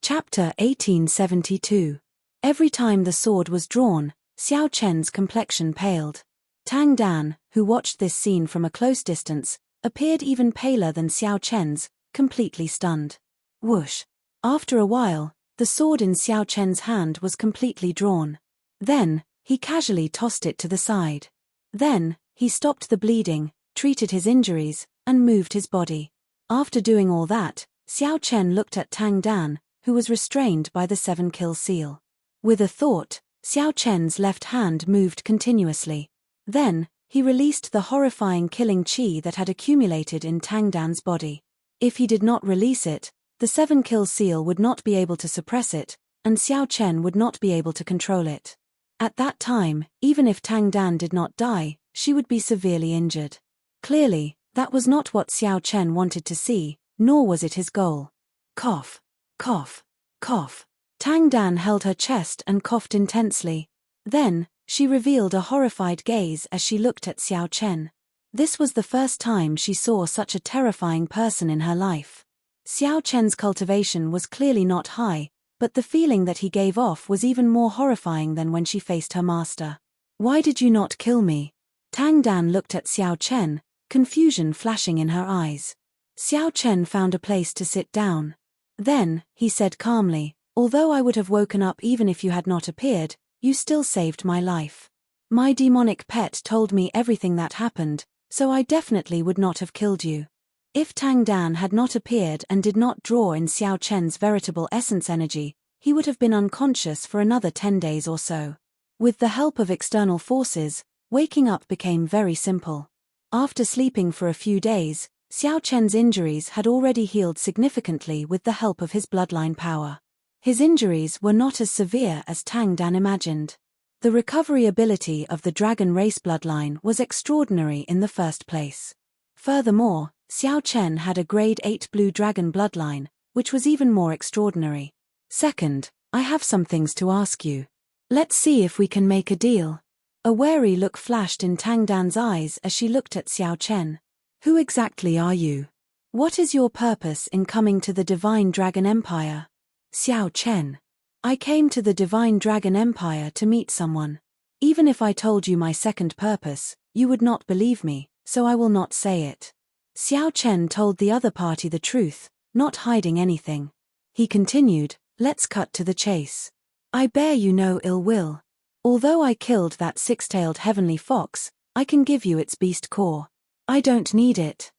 Chapter 1872. Every time the sword was drawn, Xiao Chen's complexion paled. Tang Dan, who watched this scene from a close distance, appeared even paler than Xiao Chen's, completely stunned. Whoosh! After a while, the sword in Xiao Chen's hand was completely drawn. Then, he casually tossed it to the side. Then, he stopped the bleeding, treated his injuries, and moved his body. After doing all that, Xiao Chen looked at Tang Dan, who was restrained by the 7-kill seal. With a thought, Xiao Chen's left hand moved continuously. Then, he released the horrifying killing qi that had accumulated in Tang Dan's body. If he did not release it, the 7-kill seal would not be able to suppress it, and Xiao Chen would not be able to control it. At that time, even if Tang Dan did not die, she would be severely injured. Clearly, that was not what Xiao Chen wanted to see, nor was it his goal. Cough. Cough. Cough. Tang Dan held her chest and coughed intensely. Then, she revealed a horrified gaze as she looked at Xiao Chen. This was the first time she saw such a terrifying person in her life. Xiao Chen's cultivation was clearly not high, but the feeling that he gave off was even more horrifying than when she faced her master. "Why did you not kill me?" Tang Dan looked at Xiao Chen, confusion flashing in her eyes. Xiao Chen found a place to sit down. Then, he said calmly, "Although I would have woken up even if you had not appeared, you still saved my life. My demonic pet told me everything that happened, so I definitely would not have killed you." If Tang Dan had not appeared and did not draw in Xiao Chen's veritable essence energy, he would have been unconscious for another 10 days or so. With the help of external forces, waking up became very simple. After sleeping for a few days, Xiao Chen's injuries had already healed significantly with the help of his bloodline power. His injuries were not as severe as Tang Dan imagined. The recovery ability of the dragon race bloodline was extraordinary in the first place. Furthermore, Xiao Chen had a grade 8 blue dragon bloodline, which was even more extraordinary. "Second, I have some things to ask you. Let's see if we can make a deal." A wary look flashed in Tang Dan's eyes as she looked at Xiao Chen. "Who exactly are you? What is your purpose in coming to the Divine Dragon Empire?" "Xiao Chen. I came to the Divine Dragon Empire to meet someone. Even if I told you my second purpose, you would not believe me, so I will not say it." Xiao Chen told the other party the truth, not hiding anything. He continued, "Let's cut to the chase. I bear you no ill will. Although I killed that 6-tailed heavenly fox, I can give you its beast core. I don't need it."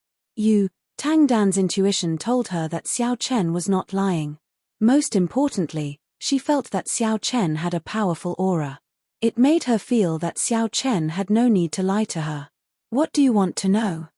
Tang Dan's intuition told her that Xiao Chen was not lying. Most importantly, she felt that Xiao Chen had a powerful aura. It made her feel that Xiao Chen had no need to lie to her. "What do you want to know?"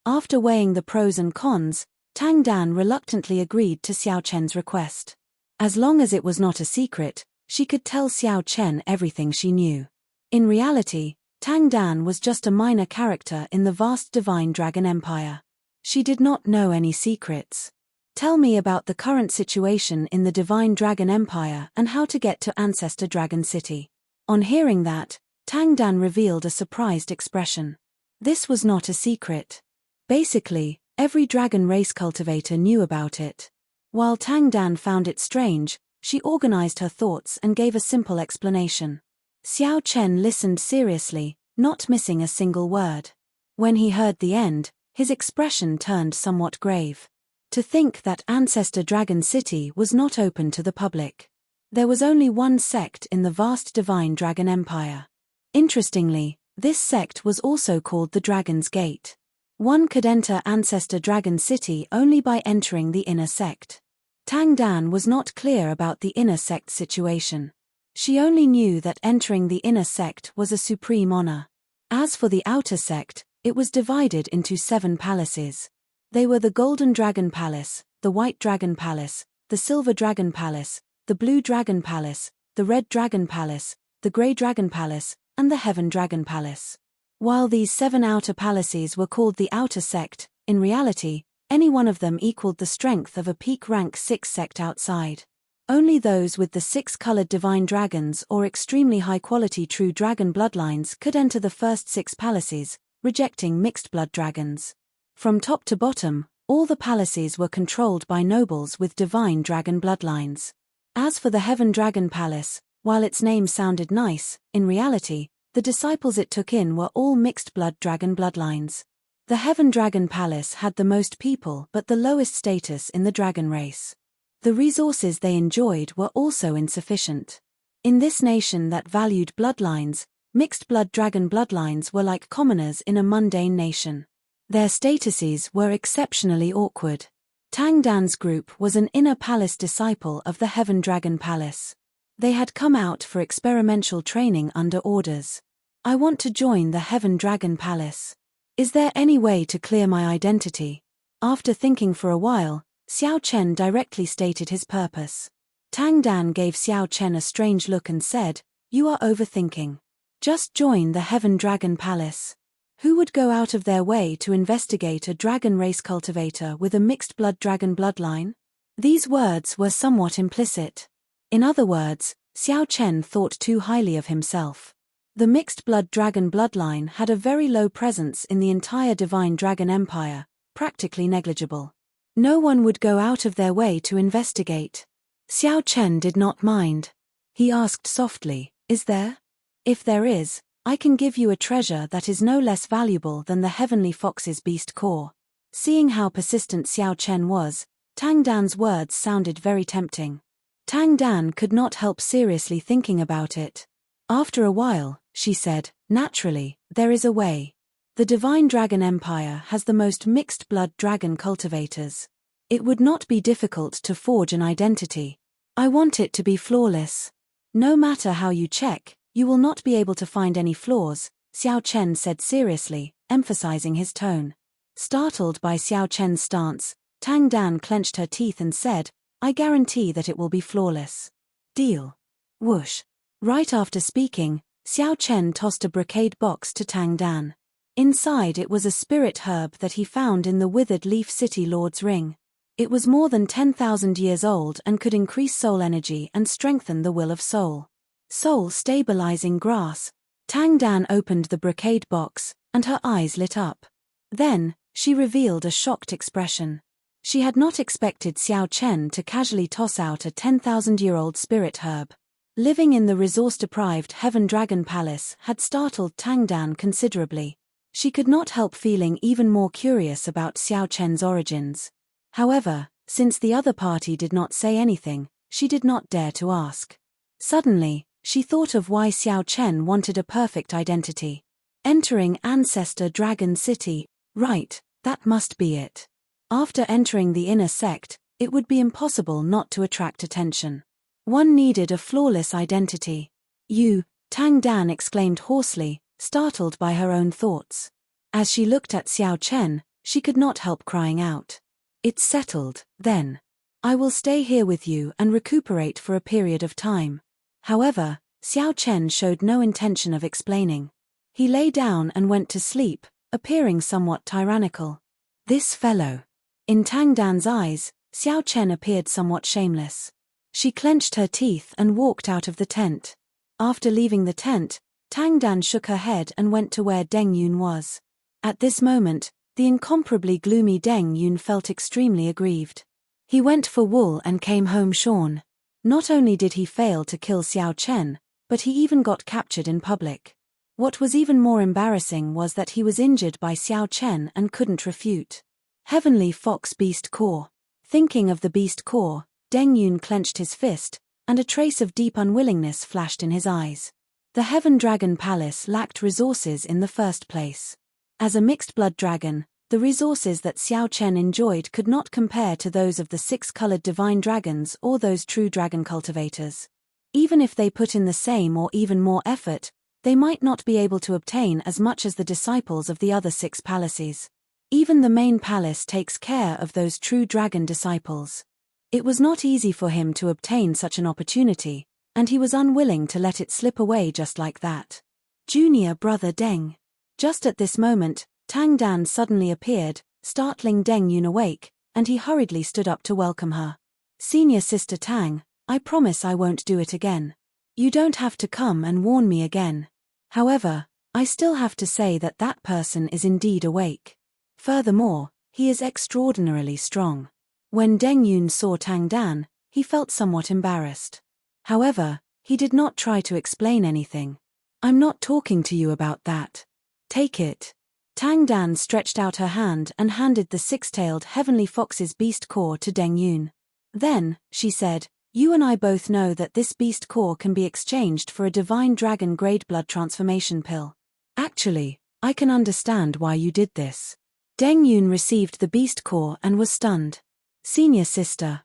After weighing the pros and cons, Tang Dan reluctantly agreed to Xiao Chen's request. As long as it was not a secret, she could tell Xiao Chen everything she knew. In reality, Tang Dan was just a minor character in the vast Divine Dragon Empire. She did not know any secrets. "Tell me about the current situation in the Divine Dragon Empire and how to get to Ancestor Dragon City." On hearing that, Tang Dan revealed a surprised expression. This was not a secret. Basically, every dragon race cultivator knew about it. While Tang Dan found it strange, she organized her thoughts and gave a simple explanation. Xiao Chen listened seriously, not missing a single word. When he heard the end, his expression turned somewhat grave. To think that Ancestor Dragon City was not open to the public. There was only one sect in the vast Divine Dragon Empire. Interestingly, this sect was also called the Dragon's Gate. One could enter Ancestor Dragon City only by entering the inner sect. Tang Dan was not clear about the inner sect situation. She only knew that entering the inner sect was a supreme honor. As for the outer sect, it was divided into 7 palaces. They were the Golden Dragon Palace, the White Dragon Palace, the Silver Dragon Palace, the Blue Dragon Palace, the Red Dragon Palace, the Grey Dragon Palace, and the Heaven Dragon Palace. While these 7 outer palaces were called the outer sect, in reality, any one of them equaled the strength of a peak rank 6 sect outside. Only those with the 6-colored divine dragons or extremely high-quality true dragon bloodlines could enter the first 6 palaces, rejecting mixed blood dragons. From top to bottom, All the palaces were controlled by nobles with divine dragon bloodlines. As for the Heaven Dragon Palace, while its name sounded nice, in reality, the disciples it took in were all mixed-blood dragon bloodlines. The Heaven Dragon Palace had the most people but the lowest status in the dragon race. The resources they enjoyed were also insufficient. In this nation that valued bloodlines, mixed-blood dragon bloodlines were like commoners in a mundane nation. Their statuses were exceptionally awkward. Tang Dan's group was an inner palace disciple of the Heaven Dragon Palace. They had come out for experimental training under orders. I want to join the Heaven Dragon Palace. Is there any way to clear my identity? After thinking for a while, Xiao Chen directly stated his purpose. Tang Dan gave Xiao Chen a strange look and said, "You are overthinking. Just join the Heaven Dragon Palace. Who would go out of their way to investigate a dragon race cultivator with a mixed-blood dragon bloodline?" These words were somewhat implicit. In other words, Xiao Chen thought too highly of himself. The mixed-blood dragon bloodline had a very low presence in the entire Divine Dragon Empire, practically negligible. No one would go out of their way to investigate. Xiao Chen did not mind. He asked softly, "Is there? If there is, I can give you a treasure that is no less valuable than the Heavenly Fox's beast core." Seeing how persistent Xiao Chen was, Tang Dan's words sounded very tempting. Tang Dan could not help seriously thinking about it. After a while, she said, "Naturally, there is a way. The Divine Dragon Empire has the most mixed-blood dragon cultivators. It would not be difficult to forge an identity. I want it to be flawless. No matter how you check, you will not be able to find any flaws," Xiao Chen said seriously, emphasizing his tone. Startled by Xiao Chen's stance, Tang Dan clenched her teeth and said, "I guarantee that it will be flawless. Deal." Whoosh. Right after speaking, Xiao Chen tossed a brocade box to Tang Dan. Inside it was a spirit herb that he found in the withered leaf city Lord's Ring. It was more than 10,000 years old and could increase soul energy and strengthen the will of soul. Soul-stabilizing grass. Tang Dan opened the brocade box, and her eyes lit up. Then, she revealed a shocked expression. She had not expected Xiao Chen to casually toss out a 10,000-year-old spirit herb. Living in the resource-deprived Heaven Dragon Palace had startled Tang Dan considerably. She could not help feeling even more curious about Xiao Chen's origins. However, since the other party did not say anything, she did not dare to ask. Suddenly, she thought of why Xiao Chen wanted a perfect identity. Entering Ancestor Dragon City, right, that must be it. After entering the inner sect, it would be impossible not to attract attention. One needed a flawless identity. "You," Tang Dan exclaimed hoarsely, startled by her own thoughts. As she looked at Xiao Chen, she could not help crying out. "It's settled, then. I will stay here with you and recuperate for a period of time." However, Xiao Chen showed no intention of explaining. He lay down and went to sleep, appearing somewhat tyrannical. This fellow. In Tang Dan's eyes, Xiao Chen appeared somewhat shameless. She clenched her teeth and walked out of the tent. After leaving the tent, Tang Dan shook her head and went to where Deng Yun was. At this moment, the incomparably gloomy Deng Yun felt extremely aggrieved. He went for wool and came home shorn. Not only did he fail to kill Xiao Chen, but he even got captured in public. What was even more embarrassing was that he was injured by Xiao Chen and couldn't refute. Heavenly Fox Beast Core. Thinking of the Beast Core, Deng Yun clenched his fist, and a trace of deep unwillingness flashed in his eyes. The Heaven Dragon Palace lacked resources in the first place. As a mixed-blood dragon, the resources that Xiao Chen enjoyed could not compare to those of the six-colored divine dragons or those true dragon cultivators. Even if they put in the same or even more effort, they might not be able to obtain as much as the disciples of the other 6 palaces. Even the main palace takes care of those true dragon disciples. It was not easy for him to obtain such an opportunity, and he was unwilling to let it slip away just like that. Junior brother Deng. Just at this moment, Tang Dan suddenly appeared, startling Deng Yun awake, and he hurriedly stood up to welcome her. "Senior sister Tang, I promise I won't do it again. You don't have to come and warn me again. However, I still have to say that that person is indeed awake. Furthermore, He is extraordinarily strong. When Deng Yun saw Tang Dan, he felt somewhat embarrassed. However, he did not try to explain anything. I'm not talking to you about that. Take it. Tang Dan stretched out her hand and handed the six-tailed heavenly fox's beast core to Deng Yun. Then, she said, you and I both know that this beast core can be exchanged for a divine dragon-grade blood transformation pill. Actually, I can understand why you did this. Deng Yun received the beast core and was stunned. Senior sister,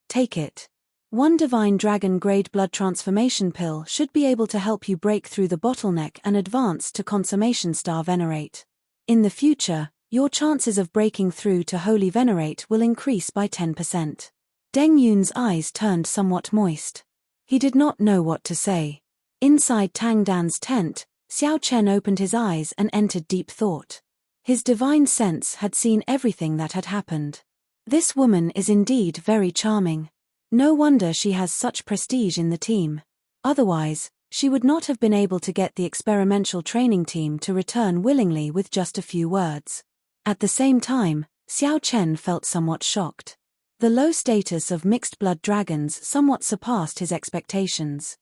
take it. One divine dragon-grade blood transformation pill should be able to help you break through the bottleneck and advance to consummation star venerate. In the future, your chances of breaking through to holy venerate will increase by 10%. Deng Yun's eyes turned somewhat moist. He did not know what to say. Inside Tang Dan's tent, Xiao Chen opened his eyes and entered deep thought. His divine sense had seen everything that had happened. This woman is indeed very charming. No wonder she has such prestige in the team. Otherwise, she would not have been able to get the experimental training team to return willingly with just a few words. At the same time, Xiao Chen felt somewhat shocked. The low status of mixed-blood dragons somewhat surpassed his expectations.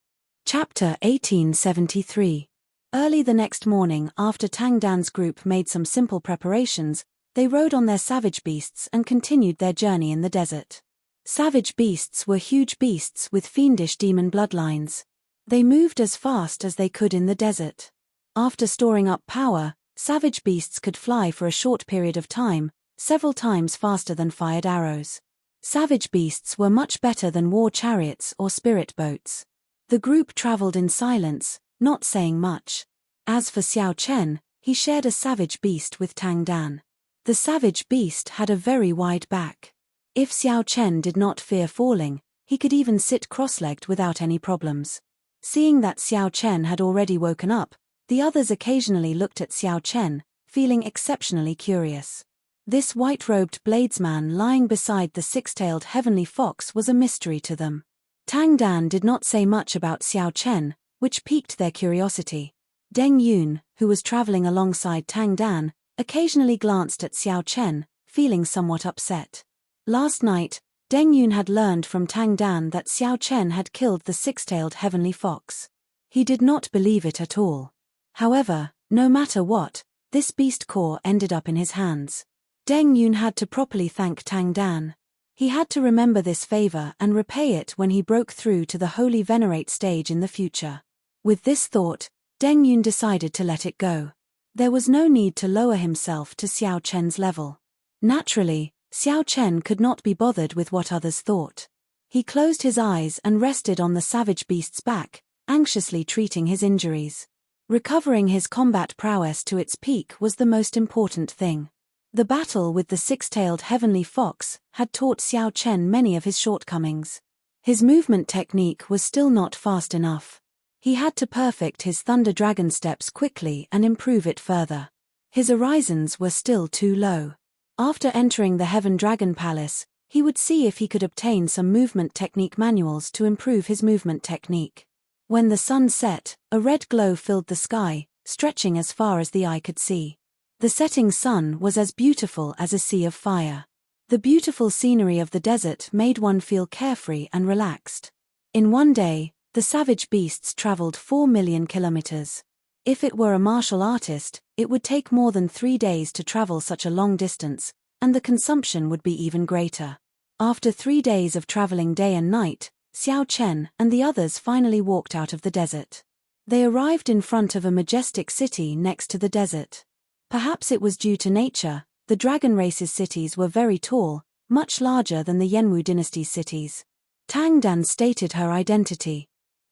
Chapter 1873. Early the next morning, after Tang Dan's group made some simple preparations, they rode on their savage beasts and continued their journey in the desert. Savage beasts were huge beasts with fiendish demon bloodlines. They moved as fast as they could in the desert. After storing up power, savage beasts could fly for a short period of time, several times faster than fired arrows. Savage beasts were much better than war chariots or spirit boats. The group traveled in silence, not saying much. As for Xiao Chen, he shared a savage beast with Tang Dan. The savage beast had a very wide back. If Xiao Chen did not fear falling, he could even sit cross-legged without any problems. Seeing that Xiao Chen had already woken up, the others occasionally looked at Xiao Chen, feeling exceptionally curious. This white-robed bladesman lying beside the six-tailed heavenly fox was a mystery to them. Tang Dan did not say much about Xiao Chen, which piqued their curiosity. Deng Yun, who was traveling alongside Tang Dan, occasionally glanced at Xiao Chen, feeling somewhat upset. Last night, Deng Yun had learned from Tang Dan that Xiao Chen had killed the six-tailed heavenly fox. He did not believe it at all. However, no matter what, this beast core ended up in his hands. Deng Yun had to properly thank Tang Dan. He had to remember this favor and repay it when he broke through to the holy venerate stage in the future. With this thought, Deng Yun decided to let it go. There was no need to lower himself to Xiao Chen's level. Naturally, Xiao Chen could not be bothered with what others thought. He closed his eyes and rested on the savage beast's back, anxiously treating his injuries. Recovering his combat prowess to its peak was the most important thing. The battle with the six-tailed heavenly fox had taught Xiao Chen many of his shortcomings. His movement technique was still not fast enough. He had to perfect his thunder dragon steps quickly and improve it further. His horizons were still too low. After entering the Heaven Dragon Palace, he would see if he could obtain some movement technique manuals to improve his movement technique. When the sun set, a red glow filled the sky, stretching as far as the eye could see. The setting sun was as beautiful as a sea of fire. The beautiful scenery of the desert made one feel carefree and relaxed. In one day, the savage beasts traveled 4 million kilometers. If it were a martial artist, it would take more than 3 days to travel such a long distance, and the consumption would be even greater. After 3 days of traveling day and night, Xiao Chen and the others finally walked out of the desert. They arrived in front of a majestic city next to the desert. Perhaps it was due to nature, the dragon race's cities were very tall, much larger than the Yenwu dynasty's cities. Tang Dan stated her identity.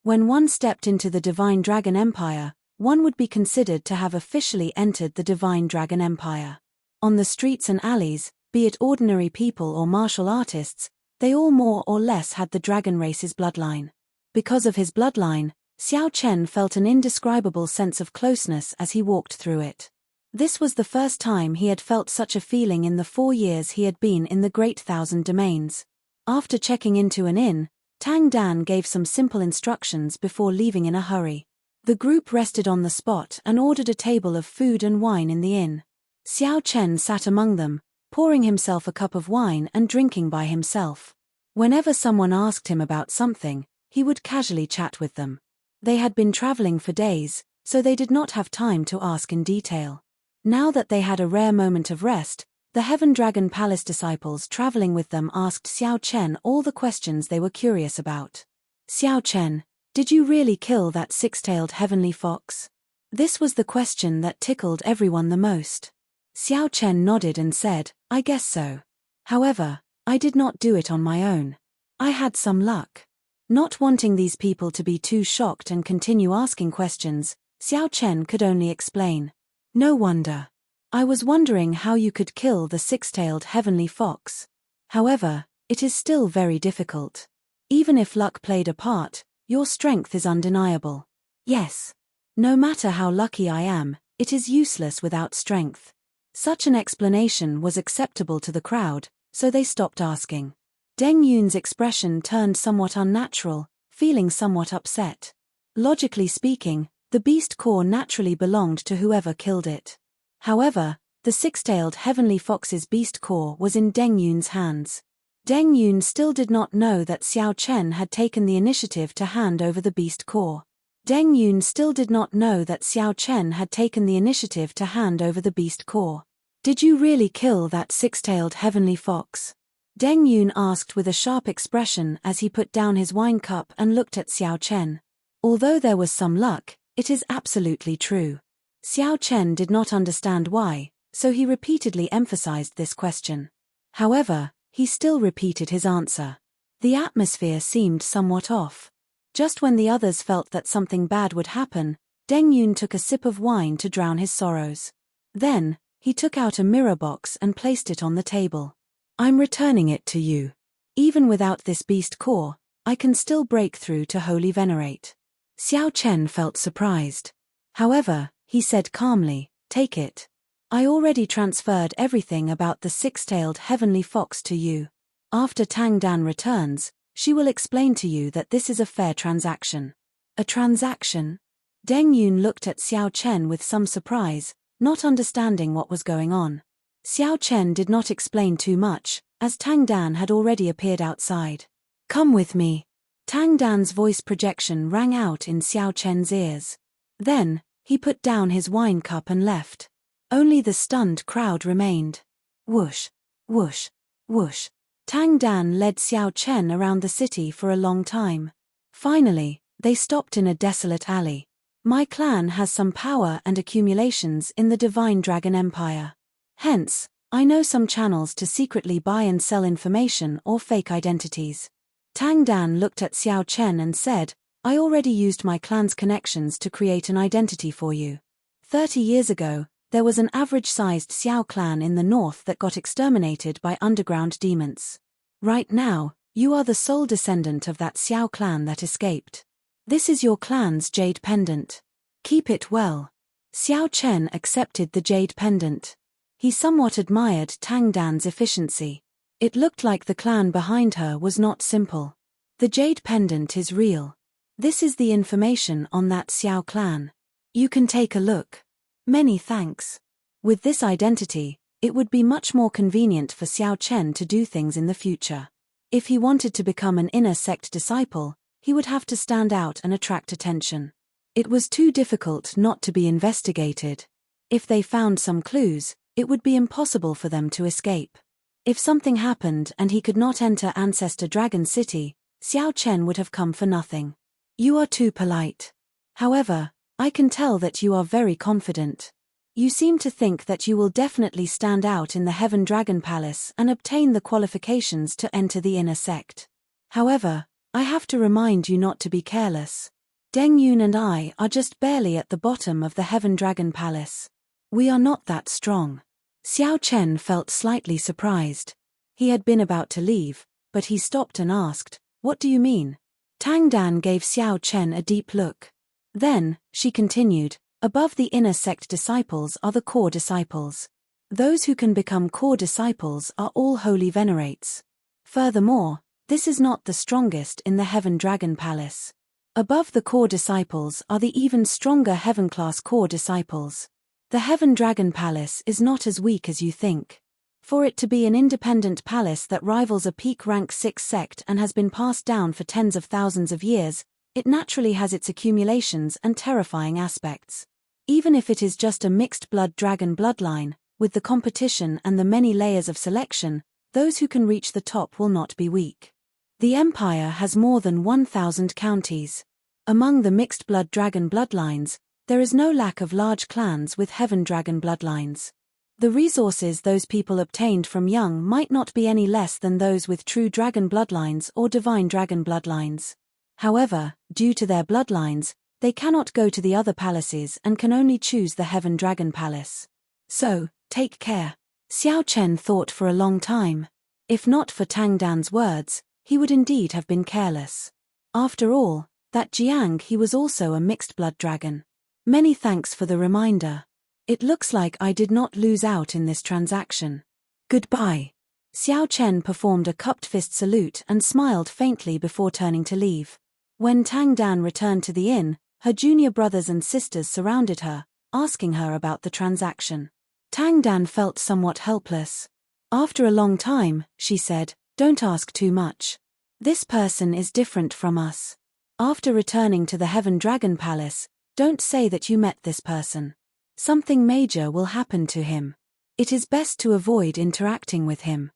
When one stepped into the Divine Dragon Empire, one would be considered to have officially entered the Divine Dragon Empire. On the streets and alleys, be it ordinary people or martial artists, they all more or less had the dragon race's bloodline. Because of his bloodline, Xiao Chen felt an indescribable sense of closeness as he walked through it. This was the first time he had felt such a feeling in the 4 years he had been in the Great Thousand Domains. After checking into an inn, Tang Dan gave some simple instructions before leaving in a hurry. The group rested on the spot and ordered a table of food and wine in the inn. Xiao Chen sat among them, pouring himself a cup of wine and drinking by himself. Whenever someone asked him about something, he would casually chat with them. They had been traveling for days, so they did not have time to ask in detail. Now that they had a rare moment of rest, the Heaven Dragon Palace disciples traveling with them asked Xiao Chen all the questions they were curious about. Xiao Chen, did you really kill that six-tailed heavenly fox? This was the question that tickled everyone the most. Xiao Chen nodded and said, I guess so. However, I did not do it on my own. I had some luck. Not wanting these people to be too shocked and continue asking questions, Xiao Chen could only explain. No wonder. I was wondering how you could kill the six-tailed heavenly fox. However, it is still very difficult. Even if luck played a part, your strength is undeniable. Yes. No matter how lucky I am, it is useless without strength. Such an explanation was acceptable to the crowd, so they stopped asking. Deng Yun's expression turned somewhat unnatural, feeling somewhat upset. Logically speaking, the beast core naturally belonged to whoever killed it. However, the six-tailed heavenly fox's beast core was in Deng Yun's hands. Deng Yun still did not know that Xiao Chen had taken the initiative to hand over the beast core. Deng Yun still did not know that Xiao Chen had taken the initiative to hand over the beast core. Did you really kill that six-tailed heavenly fox? Deng Yun asked with a sharp expression as he put down his wine cup and looked at Xiao Chen. Although there was some luck, it is absolutely true. Xiao Chen did not understand why, so he repeatedly emphasized this question. However, he still repeated his answer. The atmosphere seemed somewhat off. Just when the others felt that something bad would happen, Deng Yun took a sip of wine to drown his sorrows. Then, he took out a mirror box and placed it on the table. I'm returning it to you. Even without this beast core, I can still break through to Holy Venerate. Xiao Chen felt surprised. However, he said calmly, take it. I already transferred everything about the six-tailed heavenly fox to you. After Tang Dan returns, she will explain to you that this is a fair transaction. A transaction? Deng Yun looked at Xiao Chen with some surprise, not understanding what was going on. Xiao Chen did not explain too much, as Tang Dan had already appeared outside. Come with me. Tang Dan's voice projection rang out in Xiao Chen's ears. Then, he put down his wine cup and left. Only the stunned crowd remained. Whoosh, whoosh, whoosh. Tang Dan led Xiao Chen around the city for a long time. Finally, they stopped in a desolate alley. My clan has some power and accumulations in the Divine Dragon Empire. Hence, I know some channels to secretly buy and sell information or fake identities. Tang Dan looked at Xiao Chen and said, I already used my clan's connections to create an identity for you. 30 years ago, there was an average-sized Xiao clan in the north that got exterminated by underground demons. Right now, you are the sole descendant of that Xiao clan that escaped. This is your clan's jade pendant. Keep it well. Xiao Chen accepted the jade pendant. He somewhat admired Tang Dan's efficiency. It looked like the clan behind her was not simple. The jade pendant is real. This is the information on that Xiao clan. You can take a look. Many thanks. With this identity, it would be much more convenient for Xiao Chen to do things in the future. If he wanted to become an inner sect disciple, he would have to stand out and attract attention. It was too difficult not to be investigated. If they found some clues, it would be impossible for them to escape. If something happened and he could not enter Ancestor Dragon City, Xiao Chen would have come for nothing. You are too polite. However, I can tell that you are very confident. You seem to think that you will definitely stand out in the Heaven Dragon Palace and obtain the qualifications to enter the inner sect. However, I have to remind you not to be careless. Deng Yun and I are just barely at the bottom of the Heaven Dragon Palace. We are not that strong. Xiao Chen felt slightly surprised. He had been about to leave, but he stopped and asked, What do you mean? Tang Dan gave Xiao Chen a deep look. Then, she continued, above the inner sect disciples are the core disciples. Those who can become core disciples are all holy venerates. Furthermore, this is not the strongest in the Heaven Dragon Palace. Above the core disciples are the even stronger heaven-class core disciples. The Heaven Dragon Palace is not as weak as you think. For it to be an independent palace that rivals a peak rank 6 sect and has been passed down for tens of thousands of years, it naturally has its accumulations and terrifying aspects. Even if it is just a mixed blood dragon bloodline, with the competition and the many layers of selection, those who can reach the top will not be weak. The empire has more than 1,000 counties. Among the mixed blood dragon bloodlines, there is no lack of large clans with heaven dragon bloodlines. The resources those people obtained from young might not be any less than those with true dragon bloodlines or divine dragon bloodlines. However, due to their bloodlines, they cannot go to the other palaces and can only choose the Heaven Dragon Palace. So, take care. Xiao Chen thought for a long time. If not for Tang Dan's words, he would indeed have been careless. After all, that Jiang he was also a mixed blood dragon. Many thanks for the reminder. It looks like I did not lose out in this transaction. Goodbye. Xiao Chen performed a cupped fist salute and smiled faintly before turning to leave. When Tang Dan returned to the inn, her junior brothers and sisters surrounded her, asking her about the transaction. Tang Dan felt somewhat helpless. After a long time, she said, "Don't ask too much. This person is different from us. After returning to the Heaven Dragon Palace, don't say that you met this person. Something major will happen to him. It is best to avoid interacting with him."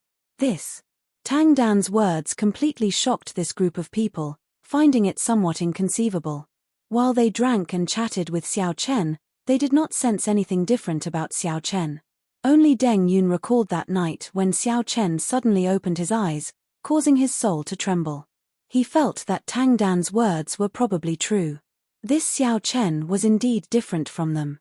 Tang Dan's words completely shocked this group of people, finding it somewhat inconceivable. While they drank and chatted with Xiao Chen, they did not sense anything different about Xiao Chen. Only Deng Yun recalled that night when Xiao Chen suddenly opened his eyes, causing his soul to tremble. He felt that Tang Dan's words were probably true. This Xiao Chen was indeed different from them.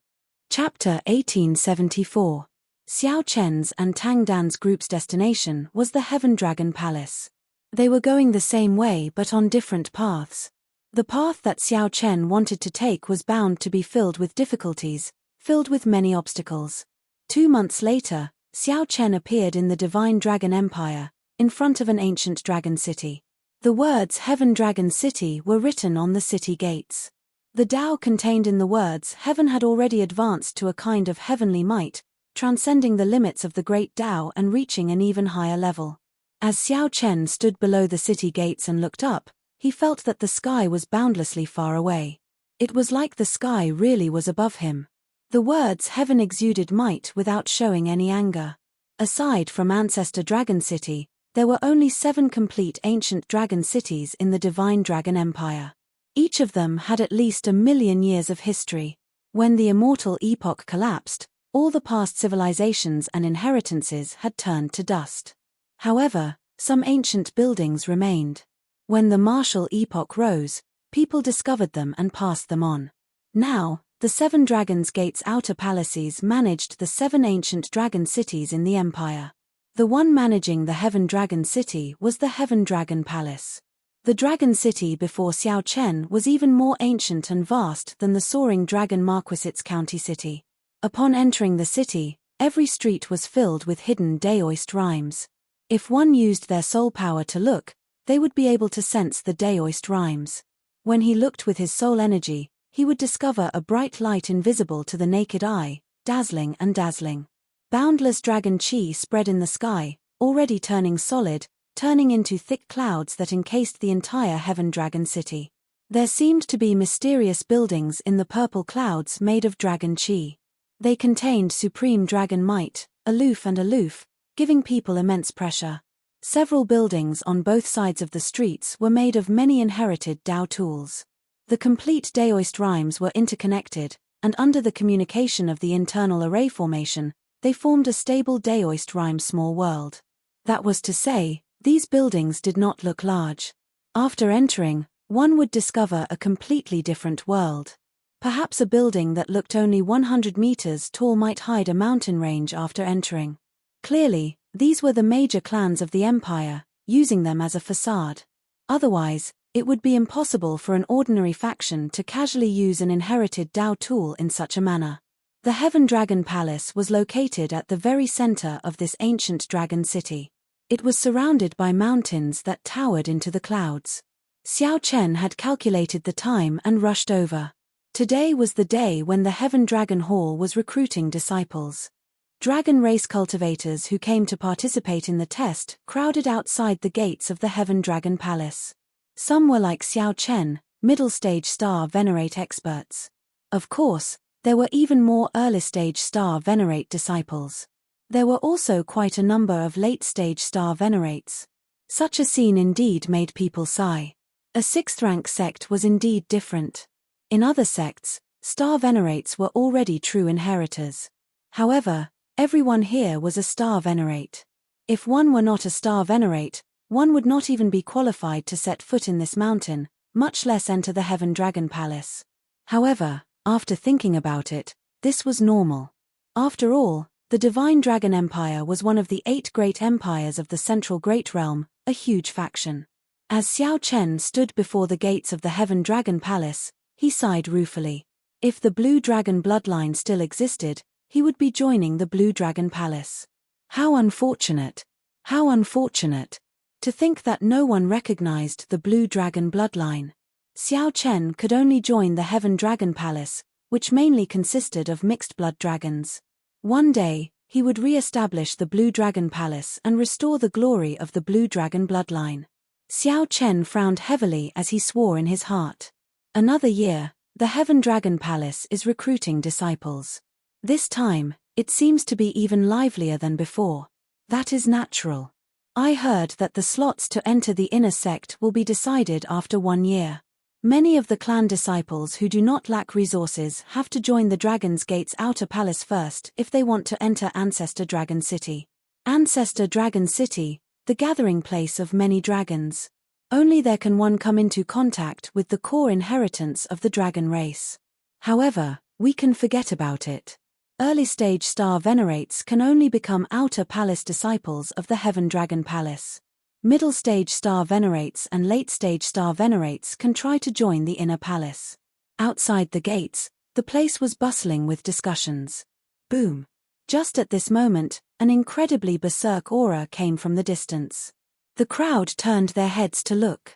Chapter 1874. Xiao Chen's and Tang Dan's group's destination was the Heaven Dragon Palace. They were going the same way but on different paths. The path that Xiao Chen wanted to take was bound to be filled with difficulties, filled with many obstacles. 2 months later, Xiao Chen appeared in the Divine Dragon Empire, in front of an ancient dragon city. The words Heaven Dragon City were written on the city gates. The Tao contained in the words heaven had already advanced to a kind of heavenly might, transcending the limits of the great Tao and reaching an even higher level. As Xiao Chen stood below the city gates and looked up, he felt that the sky was boundlessly far away. It was like the sky really was above him. The words heaven exuded might without showing any anger. Aside from Ancestor Dragon City, there were only 7 complete ancient dragon cities in the Divine Dragon Empire. Each of them had at least 1,000,000 years of history. When the Immortal epoch collapsed, all the past civilizations and inheritances had turned to dust. However, some ancient buildings remained. When the Martial epoch rose, people discovered them and passed them on. Now, the 7 Dragons' Gates outer palaces managed the 7 ancient dragon cities in the empire. The one managing the Heaven Dragon City was the Heaven Dragon Palace. The Dragon City before Xiao Chen was even more ancient and vast than the soaring Dragon Marquisite's county city. Upon entering the city, every street was filled with hidden Daoist rhymes. If one used their soul power to look, they would be able to sense the Daoist rhymes. When he looked with his soul energy, he would discover a bright light invisible to the naked eye, dazzling and dazzling. Boundless dragon chi spread in the sky, already turning solid, turning into thick clouds that encased the entire Heaven Dragon City. There seemed to be mysterious buildings in the purple clouds made of dragon chi. They contained supreme dragon might, aloof, giving people immense pressure. Several buildings on both sides of the streets were made of many inherited Tao tools. The complete Daoist rhymes were interconnected, and under the communication of the internal array formation, they formed a stable Daoist rhyme small world. That was to say, these buildings did not look large. After entering, one would discover a completely different world. Perhaps a building that looked only 100 meters tall might hide a mountain range after entering. Clearly, these were the major clans of the empire, using them as a facade. Otherwise, it would be impossible for an ordinary faction to casually use an inherited Tao tool in such a manner. The Heaven Dragon Palace was located at the very center of this ancient dragon city. It was surrounded by mountains that towered into the clouds. Xiao Chen had calculated the time and rushed over. Today was the day when the Heaven Dragon Hall was recruiting disciples. Dragon race cultivators who came to participate in the test crowded outside the gates of the Heaven Dragon Palace. Some were like Xiao Chen, middle-stage star venerate experts. Of course, there were even more early-stage star venerate disciples. There were also quite a number of late-stage star venerates. Such a scene indeed made people sigh. A sixth-rank sect was indeed different. In other sects, star venerates were already true inheritors. However, everyone here was a star venerate. If one were not a star venerate, one would not even be qualified to set foot in this mountain, much less enter the Heaven Dragon Palace. However, after thinking about it, this was normal. After all, the Divine Dragon Empire was one of the 8 great empires of the Central Great Realm, a huge faction. As Xiao Chen stood before the gates of the Heaven Dragon Palace, he sighed ruefully. If the Blue Dragon bloodline still existed, he would be joining the Blue Dragon Palace. How unfortunate! How unfortunate! To think that no one recognized the Blue Dragon bloodline. Xiao Chen could only join the Heaven Dragon Palace, which mainly consisted of mixed blood dragons. One day, he would re-establish the Blue Dragon Palace and restore the glory of the Blue Dragon bloodline. Xiao Chen frowned heavily as he swore in his heart. Another year, the Heaven Dragon Palace is recruiting disciples. This time, it seems to be even livelier than before. That is natural. I heard that the slots to enter the inner sect will be decided after 1 year. Many of the clan disciples who do not lack resources have to join the Dragon's Gate's outer palace first if they want to enter Ancestor Dragon City. Ancestor Dragon City, the gathering place of many dragons. Only there can one come into contact with the core inheritance of the dragon race. However, we can forget about it. Early-stage star venerates can only become outer palace disciples of the Heaven Dragon Palace. Middle-stage star venerates and late-stage star venerates can try to join the inner palace. Outside the gates, the place was bustling with discussions. Boom! Just at this moment, an incredibly berserk aura came from the distance. The crowd turned their heads to look.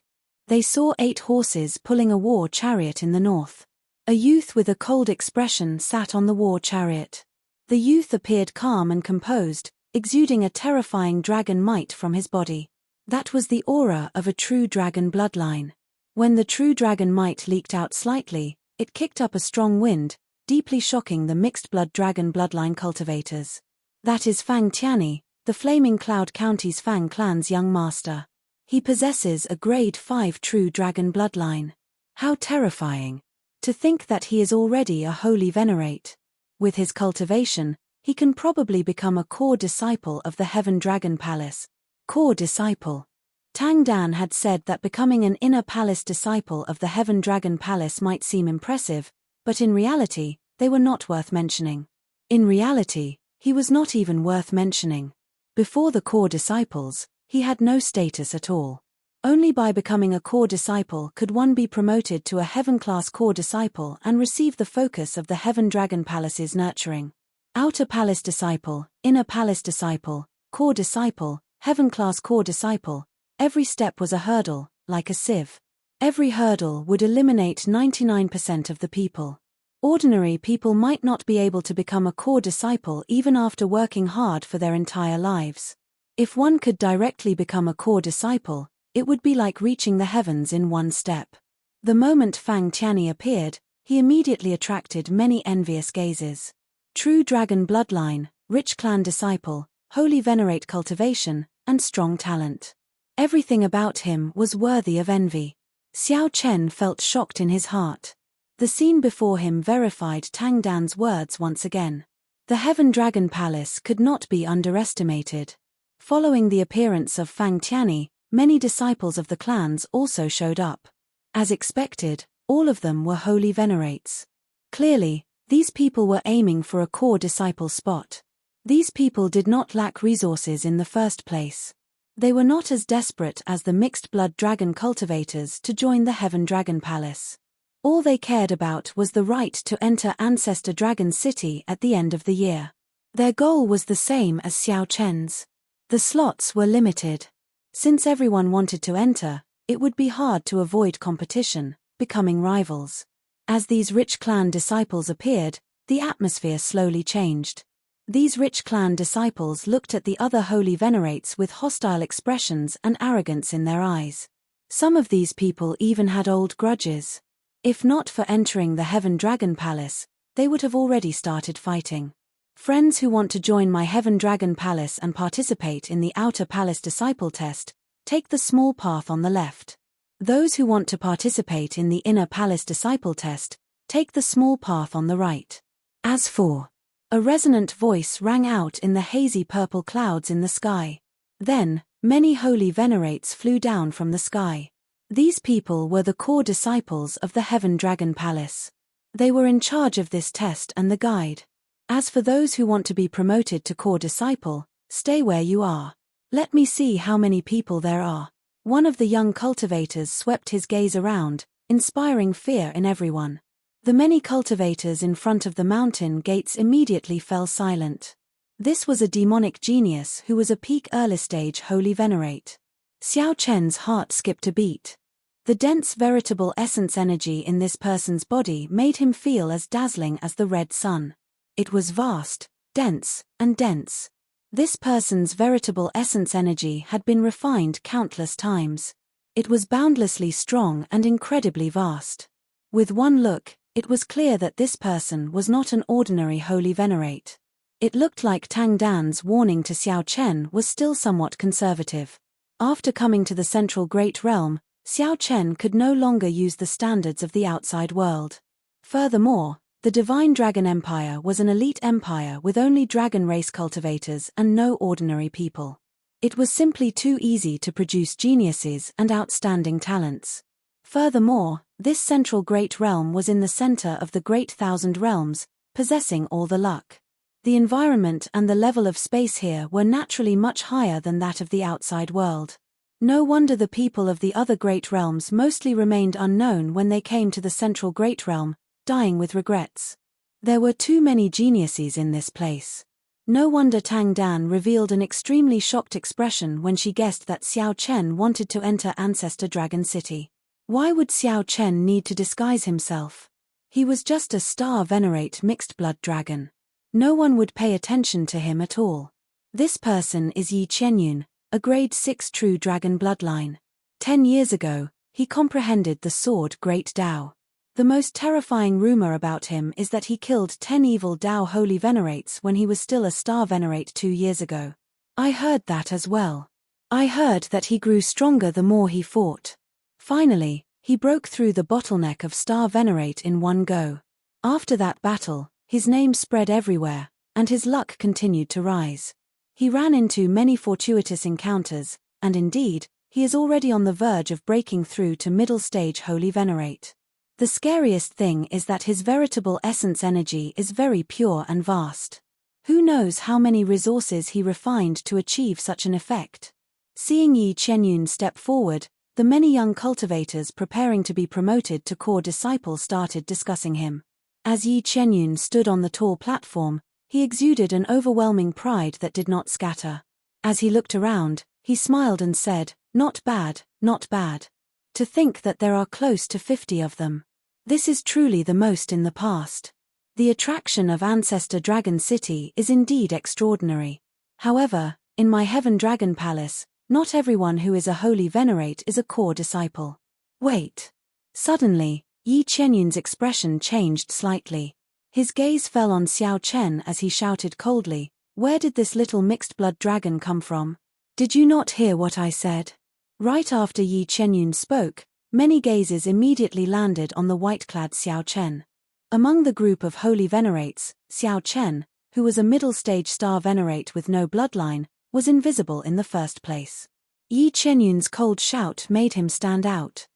They saw 8 horses pulling a war chariot in the north. A youth with a cold expression sat on the war chariot. The youth appeared calm and composed, exuding a terrifying dragon might from his body. That was the aura of a true dragon bloodline. When the true dragon might leaked out slightly, it kicked up a strong wind, deeply shocking the mixed blood dragon bloodline cultivators. That is Fang Tianyi, the Flaming Cloud County's Fang clan's young master. He possesses a grade 5 true dragon bloodline. How terrifying! To think that he is already a holy venerate. With his cultivation, he can probably become a core disciple of the Heaven Dragon Palace. Core disciple. Tang Dan had said that becoming an inner palace disciple of the Heaven Dragon Palace might seem impressive, but in reality, they were not worth mentioning. In reality, he was not even worth mentioning. Before the core disciples, he had no status at all. Only by becoming a core disciple could one be promoted to a heaven-class core disciple and receive the focus of the Heaven Dragon Palace's nurturing. Outer palace disciple, inner palace disciple, core disciple, heaven-class core disciple. Every step was a hurdle, like a sieve. Every hurdle would eliminate 99% of the people. Ordinary people might not be able to become a core disciple even after working hard for their entire lives. If one could directly become a core disciple, it would be like reaching the heavens in one step. The moment Fang Tianyi appeared, he immediately attracted many envious gazes. True dragon bloodline, rich clan disciple, holy venerate cultivation, and strong talent. Everything about him was worthy of envy. Xiao Chen felt shocked in his heart. The scene before him verified Tang Dan's words once again. The Heaven Dragon Palace could not be underestimated. Following the appearance of Fang Tianyi, many disciples of the clans also showed up. As expected, all of them were holy venerates. Clearly, these people were aiming for a core disciple spot. These people did not lack resources in the first place. They were not as desperate as the mixed blood dragon cultivators to join the Heaven Dragon Palace. All they cared about was the right to enter Ancestor Dragon City at the end of the year. Their goal was the same as Xiao Chen's. The slots were limited. Since everyone wanted to enter, it would be hard to avoid competition, becoming rivals. As these rich clan disciples appeared, the atmosphere slowly changed. These rich clan disciples looked at the other holy venerates with hostile expressions and arrogance in their eyes. Some of these people even had old grudges. If not for entering the Heaven Dragon Palace, they would have already started fighting. Friends who want to join my Heaven Dragon Palace and participate in the Outer Palace Disciple Test, take the small path on the left. Those who want to participate in the Inner Palace Disciple Test, take the small path on the right. As for... A resonant voice rang out in the hazy purple clouds in the sky. Then, many holy venerates flew down from the sky. These people were the core disciples of the Heaven Dragon Palace. They were in charge of this test and the guide. As for those who want to be promoted to core disciple, stay where you are. Let me see how many people there are. One of the young cultivators swept his gaze around, inspiring fear in everyone. The many cultivators in front of the mountain gates immediately fell silent. This was a demonic genius who was a peak early-stage holy venerate. Xiao Chen's heart skipped a beat. The dense veritable essence energy in this person's body made him feel as dazzling as the red sun. It was vast, dense, and dense. This person's veritable essence energy had been refined countless times. It was boundlessly strong and incredibly vast. With one look, it was clear that this person was not an ordinary holy venerate. It looked like Tang Dan's warning to Xiao Chen was still somewhat conservative. After coming to the central great realm, Xiao Chen could no longer use the standards of the outside world. Furthermore, the Divine Dragon Empire was an elite empire with only dragon race cultivators and no ordinary people. It was simply too easy to produce geniuses and outstanding talents. Furthermore, this central great realm was in the center of the Great Thousand Realms, possessing all the luck. The environment and the level of space here were naturally much higher than that of the outside world. No wonder the people of the other great realms mostly remained unknown when they came to the central great realm, dying with regrets. There were too many geniuses in this place. No wonder Tang Dan revealed an extremely shocked expression when she guessed that Xiao Chen wanted to enter Ancestor Dragon City. Why would Xiao Chen need to disguise himself? He was just a star venerate mixed blood dragon. No one would pay attention to him at all. This person is Yi Chenyun, a grade 6 true dragon bloodline. 10 years ago, he comprehended the sword Great Dao. The most terrifying rumor about him is that he killed 10 evil Dao holy venerates when he was still a star venerate 2 years ago. I heard that as well. I heard that he grew stronger the more he fought. Finally, he broke through the bottleneck of Star Venerate in one go. After that battle, his name spread everywhere, and his luck continued to rise. He ran into many fortuitous encounters, and indeed, he is already on the verge of breaking through to middle stage Holy Venerate. The scariest thing is that his veritable essence energy is very pure and vast. Who knows how many resources he refined to achieve such an effect? Seeing Yi Chenyun step forward, the many young cultivators preparing to be promoted to core disciple started discussing him. As Yi Chenyun stood on the tall platform, he exuded an overwhelming pride that did not scatter. As he looked around, he smiled and said, "Not bad, not bad. To think that there are close to 50 of them. This is truly the most in the past. The attraction of Ancestor Dragon City is indeed extraordinary. However, in my Heaven Dragon Palace, not everyone who is a holy venerate is a core disciple." Wait. Suddenly, Yi Chenyun's expression changed slightly. His gaze fell on Xiao Chen as he shouted coldly, "Where did this little mixed-blood dragon come from? Did you not hear what I said?" Right after Yi Chenyun spoke, many gazes immediately landed on the white-clad Xiao Chen. Among the group of holy venerates, Xiao Chen, who was a middle-stage star venerate with no bloodline, was invisible in the first place. Yi Chenyun's cold shout made him stand out.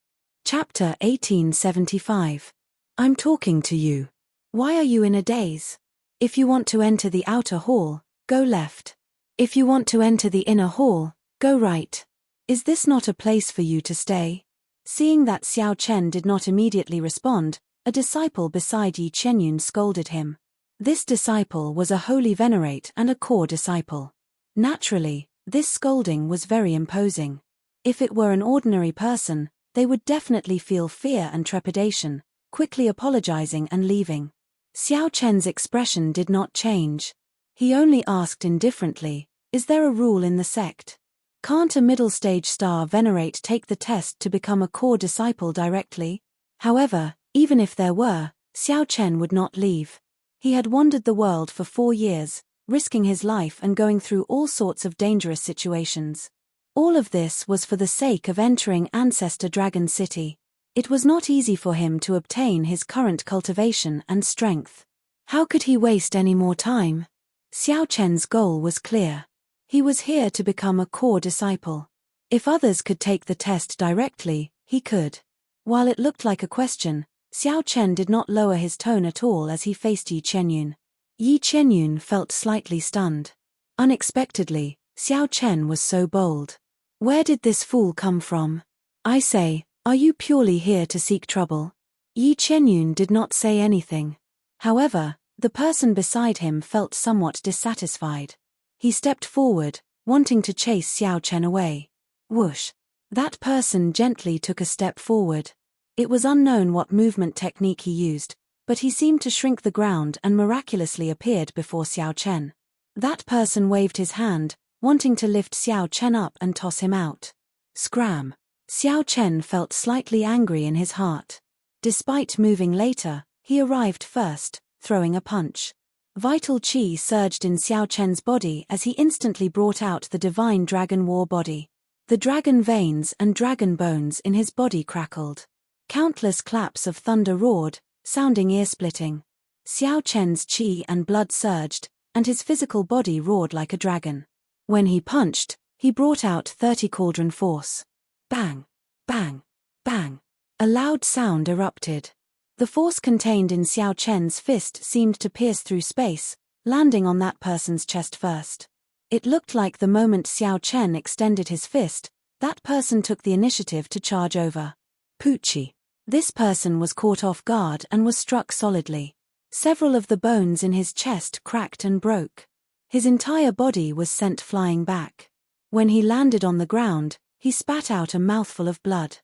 Chapter 1875. I'm talking to you. Why are you in a daze? If you want to enter the outer hall, go left. If you want to enter the inner hall, go right. Is this not a place for you to stay? Seeing that Xiao Chen did not immediately respond, a disciple beside Yi Chenyun scolded him. This disciple was a holy venerate and a core disciple. Naturally, this scolding was very imposing. If it were an ordinary person, they would definitely feel fear and trepidation, quickly apologizing and leaving. Xiao Chen's expression did not change. He only asked indifferently, "Is there a rule in the sect? Can't a middle-stage star venerate take the test to become a core disciple directly?" However, even if there were, Xiao Chen would not leave. He had wandered the world for 4 years, risking his life and going through all sorts of dangerous situations. All of this was for the sake of entering Ancestor Dragon City. It was not easy for him to obtain his current cultivation and strength. How could he waste any more time? Xiao Chen's goal was clear. He was here to become a core disciple. If others could take the test directly, he could. While it looked like a question, Xiao Chen did not lower his tone at all as he faced Yi Chenyun. Yi Chenyun felt slightly stunned. Unexpectedly, Xiao Chen was so bold. Where did this fool come from? I say, are you purely here to seek trouble? Yi Chenyun did not say anything. However, the person beside him felt somewhat dissatisfied. He stepped forward, wanting to chase Xiao Chen away. Whoosh! That person gently took a step forward. It was unknown what movement technique he used, but he seemed to shrink the ground and miraculously appeared before Xiao Chen. That person waved his hand, wanting to lift Xiao Chen up and toss him out. Scram! Xiao Chen felt slightly angry in his heart. Despite moving later, he arrived first, throwing a punch. Vital chi surged in Xiao Chen's body as he instantly brought out the divine dragon war body. The dragon veins and dragon bones in his body crackled. Countless claps of thunder roared, sounding ear-splitting. Xiao Chen's chi and blood surged, and his physical body roared like a dragon. When he punched, he brought out 30 cauldron force. Bang! Bang! Bang! A loud sound erupted. The force contained in Xiao Chen's fist seemed to pierce through space, landing on that person's chest first. It looked like the moment Xiao Chen extended his fist, that person took the initiative to charge over. Poochie. This person was caught off guard and was struck solidly. Several of the bones in his chest cracked and broke. His entire body was sent flying back. When he landed on the ground, he spat out a mouthful of blood.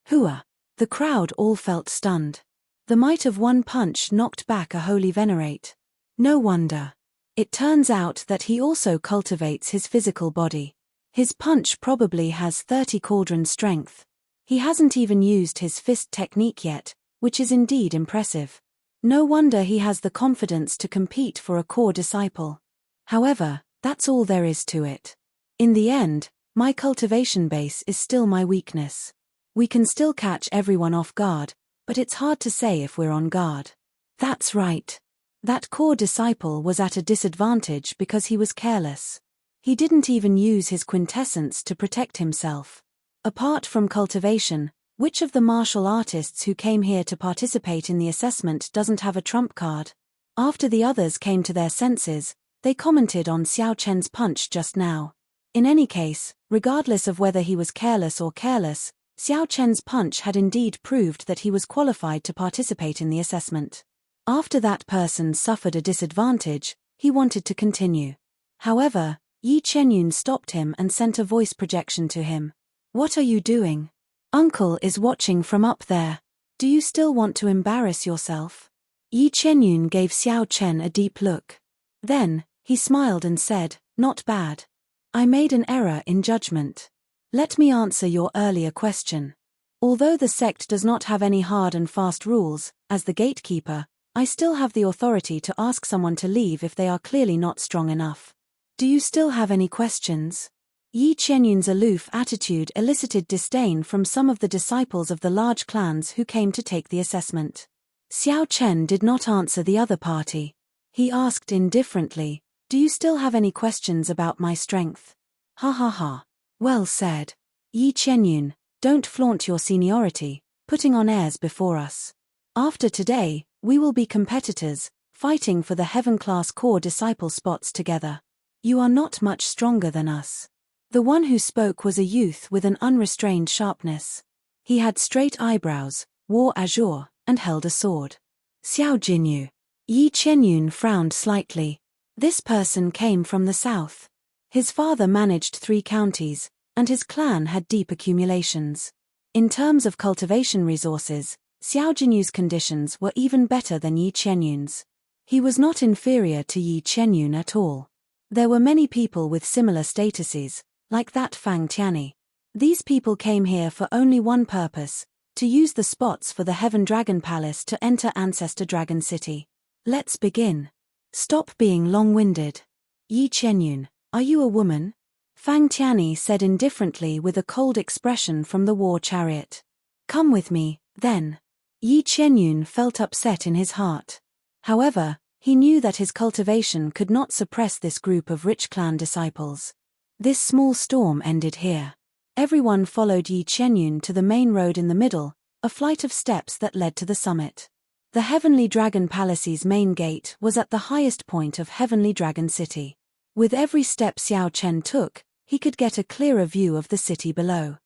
Hooah! The crowd all felt stunned. The might of one punch knocked back a holy venerate. No wonder. It turns out that he also cultivates his physical body. His punch probably has 30 cauldron strength. He hasn't even used his fist technique yet, which is indeed impressive. No wonder he has the confidence to compete for a core disciple. However, that's all there is to it. In the end, my cultivation base is still my weakness. We can still catch everyone off guard, but it's hard to say if we're on guard. That's right. That core disciple was at a disadvantage because he was careless. He didn't even use his quintessence to protect himself. Apart from cultivation, which of the martial artists who came here to participate in the assessment doesn't have a trump card? After the others came to their senses, they commented on Xiao Chen's punch just now. In any case, regardless of whether he was careless or careless, Xiao Chen's punch had indeed proved that he was qualified to participate in the assessment. After that person suffered a disadvantage, he wanted to continue. However, Yi Chenyun stopped him and sent a voice projection to him. What are you doing? Uncle is watching from up there. Do you still want to embarrass yourself? Yi Chenyun gave Xiao Chen a deep look. Then, he smiled and said, not bad. I made an error in judgment. Let me answer your earlier question. Although the sect does not have any hard and fast rules, as the gatekeeper, I still have the authority to ask someone to leave if they are clearly not strong enough. Do you still have any questions? Yi Chenyun's aloof attitude elicited disdain from some of the disciples of the large clans who came to take the assessment. Xiao Chen did not answer the other party. He asked indifferently, do you still have any questions about my strength? Ha ha ha. Well said. Yi Chenyun, don't flaunt your seniority, putting on airs before us. After today, we will be competitors, fighting for the heaven-class core disciple spots together. You are not much stronger than us. The one who spoke was a youth with an unrestrained sharpness. He had straight eyebrows, wore azure, and held a sword. Xiao Jinyu. Yi Chenyun frowned slightly. This person came from the south. His father managed 3 counties, and his clan had deep accumulations. In terms of cultivation resources, Xiao Jinyu's conditions were even better than Yi Chenyun's. He was not inferior to Yi Chenyun at all. There were many people with similar statuses, like that Fang Tianyi. These people came here for only one purpose, to use the spots for the Heaven Dragon Palace to enter Ancestor Dragon City. Let's begin. Stop being long-winded. Yi Qianyun, are you a woman? Fang Tianyi said indifferently with a cold expression from the war chariot. Come with me, then. Yi Qianyun felt upset in his heart. However, he knew that his cultivation could not suppress this group of rich clan disciples. This small storm ended here. Everyone followed Yi Qianyun to the main road in the middle, a flight of steps that led to the summit. The Heavenly Dragon Palace's main gate was at the highest point of Heavenly Dragon City. With every step Xiao Chen took, he could get a clearer view of the city below.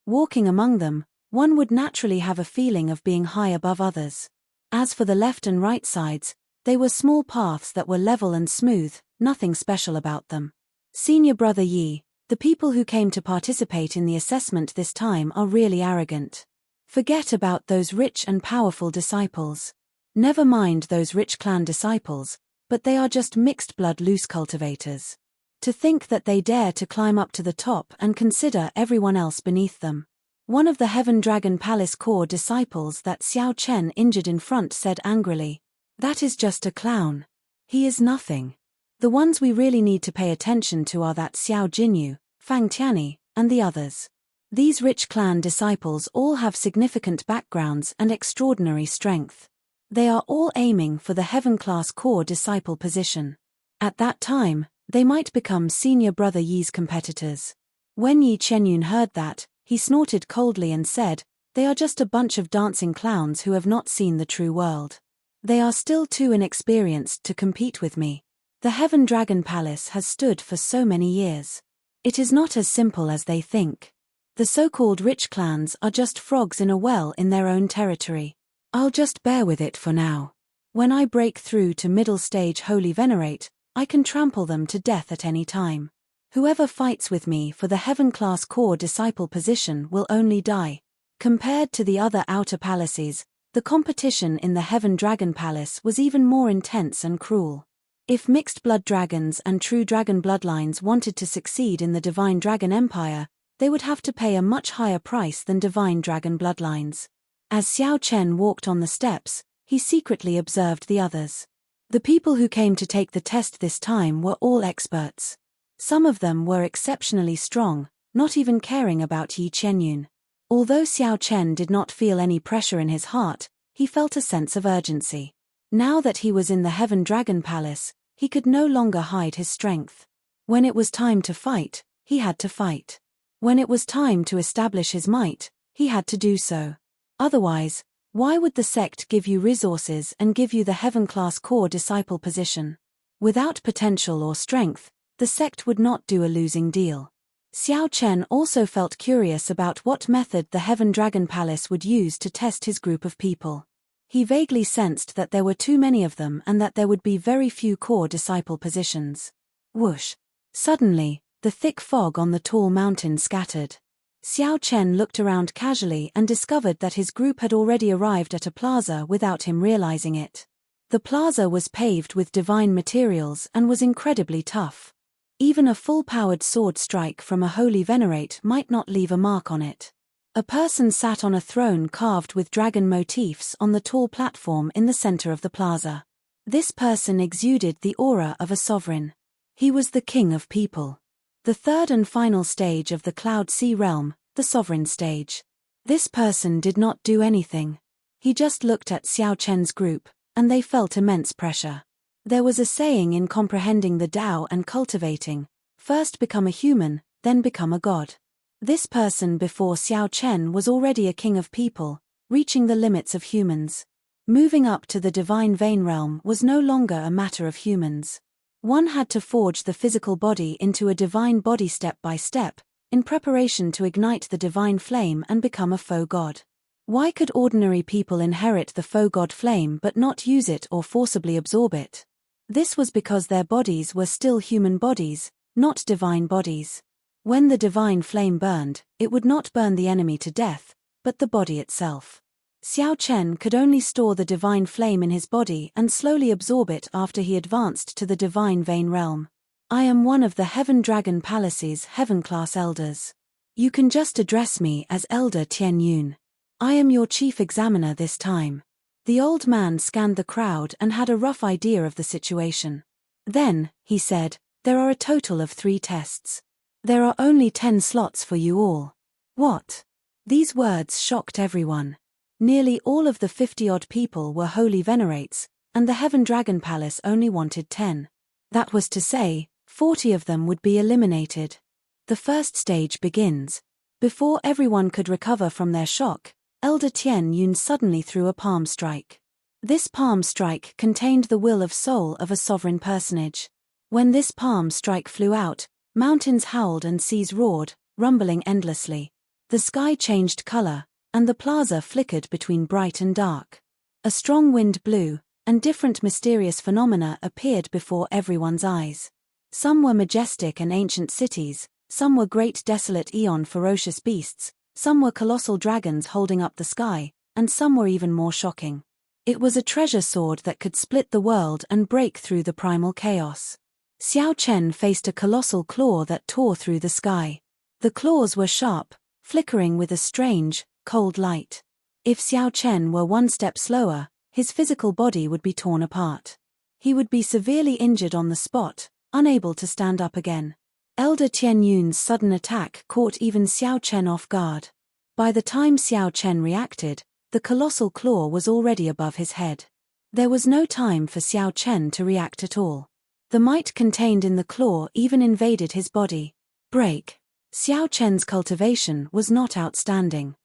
Walking among them, one would naturally have a feeling of being high above others. As for the left and right sides, they were small paths that were level and smooth, nothing special about them. Senior Brother Yi, the people who came to participate in the assessment this time are really arrogant. Forget about those rich and powerful disciples. Never mind those rich clan disciples, but they are just mixed-blood loose cultivators. To think that they dare to climb up to the top and consider everyone else beneath them. One of the Heaven Dragon Palace core disciples that Xiao Chen injured in front said angrily, "That is just a clown. He is nothing. The ones we really need to pay attention to are that Xiao Jinyu, Fang Tianyi, and the others. These rich clan disciples all have significant backgrounds and extraordinary strength. They are all aiming for the heaven-class core disciple position. At that time, they might become Senior Brother Yi's competitors." When Yi Qianyun heard that, he snorted coldly and said, "They are just a bunch of dancing clowns who have not seen the true world. They are still too inexperienced to compete with me. The Heaven Dragon Palace has stood for so many years. It is not as simple as they think. The so-called rich clans are just frogs in a well in their own territory. I'll just bear with it for now. When I break through to middle stage Holy Venerate, I can trample them to death at any time. Whoever fights with me for the heaven-class core disciple position will only die." Compared to the other outer palaces, the competition in the Heaven Dragon Palace was even more intense and cruel. If mixed blood dragons and true dragon bloodlines wanted to succeed in the Divine Dragon Empire, they would have to pay a much higher price than divine dragon bloodlines. As Xiao Chen walked on the steps, he secretly observed the others. The people who came to take the test this time were all experts. Some of them were exceptionally strong, not even caring about Yi Qianyun. Although Xiao Chen did not feel any pressure in his heart, he felt a sense of urgency. Now that he was in the Heaven Dragon Palace, he could no longer hide his strength. When it was time to fight, he had to fight. When it was time to establish his might, he had to do so. Otherwise, why would the sect give you resources and give you the heaven-class core disciple position? Without potential or strength, the sect would not do a losing deal. Xiao Chen also felt curious about what method the Heaven Dragon Palace would use to test his group of people. He vaguely sensed that there were too many of them and that there would be very few core disciple positions. Whoosh! Suddenly, the thick fog on the tall mountain scattered. Xiao Chen looked around casually and discovered that his group had already arrived at a plaza without him realizing it. The plaza was paved with divine materials and was incredibly tough. Even a full-powered sword strike from a holy venerate might not leave a mark on it. A person sat on a throne carved with dragon motifs on the tall platform in the center of the plaza. This person exuded the aura of a sovereign. He was the king of people. The third and final stage of the Cloud Sea realm, the sovereign stage. This person did not do anything. He just looked at Xiao Chen's group, and they felt immense pressure. There was a saying in comprehending the Tao and cultivating, first become a human, then become a god. This person before Xiao Chen was already a king of people, reaching the limits of humans. Moving up to the divine vein realm was no longer a matter of humans. One had to forge the physical body into a divine body step by step, in preparation to ignite the divine flame and become a faux god. Why could ordinary people inherit the faux god flame but not use it or forcibly absorb it? This was because their bodies were still human bodies, not divine bodies. When the divine flame burned, it would not burn the enemy to death, but the body itself. Xiao Chen could only store the divine flame in his body and slowly absorb it after he advanced to the divine vein realm. I am one of the Heaven Dragon Palace's heaven-class elders. You can just address me as Elder Tian Yun. I am your chief examiner this time." The old man scanned the crowd and had a rough idea of the situation. Then, he said, "There are a total of 3 tests. There are only 10 slots for you all." What? These words shocked everyone. Nearly all of the 50-odd people were holy venerates, and the Heaven Dragon Palace only wanted 10. That was to say, 40 of them would be eliminated. The first stage begins. Before everyone could recover from their shock, Elder Tian Yun suddenly threw a palm strike. This palm strike contained the will of soul of a sovereign personage. When this palm strike flew out, mountains howled and seas roared, rumbling endlessly. The sky changed color, and the plaza flickered between bright and dark. A strong wind blew, and different mysterious phenomena appeared before everyone's eyes. Some were majestic and ancient cities, some were great desolate ferocious beasts, some were colossal dragons holding up the sky, and some were even more shocking. It was a treasure sword that could split the world and break through the primal chaos. Xiao Chen faced a colossal claw that tore through the sky. The claws were sharp, flickering with a strange, cold light. If Xiao Chen were one step slower, his physical body would be torn apart. He would be severely injured on the spot, unable to stand up again. Elder Tian Yun's sudden attack caught even Xiao Chen off guard. By the time Xiao Chen reacted, the colossal claw was already above his head. There was no time for Xiao Chen to react at all. The might contained in the claw even invaded his body. Break. Xiao Chen's cultivation was not outstanding.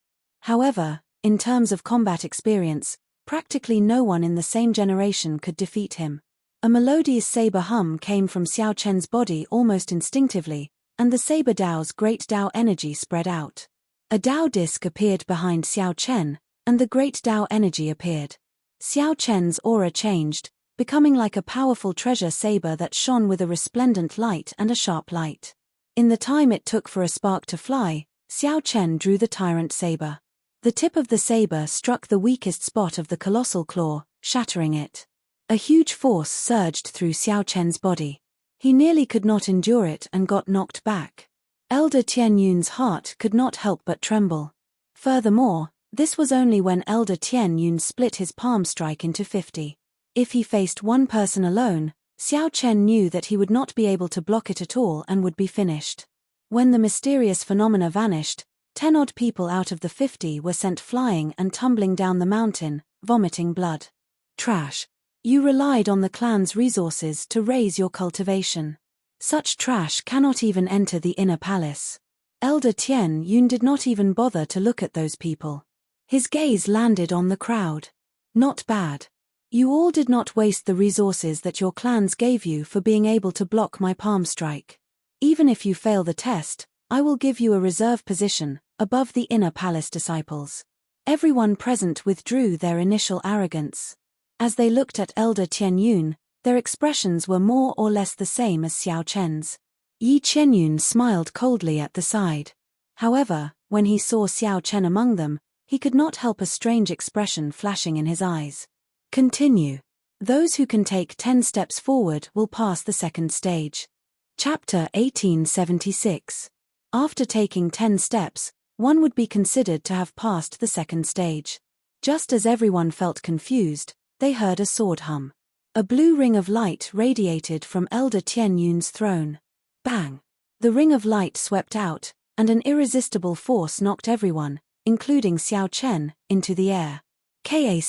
However, in terms of combat experience, practically no one in the same generation could defeat him. A melodious saber hum came from Xiao Chen's body almost instinctively, and the saber Dao's great Dao energy spread out. A Dao disc appeared behind Xiao Chen, and the great Dao energy appeared. Xiao Chen's aura changed, becoming like a powerful treasure saber that shone with a resplendent light and a sharp light. In the time it took for a spark to fly, Xiao Chen drew the tyrant saber. The tip of the saber struck the weakest spot of the colossal claw, shattering it. A huge force surged through Xiao Chen's body. He nearly could not endure it and got knocked back. Elder Tian Yun's heart could not help but tremble. Furthermore, this was only when Elder Tian Yun split his palm strike into 50. If he faced one person alone, Xiao Chen knew that he would not be able to block it at all and would be finished. When the mysterious phenomena vanished, 10-odd people out of the 50 were sent flying and tumbling down the mountain, vomiting blood. Trash. You relied on the clan's resources to raise your cultivation. Such trash cannot even enter the inner palace. Elder Tian Yun did not even bother to look at those people. His gaze landed on the crowd. Not bad. You all did not waste the resources that your clans gave you for being able to block my palm strike. Even if you fail the test, I will give you a reserve position, above the inner palace disciples. Everyone present withdrew their initial arrogance. As they looked at Elder Tian Yun, their expressions were more or less the same as Xiao Chen's. Yi Qianyun smiled coldly at the side. However, when he saw Xiao Chen among them, he could not help a strange expression flashing in his eyes. Continue. Those who can take 10 steps forward will pass the second stage. Chapter 1876. After taking 10 steps, one would be considered to have passed the second stage. Just as everyone felt confused, they heard a sword hum. A blue ring of light radiated from Elder Tian Yun's throne. Bang! The ring of light swept out, and an irresistible force knocked everyone, including Xiao Chen, into the air. Kaca!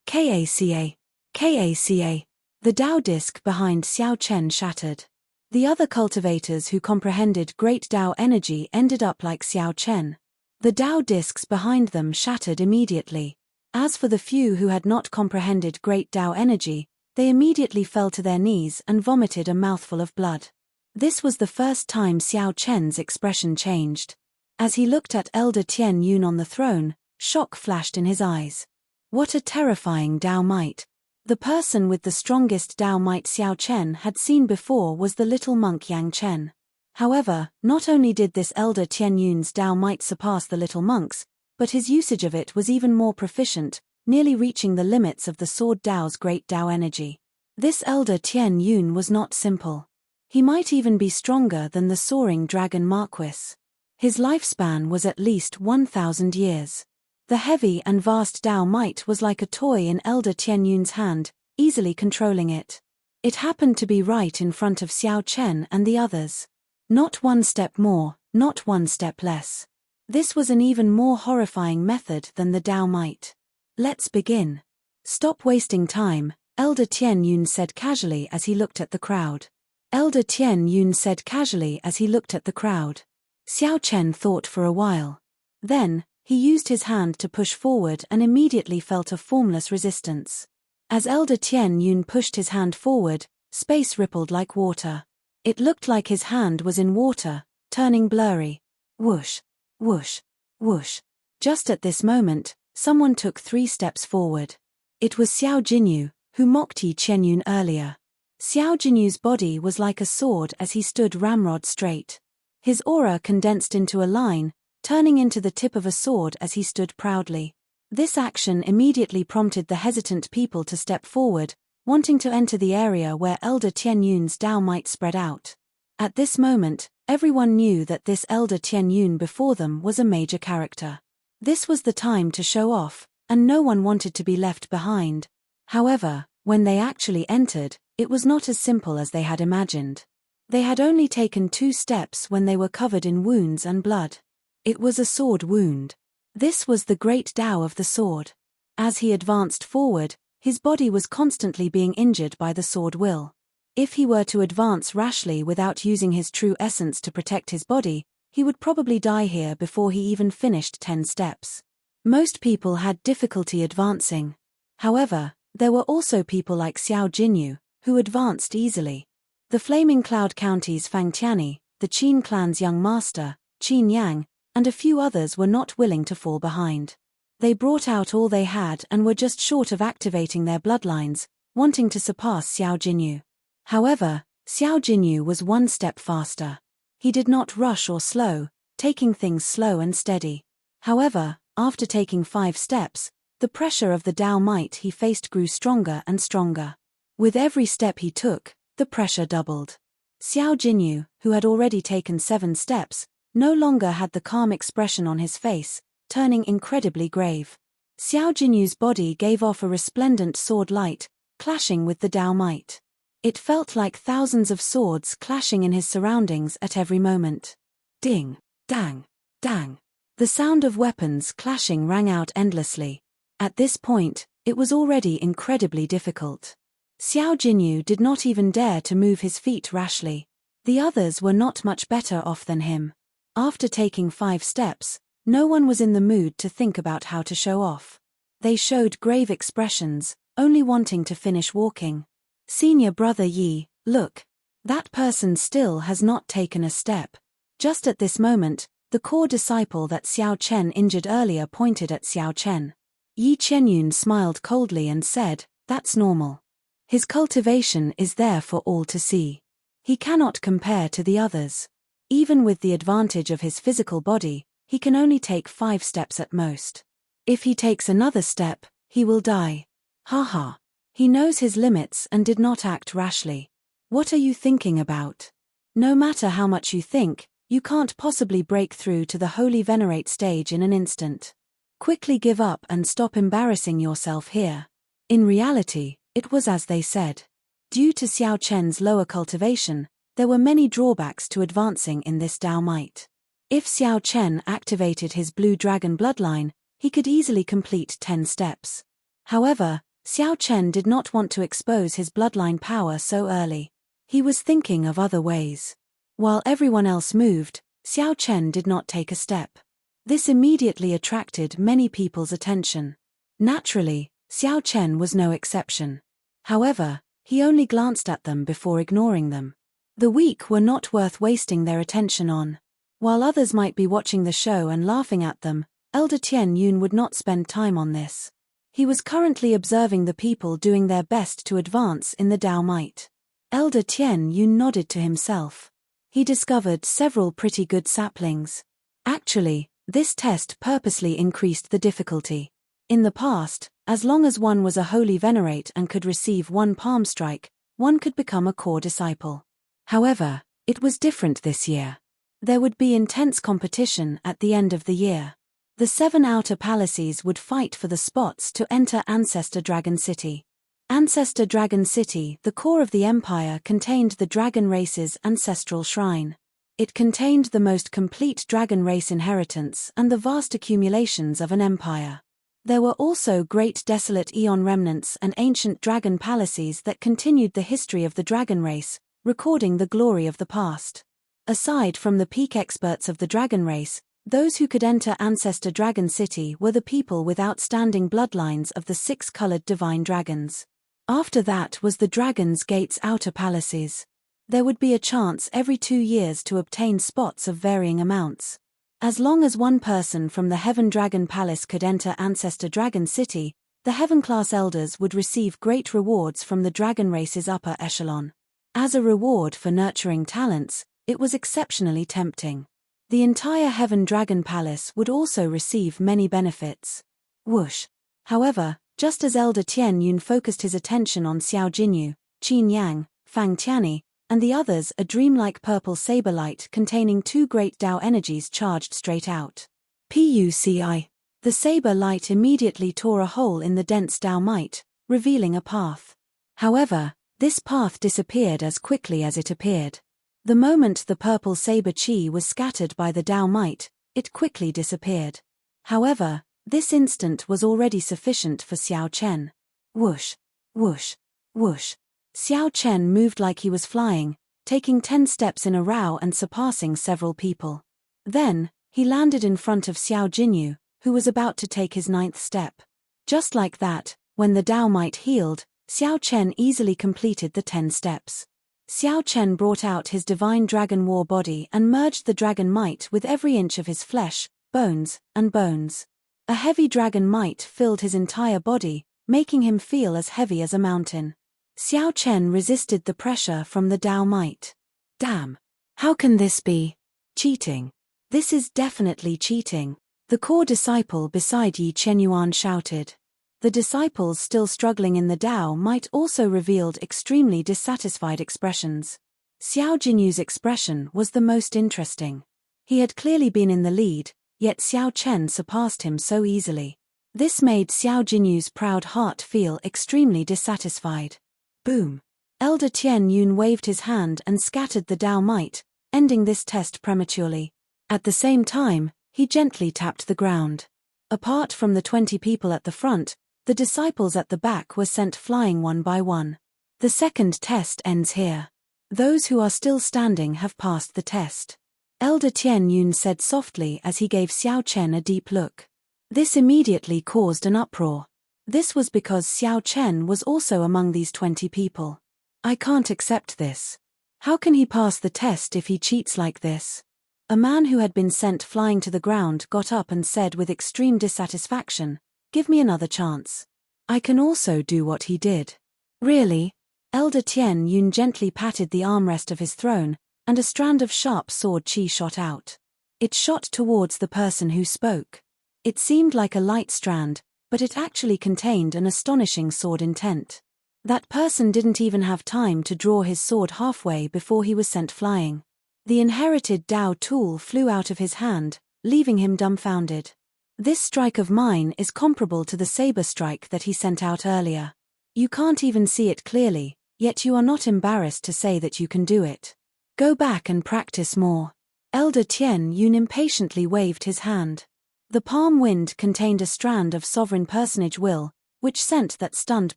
Kaca! Kaca! The Dao disc behind Xiao Chen shattered. The other cultivators who comprehended great Dao energy ended up like Xiao Chen. The Dao discs behind them shattered immediately. As for the few who had not comprehended great Dao energy, they immediately fell to their knees and vomited a mouthful of blood. This was the first time Xiao Chen's expression changed. As he looked at Elder Tian Yun on the throne, shock flashed in his eyes. What a terrifying Dao might. The person with the strongest Dao might Xiao Chen had seen before was the little monk Yang Chen. However, not only did this Elder Tian Yun's Dao might surpass the little monk's, but his usage of it was even more proficient, nearly reaching the limits of the sword Dao's great Dao energy. This Elder Tian Yun was not simple. He might even be stronger than the soaring dragon Marquis. His lifespan was at least 1,000 years. The heavy and vast Dao might was like a toy in Elder Tianyun's hand, easily controlling it. It happened to be right in front of Xiao Chen and the others. Not one step more, not one step less. This was an even more horrifying method than the Dao might. Let's begin. Stop wasting time, Elder Tianyun said casually as he looked at the crowd. Elder Tianyun said casually as he looked at the crowd. Xiao Chen thought for a while. Then, he used his hand to push forward and immediately felt a formless resistance. As Elder Tianyun pushed his hand forward, space rippled like water. It looked like his hand was in water, turning blurry. Whoosh, whoosh, whoosh. Just at this moment, someone took 3 steps forward. It was Xiao Jinyu, who mocked Yi Chenyun earlier. Xiao Jinyu's body was like a sword as he stood ramrod straight. His aura condensed into a line, turning into the tip of a sword as he stood proudly. This action immediately prompted the hesitant people to step forward, wanting to enter the area where Elder Tianyun's Dao might spread out. At this moment, everyone knew that this Elder Tianyun before them was a major character. This was the time to show off, and no one wanted to be left behind. However, when they actually entered, it was not as simple as they had imagined. They had only taken 2 steps when they were covered in wounds and blood. It was a sword wound. This was the great Dao of the sword. As he advanced forward, his body was constantly being injured by the sword will. If he were to advance rashly without using his true essence to protect his body, he would probably die here before he even finished 10 steps. Most people had difficulty advancing. However, there were also people like Xiao Jinyu, who advanced easily. The Flaming Cloud County's Fang Tianyi, the Qin clan's young master, Qin Yang, and a few others were not willing to fall behind. They brought out all they had and were just short of activating their bloodlines, wanting to surpass Xiao Jinyu. However, Xiao Jinyu was 1 step faster. He did not rush or slow, taking things slow and steady. However, after taking 5 steps, the pressure of the Dao might he faced grew stronger and stronger. With every step he took, the pressure doubled. Xiao Jinyu, who had already taken 7 steps, no longer had the calm expression on his face, turning incredibly grave. Xiao Jinyu's body gave off a resplendent sword light, clashing with the Dao might. It felt like thousands of swords clashing in his surroundings at every moment. Ding, dang, dang. The sound of weapons clashing rang out endlessly. At this point, it was already incredibly difficult. Xiao Jinyu did not even dare to move his feet rashly. The others were not much better off than him. After taking 5 steps, no one was in the mood to think about how to show off. They showed grave expressions, only wanting to finish walking. Senior brother Yi, look. That person still has not taken a step. Just at this moment, the core disciple that Xiao Chen injured earlier pointed at Xiao Chen. Yi Chenyun smiled coldly and said, "That's normal. His cultivation is there for all to see. He cannot compare to the others. Even with the advantage of his physical body, he can only take 5 steps at most. If he takes another step, he will die. Haha. He knows his limits and did not act rashly. What are you thinking about? No matter how much you think, you can't possibly break through to the Holy Venerate stage in an instant. Quickly give up and stop embarrassing yourself here." In reality, it was as they said. Due to Xiao Chen's lower cultivation, there were many drawbacks to advancing in this Dao might. If Xiao Chen activated his blue dragon bloodline, he could easily complete 10 steps. However, Xiao Chen did not want to expose his bloodline power so early. He was thinking of other ways. While everyone else moved, Xiao Chen did not take a step. This immediately attracted many people's attention. Naturally, Xiao Chen was no exception. However, he only glanced at them before ignoring them. The weak were not worth wasting their attention on. While others might be watching the show and laughing at them, Elder Tianyun would not spend time on this. He was currently observing the people doing their best to advance in the Dao might. Elder Tianyun nodded to himself. He discovered several pretty good saplings. Actually, this test purposely increased the difficulty. In the past, as long as one was a holy venerate and could receive 1 palm strike, one could become a core disciple. However, it was different this year. There would be intense competition at the end of the year. The 7 outer palaces would fight for the spots to enter Ancestor Dragon City. Ancestor Dragon City, the core of the empire, contained the dragon race's ancestral shrine. It contained the most complete dragon race inheritance and the vast accumulations of an empire. There were also great desolate eon remnants and ancient dragon palaces that continued the history of the dragon race, recording the glory of the past. Aside from the peak experts of the dragon race, those who could enter Ancestor Dragon City were the people with outstanding bloodlines of the 6-colored divine dragons. After that was the Dragon's Gate's outer palaces. There would be a chance every 2 years to obtain spots of varying amounts. As long as one person from the Heaven Dragon Palace could enter Ancestor Dragon City, the Heaven-class elders would receive great rewards from the dragon race's upper echelon. As a reward for nurturing talents, it was exceptionally tempting. The entire Heaven Dragon Palace would also receive many benefits. Whoosh! However, just as Elder Tian Yun focused his attention on Xiao Jinyu, Qin Yang, Fang Tianyi, and the others, a dreamlike purple saber light containing 2 great Dao energies charged straight out. Puci. The saber light immediately tore a hole in the dense Dao might, revealing a path. However, this path disappeared as quickly as it appeared. The moment the purple saber chi was scattered by the Dao might, it quickly disappeared. However, this instant was already sufficient for Xiao Chen. Whoosh, whoosh, whoosh. Xiao Chen moved like he was flying, taking 10 steps in a row and surpassing several people. Then, he landed in front of Xiao Jinyu, who was about to take his 9th step. Just like that, when the Dao might healed, Xiao Chen easily completed the 10 steps. Xiao Chen brought out his divine dragon war body and merged the dragon might with every inch of his flesh, bones, and bones. A heavy dragon might filled his entire body, making him feel as heavy as a mountain. Xiao Chen resisted the pressure from the Dao might. Damn! How can this be? Cheating. This is definitely cheating. The core disciple beside Yi Chenyuan shouted. The disciples still struggling in the Dao might also revealed extremely dissatisfied expressions. Xiao Jinyu's expression was the most interesting. He had clearly been in the lead, yet Xiao Chen surpassed him so easily. This made Xiao Jinyu's proud heart feel extremely dissatisfied. Boom! Elder Tian Yun waved his hand and scattered the Dao might, ending this test prematurely. At the same time, he gently tapped the ground. Apart from the 20 people at the front, the disciples at the back were sent flying one by one. The second test ends here. Those who are still standing have passed the test. Elder Tian Yun said softly as he gave Xiao Chen a deep look. This immediately caused an uproar. This was because Xiao Chen was also among these 20 people. I can't accept this. How can he pass the test if he cheats like this? A man who had been sent flying to the ground got up and said with extreme dissatisfaction, "Give me another chance. I can also do what he did." Really? Elder Tian Yun gently patted the armrest of his throne, and a strand of sharp sword chi shot out. It shot towards the person who spoke. It seemed like a light strand, but it actually contained an astonishing sword intent. That person didn't even have time to draw his sword halfway before he was sent flying. The inherited Dao tool flew out of his hand, leaving him dumbfounded. This strike of mine is comparable to the saber strike that he sent out earlier. You can't even see it clearly, yet you are not embarrassed to say that you can do it. Go back and practice more. Elder Tian Yun impatiently waved his hand. The palm wind contained a strand of sovereign personage will, which sent that stunned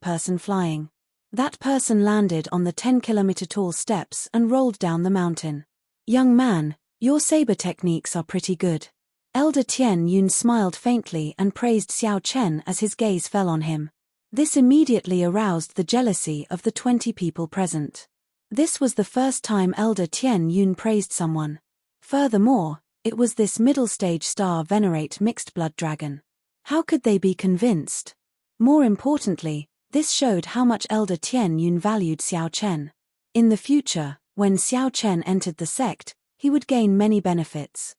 person flying. That person landed on the 10-kilometer tall steps and rolled down the mountain. Young man, your saber techniques are pretty good. Elder Tian Yun smiled faintly and praised Xiao Chen as his gaze fell on him. This immediately aroused the jealousy of the 20 people present. This was the first time Elder Tian Yun praised someone. Furthermore, it was this middle-stage star venerate mixed-blood dragon. How could they be convinced? More importantly, this showed how much Elder Tian Yun valued Xiao Chen. In the future, when Xiao Chen entered the sect, he would gain many benefits.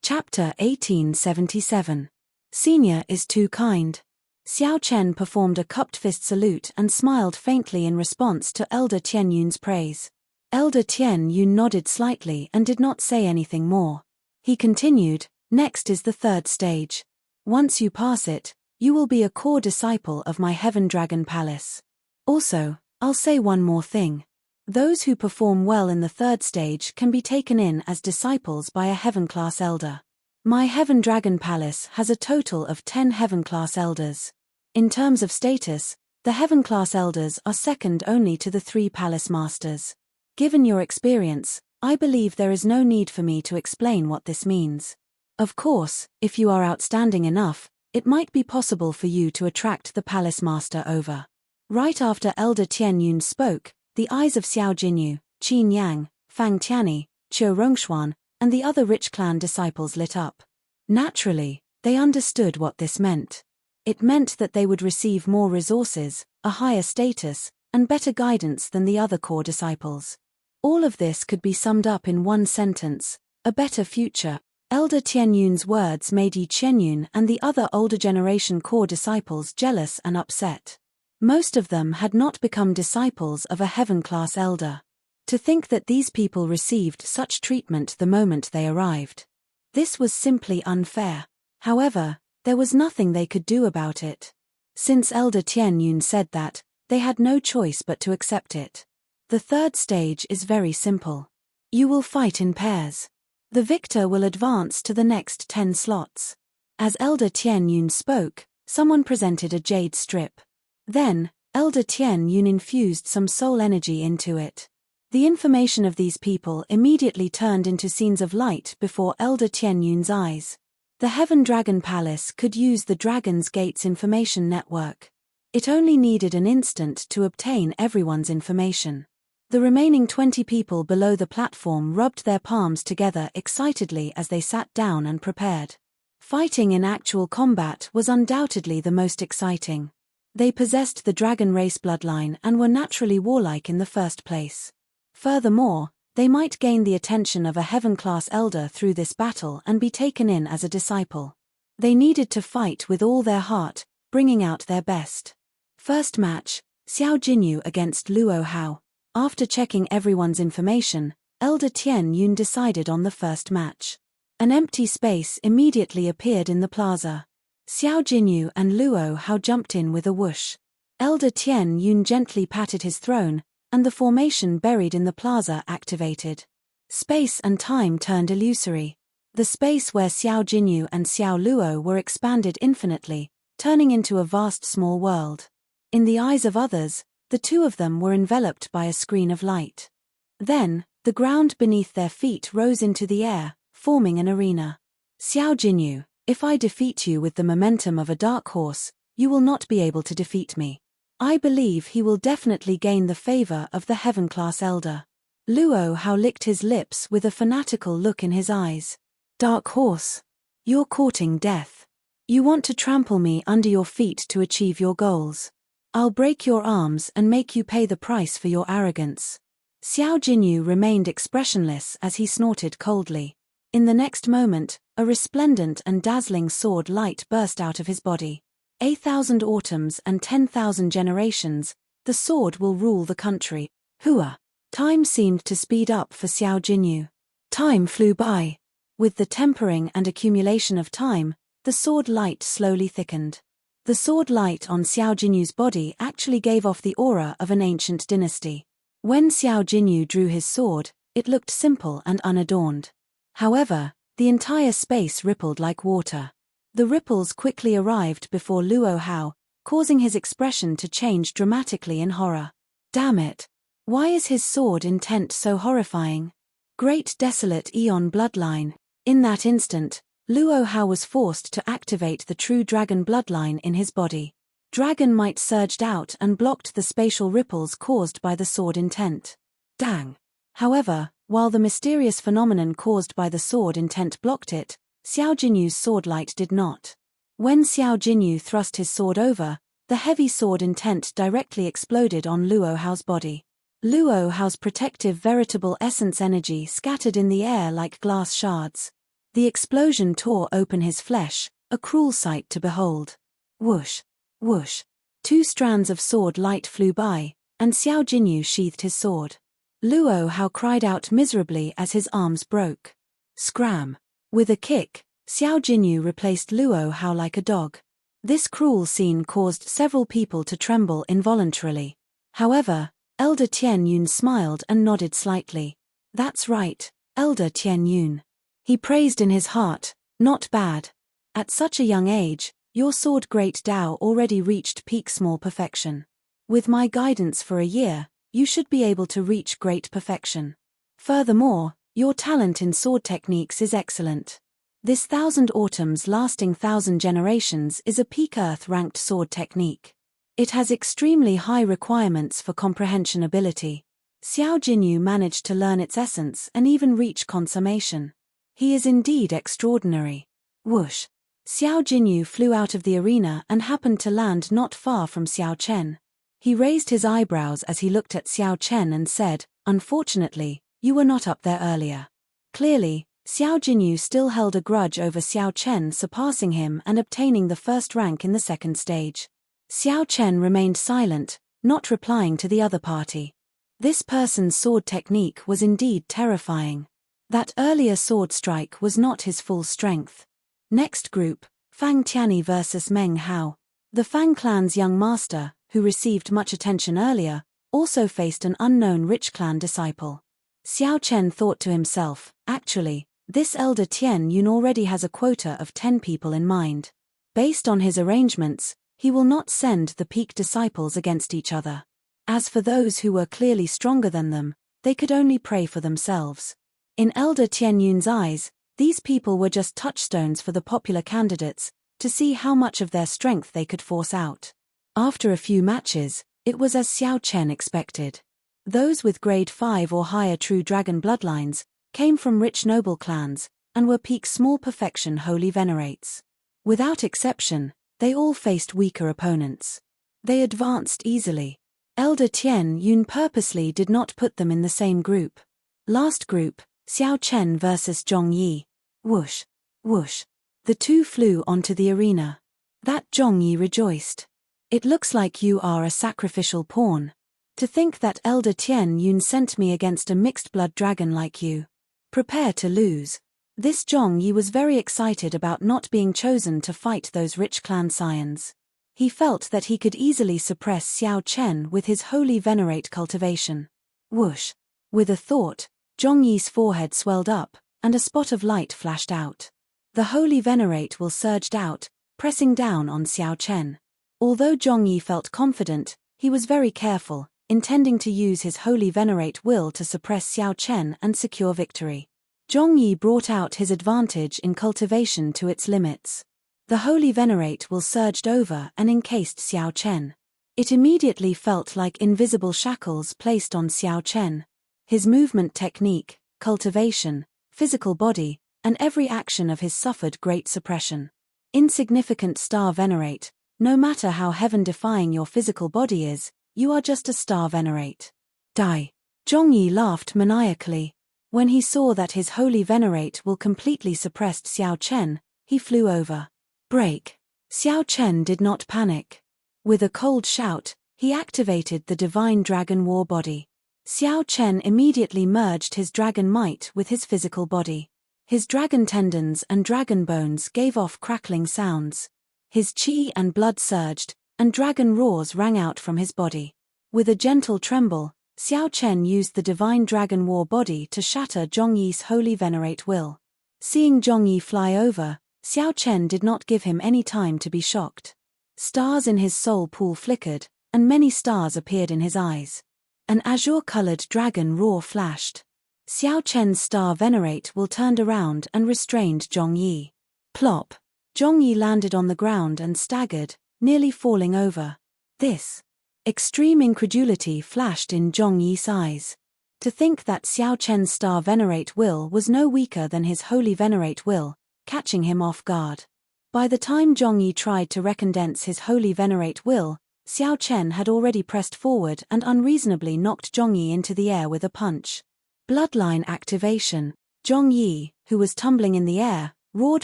Chapter 1877. Senior is too kind. Xiao Chen performed a cupped fist salute and smiled faintly in response to Elder Tian Yun's praise. Elder Tian Yun nodded slightly and did not say anything more. He continued, "Next is the third stage. Once you pass it, you will be a core disciple of my Heaven Dragon Palace. Also, I'll say one more thing. Those who perform well in the third stage can be taken in as disciples by a Heaven-class elder. My Heaven Dragon Palace has a total of 10 Heaven-class elders. In terms of status, the Heaven-class elders are second only to the 3 palace masters. Given your experience, I believe there is no need for me to explain what this means. Of course, if you are outstanding enough, it might be possible for you to attract the palace master over." Right after Elder Tian Yun spoke, the eyes of Xiao Jinyu, Qin Yang, Fang Tianyi, Qiu Rongshuan, and the other rich clan disciples lit up. Naturally, they understood what this meant. It meant that they would receive more resources, a higher status, and better guidance than the other core disciples. All of this could be summed up in one sentence: a better future. Elder Tian Yun's words made Yi Qianyun and the other older generation core disciples jealous and upset. Most of them had not become disciples of a Heaven-class elder. To think that these people received such treatment the moment they arrived. This was simply unfair. However, there was nothing they could do about it. Since Elder Tian Yun said that, they had no choice but to accept it. The third stage is very simple. You will fight in pairs. The victor will advance to the next 10 slots. As Elder Tian Yun spoke, someone presented a jade strip. Then, Elder Tian Yun infused some soul energy into it. The information of these people immediately turned into scenes of light before Elder Tian Yun's eyes. The Heaven Dragon Palace could use the Dragon's Gate's information network. It only needed an instant to obtain everyone's information. The remaining 20 people below the platform rubbed their palms together excitedly as they sat down and prepared. Fighting in actual combat was undoubtedly the most exciting. They possessed the dragon race bloodline and were naturally warlike in the first place. Furthermore, they might gain the attention of a Heaven-class elder through this battle and be taken in as a disciple. They needed to fight with all their heart, bringing out their best. First match, Xiao Jinyu against Luo Hao. After checking everyone's information, Elder Tian Yun decided on the first match. An empty space immediately appeared in the plaza. Xiao Jinyu and Luo Hao jumped in with a whoosh. Elder Tian Yun gently patted his throne, and the formation buried in the plaza activated. Space and time turned illusory. The space where Xiao Jinyu and Xiao Luo were expanded infinitely, turning into a vast small world. In the eyes of others, the two of them were enveloped by a screen of light. Then, the ground beneath their feet rose into the air, forming an arena. Xiao Jinyu, if I defeat you with the momentum of a dark horse, you will not be able to defeat me. I believe he will definitely gain the favor of the Heaven-class elder. Luo Hao licked his lips with a fanatical look in his eyes. Dark horse. You're courting death. You want to trample me under your feet to achieve your goals. I'll break your arms and make you pay the price for your arrogance. Xiao Jinyu remained expressionless as he snorted coldly. In the next moment, a resplendent and dazzling sword light burst out of his body. 1,000 autumns and 10,000 generations, the sword will rule the country. Hua! Time seemed to speed up for Xiao Jinyu. Time flew by. With the tempering and accumulation of time, the sword light slowly thickened. The sword light on Xiao Jinyu's body actually gave off the aura of an ancient dynasty. When Xiao Jinyu drew his sword, it looked simple and unadorned. However, the entire space rippled like water. The ripples quickly arrived before Luo Hao, causing his expression to change dramatically in horror. Damn it! Why is his sword intent so horrifying? Great desolate Eon bloodline. In that instant, Luo Hao was forced to activate the true dragon bloodline in his body. Dragon might surged out and blocked the spatial ripples caused by the sword intent. Dang! However, while the mysterious phenomenon caused by the sword intent blocked it, Xiao Jinyu's sword light did not. When Xiao Jinyu thrust his sword over, the heavy sword intent directly exploded on Luo Hao's body. Luo Hao's protective veritable essence energy scattered in the air like glass shards. The explosion tore open his flesh, a cruel sight to behold. Whoosh! Whoosh! 2 strands of sword light flew by, and Xiao Jinyu sheathed his sword. Luo Hao cried out miserably as his arms broke. Scram! With a kick, Xiao Jinyu replaced Luo Hao like a dog. This cruel scene caused several people to tremble involuntarily. However, Elder Tian Yun smiled and nodded slightly. That's right, Elder Tian Yun. He praised in his heart, not bad. At such a young age, your sword Great Dao already reached peak small perfection. With my guidance for a year, you should be able to reach great perfection. Furthermore, your talent in sword techniques is excellent. This 1,000 autumns lasting 1,000 generations is a peak earth-ranked sword technique. It has extremely high requirements for comprehension ability. Xiao Jinyu managed to learn its essence and even reach consummation. He is indeed extraordinary. Whoosh! Xiao Jinyu flew out of the arena and happened to land not far from Xiao Chen. He raised his eyebrows as he looked at Xiao Chen and said, "Unfortunately, you were not up there earlier." Clearly, Xiao Jinyu still held a grudge over Xiao Chen surpassing him and obtaining the first rank in the second stage. Xiao Chen remained silent, not replying to the other party. This person's sword technique was indeed terrifying. That earlier sword strike was not his full strength. Next group, Fang Tianyi vs Meng Hao. The Fang clan's young master, who received much attention earlier, also faced an unknown rich clan disciple. Xiao Chen thought to himself, actually, this elder Tian Yun already has a quota of 10 people in mind. Based on his arrangements, he will not send the peak disciples against each other. As for those who were clearly stronger than them, they could only pray for themselves. In elder Tian Yun's eyes, these people were just touchstones for the popular candidates, to see how much of their strength they could force out. After a few matches, it was as Xiao Chen expected. Those with grade 5 or higher true dragon bloodlines came from rich noble clans and were peak small perfection holy venerates. Without exception, they all faced weaker opponents. They advanced easily. Elder Tian Yun purposely did not put them in the same group. Last group, Xiao Chen vs Zhong Yi. Whoosh! Whoosh! The two flew onto the arena. That Zhong Yi rejoiced. It looks like you are a sacrificial pawn. To think that Elder Tian Yun sent me against a mixed-blood dragon like you. Prepare to lose. This Zhong Yi was very excited about not being chosen to fight those rich clan scions. He felt that he could easily suppress Xiao Chen with his holy venerate cultivation. Whoosh! With a thought, Zhong Yi's forehead swelled up, and a spot of light flashed out. The holy venerate will surged out, pressing down on Xiao Chen. Although Zhong Yi felt confident, he was very careful, intending to use his holy venerate will to suppress Xiao Chen and secure victory. Zhong Yi brought out his advantage in cultivation to its limits. The holy venerate will surged over and encased Xiao Chen. It immediately felt like invisible shackles placed on Xiao Chen. His movement technique, cultivation, physical body, and every action of his suffered great suppression. Insignificant star venerate, no matter how heaven-defying your physical body is, you are just a star venerate. Die. Zhong Yi laughed maniacally. When he saw that his holy venerate will completely suppressed Xiao Chen, he flew over. Break. Xiao Chen did not panic. With a cold shout, he activated the divine dragon war body. Xiao Chen immediately merged his dragon might with his physical body. His dragon tendons and dragon bones gave off crackling sounds. His chi and blood surged, and dragon roars rang out from his body. With a gentle tremble, Xiao Chen used the divine dragon war body to shatter Zhong Yi's holy venerate will. Seeing Zhong Yi fly over, Xiao Chen did not give him any time to be shocked. Stars in his soul pool flickered, and many stars appeared in his eyes. An azure-colored dragon roar flashed. Xiao Chen's star venerate will turned around and restrained Zhong Yi. Plop! Zhong Yi landed on the ground and staggered, nearly falling over. This extreme incredulity flashed in Zhong Yi's eyes. To think that Xiao Chen's star venerate will was no weaker than his holy venerate will, catching him off guard. By the time Zhong Yi tried to recondense his holy venerate will, Xiao Chen had already pressed forward and unreasonably knocked Zhong Yi into the air with a punch. Bloodline activation. Zhong Yi, who was tumbling in the air, roared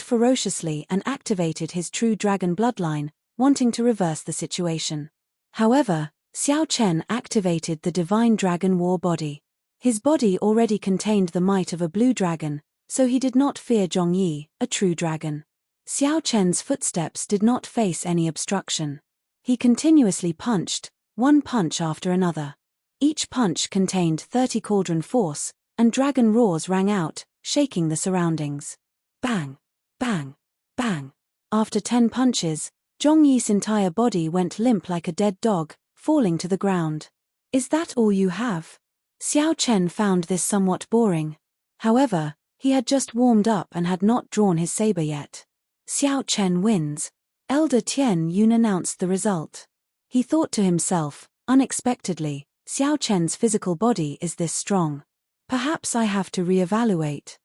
ferociously and activated his true dragon bloodline, wanting to reverse the situation. However, Xiao Chen activated the divine dragon war body. His body already contained the might of a blue dragon, so he did not fear Zhongyi, a true dragon. Xiao Chen's footsteps did not face any obstruction. He continuously punched, one punch after another. Each punch contained 30 cauldron force, and dragon roars rang out, shaking the surroundings. Bang! Bang! Bang! After 10 punches, Zhongyi's entire body went limp like a dead dog, falling to the ground. Is that all you have? Xiao Chen found this somewhat boring. However, he had just warmed up and had not drawn his saber yet. Xiao Chen wins. Elder Tian Yun announced the result. He thought to himself, unexpectedly, Xiao Chen's physical body is this strong. Perhaps I have to re-evaluate.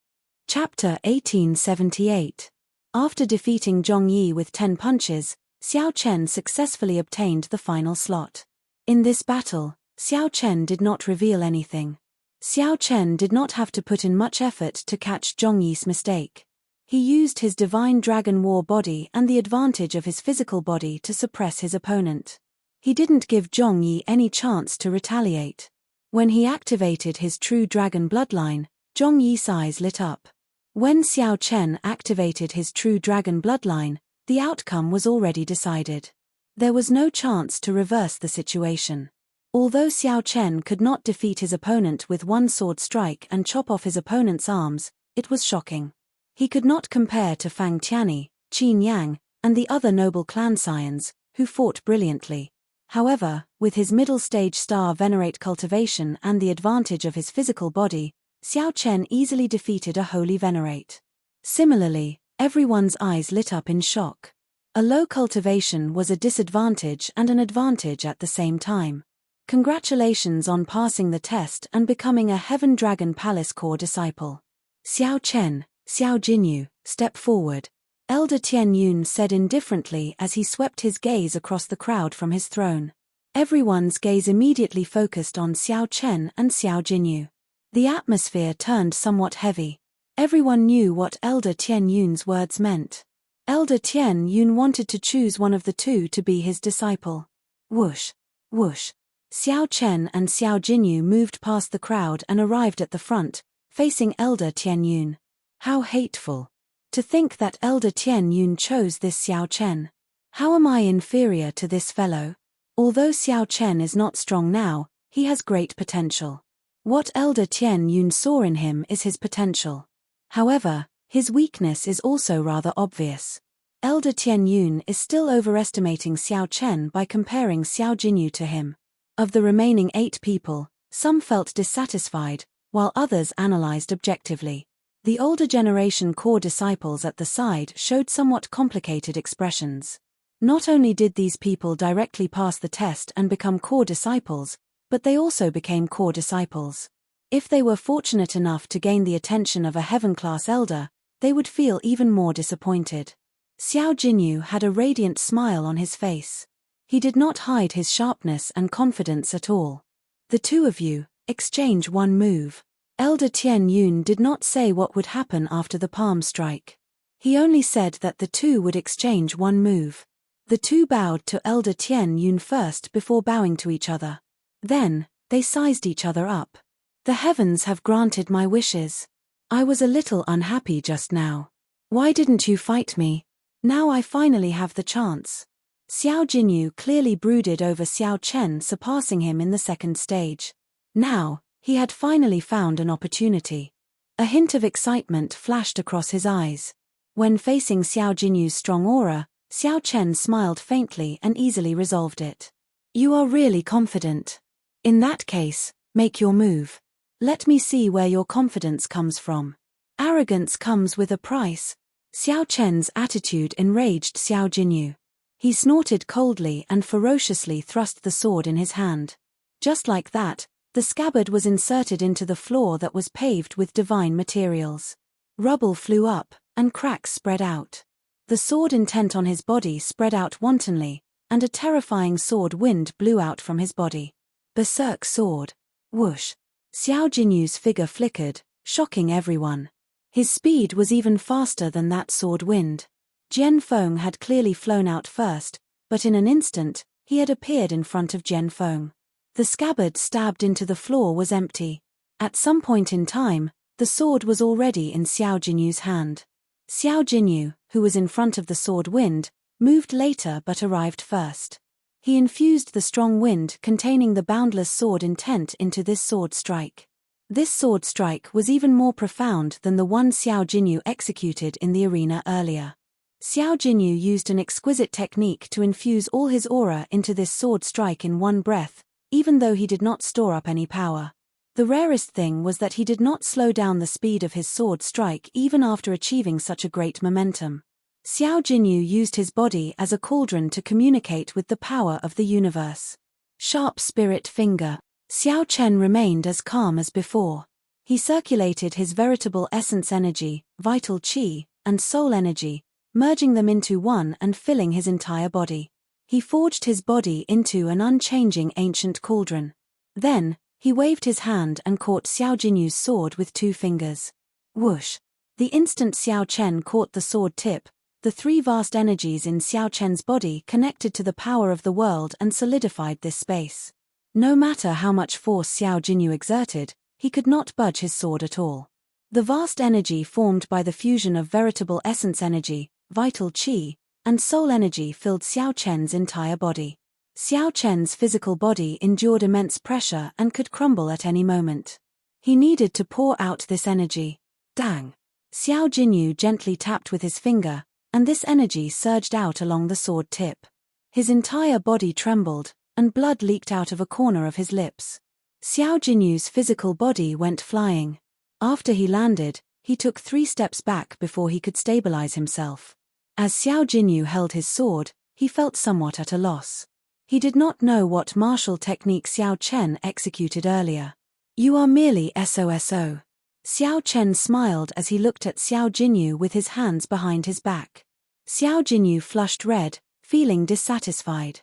Chapter 1878. After defeating Zhongyi with 10 punches, Xiao Chen successfully obtained the final slot. In this battle, Xiao Chen did not reveal anything. Xiao Chen did not have to put in much effort to catch Zhongyi's mistake. He used his divine dragon war body and the advantage of his physical body to suppress his opponent. He didn't give Zhongyi any chance to retaliate. When he activated his true dragon bloodline, Zhongyi's eyes lit up. When Xiao Chen activated his true dragon bloodline, the outcome was already decided. There was no chance to reverse the situation. Although Xiao Chen could not defeat his opponent with one sword strike and chop off his opponent's arms, it was shocking. He could not compare to Fang Tianyi, Qin Yang, and the other noble clan scions, who fought brilliantly. However, with his middle-stage star venerate cultivation and the advantage of his physical body, Xiao Chen easily defeated a holy venerate. Similarly, everyone's eyes lit up in shock. A low cultivation was a disadvantage and an advantage at the same time. Congratulations on passing the test and becoming a Heaven Dragon Palace core disciple. Xiao Chen, Xiao Jinyu, step forward. Elder Tian Yun said indifferently as he swept his gaze across the crowd from his throne. Everyone's gaze immediately focused on Xiao Chen and Xiao Jinyu. The atmosphere turned somewhat heavy. Everyone knew what Elder Tian Yun's words meant. Elder Tian Yun wanted to choose one of the two to be his disciple. Whoosh! Whoosh! Xiao Chen and Xiao Jinyu moved past the crowd and arrived at the front, facing Elder Tian Yun. How hateful! To think that Elder Tian Yun chose this Xiao Chen. How am I inferior to this fellow? Although Xiao Chen is not strong now, he has great potential. What Elder Tian Yun saw in him is his potential. However, his weakness is also rather obvious. Elder Tian Yun is still overestimating Xiao Chen by comparing Xiao Jinyu to him. Of the remaining 8 people, some felt dissatisfied, while others analyzed objectively. The older generation core disciples at the side showed somewhat complicated expressions. Not only did these people directly pass the test and become core disciples, but they also became core disciples. If they were fortunate enough to gain the attention of a heaven-class elder, they would feel even more disappointed. Xiao Jinyu had a radiant smile on his face. He did not hide his sharpness and confidence at all. The two of you, exchange one move. Elder Tian Yun did not say what would happen after the palm strike. He only said that the two would exchange one move. The two bowed to Elder Tian Yun first before bowing to each other. Then, they sized each other up. The heavens have granted my wishes. I was a little unhappy just now. Why didn't you fight me? Now I finally have the chance. Xiao Jinyu clearly brooded over Xiao Chen surpassing him in the second stage. Now, he had finally found an opportunity. A hint of excitement flashed across his eyes. When facing Xiao Jinyu's strong aura, Xiao Chen smiled faintly and easily resolved it. You are really confident. In that case, make your move. Let me see where your confidence comes from. Arrogance comes with a price. Xiao Chen's attitude enraged Xiao Jinyu. He snorted coldly and ferociously thrust the sword in his hand. Just like that, the scabbard was inserted into the floor that was paved with divine materials. Rubble flew up, and cracks spread out. The sword intent on his body spread out wantonly, and a terrifying sword wind blew out from his body. Berserk sword. Whoosh. Xiao Jinyu's figure flickered, shocking everyone. His speed was even faster than that sword wind. Jian Feng had clearly flown out first, but in an instant, he had appeared in front of Jian Feng. The scabbard stabbed into the floor was empty. At some point in time, the sword was already in Xiao Jinyu's hand. Xiao Jinyu, who was in front of the sword wind, moved later but arrived first. He infused the strong wind containing the boundless sword intent into this sword strike. This sword strike was even more profound than the one Xiao Jinyu executed in the arena earlier. Xiao Jinyu used an exquisite technique to infuse all his aura into this sword strike in one breath, even though he did not store up any power. The rarest thing was that he did not slow down the speed of his sword strike even after achieving such a great momentum. Xiao Jinyu used his body as a cauldron to communicate with the power of the universe. Sharp spirit finger. Xiao Chen remained as calm as before. He circulated his veritable essence energy, vital qi, and soul energy, merging them into one and filling his entire body. He forged his body into an unchanging ancient cauldron. Then, he waved his hand and caught Xiao Jinyu's sword with 2 fingers. Whoosh! The instant Xiao Chen caught the sword tip, the 3 vast energies in Xiao Chen's body connected to the power of the world and solidified this space. No matter how much force Xiao Jinyu exerted, he could not budge his sword at all. The vast energy formed by the fusion of veritable essence energy, vital qi, and soul energy filled Xiao Chen's entire body. Xiao Chen's physical body endured immense pressure and could crumble at any moment. He needed to pour out this energy. Dang! Xiao Jinyu gently tapped with his finger, and this energy surged out along the sword tip. His entire body trembled, and blood leaked out of a corner of his lips. Xiao Jinyu's physical body went flying. After he landed, he took 3 steps back before he could stabilize himself. As Xiao Jinyu held his sword, he felt somewhat at a loss. He did not know what martial technique Xiao Chen executed earlier. You are merely SOSO. Xiao Chen smiled as he looked at Xiao Jinyu with his hands behind his back. Xiao Jinyu flushed red, feeling dissatisfied.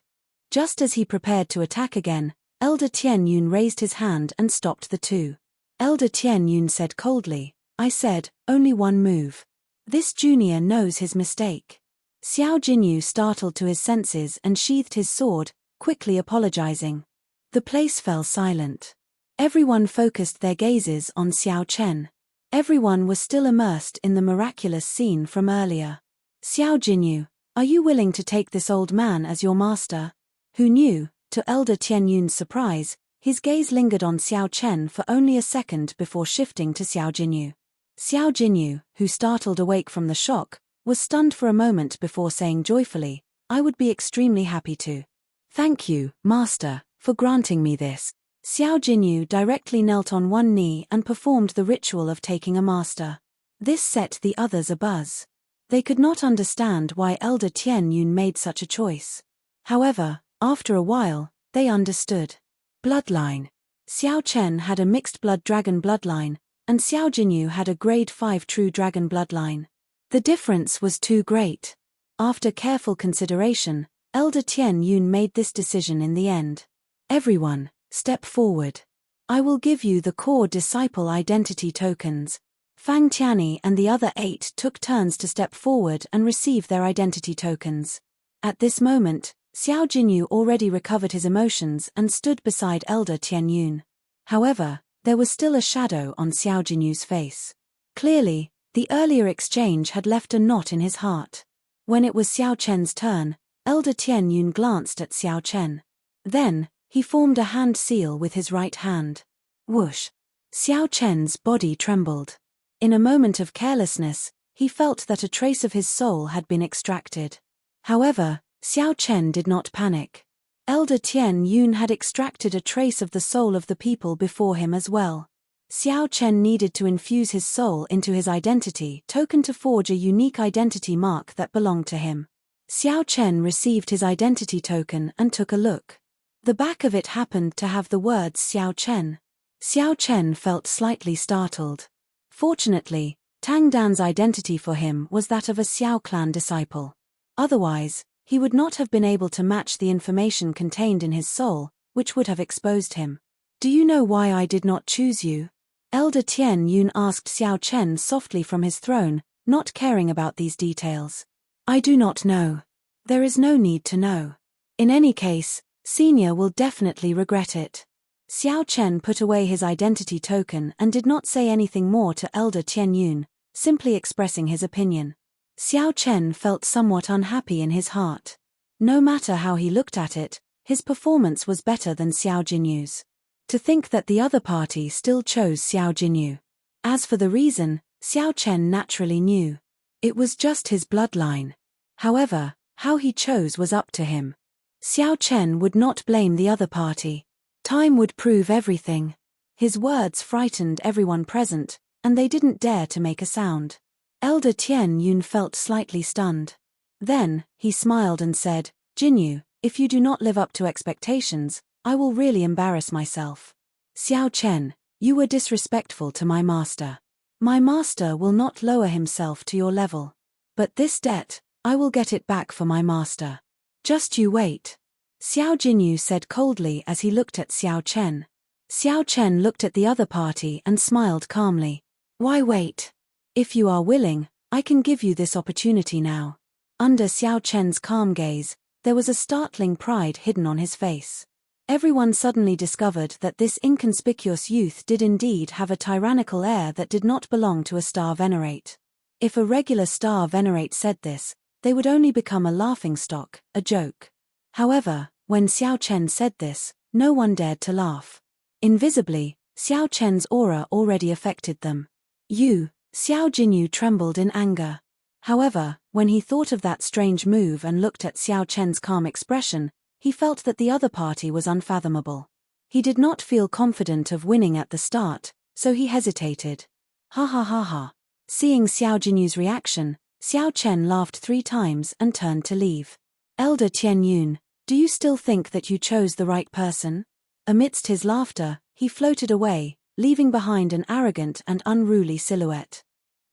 Just as he prepared to attack again, Elder Tian Yun raised his hand and stopped the 2. Elder Tian Yun said coldly, I said, only one move. This junior knows his mistake. Xiao Jinyu startled to his senses and sheathed his sword, quickly apologizing. The place fell silent. Everyone focused their gazes on Xiao Chen. Everyone was still immersed in the miraculous scene from earlier. Xiao Jinyu, are you willing to take this old man as your master? Who knew, to Elder Tian Yun's surprise, his gaze lingered on Xiao Chen for only a second before shifting to Xiao Jinyu. Xiao Jinyu, who startled awake from the shock, was stunned for a moment before saying joyfully, I would be extremely happy to. Thank you, Master, for granting me this. Xiao Jinyu directly knelt on one knee and performed the ritual of taking a master. This set the others abuzz. They could not understand why Elder Tian Yun made such a choice. However, after a while, they understood. Bloodline. Xiao Chen had a mixed blood dragon bloodline, and Xiao Jinyu had a grade 5 true dragon bloodline. The difference was too great. After careful consideration, Elder Tian Yun made this decision in the end. Everyone, step forward. I will give you the core disciple identity tokens. Fang Tianyi and the other 8 took turns to step forward and receive their identity tokens. At this moment, Xiao Jinyu already recovered his emotions and stood beside Elder Tian Yun. However, there was still a shadow on Xiao Jinyu's face. Clearly, the earlier exchange had left a knot in his heart. When it was Xiao Chen's turn, Elder Tian Yun glanced at Xiao Chen. Then, he formed a hand seal with his right hand. Whoosh! Xiao Chen's body trembled. In a moment of carelessness, he felt that a trace of his soul had been extracted. However, Xiao Chen did not panic. Elder Tian Yun had extracted a trace of the soul of the people before him as well. Xiao Chen needed to infuse his soul into his identity token to forge a unique identity mark that belonged to him. Xiao Chen received his identity token and took a look. The back of it happened to have the words Xiao Chen. Xiao Chen felt slightly startled. Fortunately, Tang Dan's identity for him was that of a Xiao clan disciple. Otherwise, he would not have been able to match the information contained in his soul, which would have exposed him. Do you know why I did not choose you? Elder Tian Yun asked Xiao Chen softly from his throne, not caring about these details. I do not know. There is no need to know. In any case, Senior will definitely regret it. Xiao Chen put away his identity token and did not say anything more to Elder Tianyun, simply expressing his opinion. Xiao Chen felt somewhat unhappy in his heart. No matter how he looked at it, his performance was better than Xiao Jinyu's. To think that the other party still chose Xiao Jinyu. As for the reason, Xiao Chen naturally knew. It was just his bloodline. However, how he chose was up to him. Xiao Chen would not blame the other party. Time would prove everything. His words frightened everyone present, and they didn't dare to make a sound. Elder Tianyun felt slightly stunned. Then, he smiled and said, "Jinyu, if you do not live up to expectations, I will really embarrass myself. Xiao Chen, you were disrespectful to my master. My master will not lower himself to your level. But this debt, I will get it back for my master. Just you wait." Xiao Jinyu said coldly as he looked at Xiao Chen. Xiao Chen looked at the other party and smiled calmly. "Why wait? If you are willing, I can give you this opportunity now." Under Xiao Chen's calm gaze, there was a startling pride hidden on his face. Everyone suddenly discovered that this inconspicuous youth did indeed have a tyrannical air that did not belong to a star venerate. If a regular star venerate said this, they would only become a laughingstock, a joke. However, when Xiao Chen said this, no one dared to laugh. Invisibly, Xiao Chen's aura already affected them. Xiao Jinyu trembled in anger. However, when he thought of that strange move and looked at Xiao Chen's calm expression, he felt that the other party was unfathomable. He did not feel confident of winning at the start, so he hesitated. Ha ha ha ha. Seeing Xiao Jinyu's reaction, Xiao Chen laughed 3 times and turned to leave. "Elder Tianyun, do you still think that you chose the right person?" Amidst his laughter, he floated away, leaving behind an arrogant and unruly silhouette.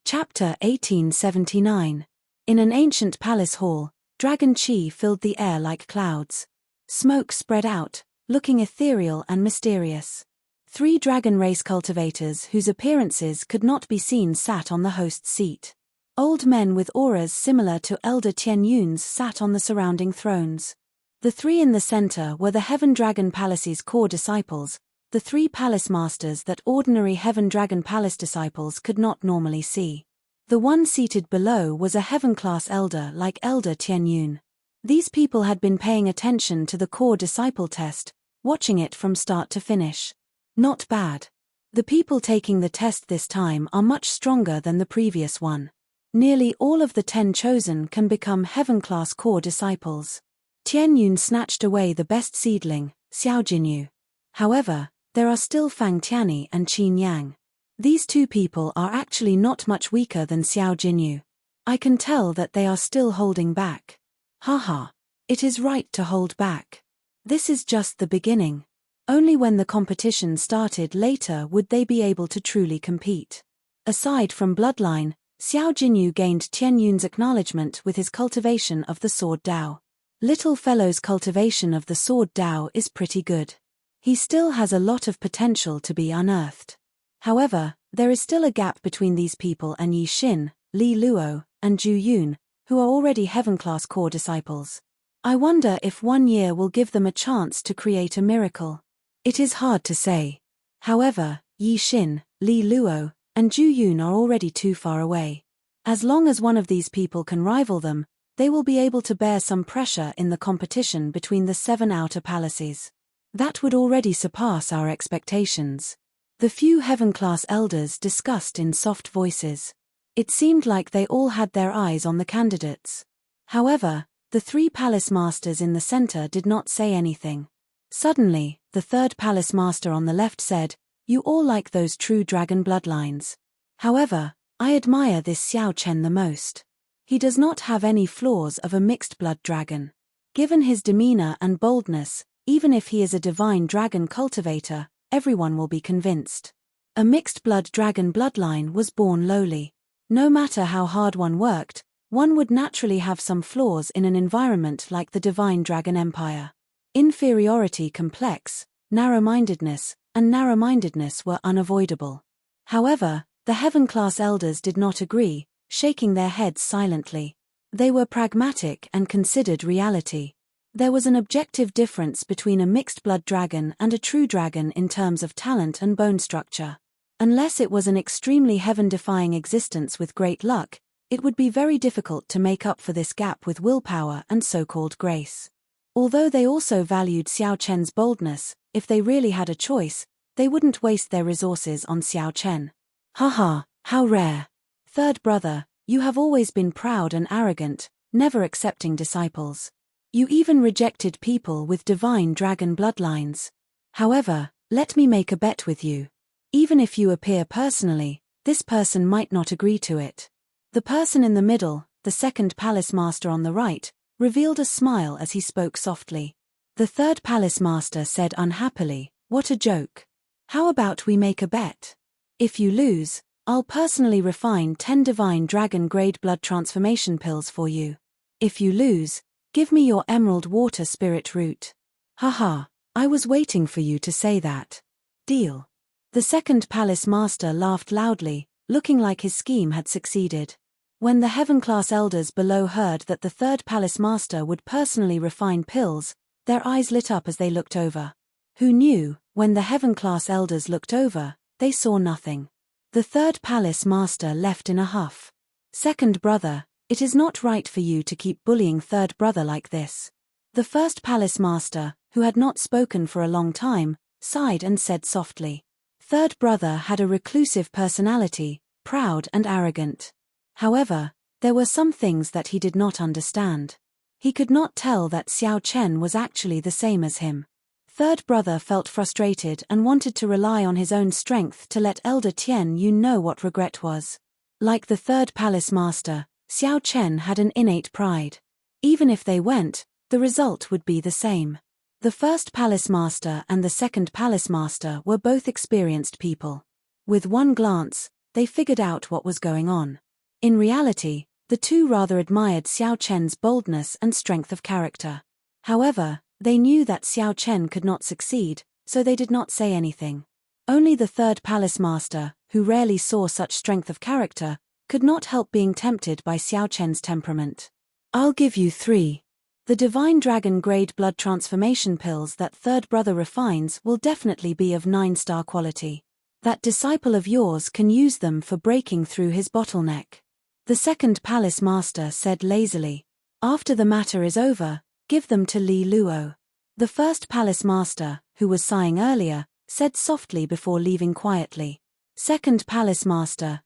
Chapter 1879. In an ancient palace hall, dragon qi filled the air like clouds. Smoke spread out, looking ethereal and mysterious. 3 dragon race cultivators whose appearances could not be seen sat on the host's seat. Old men with auras similar to Elder Tianyun's sat on the surrounding thrones. The 3 in the center were the Heaven Dragon Palace's core disciples, the 3 palace masters that ordinary Heaven Dragon Palace disciples could not normally see. The one seated below was a heaven-class elder like Elder Tianyun. These people had been paying attention to the core disciple test, watching it from start to finish. Not bad. The people taking the test this time are much stronger than the previous one. Nearly all of the 10 chosen can become heaven-class core disciples. Tianyun snatched away the best seedling, Xiao Jinyu. However, there are still Fang Tianyi and Qin Yang. These 2 people are actually not much weaker than Xiao Jinyu. I can tell that they are still holding back. Haha. It is right to hold back. This is just the beginning. Only when the competition started later would they be able to truly compete. Aside from bloodline, Xiao Jinyu gained Tianyun's acknowledgement with his cultivation of the Sword Dao. Little fellow's cultivation of the Sword Dao is pretty good. He still has a lot of potential to be unearthed. However, there is still a gap between these people and Yi Xin, Li Luo, and Zhu Yun, who are already heaven-class core disciples. I wonder if 1 year will give them a chance to create a miracle. It is hard to say. However, Yi Xin, Li Luo, and Zhu Yun are already too far away. As long as one of these people can rival them, they will be able to bear some pressure in the competition between the 7 outer palaces. That would already surpass our expectations. The few heaven-class elders discussed in soft voices. It seemed like they all had their eyes on the candidates. However, the 3 palace masters in the center did not say anything. Suddenly, the 3rd palace master on the left said, "You all like those true dragon bloodlines. However, I admire this Xiao Chen the most. He does not have any flaws of a mixed blood dragon. Given his demeanor and boldness, even if he is a divine dragon cultivator, everyone will be convinced. A mixed blood dragon bloodline was born lowly. No matter how hard one worked, one would naturally have some flaws in an environment like the divine dragon empire. Inferiority complex, narrow-mindedness, and narrow-mindedness were unavoidable. However, the heaven-class elders did not agree, shaking their heads silently. They were pragmatic and considered reality. There was an objective difference between a mixed-blood dragon and a true dragon in terms of talent and bone structure. Unless it was an extremely heaven-defying existence with great luck, it would be very difficult to make up for this gap with willpower and so-called grace. Although they also valued Xiao Chen's boldness, if they really had a choice, they wouldn't waste their resources on Xiao Chen. Haha, how rare. Third brother, you have always been proud and arrogant, never accepting disciples. You even rejected people with divine dragon bloodlines. However, let me make a bet with you. Even if you appear personally, this person might not agree to it. The person in the middle, the second palace master on the right, revealed a smile as he spoke softly. The third palace master said unhappily, "What a joke. How about we make a bet? If you lose, I'll personally refine 10 divine dragon-grade blood transformation pills for you. If you lose, give me your emerald water spirit root." Haha, I was waiting for you to say that. Deal. The second palace master laughed loudly, looking like his scheme had succeeded. When the heaven-class elders below heard that the third palace master would personally refine pills, their eyes lit up as they looked over. Who knew, when the heaven-class elders looked over, they saw nothing. The third palace master left in a huff. Second brother, it is not right for you to keep bullying third brother like this. The first palace master, who had not spoken for a long time, sighed and said softly. Third brother had a reclusive personality, proud and arrogant. However, there were some things that he did not understand. He could not tell that Xiao Chen was actually the same as him. Third brother felt frustrated and wanted to rely on his own strength to let Elder Tian Yun know what regret was. Like the third palace master, Xiao Chen had an innate pride. Even if they went, the result would be the same. The first palace master and the second palace master were both experienced people. With one glance, they figured out what was going on. In reality, the two rather admired Xiao Chen's boldness and strength of character. However, they knew that Xiao Chen could not succeed, so they did not say anything. Only the third palace master, who rarely saw such strength of character, could not help being tempted by Xiao Chen's temperament. I'll give you 3. The divine dragon-grade blood transformation pills that third brother refines will definitely be of 9-star quality. That disciple of yours can use them for breaking through his bottleneck. The second palace master said lazily. After the matter is over, give them to Li Luo. The first palace master, who was sighing earlier, said softly before leaving quietly. Second palace master,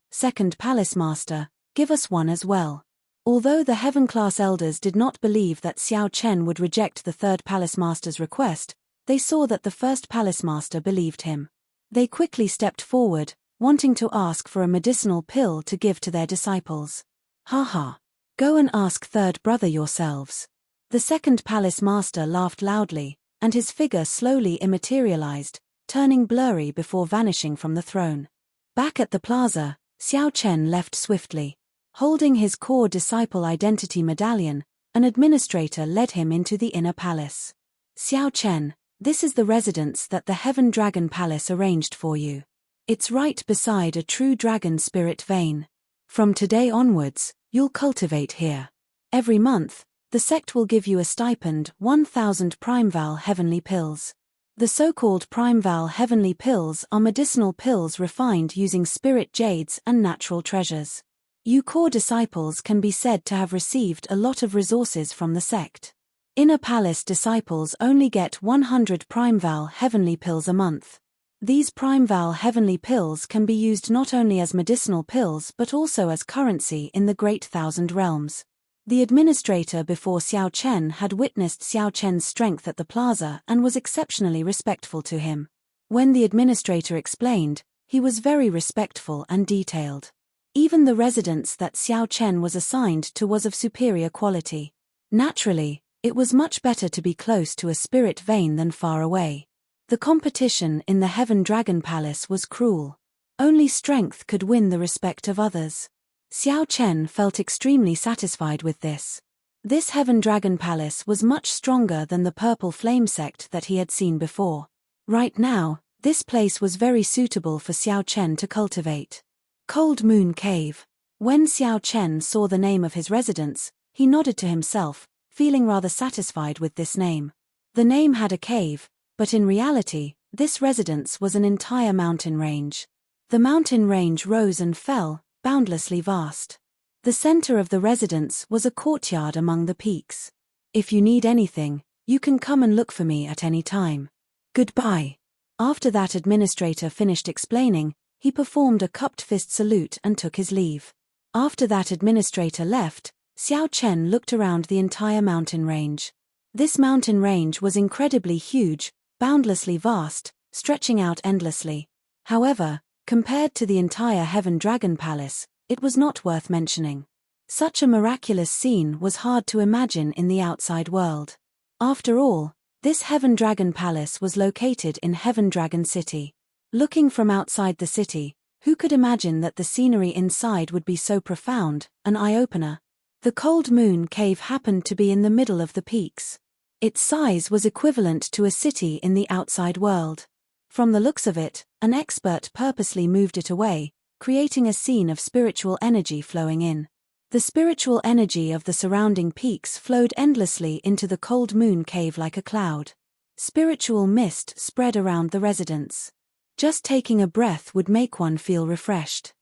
give us one as well. Although the heaven-class elders did not believe that Xiao Chen would reject the third palace master's request, they saw that the first palace master believed him. They quickly stepped forward, wanting to ask for a medicinal pill to give to their disciples. Haha. Go and ask third brother yourselves. The second palace master laughed loudly, and his figure slowly immaterialized, turning blurry before vanishing from the throne. Back at the plaza, Xiao Chen left swiftly. Holding his core disciple identity medallion, an administrator led him into the inner palace. Xiao Chen, this is the residence that the Heaven Dragon Palace arranged for you. It's right beside a true dragon spirit vein. From today onwards, you'll cultivate here. Every month, the sect will give you a stipend 1,000 Primeval Heavenly Pills. The so-called Primeval Heavenly Pills are medicinal pills refined using spirit jades and natural treasures. You core disciples can be said to have received a lot of resources from the sect. Inner Palace disciples only get 100 Primeval Heavenly Pills a month. These Primeval Heavenly Pills can be used not only as medicinal pills but also as currency in the Great Thousand Realms. The administrator before Xiao Chen had witnessed Xiao Chen's strength at the plaza and was exceptionally respectful to him. When the administrator explained, he was very respectful and detailed. Even the residence that Xiao Chen was assigned to was of superior quality. Naturally, it was much better to be close to a spirit vein than far away. The competition in the Heaven Dragon Palace was cruel. Only strength could win the respect of others. Xiao Chen felt extremely satisfied with this. This Heaven Dragon Palace was much stronger than the Purple Flame sect that he had seen before. Right now, this place was very suitable for Xiao Chen to cultivate. Cold Moon Cave. When Xiao Chen saw the name of his residence, he nodded to himself, feeling rather satisfied with this name. The name had a cave, but in reality, this residence was an entire mountain range. The mountain range rose and fell, boundlessly vast. The center of the residence was a courtyard among the peaks. If you need anything, you can come and look for me at any time. Goodbye. After that administrator finished explaining, he performed a cupped fist salute and took his leave. After that administrator left, Xiao Chen looked around the entire mountain range. This mountain range was incredibly huge, boundlessly vast, stretching out endlessly. However, compared to the entire Heaven Dragon Palace, it was not worth mentioning. Such a miraculous scene was hard to imagine in the outside world. After all, this Heaven Dragon Palace was located in Heaven Dragon City. Looking from outside the city, who could imagine that the scenery inside would be so profound, an eye-opener? The Cold Moon Cave happened to be in the middle of the peaks. Its size was equivalent to a city in the outside world. From the looks of it, an expert purposely moved it away, creating a scene of spiritual energy flowing in. The spiritual energy of the surrounding peaks flowed endlessly into the Cold Moon Cave like a cloud. Spiritual mist spread around the residence. Just taking a breath would make one feel refreshed.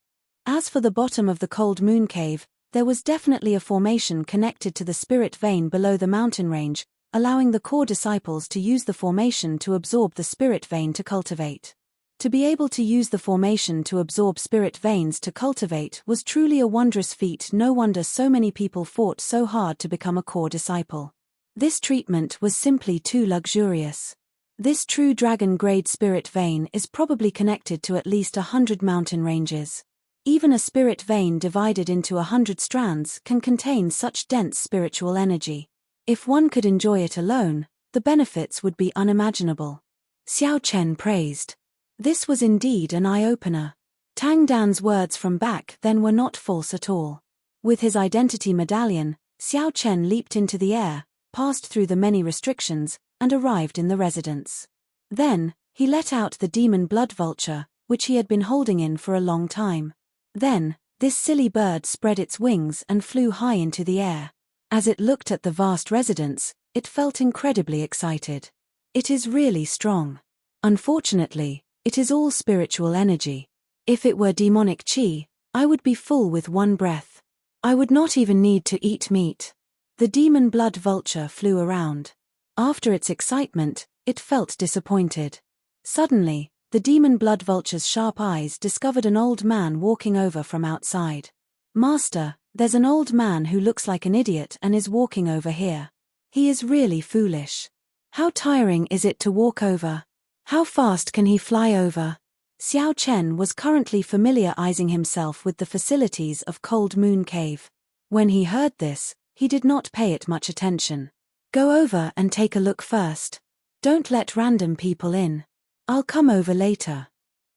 As for the bottom of the Cold Moon Cave, there was definitely a formation connected to the spirit vein below the mountain range, allowing the core disciples to use the formation to absorb the spirit vein to cultivate. To be able to use the formation to absorb spirit veins to cultivate was truly a wondrous feat. No wonder so many people fought so hard to become a core disciple. This treatment was simply too luxurious. This true dragon-grade spirit vein is probably connected to at least 100 mountain ranges. Even a spirit vein divided into 100 strands can contain such dense spiritual energy. If one could enjoy it alone, the benefits would be unimaginable. Xiao Chen praised. This was indeed an eye-opener. Tang Dan's words from back then were not false at all. With his identity medallion, Xiao Chen leaped into the air, passed through the many restrictions, and arrived in the residence. Then, he let out the demon blood vulture, which he had been holding in for a long time. Then, this silly bird spread its wings and flew high into the air. As it looked at the vast residence, it felt incredibly excited. It is really strong. Unfortunately, it is all spiritual energy. If it were demonic chi, I would be full with one breath. I would not even need to eat meat. The demon blood vulture flew around. After its excitement, it felt disappointed. Suddenly, the demon blood vulture's sharp eyes discovered an old man walking over from outside. Master, there's an old man who looks like an idiot and is walking over here. He is really foolish. How tiring is it to walk over? How fast can he fly over? Xiao Chen was currently familiarizing himself with the facilities of Cold Moon Cave. When he heard this, he did not pay it much attention. Go over and take a look first. Don't let random people in. I'll come over later.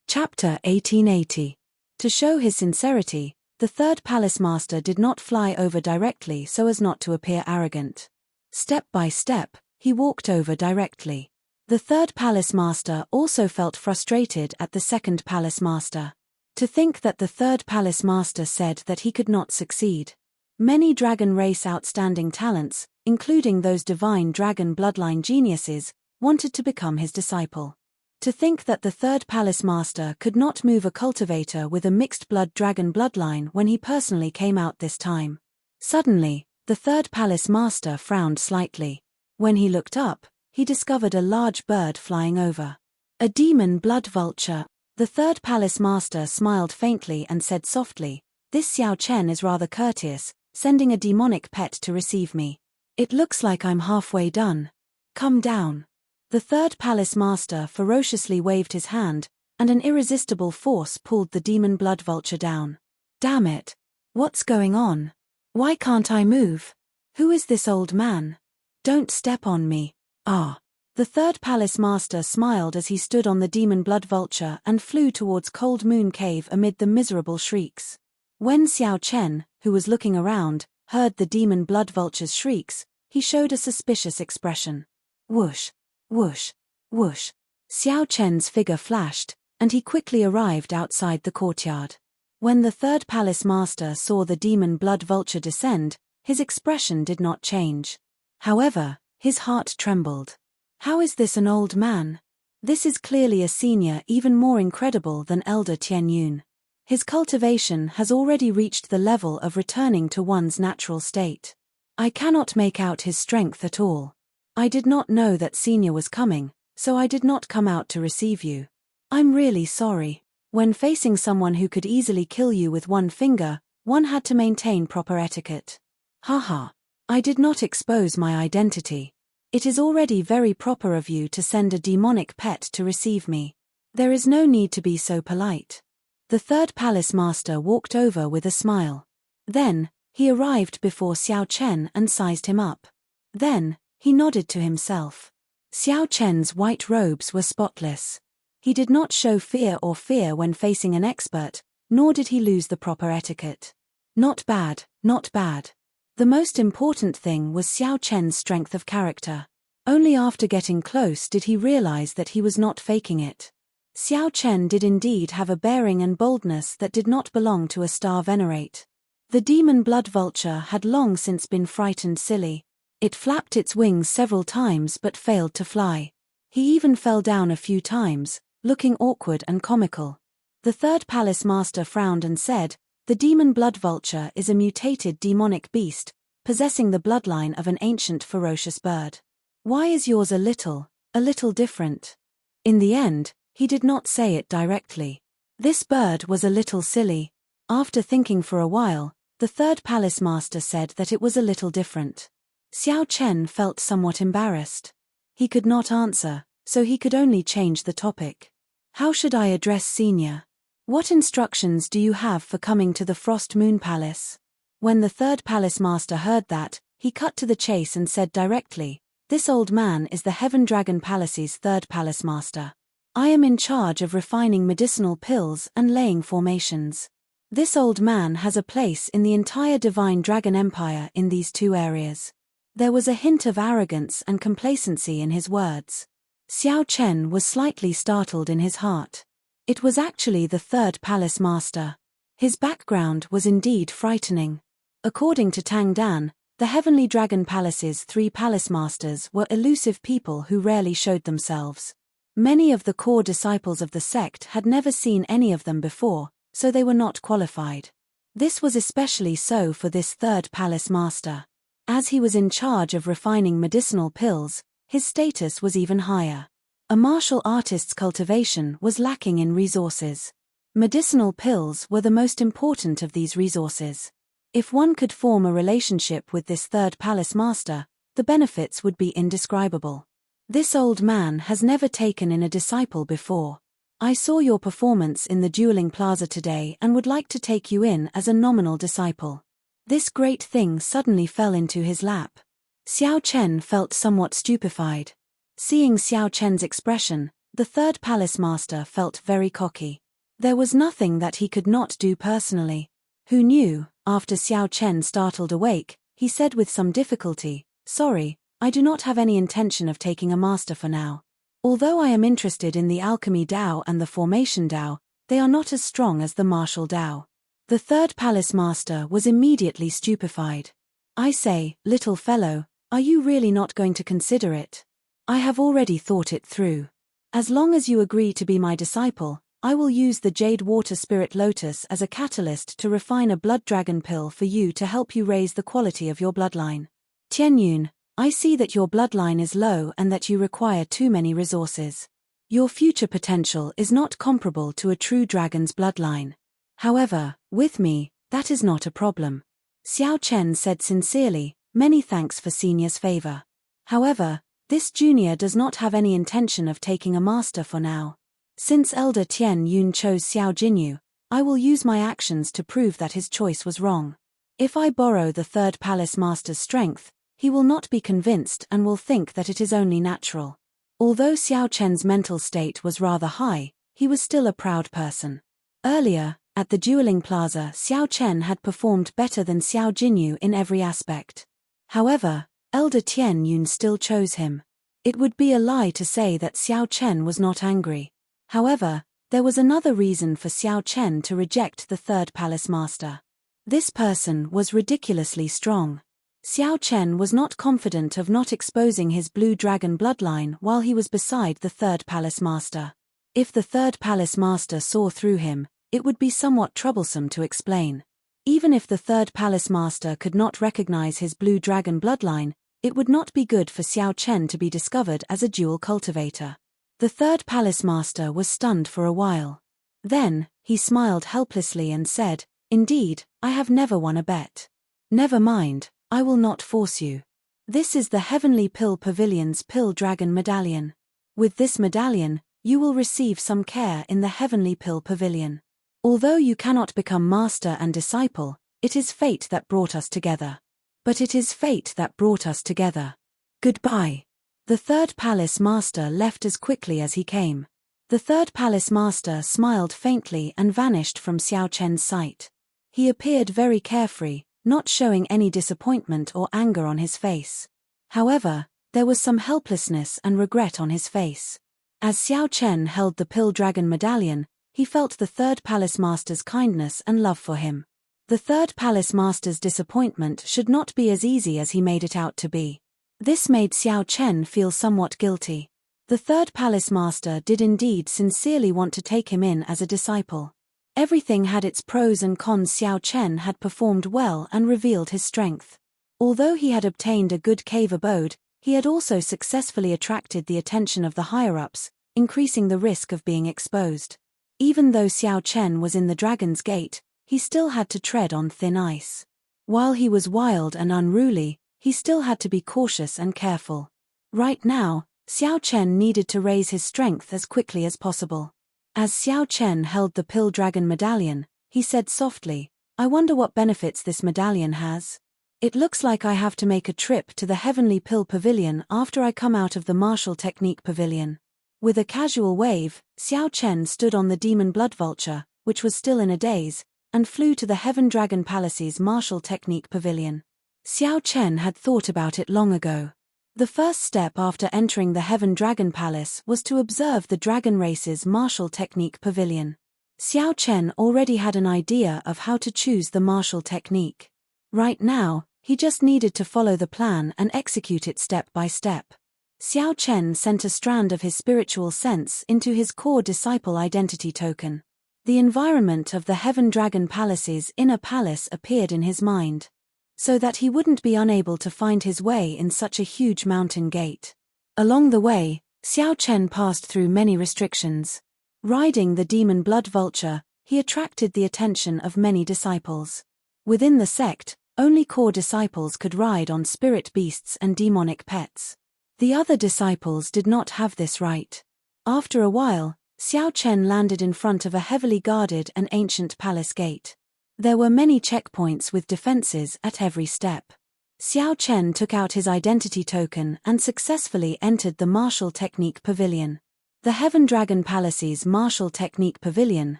Chapter 1880. To show his sincerity, the third palace master did not fly over directly so as not to appear arrogant. Step by step, he walked over directly. The third palace master also felt frustrated at the second palace master. To think that the third palace master said that he could not succeed. Many dragon race outstanding talents, including those divine dragon bloodline geniuses, wanted to become his disciple. To think that the third palace master could not move a cultivator with a mixed blood dragon bloodline when he personally came out this time. Suddenly, the third palace master frowned slightly. When he looked up, he discovered a large bird flying over. A demon blood vulture. The third palace master smiled faintly and said softly, "This Xiao Chen is rather courteous, sending a demonic pet to receive me. It looks like I'm halfway done. Come down." The third palace master ferociously waved his hand, and an irresistible force pulled the demon blood vulture down. Damn it! What's going on? Why can't I move? Who is this old man? Don't step on me. Ah! The third palace master smiled as he stood on the demon blood vulture and flew towards Cold Moon Cave amid the miserable shrieks. When Xiao Chen, who was looking around, heard the demon blood vulture's shrieks, he showed a suspicious expression. Whoosh! Whoosh! Whoosh! Xiao Chen's figure flashed, and he quickly arrived outside the courtyard. When the third palace master saw the demon blood vulture descend, his expression did not change. However, his heart trembled. How is this an old man? This is clearly a senior, even more incredible than Elder Tianyun. His cultivation has already reached the level of returning to one's natural state. I cannot make out his strength at all. I did not know that senior was coming, so I did not come out to receive you. I'm really sorry. When facing someone who could easily kill you with one finger, one had to maintain proper etiquette. Haha. I did not expose my identity. It is already very proper of you to send a demonic pet to receive me. There is no need to be so polite. The third palace master walked over with a smile. Then, he arrived before Xiao Chen and sized him up. Then, he nodded to himself. Xiao Chen's white robes were spotless. He did not show fear when facing an expert, nor did he lose the proper etiquette. Not bad, not bad. The most important thing was Xiao Chen's strength of character. Only after getting close did he realize that he was not faking it. Xiao Chen did indeed have a bearing and boldness that did not belong to a star venerate. The demon blood vulture had long since been frightened silly. It flapped its wings several times but failed to fly. He even fell down a few times, looking awkward and comical. The third palace master frowned and said, "The demon blood vulture is a mutated demonic beast, possessing the bloodline of an ancient ferocious bird. Why is yours a little different?" In the end, he did not say it directly. This bird was a little silly. After thinking for a while, the third palace master said that it was a little different. Xiao Chen felt somewhat embarrassed. He could not answer, so he could only change the topic. How should I address senior? What instructions do you have for coming to the Frost Moon Palace? When the third palace master heard that, he cut to the chase and said directly, "This old man is the Heaven Dragon Palace's third palace master. I am in charge of refining medicinal pills and laying formations. This old man has a place in the entire Divine Dragon Empire in these two areas." There was a hint of arrogance and complacency in his words. Xiao Chen was slightly startled in his heart. It was actually the third palace master. His background was indeed frightening. According to Tang Dan, the Heavenly Dragon Palace's 3 palace masters were elusive people who rarely showed themselves. Many of the core disciples of the sect had never seen any of them before, so they were not qualified. This was especially so for this third palace master. As he was in charge of refining medicinal pills, his status was even higher. A martial artist's cultivation was lacking in resources. Medicinal pills were the most important of these resources. If one could form a relationship with this third palace master, the benefits would be indescribable. This old man has never taken in a disciple before. I saw your performance in the dueling plaza today and would like to take you in as a nominal disciple. This great thing suddenly fell into his lap. Xiao Chen felt somewhat stupefied. Seeing Xiao Chen's expression, the third palace master felt very cocky. There was nothing that he could not do personally. Who knew? After Xiao Chen startled awake, he said with some difficulty, "Sorry, I do not have any intention of taking a master for now. Although I am interested in the alchemy Dao and the formation Dao, they are not as strong as the martial Dao." The third palace master was immediately stupefied. "I say, little fellow, are you really not going to consider it? I have already thought it through. As long as you agree to be my disciple, I will use the Jade Water Spirit Lotus as a catalyst to refine a blood dragon pill for you to help you raise the quality of your bloodline. Tianyun, I see that your bloodline is low and that you require too many resources. Your future potential is not comparable to a true dragon's bloodline. However, with me, that is not a problem." Xiao Chen said sincerely, "Many thanks for senior's favor. However, this junior does not have any intention of taking a master for now. Since Elder Tian Yun chose Xiao Jinyu, I will use my actions to prove that his choice was wrong. If I borrow the third palace master's strength, he will not be convinced and will think that it is only natural." Although Xiao Chen's mental state was rather high, he was still a proud person. Earlier, at the dueling plaza, Xiao Chen had performed better than Xiao Jinyu in every aspect. However, Elder Tian Yun still chose him. It would be a lie to say that Xiao Chen was not angry. However, there was another reason for Xiao Chen to reject the third palace master. This person was ridiculously strong. Xiao Chen was not confident of not exposing his blue dragon bloodline while he was beside the third palace master. If the third palace master saw through him, it would be somewhat troublesome to explain. Even if the third palace master could not recognize his blue dragon bloodline, it would not be good for Xiao Chen to be discovered as a dual cultivator. The third palace master was stunned for a while. Then, he smiled helplessly and said, "Indeed, I have never won a bet. Never mind, I will not force you. This is the Heavenly Pill Pavilion's Pill Dragon Medallion. With this medallion, you will receive some care in the Heavenly Pill Pavilion. Although you cannot become master and disciple, it is fate that brought us together. But it is fate that brought us together. Goodbye." The third palace master left as quickly as he came. The third palace master smiled faintly and vanished from Xiao Chen's sight. He appeared very carefree, not showing any disappointment or anger on his face. However, there was some helplessness and regret on his face. As Xiao Chen held the Pill Dragon Medallion, he felt the third palace master's kindness and love for him. The third palace master's disappointment should not be as easy as he made it out to be. This made Xiao Chen feel somewhat guilty. The third palace master did indeed sincerely want to take him in as a disciple. Everything had its pros and cons. Xiao Chen had performed well and revealed his strength. Although he had obtained a good cave abode, he had also successfully attracted the attention of the higher-ups, increasing the risk of being exposed. Even though Xiao Chen was in the Dragon's Gate, he still had to tread on thin ice. While he was wild and unruly, he still had to be cautious and careful. Right now, Xiao Chen needed to raise his strength as quickly as possible. As Xiao Chen held the Pill Dragon Medallion, he said softly, "I wonder what benefits this medallion has. It looks like I have to make a trip to the Heavenly Pill Pavilion after I come out of the Martial Technique Pavilion." With a casual wave, Xiao Chen stood on the Demon Blood Vulture, which was still in a daze, and flew to the Heaven Dragon Palace's Martial Technique Pavilion. Xiao Chen had thought about it long ago. The first step after entering the Heaven Dragon Palace was to observe the dragon race's martial technique pavilion. Xiao Chen already had an idea of how to choose the martial technique. Right now, he just needed to follow the plan and execute it step by step. Xiao Chen sent a strand of his spiritual sense into his core disciple identity token. The environment of the Heaven Dragon Palace's inner palace appeared in his mind, so that he wouldn't be unable to find his way in such a huge mountain gate. Along the way, Xiao Chen passed through many restrictions. Riding the Demon Blood Vulture, he attracted the attention of many disciples. Within the sect, only core disciples could ride on spirit beasts and demonic pets. The other disciples did not have this right. After a while, Xiao Chen landed in front of a heavily guarded and ancient palace gate. There were many checkpoints with defenses at every step. Xiao Chen took out his identity token and successfully entered the Martial Technique Pavilion. The Heaven Dragon Palace's Martial Technique Pavilion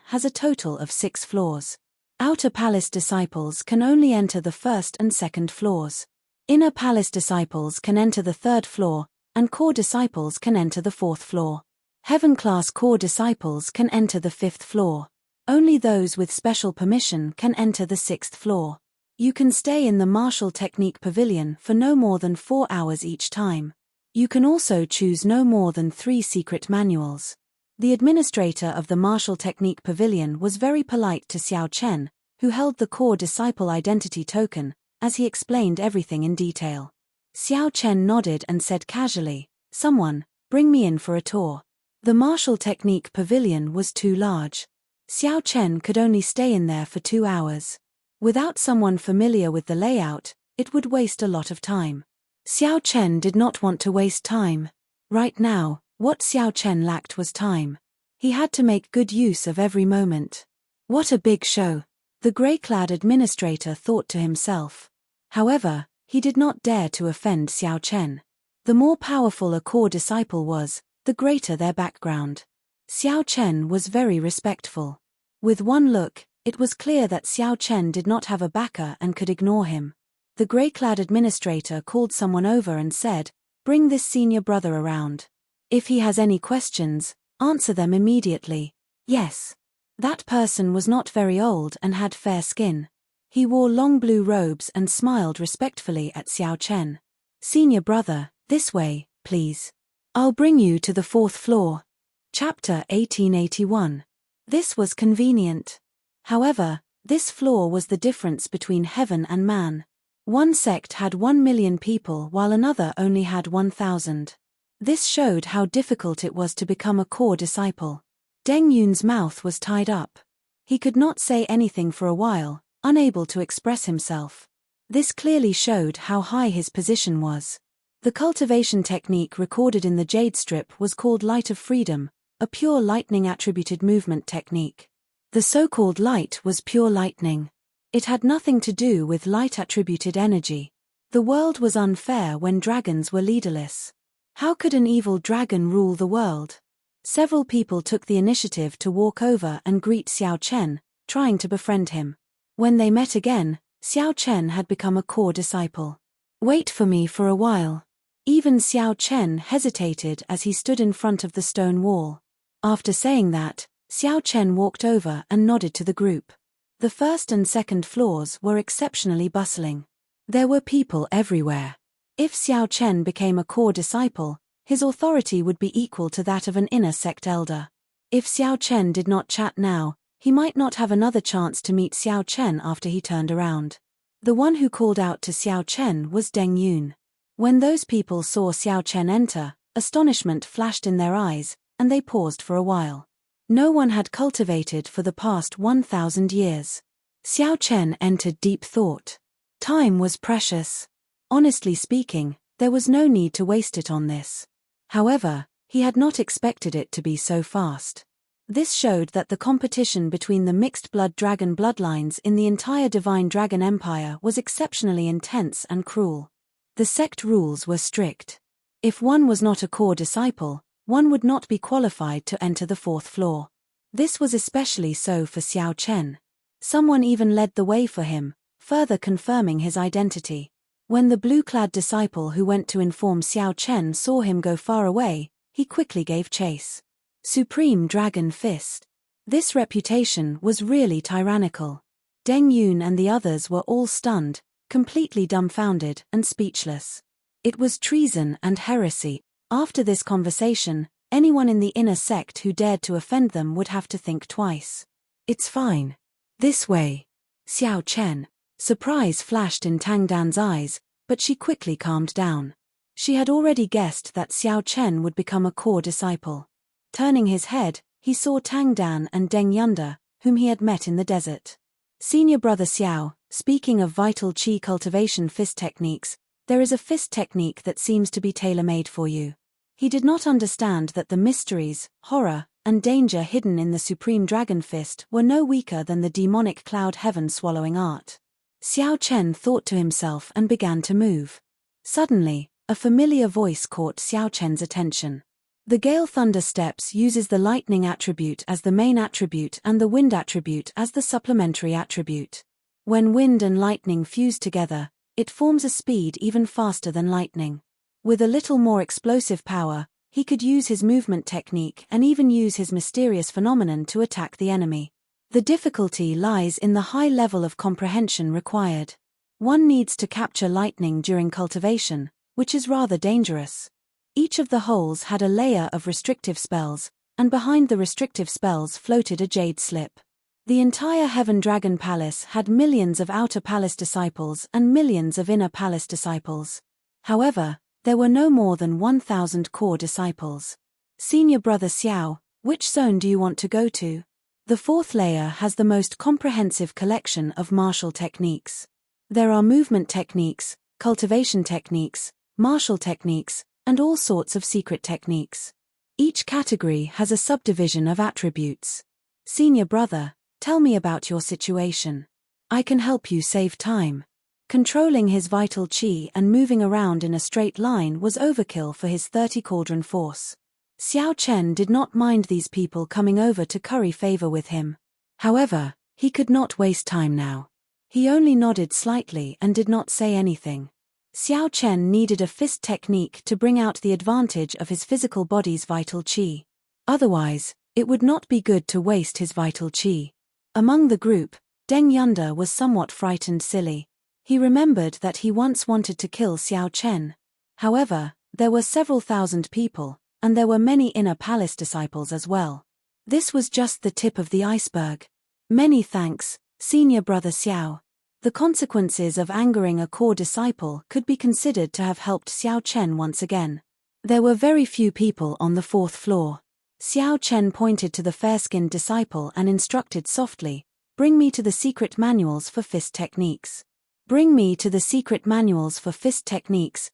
has a total of 6 floors. Outer Palace disciples can only enter the first and second floors. Inner Palace disciples can enter the 3rd floor, and core disciples can enter the 4th floor. Heaven-class core disciples can enter the 5th floor. Only those with special permission can enter the 6th floor. You can stay in the Martial Technique Pavilion for no more than 4 hours each time. You can also choose no more than 3 secret manuals. The administrator of the Martial Technique Pavilion was very polite to Xiao Chen, who held the core disciple identity token, as he explained everything in detail. Xiao Chen nodded and said casually, "Someone, bring me in for a tour." The Martial Technique Pavilion was too large. Xiao Chen could only stay in there for 2 hours. Without someone familiar with the layout, it would waste a lot of time. Xiao Chen did not want to waste time. Right now, what Xiao Chen lacked was time. He had to make good use of every moment. What a big show, the grey-clad administrator thought to himself. However, he did not dare to offend Xiao Chen. The more powerful a core disciple was, the greater their background. Xiao Chen was very respectful. With one look, it was clear that Xiao Chen did not have a backer and could ignore him. The grey-clad administrator called someone over and said, "Bring this senior brother around. If he has any questions, answer them immediately." Yes. That person was not very old and had fair skin. He wore long blue robes and smiled respectfully at Xiao Chen. "Senior brother, this way, please. I'll bring you to the 4th floor." Chapter 1881. This was convenient. However, this flaw was the difference between heaven and man. One sect had 1 million people while another only had 1,000. This showed how difficult it was to become a core disciple. Deng Yun's mouth was tied up. He could not say anything for a while, unable to express himself. This clearly showed how high his position was. The cultivation technique recorded in the Jade Strip was called Light of Freedom, a pure lightning-attributed movement technique. The so-called light was pure lightning. It had nothing to do with light-attributed energy. The world was unfair when dragons were leaderless. How could an evil dragon rule the world? Several people took the initiative to walk over and greet Xiao Chen, trying to befriend him. When they met again, Xiao Chen had become a core disciple. "Wait for me for a while." Even Xiao Chen hesitated as he stood in front of the stone wall. After saying that, Xiao Chen walked over and nodded to the group. The 1st and 2nd floors were exceptionally bustling. There were people everywhere. If Xiao Chen became a core disciple, his authority would be equal to that of an inner sect elder. If Xiao Chen did not chat now, he might not have another chance to meet Xiao Chen after he turned around. The one who called out to Xiao Chen was Deng Yun. When those people saw Xiao Chen enter, astonishment flashed in their eyes, and they paused for a while. No one had cultivated for the past 1,000 years. Xiao Chen entered deep thought. Time was precious. Honestly speaking, there was no need to waste it on this. However, he had not expected it to be so fast. This showed that the competition between the mixed-blood dragon bloodlines in the entire Divine Dragon Empire was exceptionally intense and cruel. The sect rules were strict. If one was not a core disciple, one would not be qualified to enter the 4th floor. This was especially so for Xiao Chen. Someone even led the way for him, further confirming his identity. When the blue-clad disciple who went to inform Xiao Chen saw him go far away, he quickly gave chase. Supreme Dragon Fist. This reputation was really tyrannical. Deng Yun and the others were all stunned, completely dumbfounded and speechless. It was treason and heresy. After this conversation, anyone in the inner sect who dared to offend them would have to think twice. "It's fine. This way." Xiao Chen. Surprise flashed in Tang Dan's eyes, but she quickly calmed down. She had already guessed that Xiao Chen would become a core disciple. Turning his head, he saw Tang Dan and Deng Yunda, whom he had met in the desert. "Senior brother Xiao, speaking of vital qi cultivation fist techniques, there is a fist technique that seems to be tailor-made for you." He did not understand that the mysteries, horror, and danger hidden in the Supreme Dragon Fist were no weaker than the demonic cloud heaven-swallowing art. Xiao Chen thought to himself and began to move. Suddenly, a familiar voice caught Xiao Chen's attention. The Gale Thunder Steps uses the lightning attribute as the main attribute and the wind attribute as the supplementary attribute. When wind and lightning fuse together, it forms a speed even faster than lightning. With a little more explosive power, he could use his movement technique and even use his mysterious phenomenon to attack the enemy. The difficulty lies in the high level of comprehension required. One needs to capture lightning during cultivation, which is rather dangerous. Each of the holes had a layer of restrictive spells, and behind the restrictive spells floated a jade slip. The entire Heaven Dragon Palace had millions of outer palace disciples and millions of inner palace disciples. However, there were no more than 1,000 core disciples. "Senior brother Xiao, which zone do you want to go to?" The 4th layer has the most comprehensive collection of martial techniques. There are movement techniques, cultivation techniques, martial techniques, and all sorts of secret techniques. Each category has a subdivision of attributes. "Senior brother, tell me about your situation. I can help you save time." Controlling his vital qi and moving around in a straight line was overkill for his 30 cauldron force. Xiao Chen did not mind these people coming over to curry favor with him. However, he could not waste time now. He only nodded slightly and did not say anything. Xiao Chen needed a fist technique to bring out the advantage of his physical body's vital qi. Otherwise, it would not be good to waste his vital qi. Among the group, Deng Yunda was somewhat frightened silly. He remembered that he once wanted to kill Xiao Chen. However, there were several thousand people, and there were many inner palace disciples as well. This was just the tip of the iceberg. Many thanks, senior brother Xiao. The consequences of angering a core disciple could be considered to have helped Xiao Chen once again. There were very few people on the 4th floor. Xiao Chen pointed to the fair-skinned disciple and instructed softly, "Bring me to the secret manuals for fist techniques. Bring me to the secret manuals for fist techniques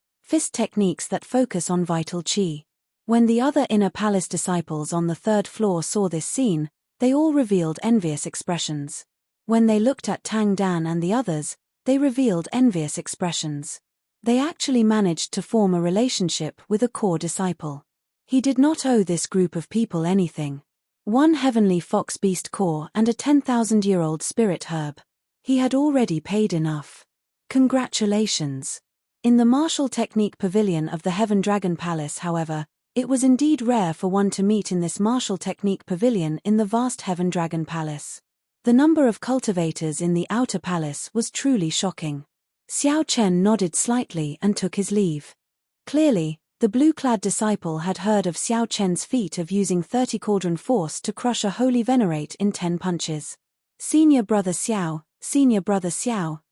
that focus on vital qi." When the other inner palace disciples on the 3rd floor saw this scene, they all revealed envious expressions. When they looked at Tang Dan and the others, they revealed envious expressions. They actually managed to form a relationship with a core disciple. He did not owe this group of people anything. One heavenly fox beast core and a 10,000-year-old spirit herb. He had already paid enough. Congratulations. In the martial technique pavilion of the Heaven Dragon Palace, however, it was indeed rare for one to meet in this martial technique pavilion in the vast Heaven Dragon Palace. The number of cultivators in the outer palace was truly shocking. Xiao Chen nodded slightly and took his leave. Clearly, the blue-clad disciple had heard of Xiao Chen's feat of using 30 cauldron force to crush a holy venerate in 10 punches. Senior brother Xiao,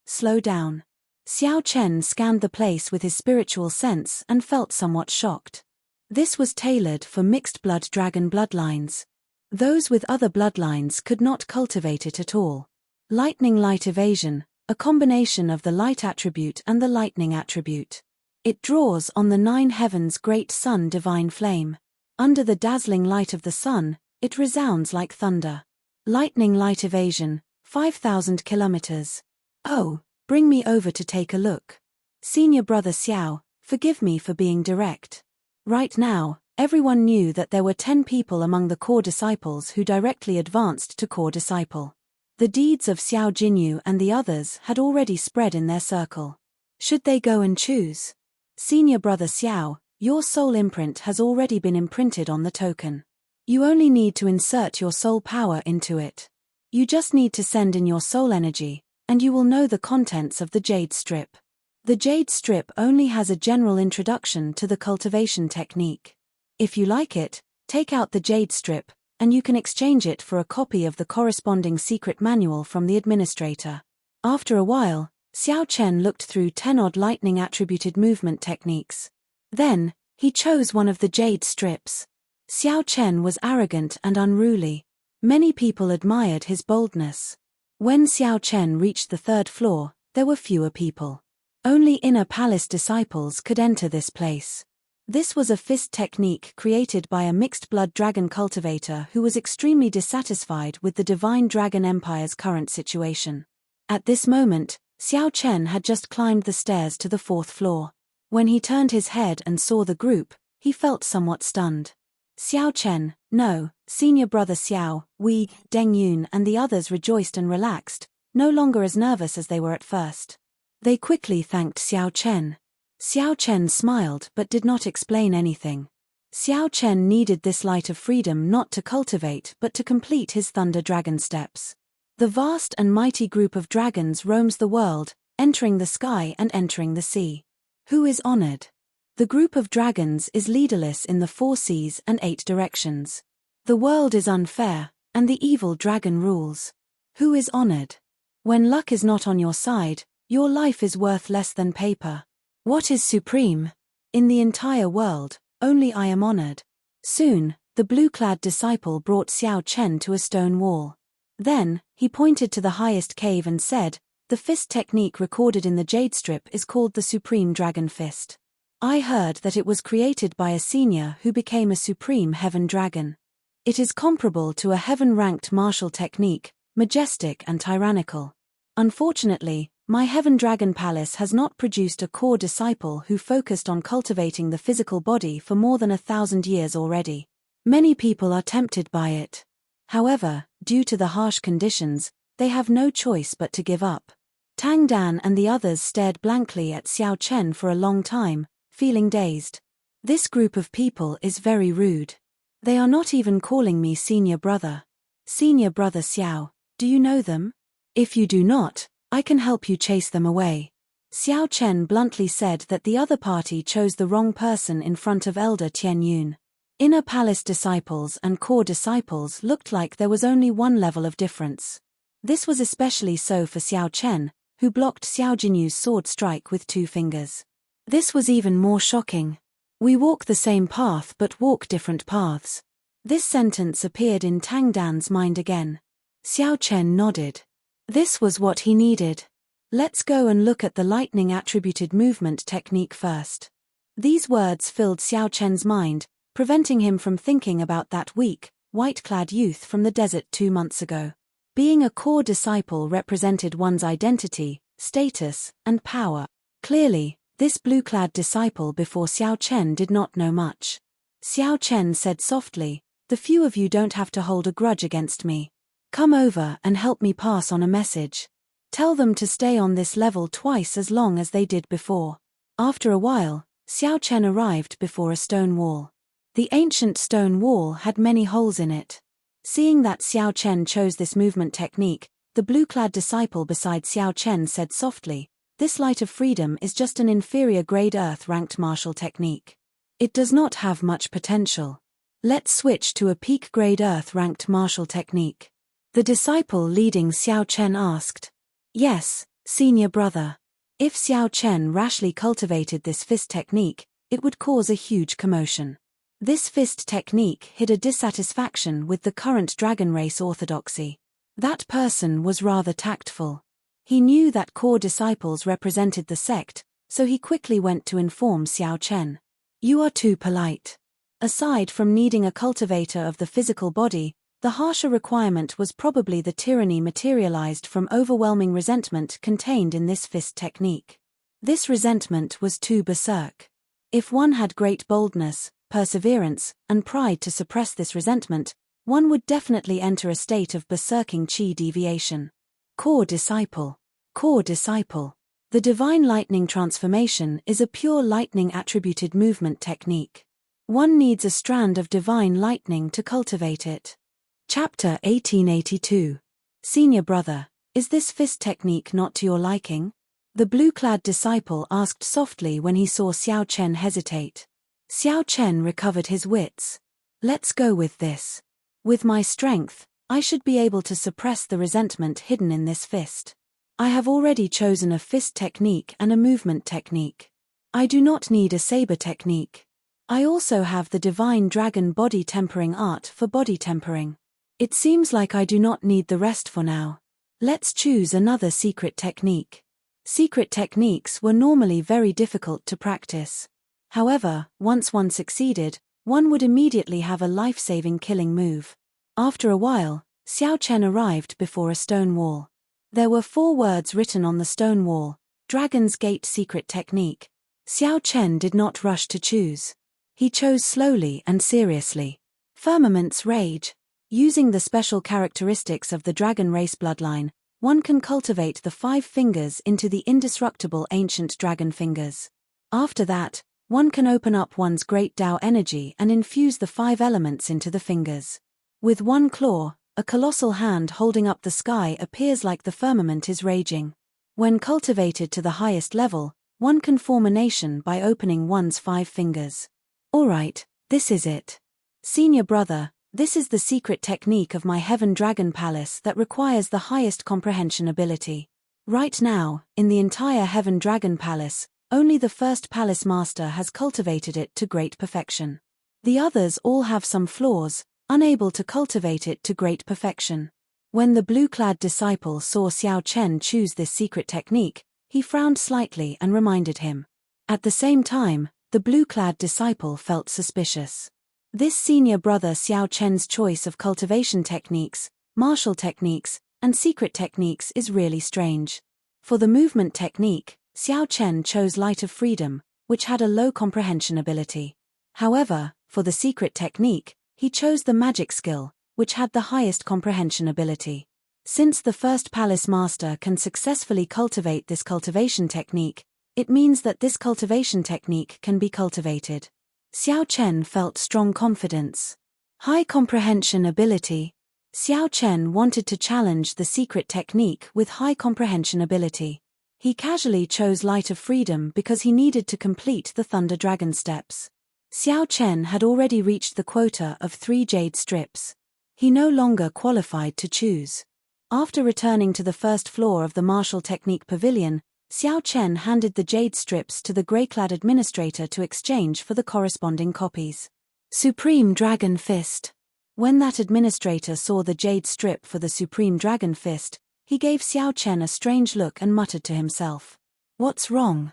slow down. Xiao Chen scanned the place with his spiritual sense and felt somewhat shocked. This was tailored for mixed-blood dragon bloodlines. Those with other bloodlines could not cultivate it at all. Lightning light evasion, a combination of the light attribute and the lightning attribute. It draws on the 9 heavens' great sun divine flame. Under the dazzling light of the sun, it resounds like thunder. Lightning light evasion, 5,000 kilometers. Oh, bring me over to take a look. Senior brother Xiao, forgive me for being direct. Right now, everyone knew that there were 10 people among the core disciples who directly advanced to core disciple. The deeds of Xiao Jinyu and the others had already spread in their circle. Should they go and choose? Senior brother Xiao, your soul imprint has already been imprinted on the token. You only need to insert your soul power into it. You just need to send in your soul energy, and you will know the contents of the Jade Strip. The Jade Strip only has a general introduction to the cultivation technique. If you like it, take out the Jade Strip, and you can exchange it for a copy of the corresponding secret manual from the administrator. After a while, Xiao Chen looked through 10-odd lightning-attributed movement techniques. Then, he chose one of the Jade Strips. Xiao Chen was arrogant and unruly. Many people admired his boldness. When Xiao Chen reached the 3rd floor, there were fewer people. Only inner palace disciples could enter this place. This was a fist technique created by a mixed-blood dragon cultivator who was extremely dissatisfied with the Divine Dragon Empire's current situation. At this moment, Xiao Chen had just climbed the stairs to the 4th floor. When he turned his head and saw the group, he felt somewhat stunned. Xiao Chen, no, senior brother Xiao, Deng Yun and the others rejoiced and relaxed, no longer as nervous as they were at first. They quickly thanked Xiao Chen. Xiao Chen smiled but did not explain anything. Xiao Chen needed this light of freedom not to cultivate but to complete his Thunder Dragon steps. The vast and mighty group of dragons roams the world, entering the sky and entering the sea. Who is honored? The group of dragons is leaderless in the 4 seas and 8 directions. The world is unfair, and the evil dragon rules. Who is honored? When luck is not on your side, your life is worth less than paper. What is supreme? In the entire world, only I am honored. Soon, the blue-clad disciple brought Xiao Chen to a stone wall. Then, he pointed to the highest cave and said, "The fist technique recorded in the Jade Strip is called the Supreme Dragon Fist. I heard that it was created by a senior who became a Supreme Heaven Dragon. It is comparable to a heaven-ranked martial technique, majestic and tyrannical. Unfortunately, my Heaven Dragon Palace has not produced a core disciple who focused on cultivating the physical body for more than 1,000 years already. Many people are tempted by it. However, due to the harsh conditions, they have no choice but to give up." Tang Dan and the others stared blankly at Xiao Chen for a long time, feeling dazed. This group of people is very rude. They are not even calling me senior brother. Senior brother Xiao, do you know them? If you do not, I can help you chase them away. Xiao Chen bluntly said that the other party chose the wrong person in front of Elder Tian Yun. Inner palace disciples and core disciples looked like there was only one level of difference. This was especially so for Xiao Chen, who blocked Xiao Jinyu's sword strike with 2 fingers. This was even more shocking. We walk the same path but walk different paths. This sentence appeared in Tang Dan's mind again. Xiao Chen nodded. This was what he needed. Let's go and look at the lightning attributed movement technique first. These words filled Xiao Chen's mind, preventing him from thinking about that weak, white-clad youth from the desert 2 months ago. Being a core disciple represented one's identity, status, and power. Clearly, this blue-clad disciple before Xiao Chen did not know much. Xiao Chen said softly, "The few of you don't have to hold a grudge against me. Come over and help me pass on a message. Tell them to stay on this level twice as long as they did before." After a while, Xiao Chen arrived before a stone wall. The ancient stone wall had many holes in it. Seeing that Xiao Chen chose this movement technique, the blue-clad disciple beside Xiao Chen said softly, "This light of freedom is just an inferior grade earth-ranked martial technique. It does not have much potential. Let's switch to a peak grade earth-ranked martial technique." The disciple leading Xiao Chen asked. "Yes, senior brother." If Xiao Chen rashly cultivated this fist technique, it would cause a huge commotion. This fist technique hid a dissatisfaction with the current dragon race orthodoxy. That person was rather tactful. He knew that core disciples represented the sect, so he quickly went to inform Xiao Chen. "You are too polite." Aside from needing a cultivator of the physical body, the harsher requirement was probably the tyranny materialized from overwhelming resentment contained in this fist technique. This resentment was too berserk. If one had great boldness, perseverance, and pride to suppress this resentment, one would definitely enter a state of berserking chi deviation. Core disciple. Core disciple. The divine lightning transformation is a pure lightning attributed movement technique. One needs a strand of divine lightning to cultivate it. Chapter 1882. Senior brother, is this fist technique not to your liking? The blue-clad disciple asked softly when he saw Xiao Chen hesitate. Xiao Chen recovered his wits. "Let's go with this. With my strength, I should be able to suppress the resentment hidden in this fist. I have already chosen a fist technique and a movement technique. I do not need a saber technique. I also have the divine dragon body tempering art for body tempering. It seems like I do not need the rest for now. Let's choose another secret technique." Secret techniques were normally very difficult to practice. However, once one succeeded, one would immediately have a life-saving killing move. After a while, Xiao Chen arrived before a stone wall. There were 4 words written on the stone wall: Dragon's Gate Secret Technique. Xiao Chen did not rush to choose. He chose slowly and seriously. Firmament's Rage. Using the special characteristics of the dragon race bloodline, one can cultivate the 5 fingers into the indestructible ancient dragon fingers. After that, one can open up one's great Tao energy and infuse the 5 elements into the fingers. With one claw, a colossal hand holding up the sky appears like the firmament is raging. When cultivated to the highest level, one can form a nation by opening one's 5 fingers. Alright, this is it. Senior brother, this is the secret technique of my Heaven Dragon Palace that requires the highest comprehension ability. Right now, in the entire Heaven Dragon Palace, only the first palace master has cultivated it to great perfection. The others all have some flaws, unable to cultivate it to great perfection. When the blue-clad disciple saw Xiao Chen choose this secret technique, he frowned slightly and reminded him. At the same time, the blue-clad disciple felt suspicious. This senior brother Xiao Chen's choice of cultivation techniques, martial techniques, and secret techniques is really strange. For the movement technique, Xiao Chen chose Light of Freedom, which had a low comprehension ability. However, for the secret technique, he chose the magic skill, which had the highest comprehension ability. Since the first palace master can successfully cultivate this cultivation technique, it means that this cultivation technique can be cultivated. Xiao Chen felt strong confidence. High comprehension ability. Xiao Chen wanted to challenge the secret technique with high comprehension ability. He casually chose Light of Freedom because he needed to complete the Thunder Dragon steps. Xiao Chen had already reached the quota of 3 jade strips. He no longer qualified to choose. After returning to the first floor of the Martial Technique Pavilion, Xiao Chen handed the jade strips to the grey-clad administrator to exchange for the corresponding copies. Supreme Dragon Fist. When that administrator saw the jade strip for the Supreme Dragon Fist, he gave Xiao Chen a strange look and muttered to himself. What's wrong?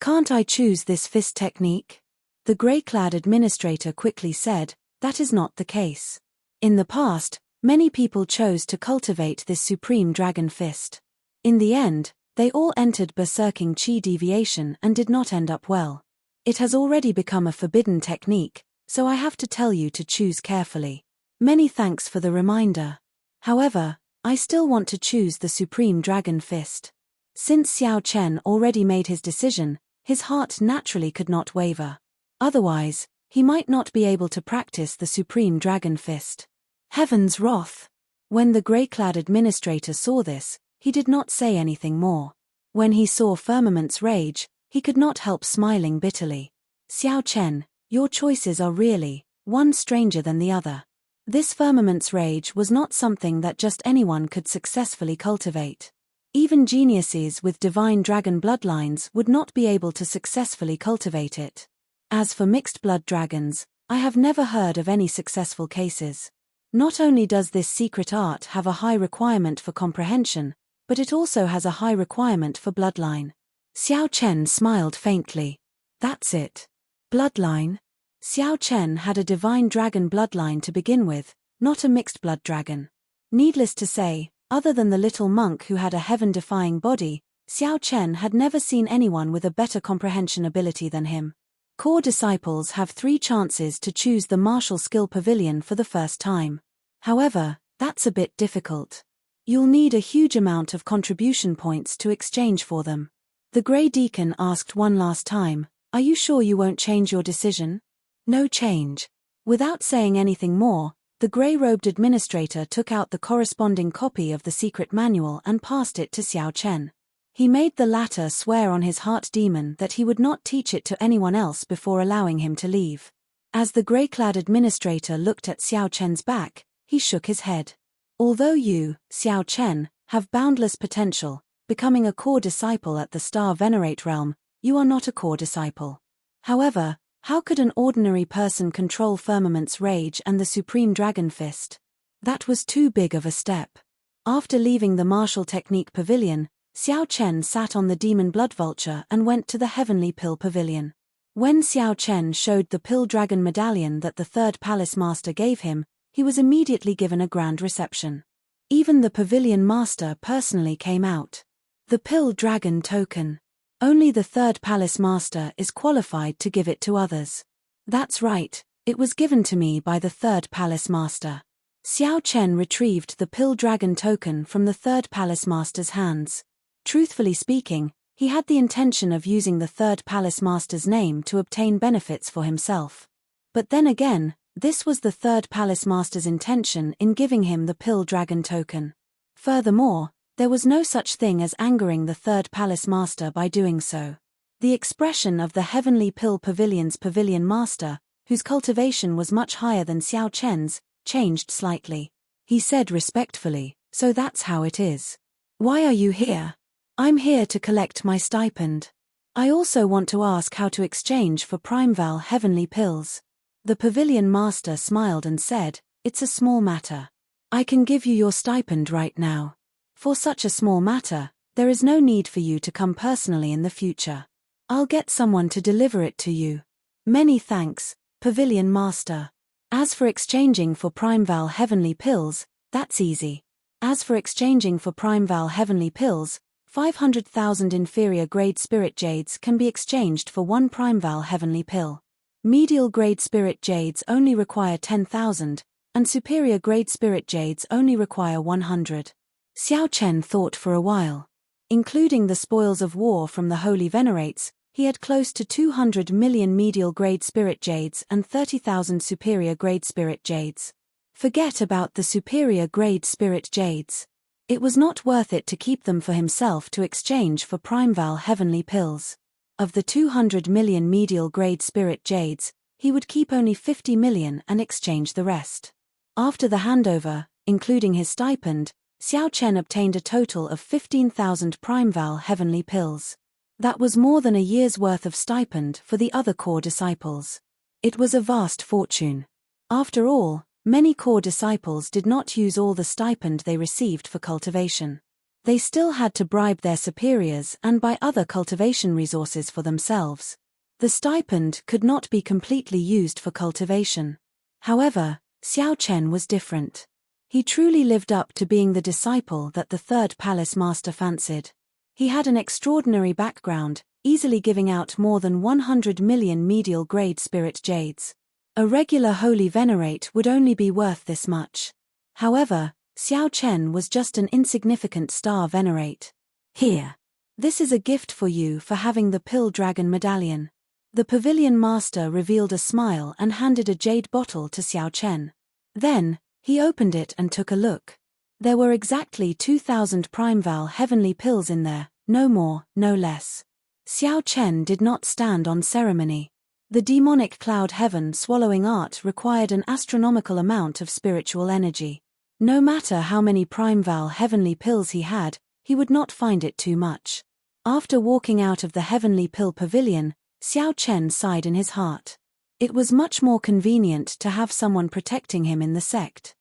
Can't I choose this fist technique? The grey-clad administrator quickly said, that is not the case. In the past, many people chose to cultivate this Supreme Dragon Fist. In the end, they all entered berserking chi deviation and did not end up well. It has already become a forbidden technique, so I have to tell you to choose carefully. Many thanks for the reminder. However, I still want to choose the Supreme Dragon Fist. Since Xiao Chen already made his decision, his heart naturally could not waver. Otherwise, he might not be able to practice the Supreme Dragon Fist. Heaven's wrath! When the grey-clad administrator saw this, he did not say anything more. When he saw Firmament's rage, he could not help smiling bitterly. Xiao Chen, your choices are really, one stranger than the other. This Firmament's rage was not something that just anyone could successfully cultivate. Even geniuses with divine dragon bloodlines would not be able to successfully cultivate it. As for mixed blood dragons, I have never heard of any successful cases. Not only does this secret art have a high requirement for comprehension, but it also has a high requirement for bloodline. Xiao Chen smiled faintly. That's it. Bloodline? Xiao Chen had a divine dragon bloodline to begin with, not a mixed blood dragon. Needless to say, other than the little monk who had a heaven-defying body, Xiao Chen had never seen anyone with a better comprehension ability than him. Core disciples have 3 chances to choose the martial skill pavilion for the first time. However, that's a bit difficult. You'll need a huge amount of contribution points to exchange for them. The Grey Deacon asked one last time, are you sure you won't change your decision? No change. Without saying anything more, the grey-robed administrator took out the corresponding copy of the secret manual and passed it to Xiao Chen. He made the latter swear on his heart demon that he would not teach it to anyone else before allowing him to leave. As the grey-clad administrator looked at Xiao Chen's back, he shook his head. Although you, Xiao Chen, have boundless potential, becoming a core disciple at the Star Venerate realm, you are not a core disciple. However, how could an ordinary person control Firmament's rage and the Supreme Dragon Fist? That was too big of a step. After leaving the Martial Technique Pavilion, Xiao Chen sat on the Demon Blood Vulture and went to the Heavenly Pill Pavilion. When Xiao Chen showed the Pill Dragon medallion that the Third Palace Master gave him, he was immediately given a grand reception. Even the Pavilion Master personally came out. The Pill Dragon token. Only the Third Palace Master is qualified to give it to others. That's right, it was given to me by the Third Palace Master. Xiao Chen retrieved the Pill Dragon token from the Third Palace Master's hands. Truthfully speaking, he had the intention of using the Third Palace Master's name to obtain benefits for himself. But then again, this was the Third Palace Master's intention in giving him the Pill Dragon token. Furthermore, there was no such thing as angering the Third Palace Master by doing so. The expression of the Heavenly Pill Pavilion's Pavilion Master, whose cultivation was much higher than Xiao Chen's, changed slightly. He said respectfully, so that's how it is. Why are you here? I'm here to collect my stipend. I also want to ask how to exchange for Primeval Heavenly Pills. The Pavilion Master smiled and said, it's a small matter. I can give you your stipend right now. For such a small matter, there is no need for you to come personally in the future. I'll get someone to deliver it to you. Many thanks, Pavilion Master. As for exchanging for Primeval Heavenly Pills, that's easy. As for exchanging for Primeval Heavenly Pills, 500,000 inferior grade spirit jades can be exchanged for 1 Primeval Heavenly Pill. Medial grade spirit jades only require 10,000, and superior grade spirit jades only require 100. Xiao Chen thought for a while. Including the spoils of war from the Holy Venerates, he had close to 200 million medial grade spirit jades and 30,000 superior grade spirit jades. Forget about the superior grade spirit jades. It was not worth it to keep them for himself to exchange for Primeval heavenly pills. Of the 200 million medial grade spirit jades, he would keep only 50 million and exchange the rest. After the handover, including his stipend, Xiao Chen obtained a total of 15,000 Primeval heavenly pills. That was more than a year's worth of stipend for the other core disciples. It was a vast fortune. After all, many core disciples did not use all the stipend they received for cultivation. They still had to bribe their superiors and buy other cultivation resources for themselves. The stipend could not be completely used for cultivation. However, Xiao Chen was different. He truly lived up to being the disciple that the third palace master fancied. He had an extraordinary background, easily giving out more than 100 million medial grade spirit jades. A regular holy venerate would only be worth this much. However, Xiao Chen was just an insignificant star venerate. Here. This is a gift for you for having the Pill Dragon medallion. The pavilion master revealed a smile and handed a jade bottle to Xiao Chen. Then, he opened it and took a look. There were exactly 2,000 Primeval heavenly pills in there, no more, no less. Xiao Chen did not stand on ceremony. The demonic cloud heaven swallowing art required an astronomical amount of spiritual energy. No matter how many Primeval heavenly pills he had, he would not find it too much. After walking out of the heavenly pill pavilion, Xiao Chen sighed in his heart. It was much more convenient to have someone protecting him in the sect.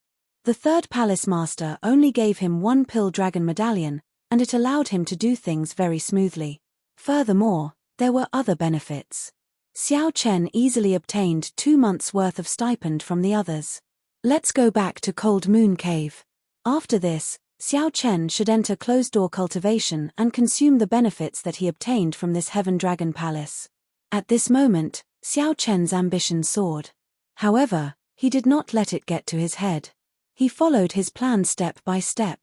The third palace master only gave him one Pill Dragon medallion, and it allowed him to do things very smoothly. Furthermore, there were other benefits. Xiao Chen easily obtained 2 months' worth of stipend from the others. Let's go back to Cold Moon Cave. After this, Xiao Chen should enter closed-door cultivation and consume the benefits that he obtained from this Heaven Dragon Palace. At this moment, Xiao Chen's ambition soared. However, he did not let it get to his head. He followed his plan step by step.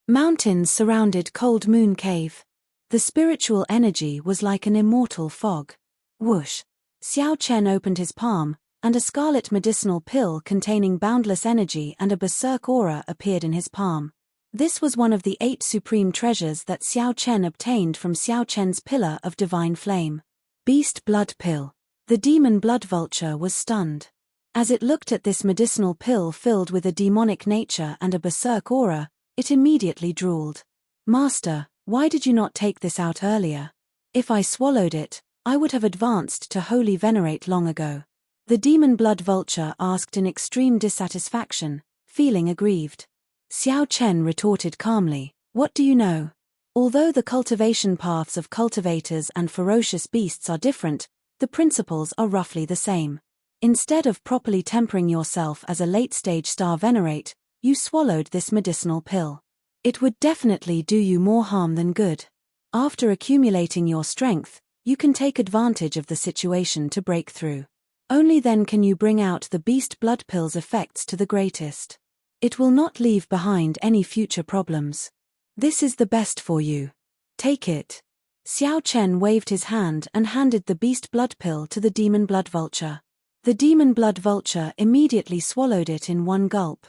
Mountains surrounded Cold Moon Cave. The spiritual energy was like an immortal fog. Whoosh! Xiao Chen opened his palm, and a scarlet medicinal pill containing boundless energy and a berserk aura appeared in his palm. This was one of the 8 supreme treasures that Xiao Chen obtained from Xiao Chen's pillar of divine flame. Beast Blood Pill. The demon blood vulture was stunned. As it looked at this medicinal pill filled with a demonic nature and a berserk aura, it immediately drooled. Master, why did you not take this out earlier? If I swallowed it, I would have advanced to Holy Venerate long ago. The demon blood vulture asked in extreme dissatisfaction, feeling aggrieved. Xiao Chen retorted calmly, "What do you know? Although the cultivation paths of cultivators and ferocious beasts are different, the principles are roughly the same. Instead of properly tempering yourself as a late-stage star venerate, you swallowed this medicinal pill. It would definitely do you more harm than good. After accumulating your strength, you can take advantage of the situation to break through. Only then can you bring out the beast blood pill's effects to the greatest. It will not leave behind any future problems. This is the best for you. Take it." Xiao Chen waved his hand and handed the beast blood pill to the demon blood vulture. The demon blood vulture immediately swallowed it in one gulp.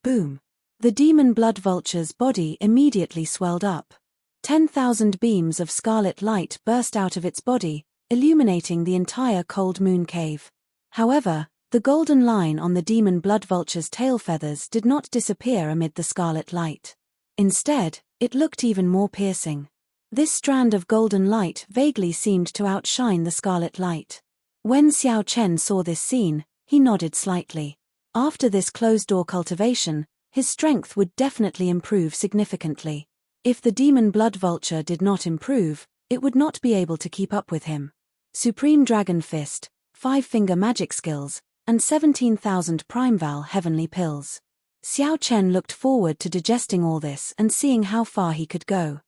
Boom! The demon blood vulture's body immediately swelled up. 10,000 beams of scarlet light burst out of its body, illuminating the entire Cold Moon Cave. However, the golden line on the demon blood vulture's tail feathers did not disappear amid the scarlet light. Instead, it looked even more piercing. This strand of golden light vaguely seemed to outshine the scarlet light. When Xiao Chen saw this scene, he nodded slightly. After this closed-door cultivation, his strength would definitely improve significantly. If the demon blood vulture did not improve, it would not be able to keep up with him. Supreme Dragon Fist, 5-finger magic skills, and 17,000 Primeval heavenly pills. Xiao Chen looked forward to digesting all this and seeing how far he could go.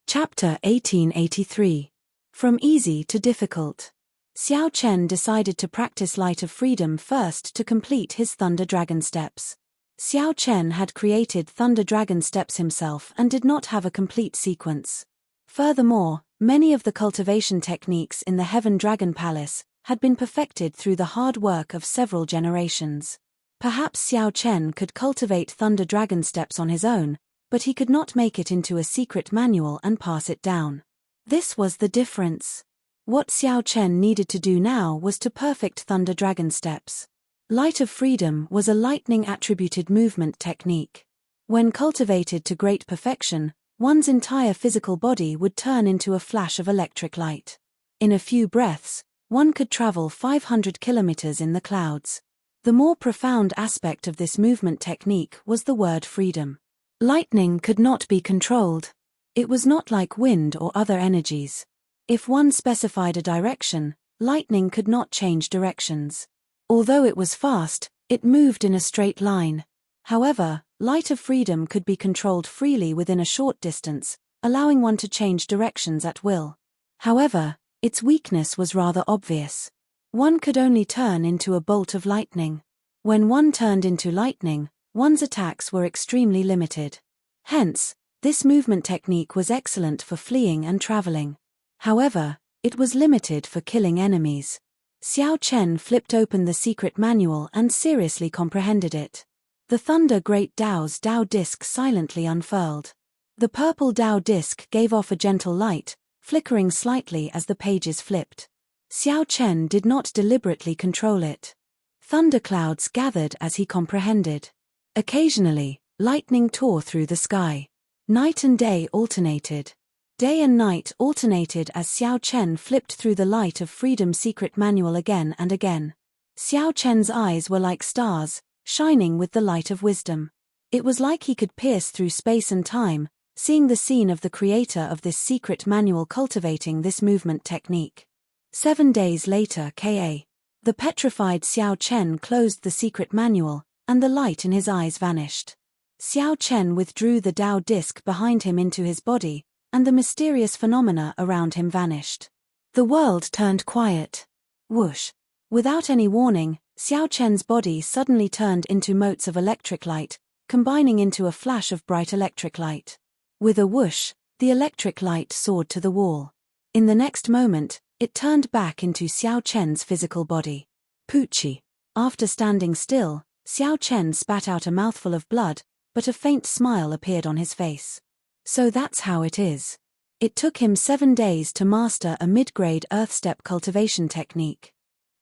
Chapter 1883. From Easy to Difficult. Xiao Chen decided to practice Light of Freedom first to complete his Thunder Dragon Steps. Xiao Chen had created Thunder Dragon Steps himself and did not have a complete sequence. Furthermore, many of the cultivation techniques in the Heaven Dragon Palace had been perfected through the hard work of several generations. Perhaps Xiao Chen could cultivate thunder dragon steps on his own, but he could not make it into a secret manual and pass it down. This was the difference. What Xiao Chen needed to do now was to perfect thunder dragon steps. Light of Freedom was a lightning-attributed movement technique. When cultivated to great perfection, one's entire physical body would turn into a flash of electric light. In a few breaths, one could travel 500 kilometers in the clouds. The more profound aspect of this movement technique was the word freedom. Lightning could not be controlled. It was not like wind or other energies. If one specified a direction, lightning could not change directions. Although it was fast, it moved in a straight line. However, Light of Freedom could be controlled freely within a short distance, allowing one to change directions at will. However, its weakness was rather obvious. One could only turn into a bolt of lightning. When one turned into lightning, one's attacks were extremely limited. Hence, this movement technique was excellent for fleeing and traveling. However, it was limited for killing enemies. Xiao Chen flipped open the secret manual and seriously comprehended it. The Thunder Great Dao's Dao disc silently unfurled. The purple Dao disc gave off a gentle light, flickering slightly as the pages flipped. Xiao Chen did not deliberately control it. Thunderclouds gathered as he comprehended. Occasionally, lightning tore through the sky. Night and day alternated. Day and night alternated as Xiao Chen flipped through the Light of Freedom secret manual again and again. Xiao Chen's eyes were like stars, shining with the light of wisdom. It was like he could pierce through space and time, seeing the scene of the creator of this secret manual cultivating this movement technique. 7 days later, the petrified Xiao Chen closed the secret manual, and the light in his eyes vanished. Xiao Chen withdrew the Dao disc behind him into his body, and the mysterious phenomena around him vanished. The world turned quiet. Whoosh! Without any warning, Xiao Chen's body suddenly turned into motes of electric light, combining into a flash of bright electric light. With a whoosh, the electric light soared to the wall. In the next moment, it turned back into Xiao Chen's physical body. Poochie. After standing still, Xiao Chen spat out a mouthful of blood, but a faint smile appeared on his face. So that's how it is. It took him 7 days to master a mid-grade earth step cultivation technique.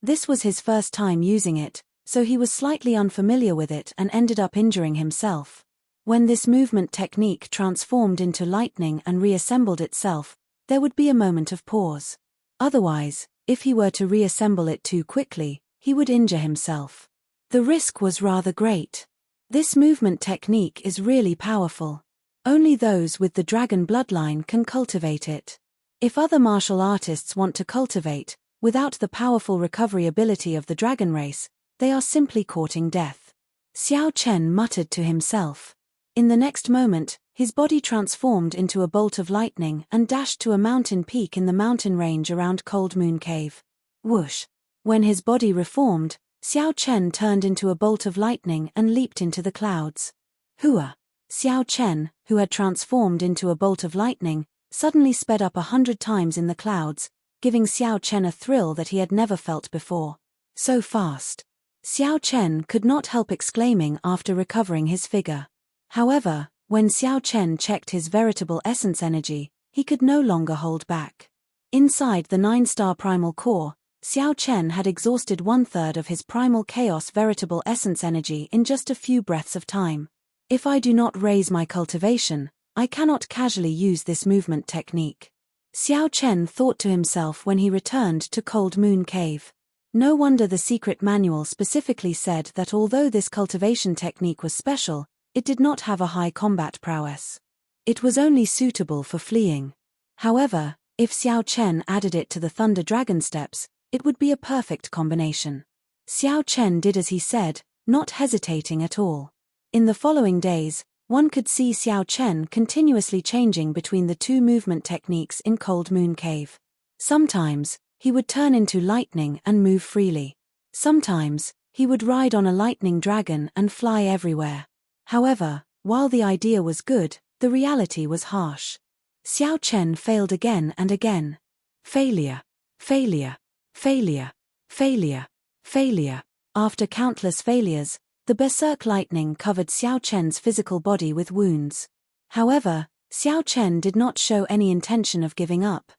This was his first time using it, so he was slightly unfamiliar with it and ended up injuring himself. When this movement technique transformed into lightning and reassembled itself, there would be a moment of pause. Otherwise, if he were to reassemble it too quickly, he would injure himself. The risk was rather great. This movement technique is really powerful. Only those with the dragon bloodline can cultivate it. If other martial artists want to cultivate, without the powerful recovery ability of the dragon race, they are simply courting death. Xiao Chen muttered to himself. In the next moment, his body transformed into a bolt of lightning and dashed to a mountain peak in the mountain range around Cold Moon Cave. Whoosh! When his body reformed, Xiao Chen turned into a bolt of lightning and leaped into the clouds. Hua! Xiao Chen, who had transformed into a bolt of lightning, suddenly sped up 100 times in the clouds, giving Xiao Chen a thrill that he had never felt before. So fast! Xiao Chen could not help exclaiming after recovering his figure. However, when Xiao Chen checked his veritable essence energy, he could no longer hold back. Inside the 9-star primal core, Xiao Chen had exhausted 1/3 of his primal chaos veritable essence energy in just a few breaths of time. If I do not raise my cultivation, I cannot casually use this movement technique. Xiao Chen thought to himself when he returned to Cold Moon Cave. No wonder the secret manual specifically said that although this cultivation technique was special, it did not have a high combat prowess. It was only suitable for fleeing. However, if Xiao Chen added it to the Thunder Dragon steps, it would be a perfect combination. Xiao Chen did as he said, not hesitating at all. In the following days, one could see Xiao Chen continuously changing between the two movement techniques in Cold Moon Cave. Sometimes, he would turn into lightning and move freely. Sometimes, he would ride on a lightning dragon and fly everywhere. However, while the idea was good, the reality was harsh. Xiao Chen failed again and again. Failure. Failure. Failure. Failure. Failure. After countless failures, The berserk lightning covered Xiao Chen's physical body with wounds. However, Xiao Chen did not show any intention of giving up.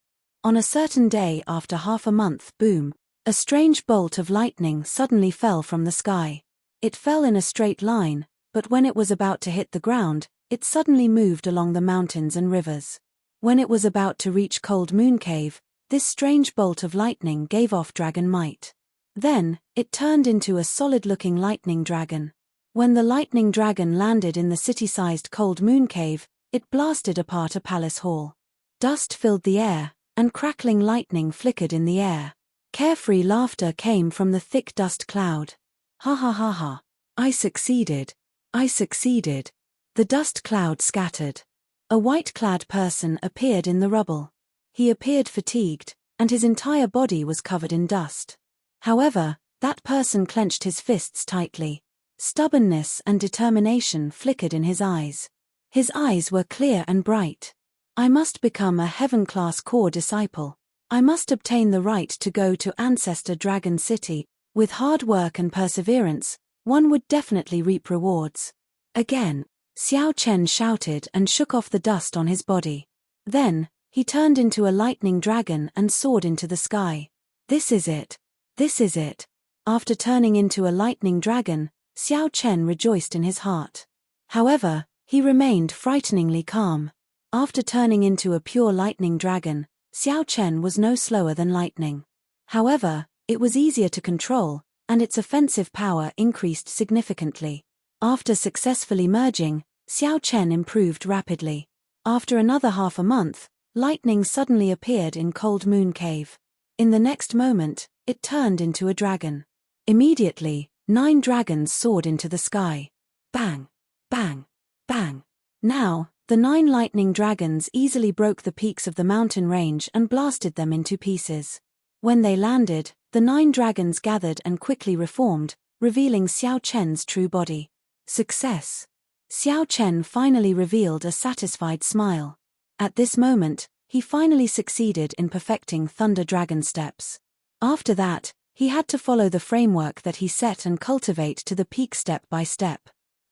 On a certain day after half a month, boom, a strange bolt of lightning suddenly fell from the sky. It fell in a straight line, but when it was about to hit the ground, it suddenly moved along the mountains and rivers. When it was about to reach Cold Moon Cave, this strange bolt of lightning gave off dragon might. Then, it turned into a solid-looking lightning dragon. When the lightning dragon landed in the city-sized Cold Moon Cave, it blasted apart a palace hall. Dust filled the air, and crackling lightning flickered in the air. Carefree laughter came from the thick dust cloud. Ha ha ha ha. I succeeded. I succeeded. The dust cloud scattered. A white-clad person appeared in the rubble. He appeared fatigued, and his entire body was covered in dust. However, that person clenched his fists tightly. Stubbornness and determination flickered in his eyes. His eyes were clear and bright. I must become a heaven-class core disciple. I must obtain the right to go to Ancestor Dragon City. With hard work and perseverance, one would definitely reap rewards. Again, Xiao Chen shouted and shook off the dust on his body. Then, he turned into a lightning dragon and soared into the sky. This is it. This is it. After turning into a lightning dragon, Xiao Chen rejoiced in his heart. However, he remained frighteningly calm. After turning into a pure lightning dragon, Xiao Chen was no slower than lightning. However, it was easier to control, and its offensive power increased significantly. After successfully merging, Xiao Chen improved rapidly. After another half a month, lightning suddenly appeared in Cold Moon Cave. In the next moment, it turned into a dragon. Immediately, 9 dragons soared into the sky. Bang! Bang! Bang! Now, the 9 lightning dragons easily broke the peaks of the mountain range and blasted them into pieces. When they landed, the 9 dragons gathered and quickly reformed, revealing Xiao Chen's true body. Success! Xiao Chen finally revealed a satisfied smile. At this moment, he finally succeeded in perfecting Thunder Dragon steps. After that, he had to follow the framework that he set and cultivate to the peak step by step.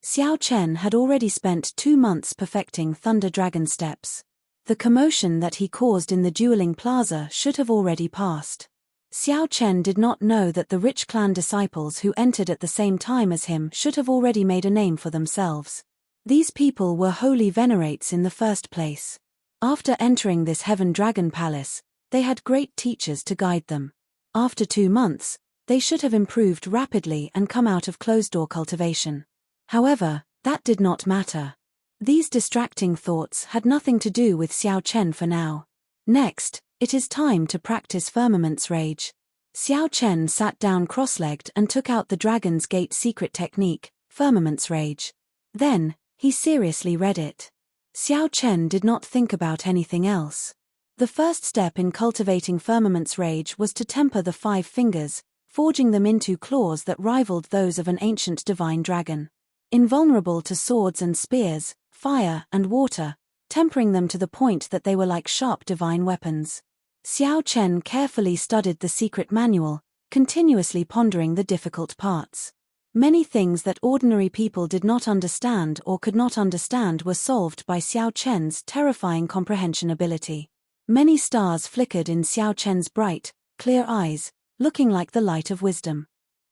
Xiao Chen had already spent 2 months perfecting Thunder Dragon steps. The commotion that he caused in the dueling plaza should have already passed. Xiao Chen did not know that the rich clan disciples who entered at the same time as him should have already made a name for themselves. These people were holy venerates in the first place. After entering this Heaven Dragon Palace, they had great teachers to guide them. After 2 months, they should have improved rapidly and come out of closed-door cultivation. However, that did not matter. These distracting thoughts had nothing to do with Xiao Chen for now. Next, it is time to practice Firmament's Rage. Xiao Chen sat down cross-legged and took out the Dragon's Gate secret technique, Firmament's Rage. Then, he seriously read it. Xiao Chen did not think about anything else. The first step in cultivating Firmament's Rage was to temper the 5 fingers, forging them into claws that rivaled those of an ancient divine dragon. Invulnerable to swords and spears, fire and water, tempering them to the point that they were like sharp divine weapons. Xiao Chen carefully studied the secret manual, continuously pondering the difficult parts. Many things that ordinary people did not understand or could not understand were solved by Xiao Chen's terrifying comprehension ability. Many stars flickered in Xiao Chen's bright, clear eyes, looking like the light of wisdom.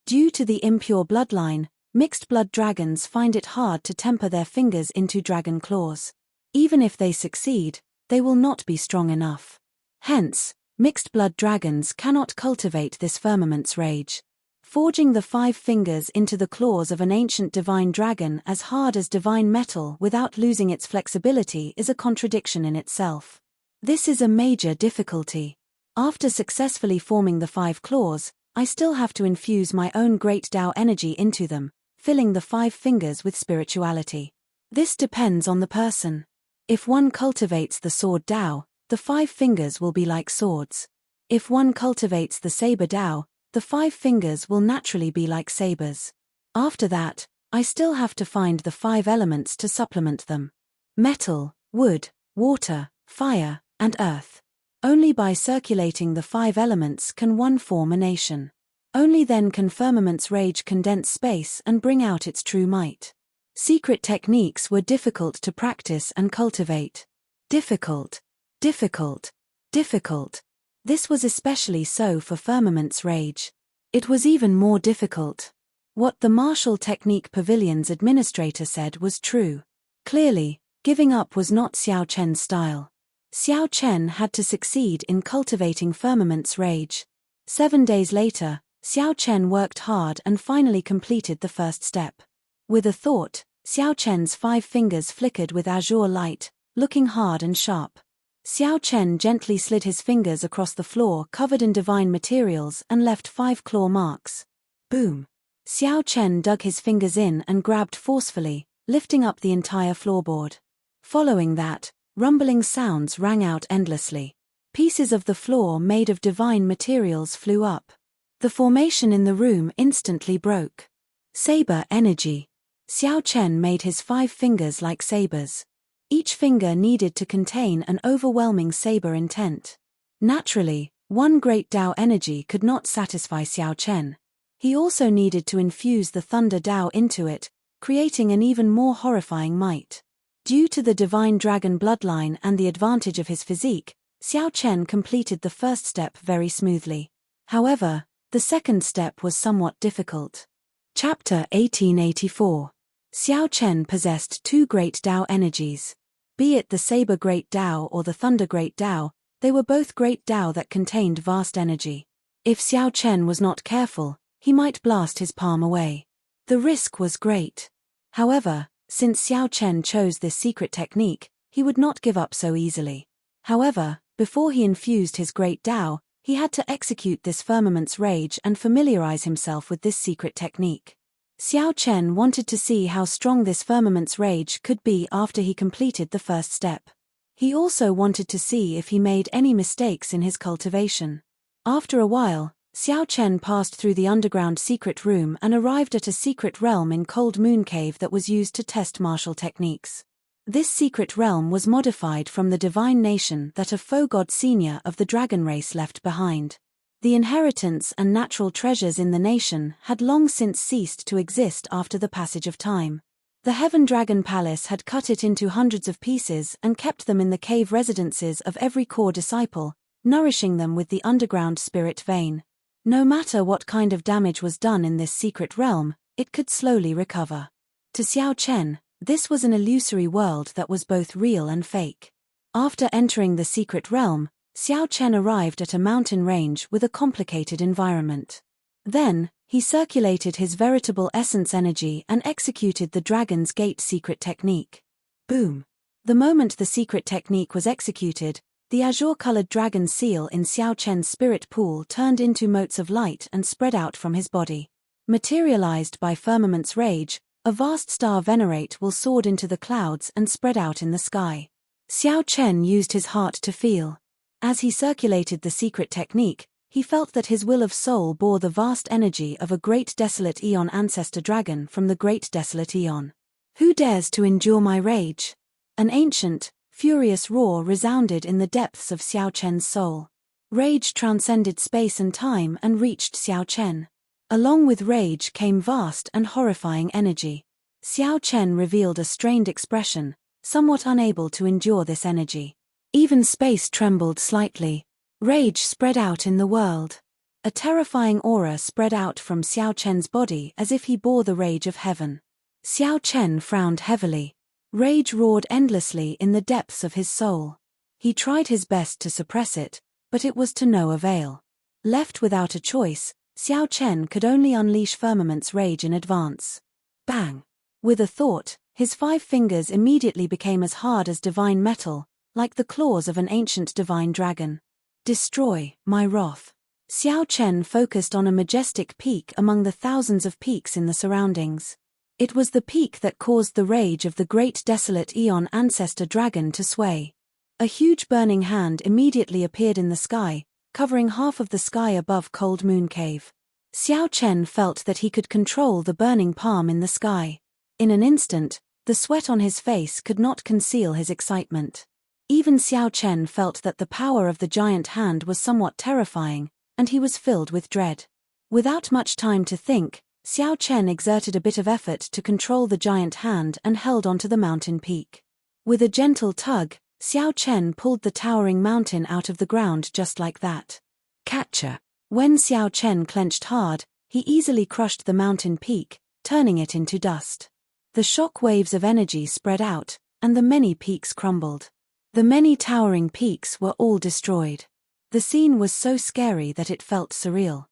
Due to the impure bloodline, mixed-blood dragons find it hard to temper their fingers into dragon claws. Even if they succeed, they will not be strong enough. Hence, mixed-blood dragons cannot cultivate this Firmament's Rage. Forging the 5 fingers into the claws of an ancient divine dragon as hard as divine metal without losing its flexibility is a contradiction in itself. This is a major difficulty. After successfully forming the 5 claws, I still have to infuse my own great Tao energy into them, filling the 5 fingers with spirituality. This depends on the person. If one cultivates the sword Tao, the 5 fingers will be like swords. If one cultivates the saber Tao, the 5 fingers will naturally be like sabers. After that, I still have to find the 5 elements to supplement them. Metal, wood, water, fire, and earth. Only by circulating the 5 elements can one form a nation. Only then can firmament's rage condense space and bring out its true might. Secret techniques were difficult to practice and cultivate. Difficult. Difficult. Difficult. This was especially so for firmament's rage. It was even more difficult. What the martial technique pavilion's administrator said was true. Clearly, giving up was not Xiao Chen's style. Xiao Chen had to succeed in cultivating firmament's rage. 7 days later, Xiao Chen worked hard and finally completed the first step. With a thought, Xiao Chen's 5 fingers flickered with azure light, looking hard and sharp. Xiao Chen gently slid his fingers across the floor covered in divine materials and left 5 claw marks. Boom! Xiao Chen dug his fingers in and grabbed forcefully, lifting up the entire floorboard. Following that, rumbling sounds rang out endlessly. Pieces of the floor made of divine materials flew up. The formation in the room instantly broke. Saber energy. Xiao Chen made his 5 fingers like sabers. Each finger needed to contain an overwhelming saber intent. Naturally, one great Tao energy could not satisfy Xiao Chen. He also needed to infuse the thunder Tao into it, creating an even more horrifying might. Due to the divine dragon bloodline and the advantage of his physique, Xiao Chen completed the first step very smoothly. However, the second step was somewhat difficult. Chapter 1884. Xiao Chen possessed 2 great Tao energies. Be it the Saber Great Tao or the Thunder Great Tao, they were both great Tao that contained vast energy. If Xiao Chen was not careful, he might blast his palm away. The risk was great. However, since Xiao Chen chose this secret technique, he would not give up so easily. However, before he infused his great Tao, he had to execute this firmament's rage and familiarize himself with this secret technique. Xiao Chen wanted to see how strong this firmament's rage could be after he completed the first step. He also wanted to see if he made any mistakes in his cultivation. After a while, Xiao Chen passed through the underground secret room and arrived at a secret realm in Cold Moon Cave that was used to test martial techniques. This secret realm was modified from the divine nation that a foe god senior of the dragon race left behind. The inheritance and natural treasures in the nation had long since ceased to exist after the passage of time. The Heaven Dragon Palace had cut it into hundreds of pieces and kept them in the cave residences of every core disciple, nourishing them with the underground spirit vein. No matter what kind of damage was done in this secret realm, it could slowly recover. To Xiao Chen, this was an illusory world that was both real and fake. After entering the secret realm, Xiao Chen arrived at a mountain range with a complicated environment. Then, he circulated his veritable essence energy and executed the Dragon's Gate secret technique. Boom! The moment the secret technique was executed, the azure-colored dragon seal in Xiao Chen's spirit pool turned into motes of light and spread out from his body. Materialized by firmament's rage, a vast star venerate will soared into the clouds and spread out in the sky. Xiao Chen used his heart to feel. As he circulated the secret technique, he felt that his will of soul bore the vast energy of a great desolate eon ancestor dragon from the great desolate eon. Who dares to endure my rage? An ancient, furious roar resounded in the depths of Xiao Chen's soul. Rage transcended space and time and reached Xiao Chen. Along with rage came vast and horrifying energy. Xiao Chen revealed a strained expression, somewhat unable to endure this energy. Even space trembled slightly. Rage spread out in the world. A terrifying aura spread out from Xiao Chen's body as if he bore the rage of heaven. Xiao Chen frowned heavily. Rage roared endlessly in the depths of his soul. He tried his best to suppress it, but it was to no avail. Left without a choice, Xiao Chen could only unleash firmament's rage in advance. Bang! With a thought, his 5 fingers immediately became as hard as divine metal, like the claws of an ancient divine dragon. Destroy, my wrath. Xiao Chen focused on a majestic peak among the thousands of peaks in the surroundings. It was the peak that caused the rage of the great desolate eon ancestor dragon to sway. A huge burning hand immediately appeared in the sky, covering half of the sky above Cold Moon Cave. Xiao Chen felt that he could control the burning palm in the sky. In an instant, the sweat on his face could not conceal his excitement. Even Xiao Chen felt that the power of the giant hand was somewhat terrifying, and he was filled with dread. Without much time to think, Xiao Chen exerted a bit of effort to control the giant hand and held onto the mountain peak. With a gentle tug, Xiao Chen pulled the towering mountain out of the ground just like that. Catcher. When Xiao Chen clenched hard, he easily crushed the mountain peak, turning it into dust. The shock waves of energy spread out, and the many peaks crumbled. The many towering peaks were all destroyed. The scene was so scary that it felt surreal.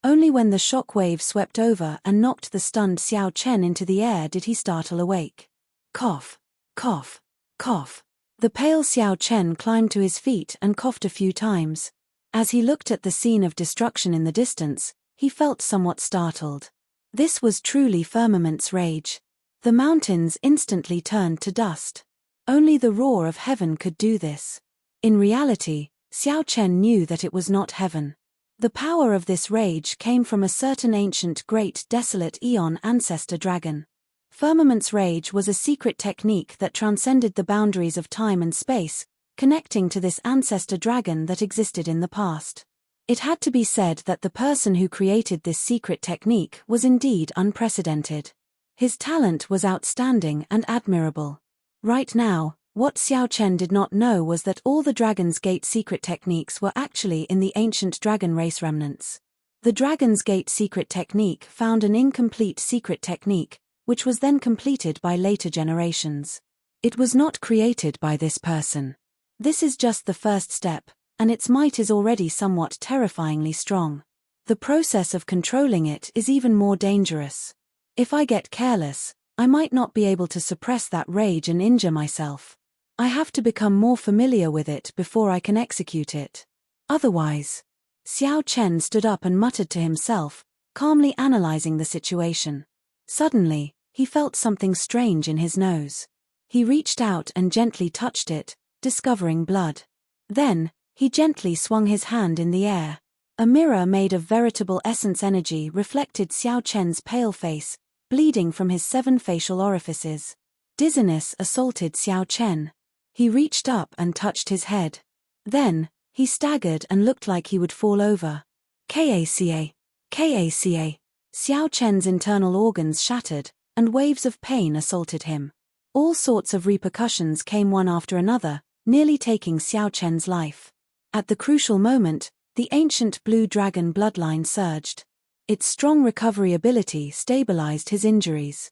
Only when the shock wave swept over and knocked the stunned Xiao Chen into the air did he startle awake. Cough, cough, cough. The pale Xiao Chen climbed to his feet and coughed a few times. As he looked at the scene of destruction in the distance, he felt somewhat startled. This was truly Firmament's rage. The mountains instantly turned to dust. Only the roar of heaven could do this. In reality, Xiao Chen knew that it was not heaven. The power of this rage came from a certain ancient great desolate eon ancestor dragon. Firmament's rage was a secret technique that transcended the boundaries of time and space, connecting to this ancestor dragon that existed in the past. It had to be said that the person who created this secret technique was indeed unprecedented. His talent was outstanding and admirable. Right now, what Xiao Chen did not know was that all the Dragon's Gate secret techniques were actually in the ancient dragon race remnants. The Dragon's Gate secret technique found an incomplete secret technique, which was then completed by later generations. It was not created by this person. This is just the first step, and its might is already somewhat terrifyingly strong. The process of controlling it is even more dangerous. If I get careless, I might not be able to suppress that rage and injure myself. I have to become more familiar with it before I can execute it. Otherwise. Xiao Chen stood up and muttered to himself, calmly analyzing the situation. Suddenly, he felt something strange in his nose. He reached out and gently touched it, discovering blood. Then, he gently swung his hand in the air. A mirror made of veritable essence energy reflected Xiao Chen's pale face, bleeding from his 7 facial orifices. Dizziness assaulted Xiao Chen. He reached up and touched his head. Then, he staggered and looked like he would fall over. Kaca. Kaca. Xiao Chen's internal organs shattered, and waves of pain assaulted him. All sorts of repercussions came one after another, nearly taking Xiao Chen's life. At the crucial moment, the ancient blue dragon bloodline surged. Its strong recovery ability stabilized his injuries.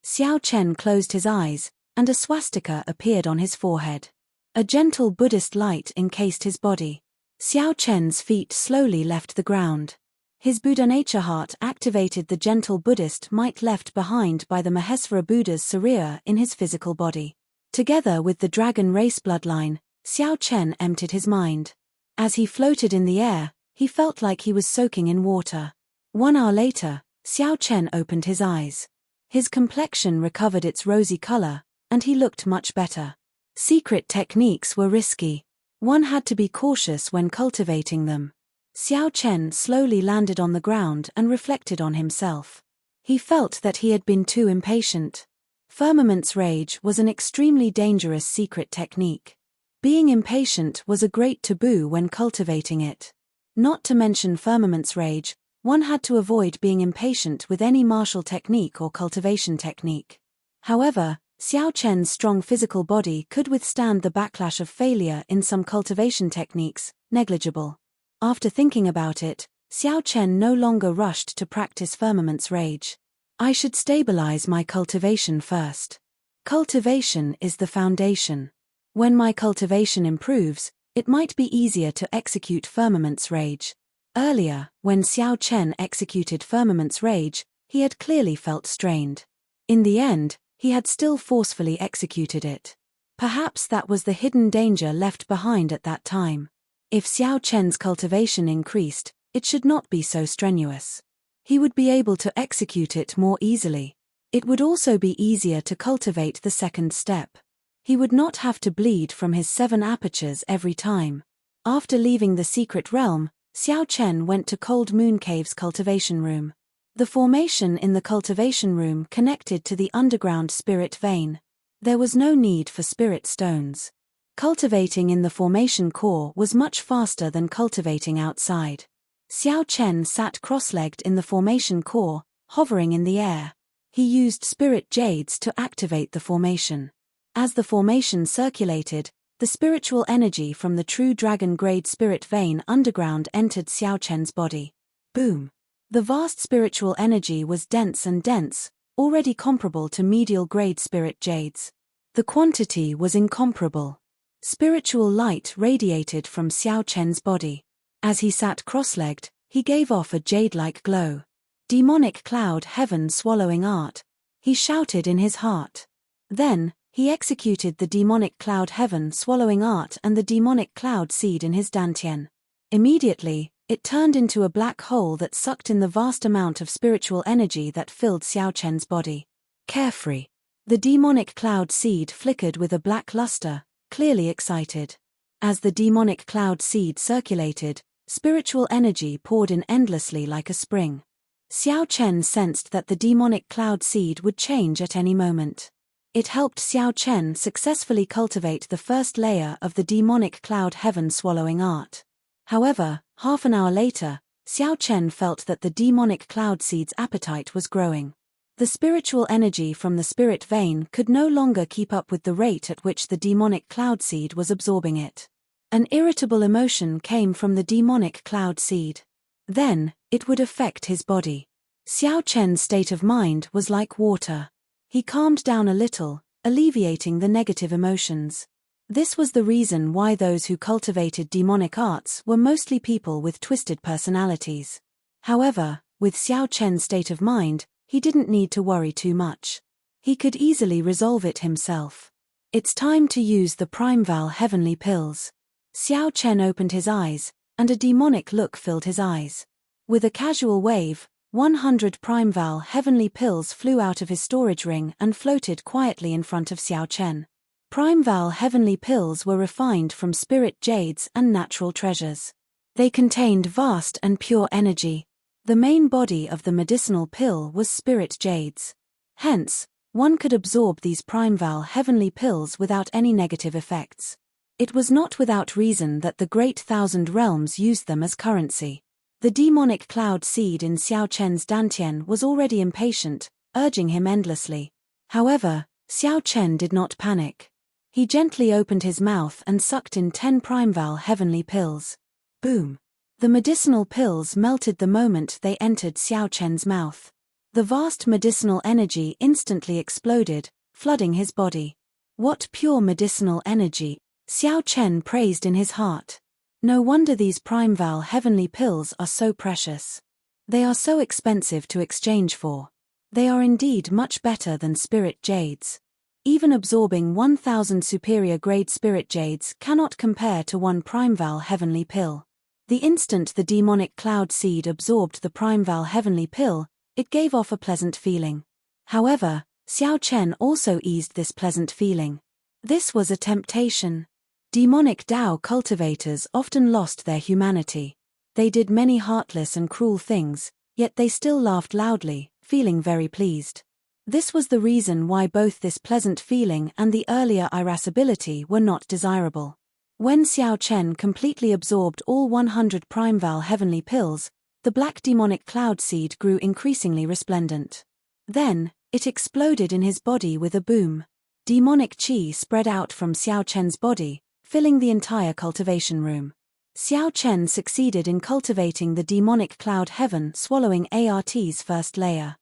Xiao Chen closed his eyes, and a swastika appeared on his forehead. A gentle Buddhist light encased his body. Xiao Chen's feet slowly left the ground. His Buddha nature heart activated the gentle Buddhist might left behind by the Mahesvara Buddha's Surya in his physical body. Together with the dragon race bloodline, Xiao Chen emptied his mind. As he floated in the air, he felt like he was soaking in water. 1 hour later, Xiao Chen opened his eyes. His complexion recovered its rosy color, and he looked much better. Secret techniques were risky. One had to be cautious when cultivating them. Xiao Chen slowly landed on the ground and reflected on himself. He felt that he had been too impatient. Firmament's rage was an extremely dangerous secret technique. Being impatient was a great taboo when cultivating it. Not to mention Firmament's rage, one had to avoid being impatient with any martial technique or cultivation technique. However, Xiao Chen's strong physical body could withstand the backlash of failure in some cultivation techniques, negligible. After thinking about it, Xiao Chen no longer rushed to practice Firmament's rage. I should stabilize my cultivation first. Cultivation is the foundation. When my cultivation improves, it might be easier to execute Firmament's rage. Earlier, when Xiao Chen executed Firmament's rage, he had clearly felt strained. In the end, he had still forcefully executed it. Perhaps that was the hidden danger left behind at that time. If Xiao Chen's cultivation increased, it should not be so strenuous. He would be able to execute it more easily. It would also be easier to cultivate the second step. He would not have to bleed from his 7 apertures every time. After leaving the secret realm, Xiao Chen went to Cold Moon Cave's cultivation room. The formation in the cultivation room connected to the underground spirit vein. There was no need for spirit stones. Cultivating in the formation core was much faster than cultivating outside. Xiao Chen sat cross-legged in the formation core, hovering in the air. He used spirit jades to activate the formation. As the formation circulated, the spiritual energy from the true dragon-grade spirit vein underground entered Xiao Chen's body. Boom! The vast spiritual energy was dense and dense, already comparable to medial-grade spirit jades. The quantity was incomparable. Spiritual light radiated from Xiao Chen's body. As he sat cross-legged, he gave off a jade-like glow. Demonic cloud heaven swallowing art. He shouted in his heart. Then, he executed the demonic cloud heaven swallowing art and the demonic cloud seed in his dantian. Immediately, it turned into a black hole that sucked in the vast amount of spiritual energy that filled Xiao Chen's body. Carefree. The demonic cloud seed flickered with a black luster, clearly excited. As the demonic cloud seed circulated, spiritual energy poured in endlessly like a spring. Xiao Chen sensed that the demonic cloud seed would change at any moment. It helped Xiao Chen successfully cultivate the first layer of the demonic cloud heaven swallowing art. However, half an hour later, Xiao Chen felt that the demonic cloud seed's appetite was growing. The spiritual energy from the spirit vein could no longer keep up with the rate at which the demonic cloud seed was absorbing it. An irritable emotion came from the demonic cloud seed. Then, it would affect his body. Xiao Chen's state of mind was like water. He calmed down a little, alleviating the negative emotions. This was the reason why those who cultivated demonic arts were mostly people with twisted personalities. However, with Xiao Chen's state of mind, he didn't need to worry too much. He could easily resolve it himself. It's time to use the Primeval Heavenly Pills. Xiao Chen opened his eyes, and a demonic look filled his eyes. With a casual wave, 100 Primeval Heavenly Pills flew out of his storage ring and floated quietly in front of Xiao Chen. Primeval Heavenly Pills were refined from spirit jades and natural treasures. They contained vast and pure energy. The main body of the medicinal pill was spirit jades. Hence, one could absorb these Primeval Heavenly Pills without any negative effects. It was not without reason that the Great Thousand Realms used them as currency. The demonic cloud seed in Xiao Chen's dantian was already impatient, urging him endlessly. However, Xiao Chen did not panic. He gently opened his mouth and sucked in 10 Primeval Heavenly Pills. Boom! The medicinal pills melted the moment they entered Xiao Chen's mouth. The vast medicinal energy instantly exploded, flooding his body. What pure medicinal energy! Xiao Chen praised in his heart. No wonder these Primeval Heavenly Pills are so precious. They are so expensive to exchange for. They are indeed much better than spirit jades. Even absorbing 1,000 superior grade spirit jades cannot compare to one Primeval Heavenly Pill. The instant the demonic cloud seed absorbed the Primeval Heavenly Pill, it gave off a pleasant feeling. However, Xiao Chen also eased this pleasant feeling. This was a temptation. Demonic Dao cultivators often lost their humanity. They did many heartless and cruel things, yet they still laughed loudly, feeling very pleased. This was the reason why both this pleasant feeling and the earlier irascibility were not desirable. When Xiao Chen completely absorbed all 100 Primeval Heavenly Pills, the black demonic cloud seed grew increasingly resplendent. Then, it exploded in his body with a boom. Demonic qi spread out from Xiao Chen's body, filling the entire cultivation room. Xiao Chen succeeded in cultivating the demonic cloud heaven swallowing ART's first layer.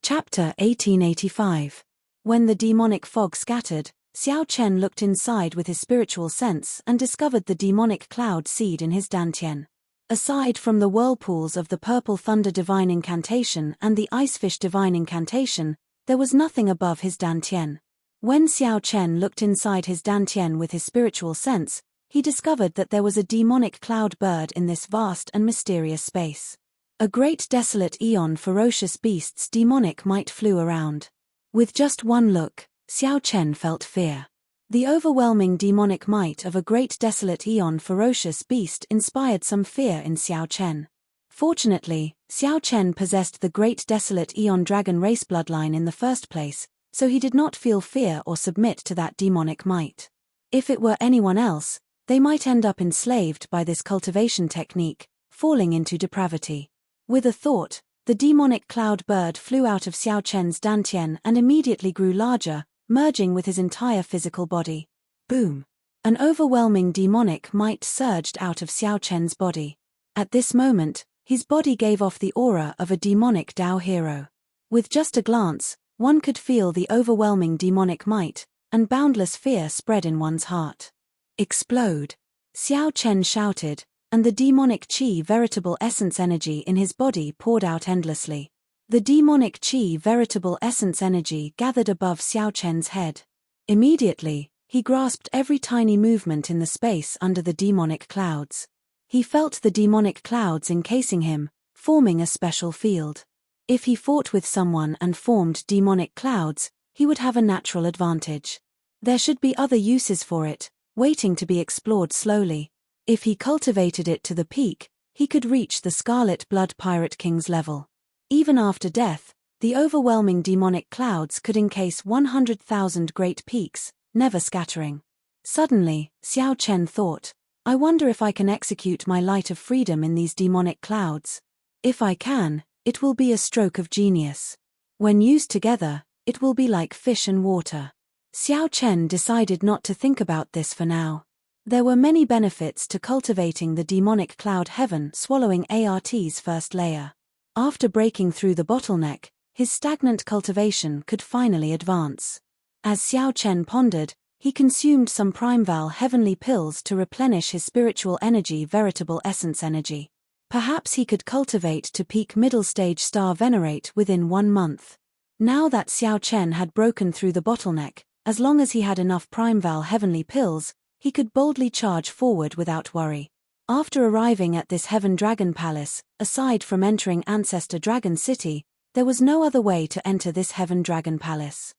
Chapter 1885. When the demonic fog scattered, Xiao Chen looked inside with his spiritual sense and discovered the demonic cloud seed in his dantian. Aside from the whirlpools of the purple thunder divine incantation and the icefish divine incantation, there was nothing above his dantian. When Xiao Chen looked inside his dantian with his spiritual sense, he discovered that there was a demonic cloud bird in this vast and mysterious space. A great desolate eon ferocious beasts demonic might flew around. With just one look, Xiao Chen felt fear. The overwhelming demonic might of a great desolate eon ferocious beast inspired some fear in Xiao Chen. Fortunately, Xiao Chen possessed the great desolate eon dragon race bloodline in the first place, so he did not feel fear or submit to that demonic might. If it were anyone else, they might end up enslaved by this cultivation technique, falling into depravity. With a thought, the demonic cloud bird flew out of Xiao Chen's dantian and immediately grew larger, merging with his entire physical body. Boom! An overwhelming demonic might surged out of Xiao Chen's body. At this moment, his body gave off the aura of a demonic Dao hero. With just a glance, one could feel the overwhelming demonic might, and boundless fear spread in one's heart. Explode! Xiao Chen shouted, and the demonic qi veritable essence energy in his body poured out endlessly. The demonic qi veritable essence energy gathered above Xiao Chen's head. Immediately, he grasped every tiny movement in the space under the demonic clouds. He felt the demonic clouds encasing him, forming a special field. If he fought with someone and formed demonic clouds, he would have a natural advantage. There should be other uses for it, waiting to be explored slowly. If he cultivated it to the peak, he could reach the Scarlet Blood Pirate King's level. Even after death, the overwhelming demonic clouds could encase 100,000 great peaks, never scattering. Suddenly, Xiao Chen thought, I wonder if I can execute my light of freedom in these demonic clouds. If I can, it will be a stroke of genius. When used together, it will be like fish and water. Xiao Chen decided not to think about this for now. There were many benefits to cultivating the demonic cloud heaven swallowing ART's first layer. After breaking through the bottleneck, his stagnant cultivation could finally advance. As Xiao Chen pondered, he consumed some Primeval heavenly pills to replenish his spiritual energy veritable essence energy. Perhaps he could cultivate to peak middle stage star venerate within 1 month. Now that Xiao Chen had broken through the bottleneck, as long as he had enough Primeval heavenly pills, he could boldly charge forward without worry. After arriving at this Heaven Dragon Palace, aside from entering Ancestor Dragon City, there was no other way to enter this Heaven Dragon Palace.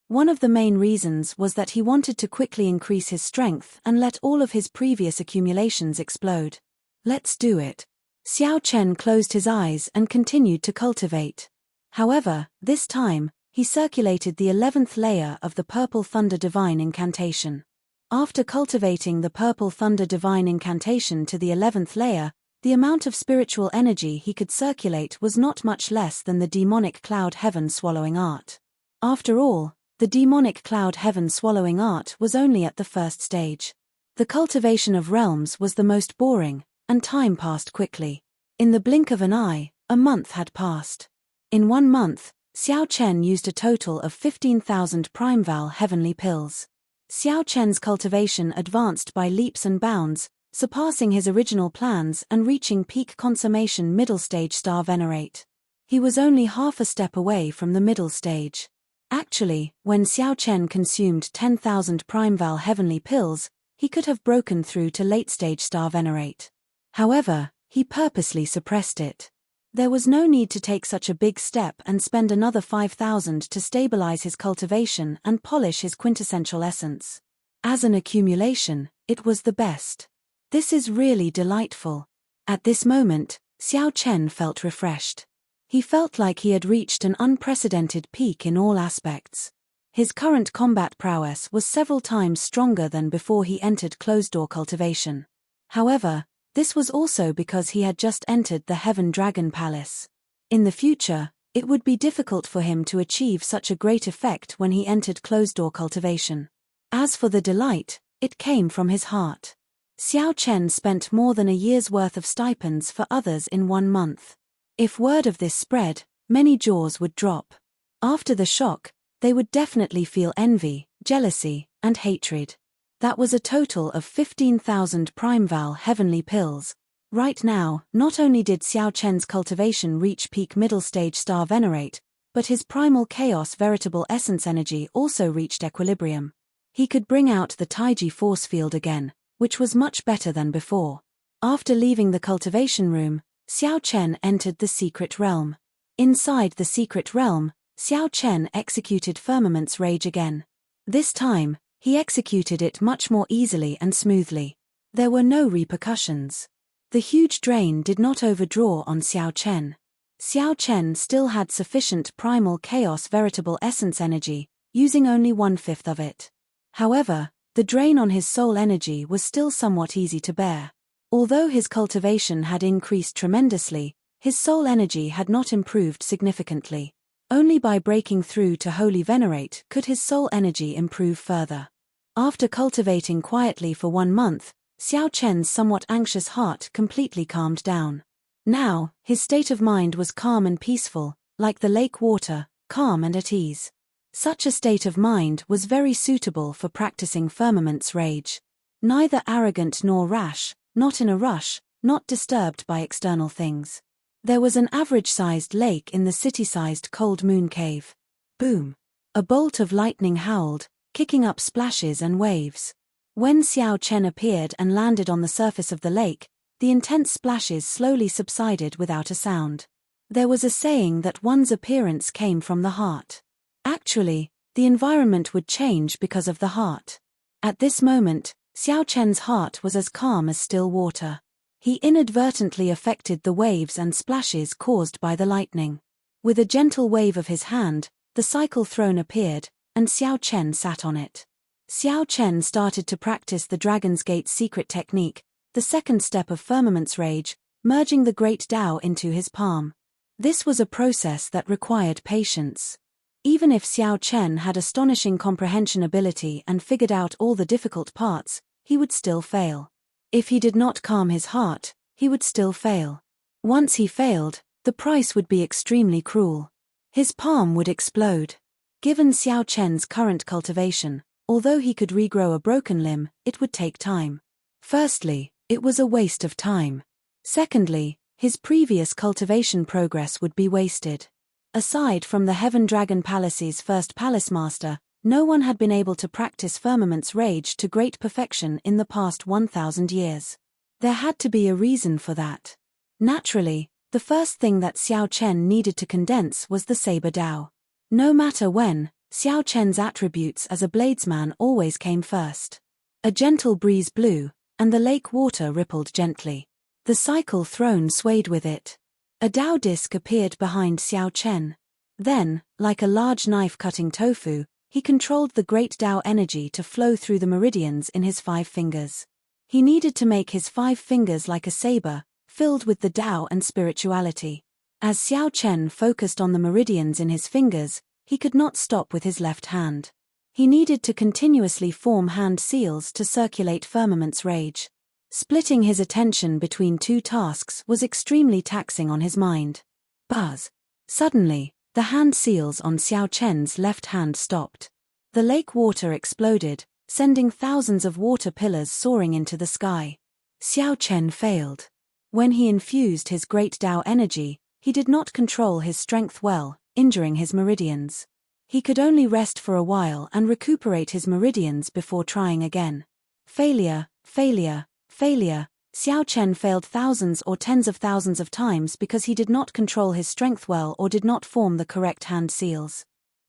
One of the main reasons was that he wanted to quickly increase his strength and let all of his previous accumulations explode. Let's do it. Xiao Chen closed his eyes and continued to cultivate. However, this time, he circulated the 11th layer of the Purple Thunder Divine Incantation. After cultivating the Purple Thunder Divine Incantation to the 11th layer, the amount of spiritual energy he could circulate was not much less than the demonic cloud heaven swallowing art. After all, the demonic cloud heaven swallowing art was only at the first stage. The cultivation of realms was the most boring, and time passed quickly. In the blink of an eye, a month had passed. In 1 month, Xiao Chen used a total of 15,000 Primeval heavenly pills. Xiao Chen's cultivation advanced by leaps and bounds, surpassing his original plans and reaching peak consummation middle stage star venerate. He was only half a step away from the middle stage. Actually, when Xiao Chen consumed 10,000 Primeval heavenly pills, he could have broken through to late stage star venerate. However, he purposely suppressed it. There was no need to take such a big step and spend another 5,000 to stabilize his cultivation and polish his quintessential essence. As an accumulation, it was the best. This is really delightful. At this moment, Xiao Chen felt refreshed. He felt like he had reached an unprecedented peak in all aspects. His current combat prowess was several times stronger than before he entered closed-door cultivation. However, this was also because he had just entered the Heaven Dragon Palace. In the future, it would be difficult for him to achieve such a great effect when he entered closed-door cultivation. As for the delight, it came from his heart. Xiao Chen spent more than a year's worth of stipends for others in 1 month. If word of this spread, many jaws would drop. After the shock, they would definitely feel envy, jealousy, and hatred. That was a total of 15,000 Primeval heavenly pills. Right now, not only did Xiao Chen's cultivation reach peak middle stage star venerate, but his primal chaos veritable essence energy also reached equilibrium. He could bring out the Taiji force field again, which was much better than before. After leaving the cultivation room, Xiao Chen entered the secret realm. Inside the secret realm, Xiao Chen executed Firmament's Rage again. This time, he executed it much more easily and smoothly. There were no repercussions. The huge drain did not overdraw on Xiao Chen. Xiao Chen still had sufficient primal chaos veritable essence energy, using only 1/5 of it. However, the drain on his soul energy was still somewhat easy to bear. Although his cultivation had increased tremendously, his soul energy had not improved significantly. Only by breaking through to Holy Venerate could his soul energy improve further. After cultivating quietly for 1 month, Xiao Chen's somewhat anxious heart completely calmed down. Now, his state of mind was calm and peaceful, like the lake water, calm and at ease. Such a state of mind was very suitable for practicing Firmament's rage. Neither arrogant nor rash, not in a rush, not disturbed by external things. There was an average-sized lake in the city-sized cold moon cave. Boom! A bolt of lightning howled, kicking up splashes and waves. When Xiao Chen appeared and landed on the surface of the lake, the intense splashes slowly subsided without a sound. There was a saying that one's appearance came from the heart. Actually, the environment would change because of the heart. At this moment, Xiao Chen's heart was as calm as still water. He inadvertently affected the waves and splashes caused by the lightning. With a gentle wave of his hand, the cycle throne appeared, and Xiao Chen sat on it. Xiao Chen started to practice the Dragon's Gate's secret technique, the second step of Firmament's rage, merging the great Tao into his palm. This was a process that required patience. Even if Xiao Chen had astonishing comprehension ability and figured out all the difficult parts, he would still fail. If he did not calm his heart, he would still fail. Once he failed, the price would be extremely cruel. His palm would explode. Given Xiao Chen's current cultivation, although he could regrow a broken limb, it would take time. Firstly, it was a waste of time. Secondly, his previous cultivation progress would be wasted. Aside from the Heaven Dragon Palace's first palace master, no one had been able to practice Firmament's rage to great perfection in the past 1,000 years. There had to be a reason for that. Naturally, the first thing that Xiao Chen needed to condense was the Saber Dao. No matter when, Xiao Chen's attributes as a bladesman always came first. A gentle breeze blew, and the lake water rippled gently. The cycle throne swayed with it. A Dao disc appeared behind Xiao Chen. Then, like a large knife cutting tofu, he controlled the great Tao energy to flow through the meridians in his 5 fingers. He needed to make his 5 fingers like a saber, filled with the Tao and spirituality. As Xiao Chen focused on the meridians in his fingers, he could not stop with his left hand. He needed to continuously form hand seals to circulate Firmament's rage. Splitting his attention between 2 tasks was extremely taxing on his mind. Buzz! Suddenly, the hand seals on Xiao Chen's left hand stopped. The lake water exploded, sending thousands of water pillars soaring into the sky. Xiao Chen failed. When he infused his great Tao energy, he did not control his strength well, injuring his meridians. He could only rest for a while and recuperate his meridians before trying again. Failure, failure, failure. Xiao Chen failed thousands or tens of thousands of times because he did not control his strength well or did not form the correct hand seals.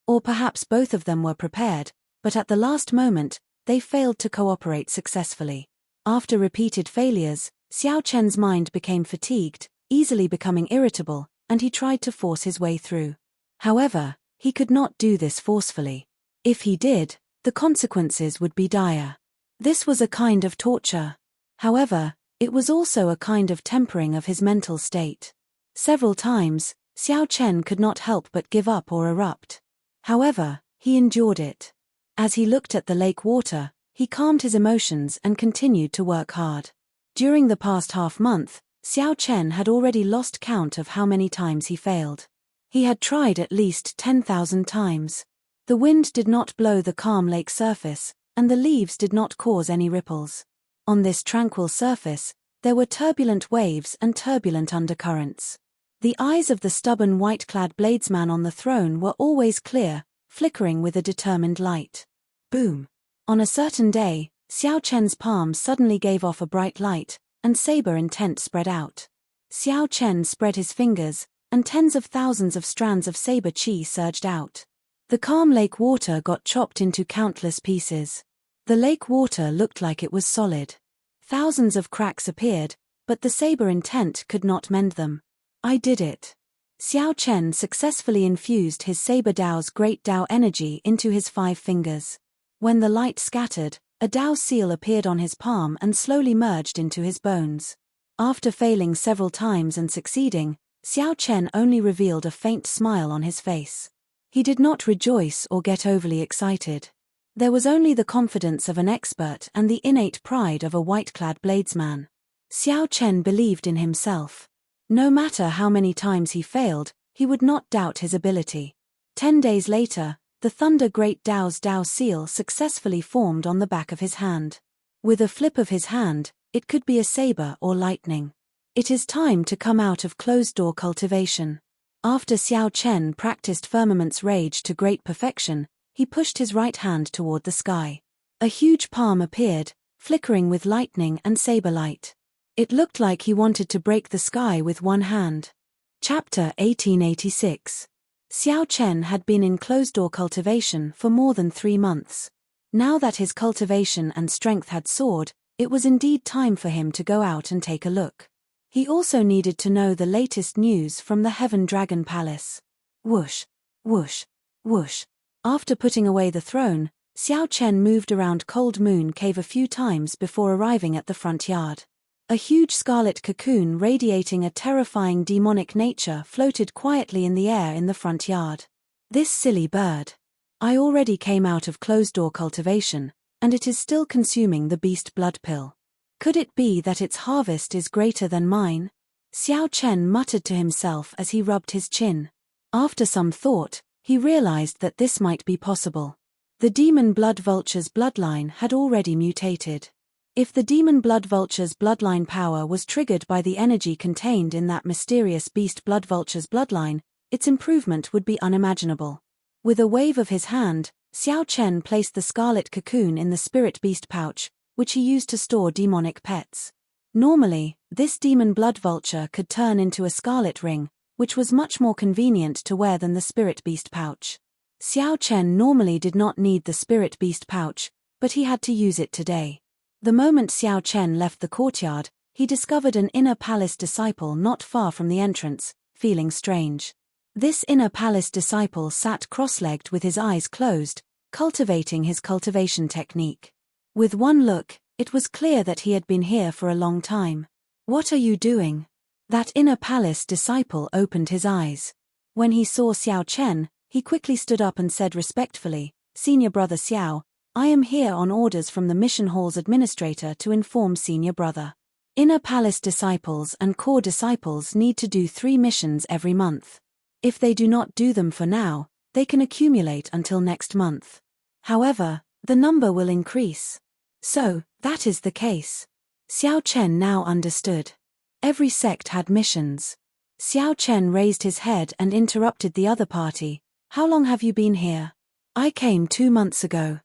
Or perhaps both of them were prepared, but at the last moment, they failed to cooperate successfully. After repeated failures, Xiao Chen's mind became fatigued, easily becoming irritable, and he tried to force his way through. However, he could not do this forcefully. If he did, the consequences would be dire. This was a kind of torture. However, it was also a kind of tempering of his mental state. Several times, Xiao Chen could not help but give up or erupt. However, he endured it. As he looked at the lake water, he calmed his emotions and continued to work hard. During the past half-month, Xiao Chen had already lost count of how many times he failed. He had tried at least 10,000 times. The wind did not blow the calm lake surface, and the leaves did not cause any ripples. On this tranquil surface, there were turbulent waves and turbulent undercurrents. The eyes of the stubborn white-clad bladesman on the throne were always clear, flickering with a determined light. Boom! On a certain day, Xiao Chen's palm suddenly gave off a bright light, and saber intent spread out. Xiao Chen spread his fingers, and tens of thousands of strands of saber chi surged out. The calm lake water got chopped into countless pieces. The lake water looked like it was solid. Thousands of cracks appeared, but the saber intent could not mend them. I did it. Xiao Chen successfully infused his saber Dao's great Dao energy into his 5 fingers. When the light scattered, A Dao seal appeared on his palm and slowly merged into his bones. After failing several times and succeeding, Xiao Chen only revealed a faint smile on his face. He did not rejoice or get overly excited. There was only the confidence of an expert and the innate pride of a white-clad bladesman. Xiao Chen believed in himself. No matter how many times he failed, he would not doubt his ability. 10 days later, the Thunder Great Dao's Dao seal successfully formed on the back of his hand. With a flip of his hand, it could be a saber or lightning. It is time to come out of closed-door cultivation. After Xiao Chen practiced Firmament's Rage to great perfection, he pushed his right hand toward the sky. A huge palm appeared, flickering with lightning and saber light. It looked like he wanted to break the sky with one hand. Chapter 1886. Xiao Chen had been in closed-door cultivation for more than 3 months. Now that his cultivation and strength had soared, it was indeed time for him to go out and take a look. He also needed to know the latest news from the Heaven Dragon Palace. Whoosh, whoosh, whoosh. After putting away the throne, Xiao Chen moved around Cold Moon Cave a few times before arriving at the front yard. A huge scarlet cocoon radiating a terrifying demonic nature floated quietly in the air in the front yard. This silly bird. I already came out of closed-door cultivation, and it is still consuming the beast blood pill. Could it be that its harvest is greater than mine? Xiao Chen muttered to himself as he rubbed his chin. After some thought, he realized that this might be possible. The demon blood vulture's bloodline had already mutated. If the demon blood vulture's bloodline power was triggered by the energy contained in that mysterious beast blood vulture's bloodline, its improvement would be unimaginable. With a wave of his hand, Xiao Chen placed the scarlet cocoon in the spirit beast pouch, which he used to store demonic pets. Normally, this demon blood vulture could turn into a scarlet ring, which was much more convenient to wear than the spirit beast pouch. Xiao Chen normally did not need the spirit beast pouch, but he had to use it today. The moment Xiao Chen left the courtyard, he discovered an inner palace disciple not far from the entrance, feeling strange. This inner palace disciple sat cross-legged with his eyes closed, cultivating his cultivation technique. With one look, it was clear that he had been here for a long time. "What are you doing?" That inner palace disciple opened his eyes. When he saw Xiao Chen, he quickly stood up and said respectfully, "Senior Brother Xiao, I am here on orders from the Mission Hall's administrator to inform Senior Brother. Inner Palace disciples and core disciples need to do 3 missions every month. If they do not do them for now, they can accumulate until next month. However, the number will increase." So, that is the case. Xiao Chen now understood. Every sect had missions. Xiao Chen raised his head and interrupted the other party. "How long have you been here?" "I came 2 months ago.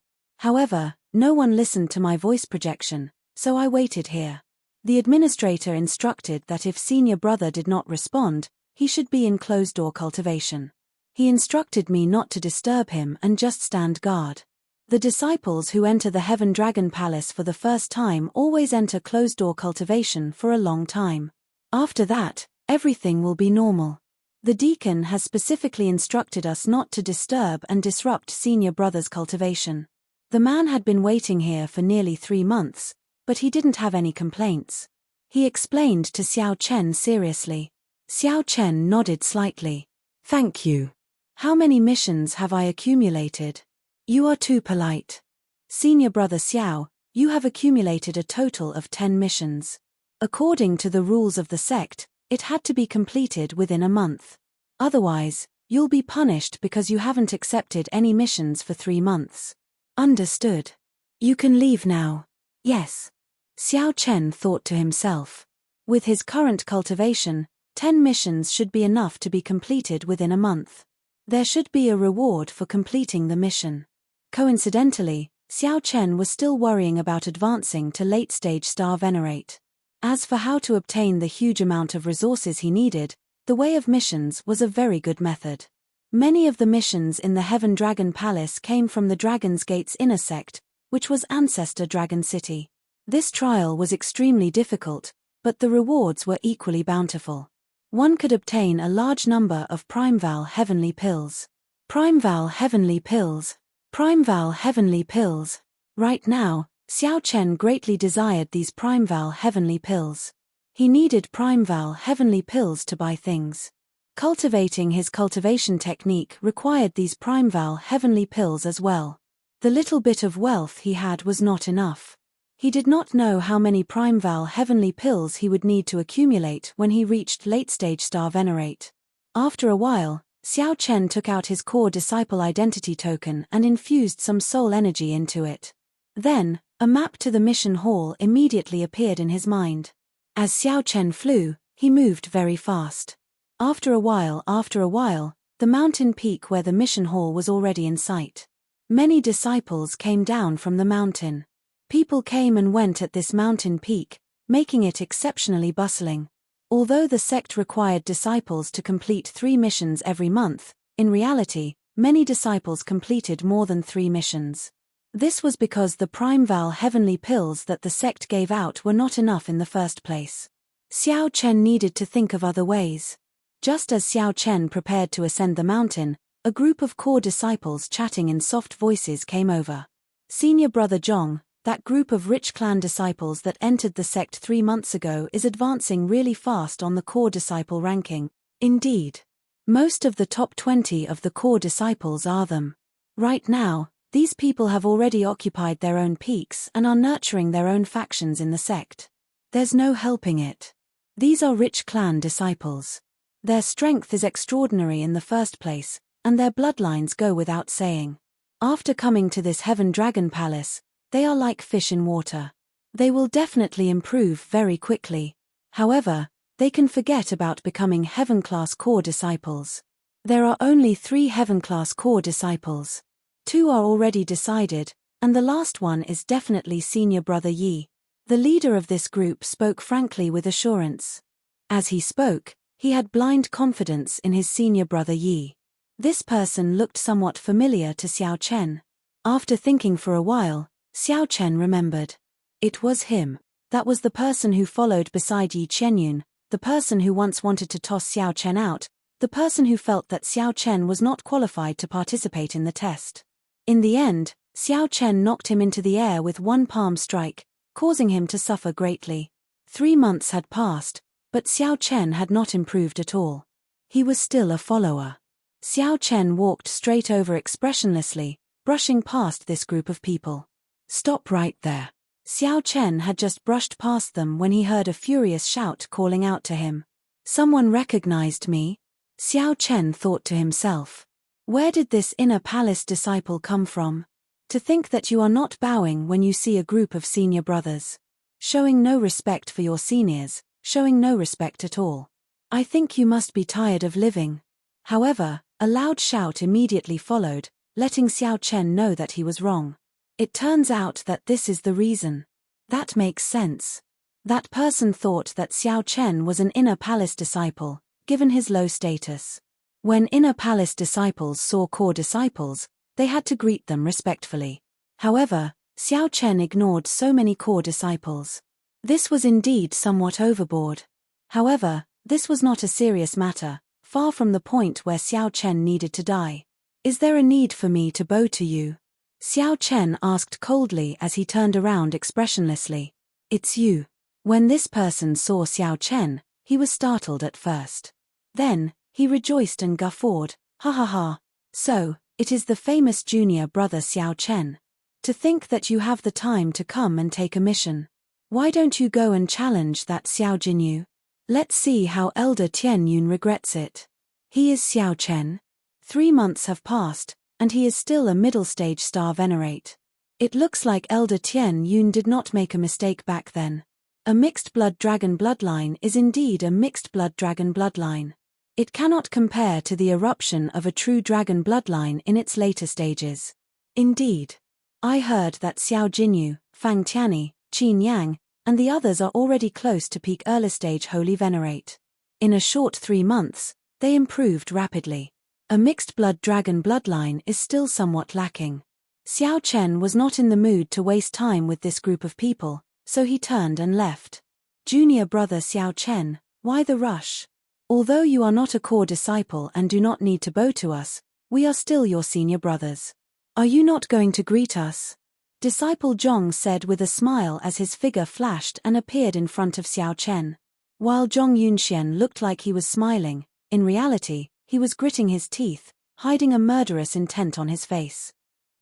However, no one listened to my voice projection, so I waited here." The administrator instructed that if Senior Brother did not respond, he should be in closed-door cultivation. He instructed me not to disturb him and just stand guard. The disciples who enter the Heaven Dragon Palace for the first time always enter closed-door cultivation for a long time. After that, everything will be normal. The deacon has specifically instructed us not to disturb and disrupt Senior Brother's cultivation. The man had been waiting here for nearly 3 months, but he didn't have any complaints. He explained to Xiao Chen seriously. Xiao Chen nodded slightly. "Thank you. How many missions have I accumulated?" "You are too polite. Senior Brother Xiao, you have accumulated a total of 10 missions. According to the rules of the sect, it had to be completed within a month. Otherwise, you'll be punished because you haven't accepted any missions for 3 months. Understood. You can leave now." "Yes." Xiao Chen thought to himself. With his current cultivation, 10 missions should be enough to be completed within a month. There should be a reward for completing the mission. Coincidentally, Xiao Chen was still worrying about advancing to late-stage Star Venerate. As for how to obtain the huge amount of resources he needed, the way of missions was a very good method. Many of the missions in the Heaven Dragon Palace came from the Dragon's Gate's inner sect, which was Ancestor Dragon City. This trial was extremely difficult, but the rewards were equally bountiful. One could obtain a large number of Primeval Heavenly Pills. Primeval Heavenly Pills. Primeval Heavenly Pills. Right now, Xiao Chen greatly desired these Primeval Heavenly Pills. He needed Primeval Heavenly Pills to buy things. Cultivating his cultivation technique required these Primeval Heavenly Pills as well. The little bit of wealth he had was not enough. He did not know how many Primeval Heavenly Pills he would need to accumulate when he reached late-stage Star Venerate. After a while, Xiao Chen took out his core disciple identity token and infused some soul energy into it. Then, a map to the mission hall immediately appeared in his mind. As Xiao Chen flew, he moved very fast. After a while, the mountain peak where the mission hall was already in sight. Many disciples came down from the mountain. People came and went at this mountain peak, making it exceptionally bustling. Although the sect required disciples to complete 3 missions every month, in reality, many disciples completed more than 3 missions. This was because the Primeval Heavenly Pills that the sect gave out were not enough in the first place. Xiao Chen needed to think of other ways. Just as Xiao Chen prepared to ascend the mountain, a group of core disciples chatting in soft voices came over. Senior Brother Zhong, that group of rich clan disciples that entered the sect 3 months ago, is advancing really fast on the core disciple ranking. Indeed. Most of the top 20 of the core disciples are them. Right now, these people have already occupied their own peaks and are nurturing their own factions in the sect. There's no helping it. These are rich clan disciples. Their strength is extraordinary in the first place, and their bloodlines go without saying. After coming to this Heaven Dragon Palace, they are like fish in water. They will definitely improve very quickly. However, they can forget about becoming Heaven-class core disciples. There are only 3 Heaven-class core disciples. 2 are already decided, and the last one is definitely Senior Brother Yi. The leader of this group spoke frankly with assurance. As he spoke, he had blind confidence in his Senior Brother Yi. This person looked somewhat familiar to Xiao Chen. After thinking for a while, Xiao Chen remembered. It was him. That was the person who followed beside Yi Qianyun, the person who once wanted to toss Xiao Chen out, the person who felt that Xiao Chen was not qualified to participate in the test. In the end, Xiao Chen knocked him into the air with one palm strike, causing him to suffer greatly. 3 months had passed, but Xiao Chen had not improved at all. He was still a follower. Xiao Chen walked straight over expressionlessly, brushing past this group of people. Stop right there. Xiao Chen had just brushed past them when he heard a furious shout calling out to him. Someone recognized me? Xiao Chen thought to himself. Where did this inner palace disciple come from? To think that you are not bowing when you see a group of senior brothers. Showing no respect for your seniors, showing no respect at all. I think you must be tired of living. However, a loud shout immediately followed, letting Xiao Chen know that he was wrong. It turns out that this is the reason. That makes sense. That person thought that Xiao Chen was an inner palace disciple, given his low status. When inner palace disciples saw core disciples, they had to greet them respectfully. However, Xiao Chen ignored so many core disciples. This was indeed somewhat overboard. However, this was not a serious matter, far from the point where Xiao Chen needed to die. Is there a need for me to bow to you? Xiao Chen asked coldly as he turned around expressionlessly. It's you. When this person saw Xiao Chen, he was startled at first. Then, he rejoiced and guffawed, ha ha ha. So, it is the famous junior brother Xiao Chen. To think that you have the time to come and take a mission. Why don't you go and challenge that Xiao Jinyu? Let's see how Elder Tian Yun regrets it. He is Xiao Chen. 3 months have passed, and he is still a middle-stage Star Venerate. It looks like Elder Tian Yun did not make a mistake back then. A mixed-blood dragon bloodline is indeed a mixed-blood dragon bloodline. It cannot compare to the eruption of a true dragon bloodline in its later stages. Indeed. I heard that Xiao Jinyu, Fang Tianyi, Qin Yang, and the others are already close to peak early-stage Holy Venerate. In a short 3 months, they improved rapidly. A mixed-blood dragon bloodline is still somewhat lacking. Xiao Chen was not in the mood to waste time with this group of people, so he turned and left. Junior brother Xiao Chen, why the rush? Although you are not a core disciple and do not need to bow to us, we are still your senior brothers. Are you not going to greet us? Disciple Zhong said with a smile as his figure flashed and appeared in front of Xiao Chen. While Zhong Yunxian looked like he was smiling, in reality, he was gritting his teeth, hiding a murderous intent on his face.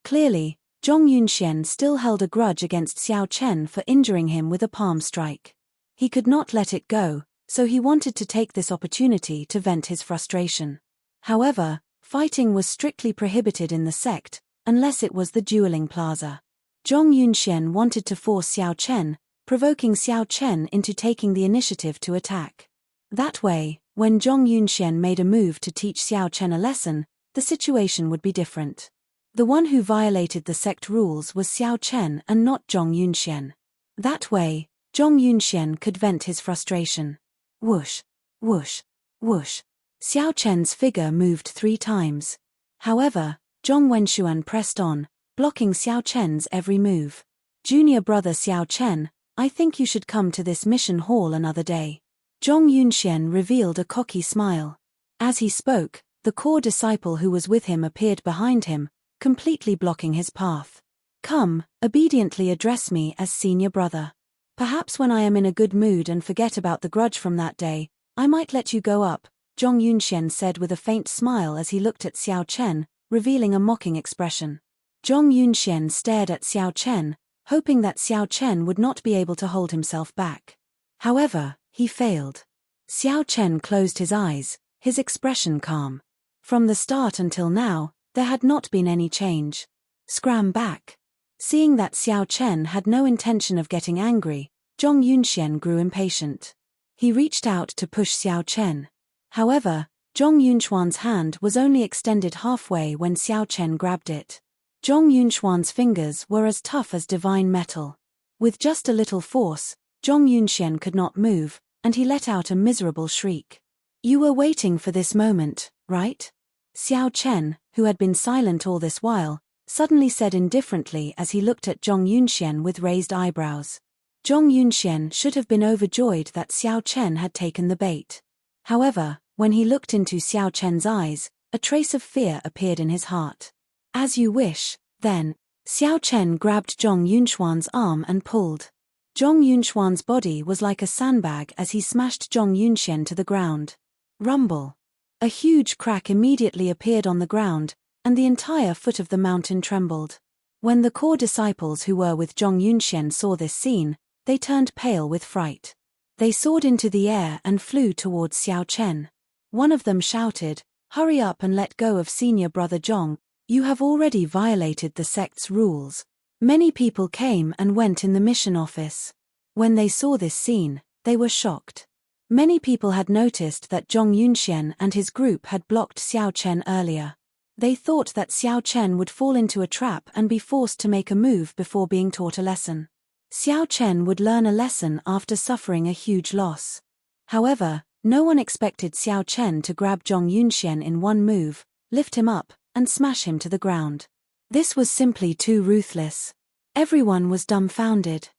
Clearly, Zhong Yunxian still held a grudge against Xiao Chen for injuring him with a palm strike. He could not let it go, so he wanted to take this opportunity to vent his frustration. However, fighting was strictly prohibited in the sect, unless it was the dueling plaza. Zhong Yunxian wanted to force Xiao Chen, provoking Xiao Chen into taking the initiative to attack. That way, when Zhong Yunxian made a move to teach Xiao Chen a lesson, the situation would be different. The one who violated the sect rules was Xiao Chen and not Zhong Yunxian. That way, Zhong Yunxian could vent his frustration. Whoosh, whoosh, whoosh. Xiao Chen's figure moved 3 times. However, Zhong Wenshuan pressed on, blocking Xiao Chen's every move. Junior brother Xiao Chen, I think you should come to this mission hall another day. Zhong Yunxian revealed a cocky smile. As he spoke, the core disciple who was with him appeared behind him, completely blocking his path. Come, obediently address me as senior brother. Perhaps when I am in a good mood and forget about the grudge from that day, I might let you go up, Zhong Yunxian said with a faint smile as he looked at Xiao Chen, revealing a mocking expression. Zhong Yunxian stared at Xiao Chen, hoping that Xiao Chen would not be able to hold himself back. However, he failed. Xiao Chen closed his eyes, his expression calm. From the start until now, there had not been any change. Scram back. Seeing that Xiao Chen had no intention of getting angry, Zhong Yunxian grew impatient. He reached out to push Xiao Chen. However, Zhong Yunxuan's hand was only extended halfway when Xiao Chen grabbed it. Zhong Yunxuan's fingers were as tough as divine metal. With just a little force, Zhong Yunxian could not move, and he let out a miserable shriek. You were waiting for this moment, right? Xiao Chen, who had been silent all this while, suddenly said indifferently as he looked at Zhong Yunxian with raised eyebrows. Zhong Yunxian should have been overjoyed that Xiao Chen had taken the bait. However, when he looked into Xiao Chen's eyes, a trace of fear appeared in his heart. As you wish, then. Xiao Chen grabbed Zhong Yunxuan's arm and pulled. Zhong Yunxuan's body was like a sandbag as he smashed Zhong Yunxian to the ground. Rumble. A huge crack immediately appeared on the ground, and the entire foot of the mountain trembled. When the core disciples who were with Zhong Yunxian saw this scene, they turned pale with fright. They soared into the air and flew towards Xiao Chen. One of them shouted, "Hurry up and let go of senior brother Zhong. You have already violated the sect's rules." Many people came and went in the mission office. When they saw this scene, they were shocked. Many people had noticed that Zhong Yunxian and his group had blocked Xiao Chen earlier. They thought that Xiao Chen would fall into a trap and be forced to make a move before being taught a lesson. Xiao Chen would learn a lesson after suffering a huge loss. However, no one expected Xiao Chen to grab Zhong Yunxian in one move, lift him up, and smash him to the ground. This was simply too ruthless. Everyone was dumbfounded.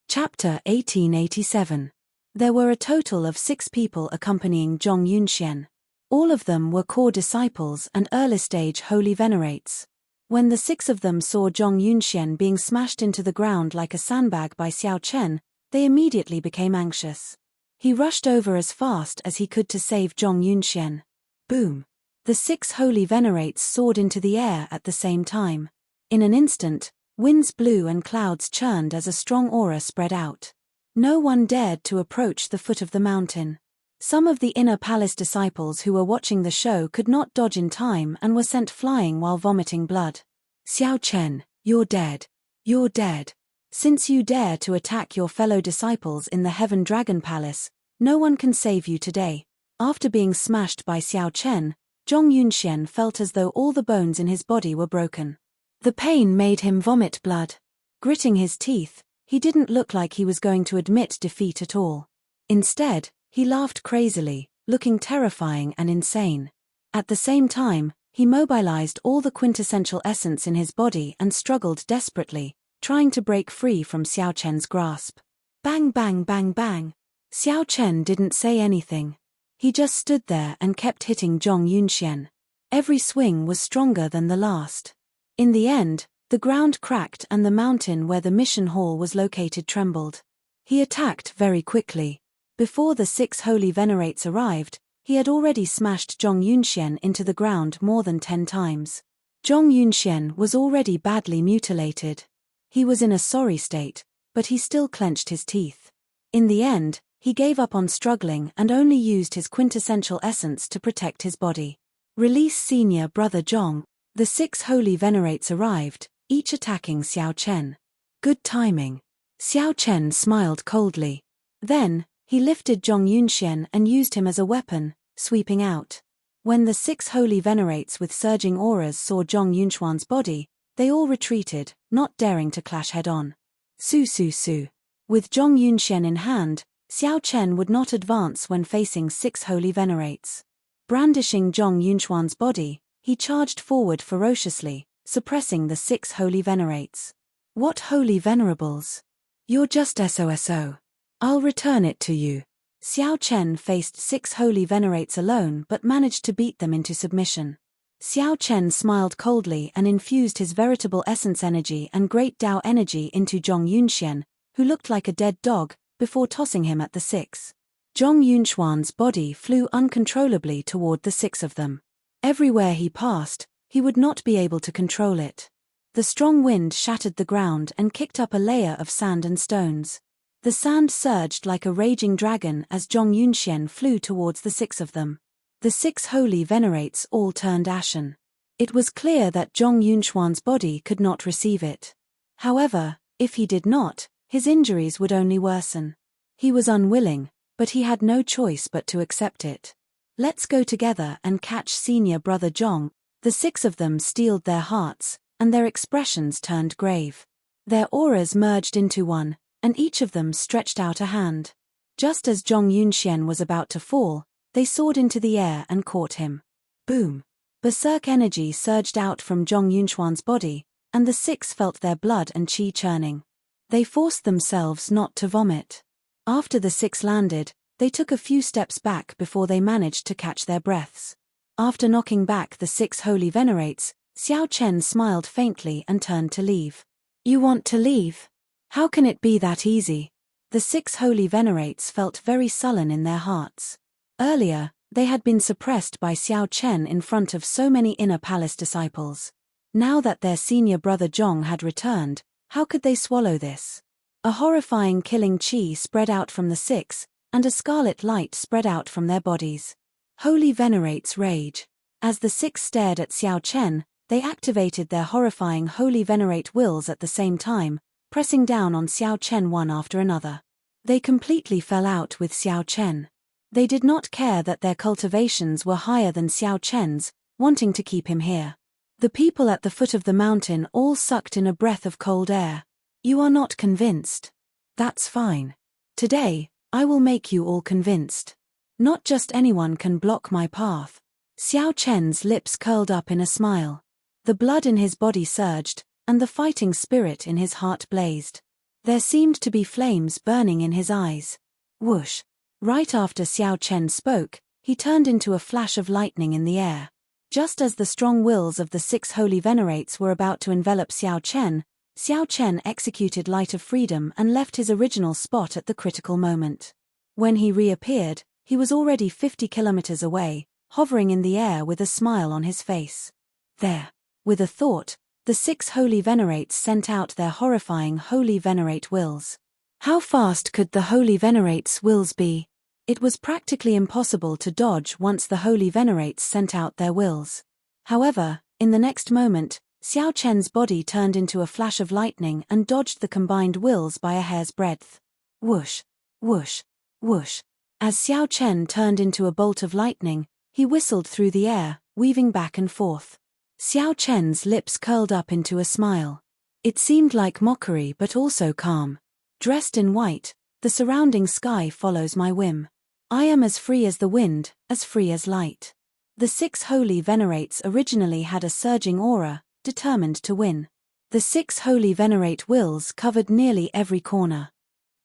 Chapter 1887. There were a total of 6 people accompanying Zhong Yunxian. All of them were core disciples and early-stage holy venerates. When the 6 of them saw Zhong Yunxian being smashed into the ground like a sandbag by Xiao Chen, they immediately became anxious. He rushed over as fast as he could to save Zhong Yunxian. Boom! The 6 holy venerates soared into the air at the same time. In an instant, winds blew and clouds churned as a strong aura spread out. No one dared to approach the foot of the mountain. Some of the inner palace disciples who were watching the show could not dodge in time and were sent flying while vomiting blood. Xiao Chen, you're dead. You're dead. Since you dare to attack your fellow disciples in the Heaven Dragon Palace, no one can save you today. After being smashed by Xiao Chen, Zhong Yunxian felt as though all the bones in his body were broken. The pain made him vomit blood. Gritting his teeth, he didn't look like he was going to admit defeat at all. Instead, he laughed crazily, looking terrifying and insane. At the same time, he mobilized all the quintessential essence in his body and struggled desperately, trying to break free from Xiao Chen's grasp. Bang bang bang bang. Xiao Chen didn't say anything. He just stood there and kept hitting Zhong Yunxian. Every swing was stronger than the last. In the end, The ground cracked and the mountain where the mission hall was located trembled. He attacked very quickly. Before the 6 holy venerates arrived, he had already smashed Zhong Yunxian into the ground more than 10 times. Zhong Yunxian was already badly mutilated. He was in a sorry state, but he still clenched his teeth. In the end, he gave up on struggling and only used his quintessential essence to protect his body. Release senior brother Zhong. The 6 holy venerates arrived, each attacking Xiao Chen. Good timing. Xiao Chen smiled coldly. Then, he lifted Zhong Yunxian and used him as a weapon, sweeping out. When the 6 holy venerates with surging auras saw Zhong Yunxuan's body, they all retreated, not daring to clash head-on. Su. With Zhong Yunxian in hand, Xiao Chen would not advance when facing 6 holy venerates. Brandishing Zhong Yunxuan's body, he charged forward ferociously, suppressing the 6 holy venerates. What holy venerables? You're just SOSO. I'll return it to you. Xiao Chen faced 6 holy venerates alone but managed to beat them into submission. Xiao Chen smiled coldly and infused his veritable essence energy and great Dao energy into Zhong Yunxian, who looked like a dead dog, before tossing him at the 6. Zhong Yunxuan's body flew uncontrollably toward the 6 of them. Everywhere he passed, he would not be able to control it. The strong wind shattered the ground and kicked up a layer of sand and stones. The sand surged like a raging dragon as Zhong Yunxian flew towards the 6 of them. The 6 holy venerates all turned ashen. It was clear that Zhong Yunxuan's body could not receive it. However, if he did not, his injuries would only worsen. He was unwilling, but he had no choice but to accept it. Let's go together and catch senior brother Zhong. The 6 of them steeled their hearts, and their expressions turned grave. Their auras merged into one, and each of them stretched out a hand. Just as Zhong Yunxian was about to fall, they soared into the air and caught him. Boom! Berserk energy surged out from Zhong Yunxuan's body, and the 6 felt their blood and qi churning. They forced themselves not to vomit. After the 6 landed, they took a few steps back before they managed to catch their breaths. After knocking back the 6 holy venerates, Xiao Chen smiled faintly and turned to leave. You want to leave? How can it be that easy? The 6 holy venerates felt very sullen in their hearts. Earlier, they had been suppressed by Xiao Chen in front of so many inner palace disciples. Now that their senior brother Zhong had returned, how could they swallow this? A horrifying killing qi spread out from the 6, and a scarlet light spread out from their bodies. Holy venerates rage. As the 6 stared at Xiao Chen, they activated their horrifying holy venerate wills at the same time, pressing down on Xiao Chen one after another. They completely fell out with Xiao Chen. They did not care that their cultivations were higher than Xiao Chen's, wanting to keep him here. The people at the foot of the mountain all sucked in a breath of cold air. You are not convinced. That's fine. Today, I will make you all convinced. Not just anyone can block my path. Xiao Chen's lips curled up in a smile. The blood in his body surged, and the fighting spirit in his heart blazed. There seemed to be flames burning in his eyes. Whoosh! Right after Xiao Chen spoke, he turned into a flash of lightning in the air. Just as the strong wills of the 6 holy venerates were about to envelop Xiao Chen executed Light of Freedom and left his original spot at the critical moment. When he reappeared, he was already 50 kilometers away, hovering in the air with a smile on his face. There. With a thought, the 6 holy venerates sent out their horrifying holy venerate wills. How fast could the holy venerates' wills be? It was practically impossible to dodge once the holy venerates sent out their wills. However, in the next moment, Xiao Chen's body turned into a flash of lightning and dodged the combined wills by a hair's breadth. Whoosh! Whoosh! Whoosh! As Xiao Chen turned into a bolt of lightning, he whistled through the air, weaving back and forth. Xiao Chen's lips curled up into a smile. It seemed like mockery but also calm. Dressed in white, the surrounding sky follows my whim. I am as free as the wind, as free as light. The 6 holy venerates originally had a surging aura, determined to win. The 6 holy venerate wills covered nearly every corner.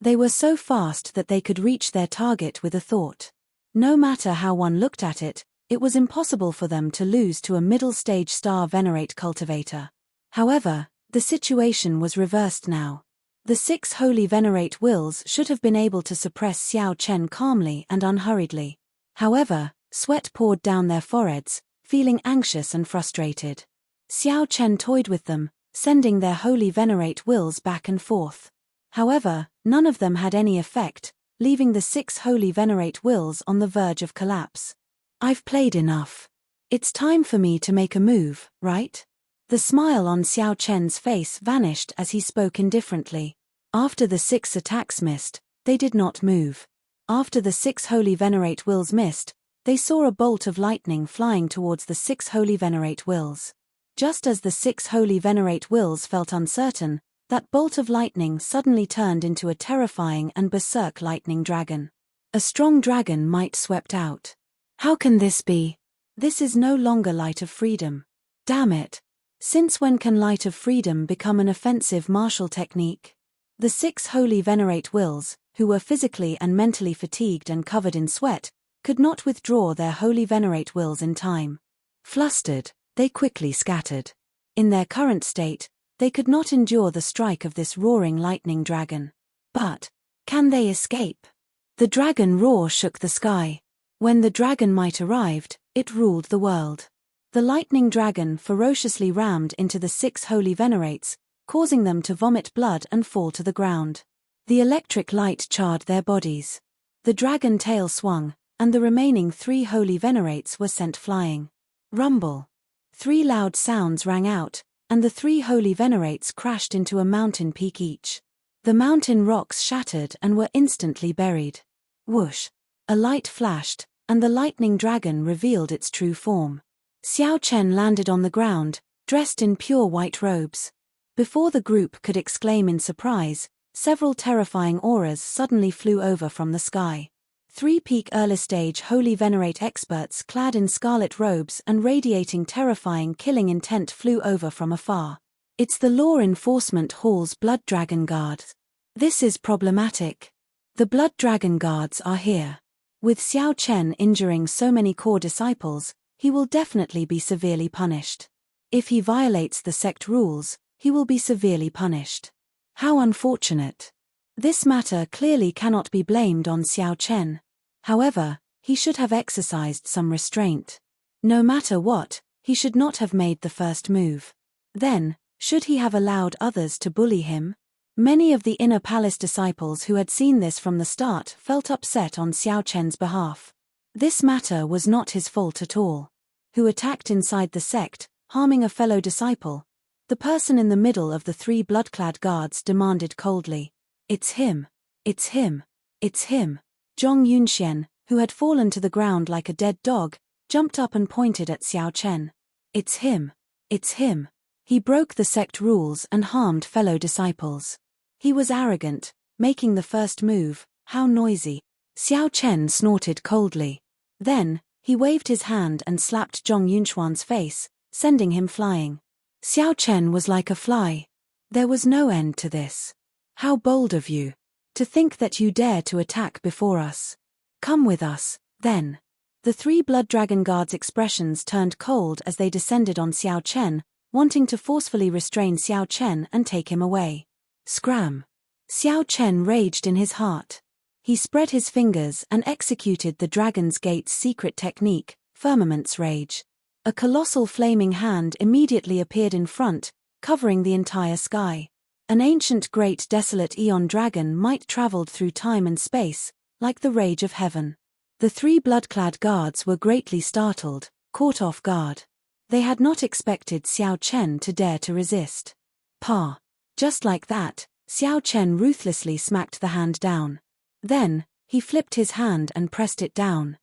They were so fast that they could reach their target with a thought. No matter how one looked at it, it was impossible for them to lose to a middle-stage star venerate cultivator. However, The situation was reversed now. The 6 holy venerate wills should have been able to suppress Xiao Chen calmly and unhurriedly. However, sweat poured down their foreheads, feeling anxious and frustrated. Xiao Chen toyed with them, sending their holy venerate wills back and forth. However, none of them had any effect, leaving the 6 holy venerate wills on the verge of collapse. I've played enough. It's time for me to make a move, right? The smile on Xiao Chen's face vanished as he spoke indifferently. After the 6 attacks missed, they did not move. After the 6 holy venerate wills missed, they saw a bolt of lightning flying towards the 6 holy venerate wills. Just as the 6 holy venerate wills felt uncertain, that bolt of lightning suddenly turned into a terrifying and berserk lightning dragon. A strong dragon might swept out. How can this be? This is no longer Light of Freedom. Damn it. Since when can Light of Freedom become an offensive martial technique? The 6 holy venerate wills, who were physically and mentally fatigued and covered in sweat, could not withdraw their holy venerate wills in time. Flustered, they quickly scattered. In their current state, they could not endure the strike of this roaring lightning dragon. But, can they escape? The dragon roar shook the sky. When the dragon might arrived, it ruled the world. The lightning dragon ferociously rammed into the 6 holy venerates, causing them to vomit blood and fall to the ground. The electric light charred their bodies. The dragon tail swung, and the remaining 3 holy venerates were sent flying. Rumble. 3 loud sounds rang out, and the 3 holy venerates crashed into a mountain peak each. The mountain rocks shattered and were instantly buried. Whoosh. A light flashed, and the lightning dragon revealed its true form. Xiao Chen landed on the ground, dressed in pure white robes. Before the group could exclaim in surprise, several terrifying auras suddenly flew over from the sky. 3 peak early stage holy venerate experts clad in scarlet robes and radiating terrifying killing intent flew over from afar. It's the Law Enforcement Hall's Blood Dragon Guards. This is problematic. The Blood Dragon Guards are here. With Xiao Chen injuring so many core disciples, he will definitely be severely punished. If he violates the sect rules, he will be severely punished. How unfortunate. This matter clearly cannot be blamed on Xiao Chen. However, he should have exercised some restraint. No matter what, he should not have made the first move. Then, should he have allowed others to bully him? Many of the inner palace disciples who had seen this from the start felt upset on Xiao Chen's behalf. This matter was not his fault at all. Who attacked inside the sect, harming a fellow disciple? The person in the middle of the 3 blood-clad guards demanded coldly. It's him. It's him. It's him. Zhong Yunxian, who had fallen to the ground like a dead dog, jumped up and pointed at Xiao Chen. It's him. It's him. He broke the sect rules and harmed fellow disciples. He was arrogant, making the first move. How noisy. Xiao Chen snorted coldly. Then, he waved his hand and slapped Zhong Yunxuan's face, sending him flying. Xiao Chen was like a fly. There was no end to this. How bold of you. To think that you dare to attack before us. Come with us, then. The 3 Blood Dragon Guards' expressions turned cold as they descended on Xiao Chen, wanting to forcefully restrain Xiao Chen and take him away. Scram. Xiao Chen raged in his heart. He spread his fingers and executed the Dragon's Gate's secret technique, Firmament's Rage. A colossal flaming hand immediately appeared in front, covering the entire sky. An ancient great desolate eon dragon might traveled through time and space, like the rage of heaven. The 3 blood-clad guards were greatly startled, caught off guard. They had not expected Xiao Chen to dare to resist. Pa. Just like that, Xiao Chen ruthlessly smacked the hand down. Then, he flipped his hand and pressed it down.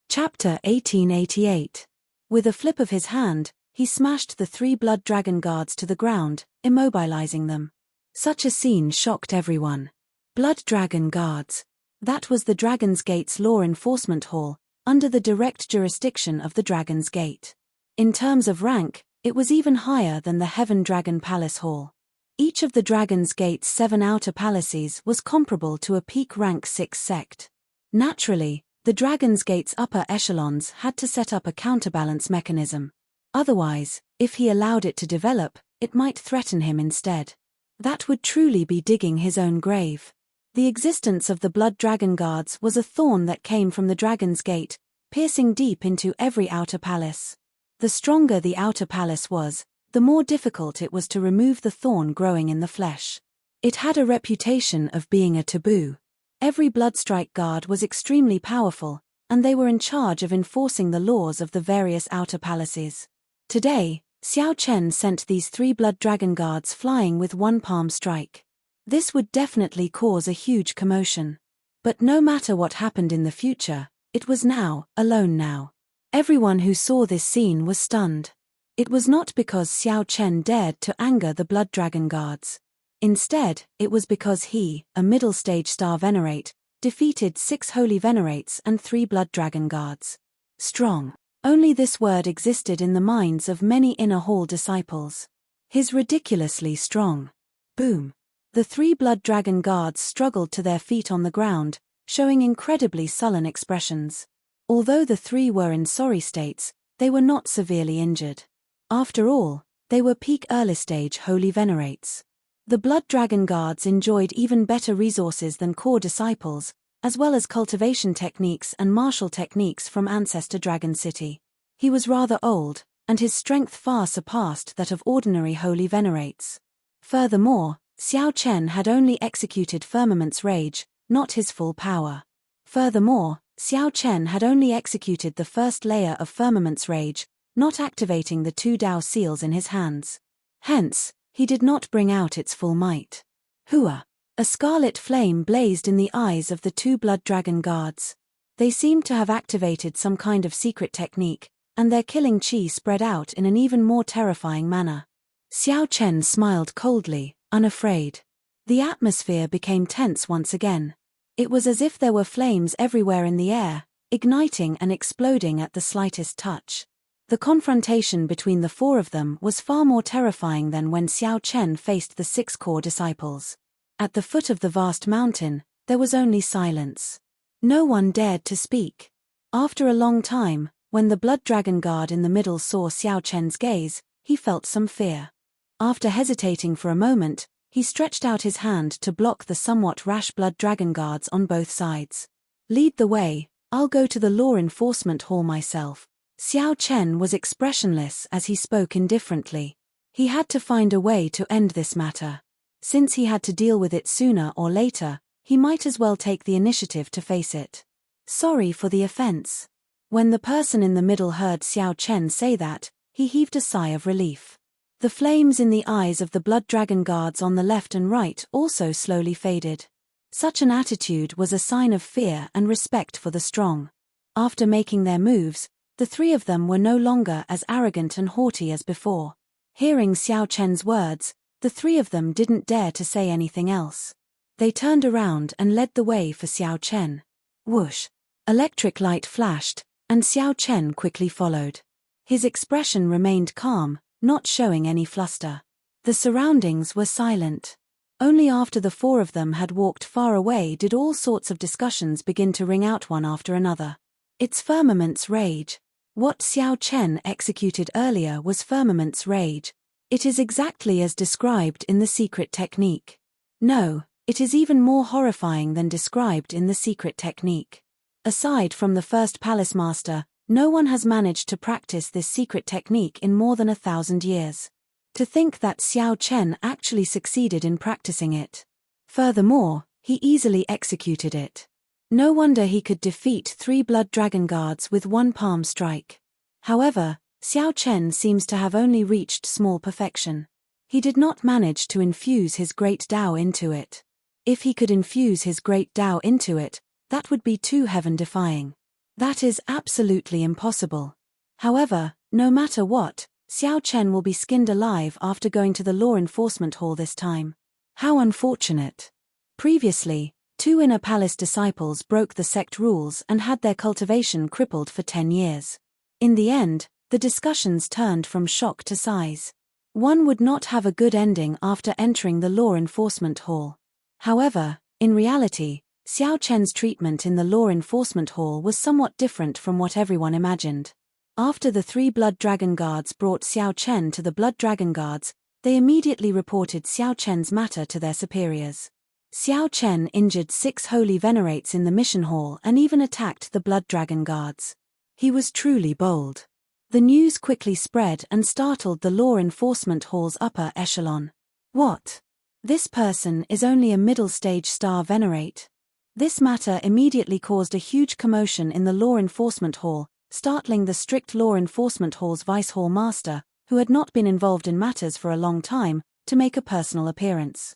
Chapter 1888. With a flip of his hand, he smashed the 3 blood dragon guards to the ground, immobilizing them. Such a scene shocked everyone. Blood Dragon Guards. That was the Dragon's Gate's Law Enforcement Hall, under the direct jurisdiction of the Dragon's Gate. In terms of rank, it was even higher than the Heaven Dragon Palace Hall. Each of the Dragon's Gate's 7 outer palaces was comparable to a peak rank 6 sect. Naturally, the Dragon's Gate's upper echelons had to set up a counterbalance mechanism. Otherwise, if he allowed it to develop, it might threaten him instead. That would truly be digging his own grave. The existence of the Blood Dragon Guards was a thorn that came from the Dragon's Gate, piercing deep into every outer palace. The stronger the outer palace was, the more difficult it was to remove the thorn growing in the flesh. It had a reputation of being a taboo. Every Bloodstrike Guard was extremely powerful, and they were in charge of enforcing the laws of the various outer palaces. Today, Xiao Chen sent these 3 Blood Dragon Guards flying with one palm strike. This would definitely cause a huge commotion. But no matter what happened in the future, it was now, alone now. Everyone who saw this scene was stunned. It was not because Xiao Chen dared to anger the Blood Dragon Guards. Instead, it was because he, a middle-stage star Venerate, defeated 6 Holy Venerates and 3 Blood Dragon Guards. Strong. Only this word existed in the minds of many Inner Hall disciples. He's ridiculously strong. Boom. The 3 Blood Dragon Guards struggled to their feet on the ground, showing incredibly sullen expressions. Although the 3 were in sorry states, they were not severely injured. After all, they were peak early-stage Holy Venerates. The Blood Dragon Guards enjoyed even better resources than core disciples, as well as cultivation techniques and martial techniques from Ancestor Dragon City. He was rather old, and his strength far surpassed that of ordinary Holy Venerates. Furthermore, Xiao Chen had only executed Firmament's Rage, not his full power. Furthermore, Xiao Chen had only executed the first layer of Firmament's Rage, not activating the 2 Dao seals in his hands. Hence, he did not bring out its full might. Hua! A scarlet flame blazed in the eyes of the 2 Blood Dragon Guards. They seemed to have activated some kind of secret technique, and their killing chi spread out in an even more terrifying manner. Xiao Chen smiled coldly, unafraid. The atmosphere became tense once again. It was as if there were flames everywhere in the air, igniting and exploding at the slightest touch. The confrontation between the 4 of them was far more terrifying than when Xiao Chen faced the 6 core disciples. At the foot of the vast mountain, there was only silence. No one dared to speak. After a long time, when the Blood Dragon Guard in the middle saw Xiao Chen's gaze, he felt some fear. After hesitating for a moment, he stretched out his hand to block the somewhat rash Blood Dragon Guards on both sides. Lead the way, I'll go to the law enforcement hall myself. Xiao Chen was expressionless as he spoke indifferently. He had to find a way to end this matter. Since he had to deal with it sooner or later, he might as well take the initiative to face it. Sorry for the offense. When the person in the middle heard Xiao Chen say that, he heaved a sigh of relief. The flames in the eyes of the Blood Dragon Guards on the left and right also slowly faded. Such an attitude was a sign of fear and respect for the strong. After making their moves, the 3 of them were no longer as arrogant and haughty as before. Hearing Xiao Chen's words, the 3 of them didn't dare to say anything else. They turned around and led the way for Xiao Chen. Whoosh! Electric light flashed, and Xiao Chen quickly followed. His expression remained calm, not showing any fluster. The surroundings were silent. Only after the 4 of them had walked far away did all sorts of discussions begin to ring out one after another. It's Firmament's Rage. What Xiao Chen executed earlier was Firmament's Rage. It is exactly as described in the secret technique. No, it is even more horrifying than described in the secret technique. Aside from the first palace master, no one has managed to practice this secret technique in more than 1,000 years. To think that Xiao Chen actually succeeded in practicing it. Furthermore, he easily executed it. No wonder he could defeat 3 Blood Dragon Guards with one palm strike. However, Xiao Chen seems to have only reached small perfection. He did not manage to infuse his great Dao into it. If he could infuse his great Dao into it, that would be too heaven-defying. That is absolutely impossible. However, no matter what, Xiao Chen will be skinned alive after going to the law enforcement hall this time. How unfortunate. Previously, 2 Inner Palace disciples broke the sect rules and had their cultivation crippled for 10 years. In the end, the discussions turned from shock to sighs. One would not have a good ending after entering the law enforcement hall. However, in reality, Xiao Chen's treatment in the law enforcement hall was somewhat different from what everyone imagined. After the 3 Blood Dragon Guards brought Xiao Chen to the Blood Dragon Guards, They immediately reported Xiao Chen's matter to their superiors. Xiao Chen injured 6 holy venerates in the mission hall and even attacked the blood dragon guards. He was truly bold. The news quickly spread and startled the law enforcement hall's upper echelon. What? This person is only a middle-stage star venerate. This matter immediately caused a huge commotion in the law enforcement hall, startling the strict law enforcement hall's vice hall master, who had not been involved in matters for a long time, to make a personal appearance.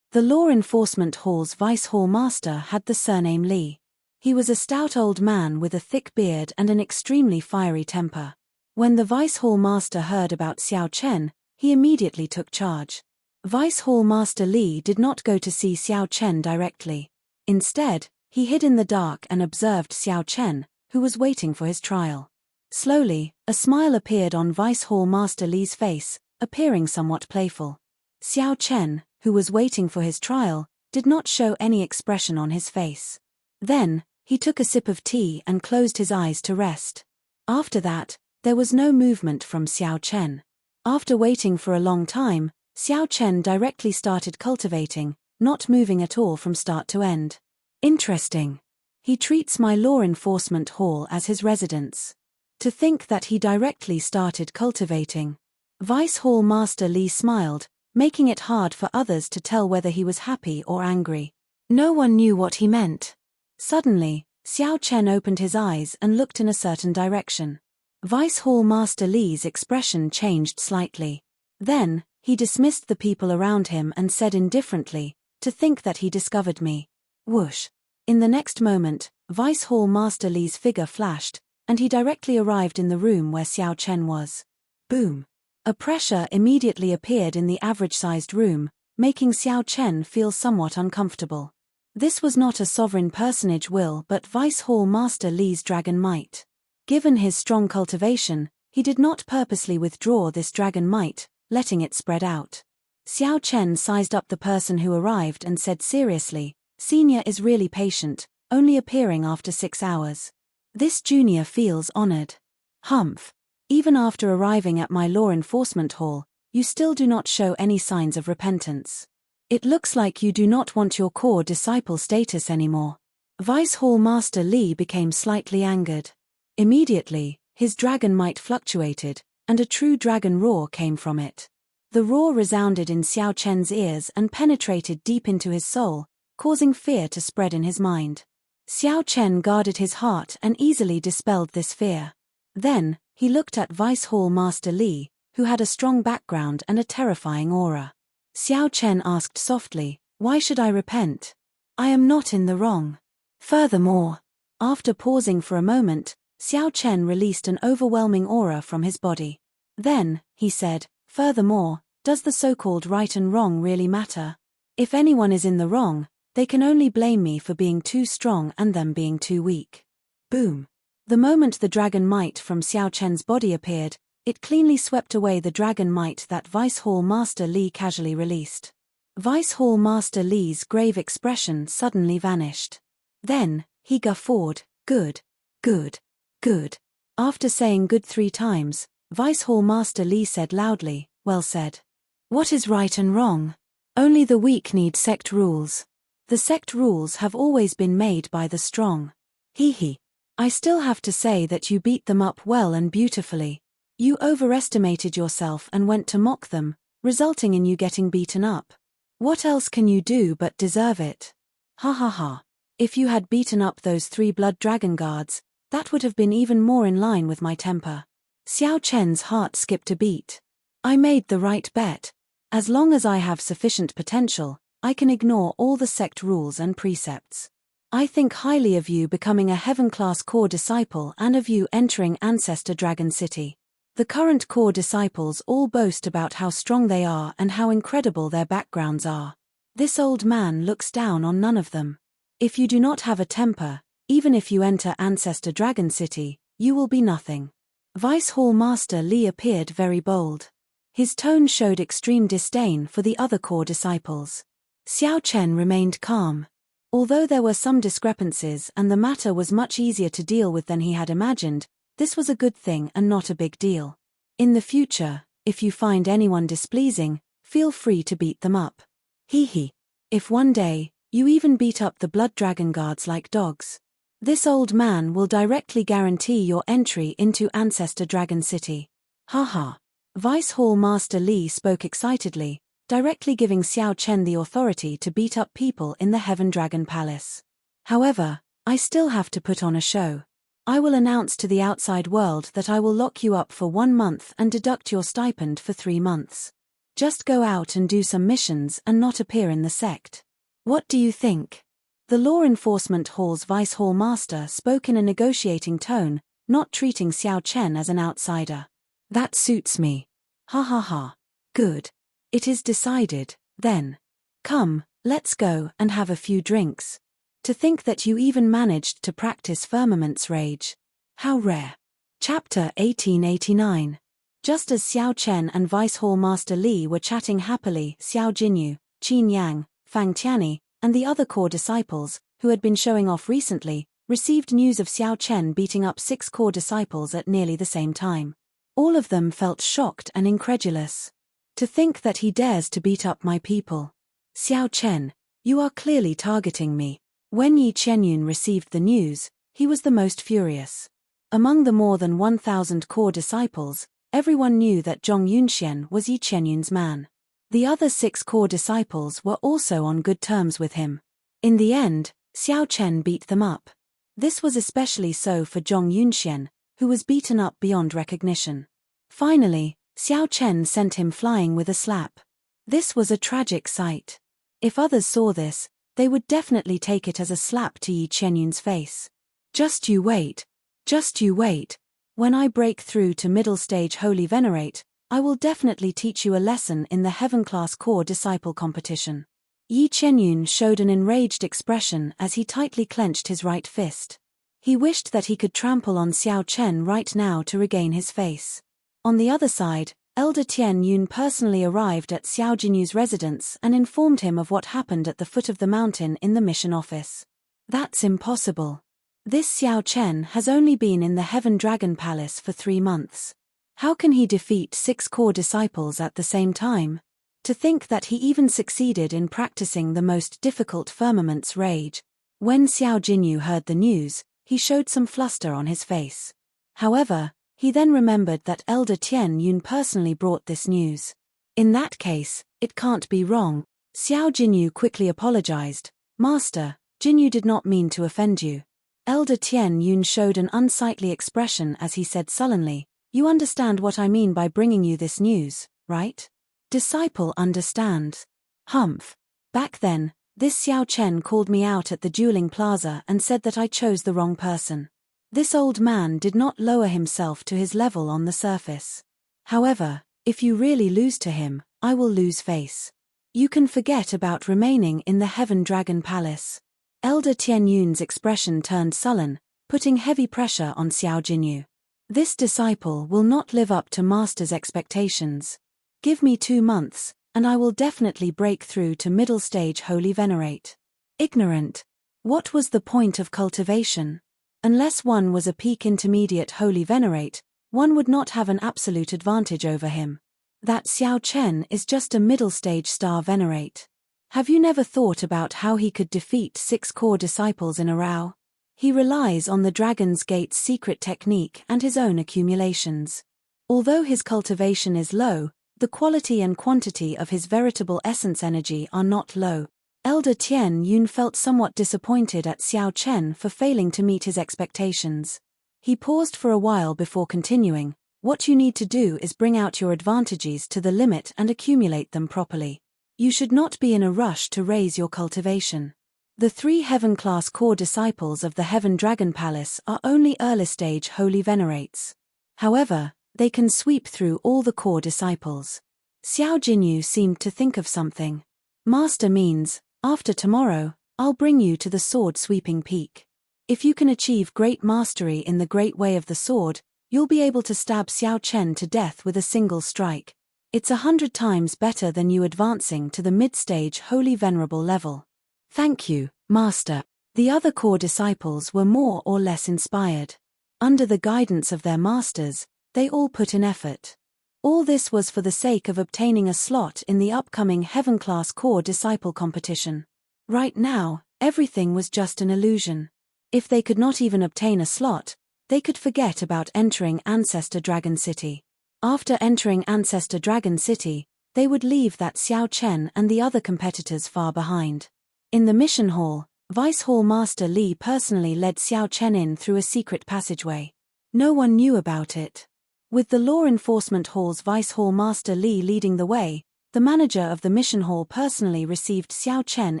The law enforcement hall's vice hall master had the surname Li. He was a stout old man with a thick beard and an extremely fiery temper. When the Vice Hall Master heard about Xiao Chen, he immediately took charge. Vice Hall Master Li did not go to see Xiao Chen directly. Instead, he hid in the dark and observed Xiao Chen, who was waiting for his trial. Slowly, a smile appeared on Vice Hall Master Li's face, appearing somewhat playful. Xiao Chen, who was waiting for his trial, did not show any expression on his face. Then, he took a sip of tea and closed his eyes to rest. After that, there was no movement from Xiao Chen. After waiting for a long time, Xiao Chen directly started cultivating, not moving at all from start to end. Interesting. He treats my law enforcement hall as his residence. To think that he directly started cultivating. Vice Hall Master Li smiled, making it hard for others to tell whether he was happy or angry. No one knew what he meant. Suddenly, Xiao Chen opened his eyes and looked in a certain direction. Vice Hall Master Li's expression changed slightly. Then, he dismissed the people around him and said indifferently, "To think that he discovered me." Whoosh. In the next moment, Vice Hall Master Li's figure flashed, and he directly arrived in the room where Xiao Chen was. Boom. A pressure immediately appeared in the average-sized room, making Xiao Chen feel somewhat uncomfortable. This was not a sovereign personage will but Vice Hall Master Li's dragon might. Given his strong cultivation, he did not purposely withdraw this dragon might, letting it spread out. Xiao Chen sized up the person who arrived and said seriously, "Senior is really patient, only appearing after 6 hours. This junior feels honored. Humph. Even after arriving at my law enforcement hall, you still do not show any signs of repentance. It looks like you do not want your core disciple status anymore." Vice Hall Master Li became slightly angered. Immediately, his dragon might fluctuated, and a true dragon roar came from it. The roar resounded in Xiao Chen's ears and penetrated deep into his soul, causing fear to spread in his mind. Xiao Chen guarded his heart and easily dispelled this fear. Then, he looked at Vice Hall Master Li, who had a strong background and a terrifying aura. Xiao Chen asked softly, "Why should I repent? I am not in the wrong." Furthermore, after pausing for a moment, Xiao Chen released an overwhelming aura from his body. Then, he said, "Furthermore, does the so-called right and wrong really matter? If anyone is in the wrong, they can only blame me for being too strong and them being too weak." Boom. The moment the dragon might from Xiao Chen's body appeared, it cleanly swept away the dragon might that Vice Hall Master Li casually released. Vice Hall Master Li's grave expression suddenly vanished. Then, he guffawed, "Good. Good. Good." After saying good 3 times, Vice Hall Master Li said loudly, "Well said. What is right and wrong? Only the weak need sect rules. The sect rules have always been made by the strong. Hee hee. I still have to say that you beat them up well and beautifully. You overestimated yourself and went to mock them, resulting in you getting beaten up. What else can you do but deserve it? Ha ha ha. If you had beaten up those 3 blood dragon guards, that would have been even more in line with my temper." Xiao Chen's heart skipped a beat. I made the right bet. As long as I have sufficient potential, I can ignore all the sect rules and precepts. I think highly of you becoming a heaven-class core disciple and of you entering Ancestor Dragon City. The current core disciples all boast about how strong they are and how incredible their backgrounds are. This old man looks down on none of them. If you do not have a temper, even if you enter Ancestor Dragon City, you will be nothing. Vice Hall Master Li appeared very bold. His tone showed extreme disdain for the other core disciples. Xiao Chen remained calm. Although there were some discrepancies and the matter was much easier to deal with than he had imagined, this was a good thing and not a big deal. In the future, if you find anyone displeasing, Feel free to beat them up. Hee hee. If one day, you even beat up the blood dragon guards like dogs, this old man will directly guarantee your entry into Ancestor Dragon City. Haha. Vice Hall Master Li spoke excitedly, directly giving Xiao Chen the authority to beat up people in the Heaven Dragon Palace. However, I still have to put on a show. I will announce to the outside world that I will lock you up for 1 month and deduct your stipend for 3 months. Just go out and do some missions and not appear in the sect. What do you think? The Law Enforcement Hall's Vice Hall Master spoke in a negotiating tone, not treating Xiao Chen as an outsider. That suits me. Ha ha ha. Good. It is decided, then. Come, let's go and have a few drinks. To think that you even managed to practice Firmament's Rage. How rare. Chapter 1889. Just as Xiao Chen and Vice Hall Master Li were chatting happily, Xiao Jinyu, Qin Yang, Fang Tianyi, and the other core disciples, who had been showing off recently, received news of Xiao Chen beating up 6 core disciples at nearly the same time. All of them felt shocked and incredulous. To think that he dares to beat up my people. Xiao Chen, you are clearly targeting me. When Yi Qianyun received the news, he was the most furious. Among the more than 1,000 core disciples, everyone knew that Zhong Yunxian was Yi Qianyun's man. The other 6 core disciples were also on good terms with him. In the end, Xiao Chen beat them up. This was especially so for Zhong Yunxian, who was beaten up beyond recognition. Finally, Xiao Chen sent him flying with a slap. This was a tragic sight. If others saw this, they would definitely take it as a slap to Yi Qianyun's face. Just you wait. Just you wait. When I break through to middle stage Holy Venerate, I will definitely teach you a lesson in the Heaven Class Core Disciple competition. Yi Qianyun showed an enraged expression as he tightly clenched his right fist. He wished that he could trample on Xiao Chen right now to regain his face. On the other side, Elder Tian Yun personally arrived at Xiao Jinyu's residence and informed him of what happened at the foot of the mountain in the mission office. That's impossible. This Xiao Chen has only been in the Heaven Dragon Palace for 3 months. How can he defeat 6 core disciples at the same time? To think that he even succeeded in practicing the most difficult Firmament's Rage. When Xiao Jinyu heard the news, he showed some fluster on his face. However, he then remembered that Elder Tian Yun personally brought this news. In that case, it can't be wrong. Xiao Jinyu quickly apologized. Master, Jinyu did not mean to offend you. Elder Tian Yun showed an unsightly expression as he said sullenly, you understand what I mean by bringing you this news, right? Disciple understands. Humph. Back then, this Xiao Chen called me out at the dueling plaza and said that I chose the wrong person. This old man did not lower himself to his level on the surface. However, if you really lose to him, I will lose face. You can forget about remaining in the Heaven Dragon Palace. Elder Tian Yun's expression turned sullen, putting heavy pressure on Xiao Jinyu. This disciple will not live up to Master's expectations. Give me 2 months, and I will definitely break through to middle stage Holy Venerate. Ignorant. What was the point of cultivation? Unless one was a peak intermediate Holy Venerate, one would not have an absolute advantage over him. That Xiao Chen is just a middle stage star Venerate. Have you never thought about how he could defeat 6 core disciples in a row? He relies on the Dragon's Gate's secret technique and his own accumulations. Although his cultivation is low, the quality and quantity of his veritable essence energy are not low. Elder Tian Yun felt somewhat disappointed at Xiao Chen for failing to meet his expectations. He paused for a while before continuing, what you need to do is bring out your advantages to the limit and accumulate them properly. You should not be in a rush to raise your cultivation. The 3 Heaven-class core disciples of the Heaven Dragon Palace are only early-stage Holy Venerates. However, they can sweep through all the core disciples. Xiao Jinyu seemed to think of something. Master means, after tomorrow, I'll bring you to the sword-sweeping peak. If you can achieve great mastery in the great way of the sword, you'll be able to stab Xiao Chen to death with a single strike. It's 100 times better than you advancing to the mid-stage Holy Venerable level. Thank you, Master. The other core disciples were more or less inspired. Under the guidance of their masters, they all put in effort. All this was for the sake of obtaining a slot in the upcoming Heaven-class core disciple competition. Right now, everything was just an illusion. If they could not even obtain a slot, they could forget about entering Ancestor Dragon City. After entering Ancestor Dragon City, they would leave that Xiao Chen and the other competitors far behind. In the mission hall, Vice Hall Master Li personally led Xiao Chen in through a secret passageway. No one knew about it. With the Law Enforcement Hall's Vice Hall Master Li leading the way, the manager of the mission hall personally received Xiao Chen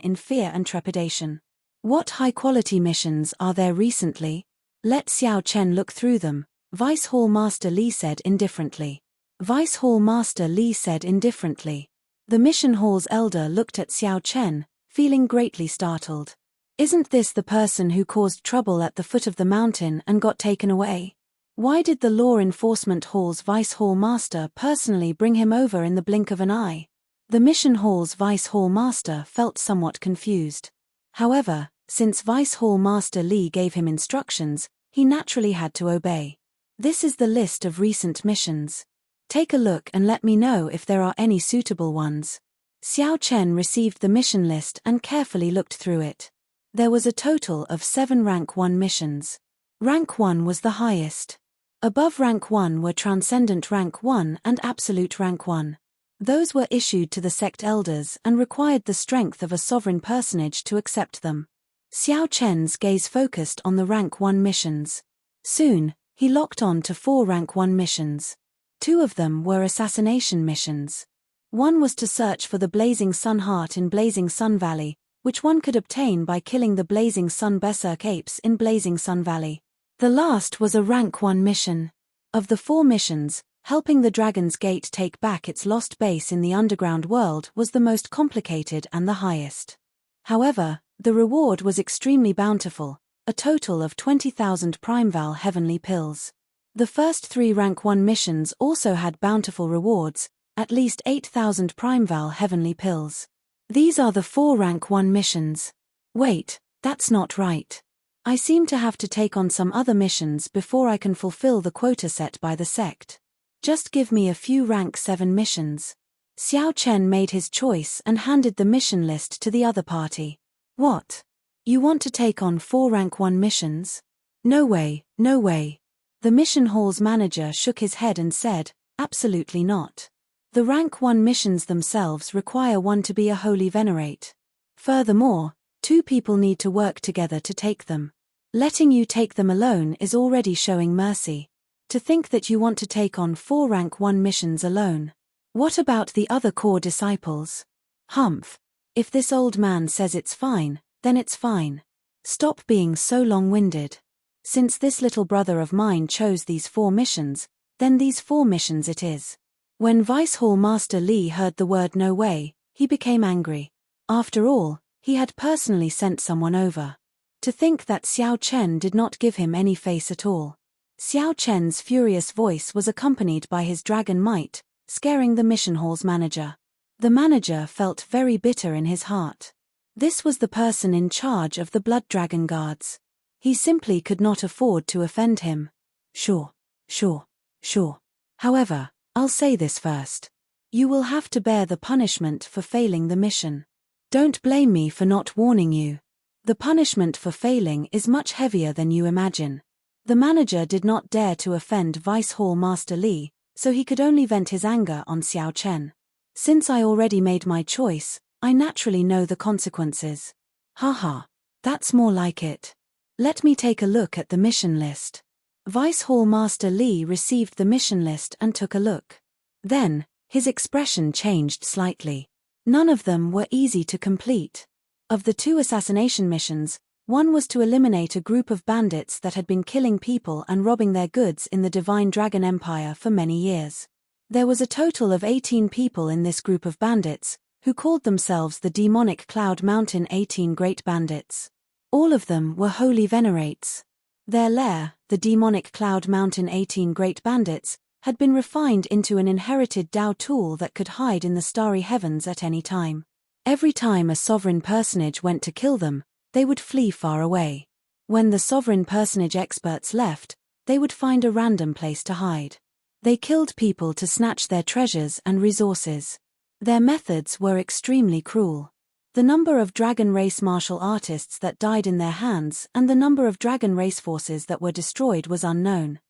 in fear and trepidation. What high-quality missions are there recently? Let Xiao Chen look through them, Vice Hall Master Li said indifferently. Vice Hall Master Li said indifferently. The mission hall's elder looked at Xiao Chen, feeling greatly startled. Isn't this the person who caused trouble at the foot of the mountain and got taken away? Why did the Law Enforcement Hall's Vice Hall Master personally bring him over in the blink of an eye? The mission hall's Vice Hall Master felt somewhat confused. However, since Vice Hall Master Li gave him instructions, he naturally had to obey. This is the list of recent missions. Take a look and let me know if there are any suitable ones. Xiao Chen received the mission list and carefully looked through it. There was a total of 7 Rank 1 missions. Rank 1 was the highest. Above Rank 1 were Transcendent Rank 1 and Absolute Rank 1. Those were issued to the sect elders and required the strength of a sovereign personage to accept them. Xiao Chen's gaze focused on the Rank 1 missions. Soon, he locked on to 4 Rank 1 missions. 2 of them were assassination missions. One was to search for the Blazing Sun Heart in Blazing Sun Valley, which one could obtain by killing the Blazing Sun Berserk apes in Blazing Sun Valley. The last was a Rank 1 mission. Of the 4 missions, helping the Dragon's Gate take back its lost base in the underground world was the most complicated and the highest. However, the reward was extremely bountiful, a total of 20,000 Primeval Heavenly Pills. The first 3 Rank 1 missions also had bountiful rewards, at least 8,000 Primeval Heavenly Pills. These are the 4 Rank 1 missions. Wait, that's not right. I seem to have to take on some other missions before I can fulfill the quota set by the sect. Just give me a few Rank 7 missions. Xiao Chen made his choice and handed the mission list to the other party. What? You want to take on 4 Rank 1 missions? No way, no way. The mission hall's manager shook his head and said, absolutely not. The Rank 1 missions themselves require one to be a holy venerate. Furthermore, 2 people need to work together to take them. Letting you take them alone is already showing mercy. To think that you want to take on 4 Rank 1 missions alone. What about the other core disciples? Humph. If this old man says it's fine, then it's fine. Stop being so long-winded. Since this little brother of mine chose these 4 missions, then these 4 missions it is. When Vice Hall Master Li heard the word no way, he became angry. After all, he had personally sent someone over. To think that Xiao Chen did not give him any face at all. Xiao Chen's furious voice was accompanied by his dragon might, scaring the mission hall's manager. The manager felt very bitter in his heart. This was the person in charge of the Blood Dragon Guards. He simply could not afford to offend him. Sure. However, I'll say this first. You will have to bear the punishment for failing the mission. Don't blame me for not warning you. The punishment for failing is much heavier than you imagine. The manager did not dare to offend Vice Hall Master Li, so he could only vent his anger on Xiao Chen. Since I already made my choice, I naturally know the consequences. Haha, that's more like it. Let me take a look at the mission list. Vice Hall Master Li received the mission list and took a look. Then, his expression changed slightly. None of them were easy to complete. Of the 2 assassination missions, one was to eliminate a group of bandits that had been killing people and robbing their goods in the Divine Dragon Empire for many years. There was a total of 18 people in this group of bandits, who called themselves the Demonic Cloud Mountain 18 Great Bandits. All of them were holy venerates. Their lair, the Demonic Cloud Mountain 18 Great Bandits, had been refined into an inherited Dao tool that could hide in the starry heavens at any time. Every time a sovereign personage went to kill them, they would flee far away. When the sovereign personage experts left, they would find a random place to hide. They killed people to snatch their treasures and resources. Their methods were extremely cruel. The number of dragon race martial artists that died in their hands and the number of dragon race forces that were destroyed was unknown.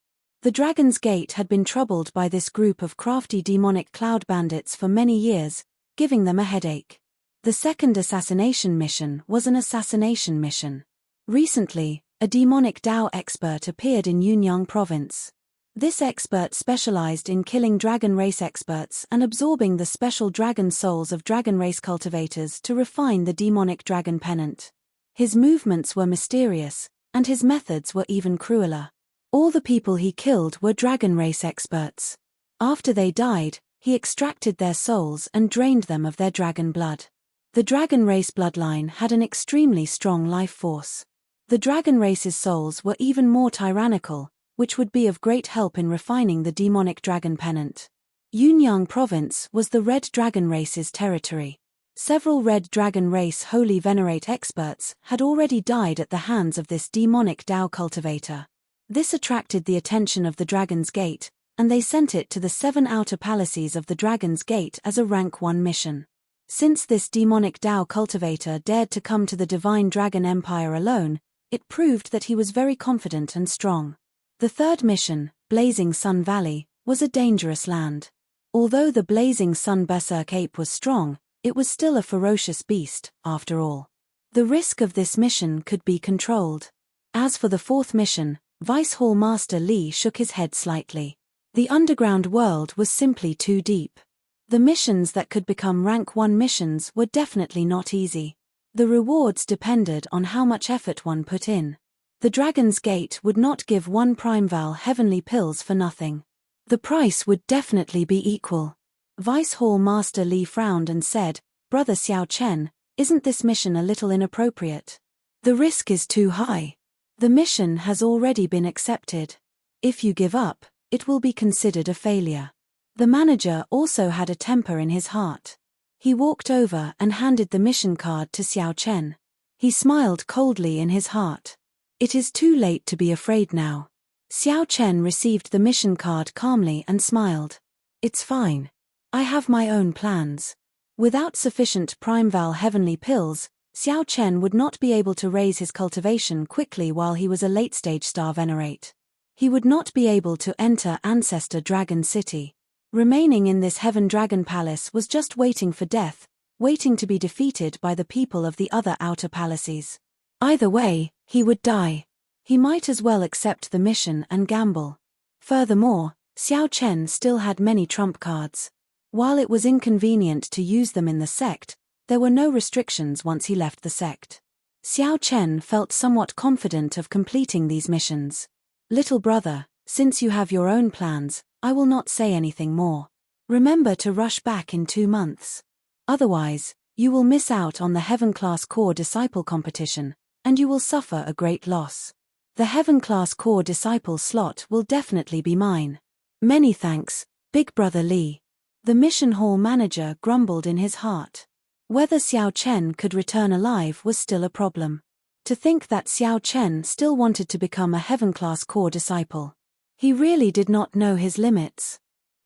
The Dragon's Gate had been troubled by this group of crafty demonic cloud bandits for many years, giving them a headache. The second assassination mission was an assassination mission. Recently, a demonic Dao expert appeared in Yunyang province. This expert specialized in killing dragon race experts and absorbing the special dragon souls of dragon race cultivators to refine the demonic dragon pennant. His movements were mysterious, and his methods were even crueler. All the people he killed were dragon race experts. After they died, he extracted their souls and drained them of their dragon blood. The dragon race bloodline had an extremely strong life force. The dragon race's souls were even more tyrannical, which would be of great help in refining the demonic dragon pennant. Yunyang province was the red dragon race's territory. Several red dragon race holy venerate experts had already died at the hands of this demonic Dao cultivator. This attracted the attention of the Dragon's Gate, and they sent it to the 7 outer palaces of the Dragon's Gate as a rank 1 mission. Since this demonic Dao cultivator dared to come to the Divine Dragon Empire alone, it proved that he was very confident and strong. The third mission, Blazing Sun Valley, was a dangerous land. Although the Blazing Sun Berserk Ape was strong, it was still a ferocious beast, after all. The risk of this mission could be controlled. As for the fourth mission, Vice Hall Master Li shook his head slightly. The underground world was simply too deep. The missions that could become rank 1 missions were definitely not easy. The rewards depended on how much effort one put in. The Dragon's Gate would not give 1 Primeval Heavenly Pills for nothing. The price would definitely be equal. Vice Hall Master Li frowned and said, "Brother Xiao Chen, isn't this mission a little inappropriate? The risk is too high. The mission has already been accepted. If you give up, it will be considered a failure." The manager also had a temper in his heart. He walked over and handed the mission card to Xiao Chen. He smiled coldly in his heart. It is too late to be afraid now. Xiao Chen received the mission card calmly and smiled. "It's fine. I have my own plans." Without sufficient Primeval Heavenly Pills, Xiao Chen would not be able to raise his cultivation quickly while he was a late-stage star venerate. He would not be able to enter Ancestor Dragon City. Remaining in this Heaven Dragon Palace was just waiting for death, waiting to be defeated by the people of the other outer palaces. Either way, he would die. He might as well accept the mission and gamble. Furthermore, Xiao Chen still had many trump cards. While it was inconvenient to use them in the sect, there were no restrictions once he left the sect. Xiao Chen felt somewhat confident of completing these missions. "Little brother, since you have your own plans, I will not say anything more. Remember to rush back in 2 months. Otherwise, you will miss out on the Heaven Class Core Disciple competition, and you will suffer a great loss. The Heaven Class Core Disciple slot will definitely be mine. Many thanks, Big Brother Li." The mission hall manager grumbled in his heart. Whether Xiao Chen could return alive was still a problem. To think that Xiao Chen still wanted to become a Heaven Class Core Disciple. He really did not know his limits.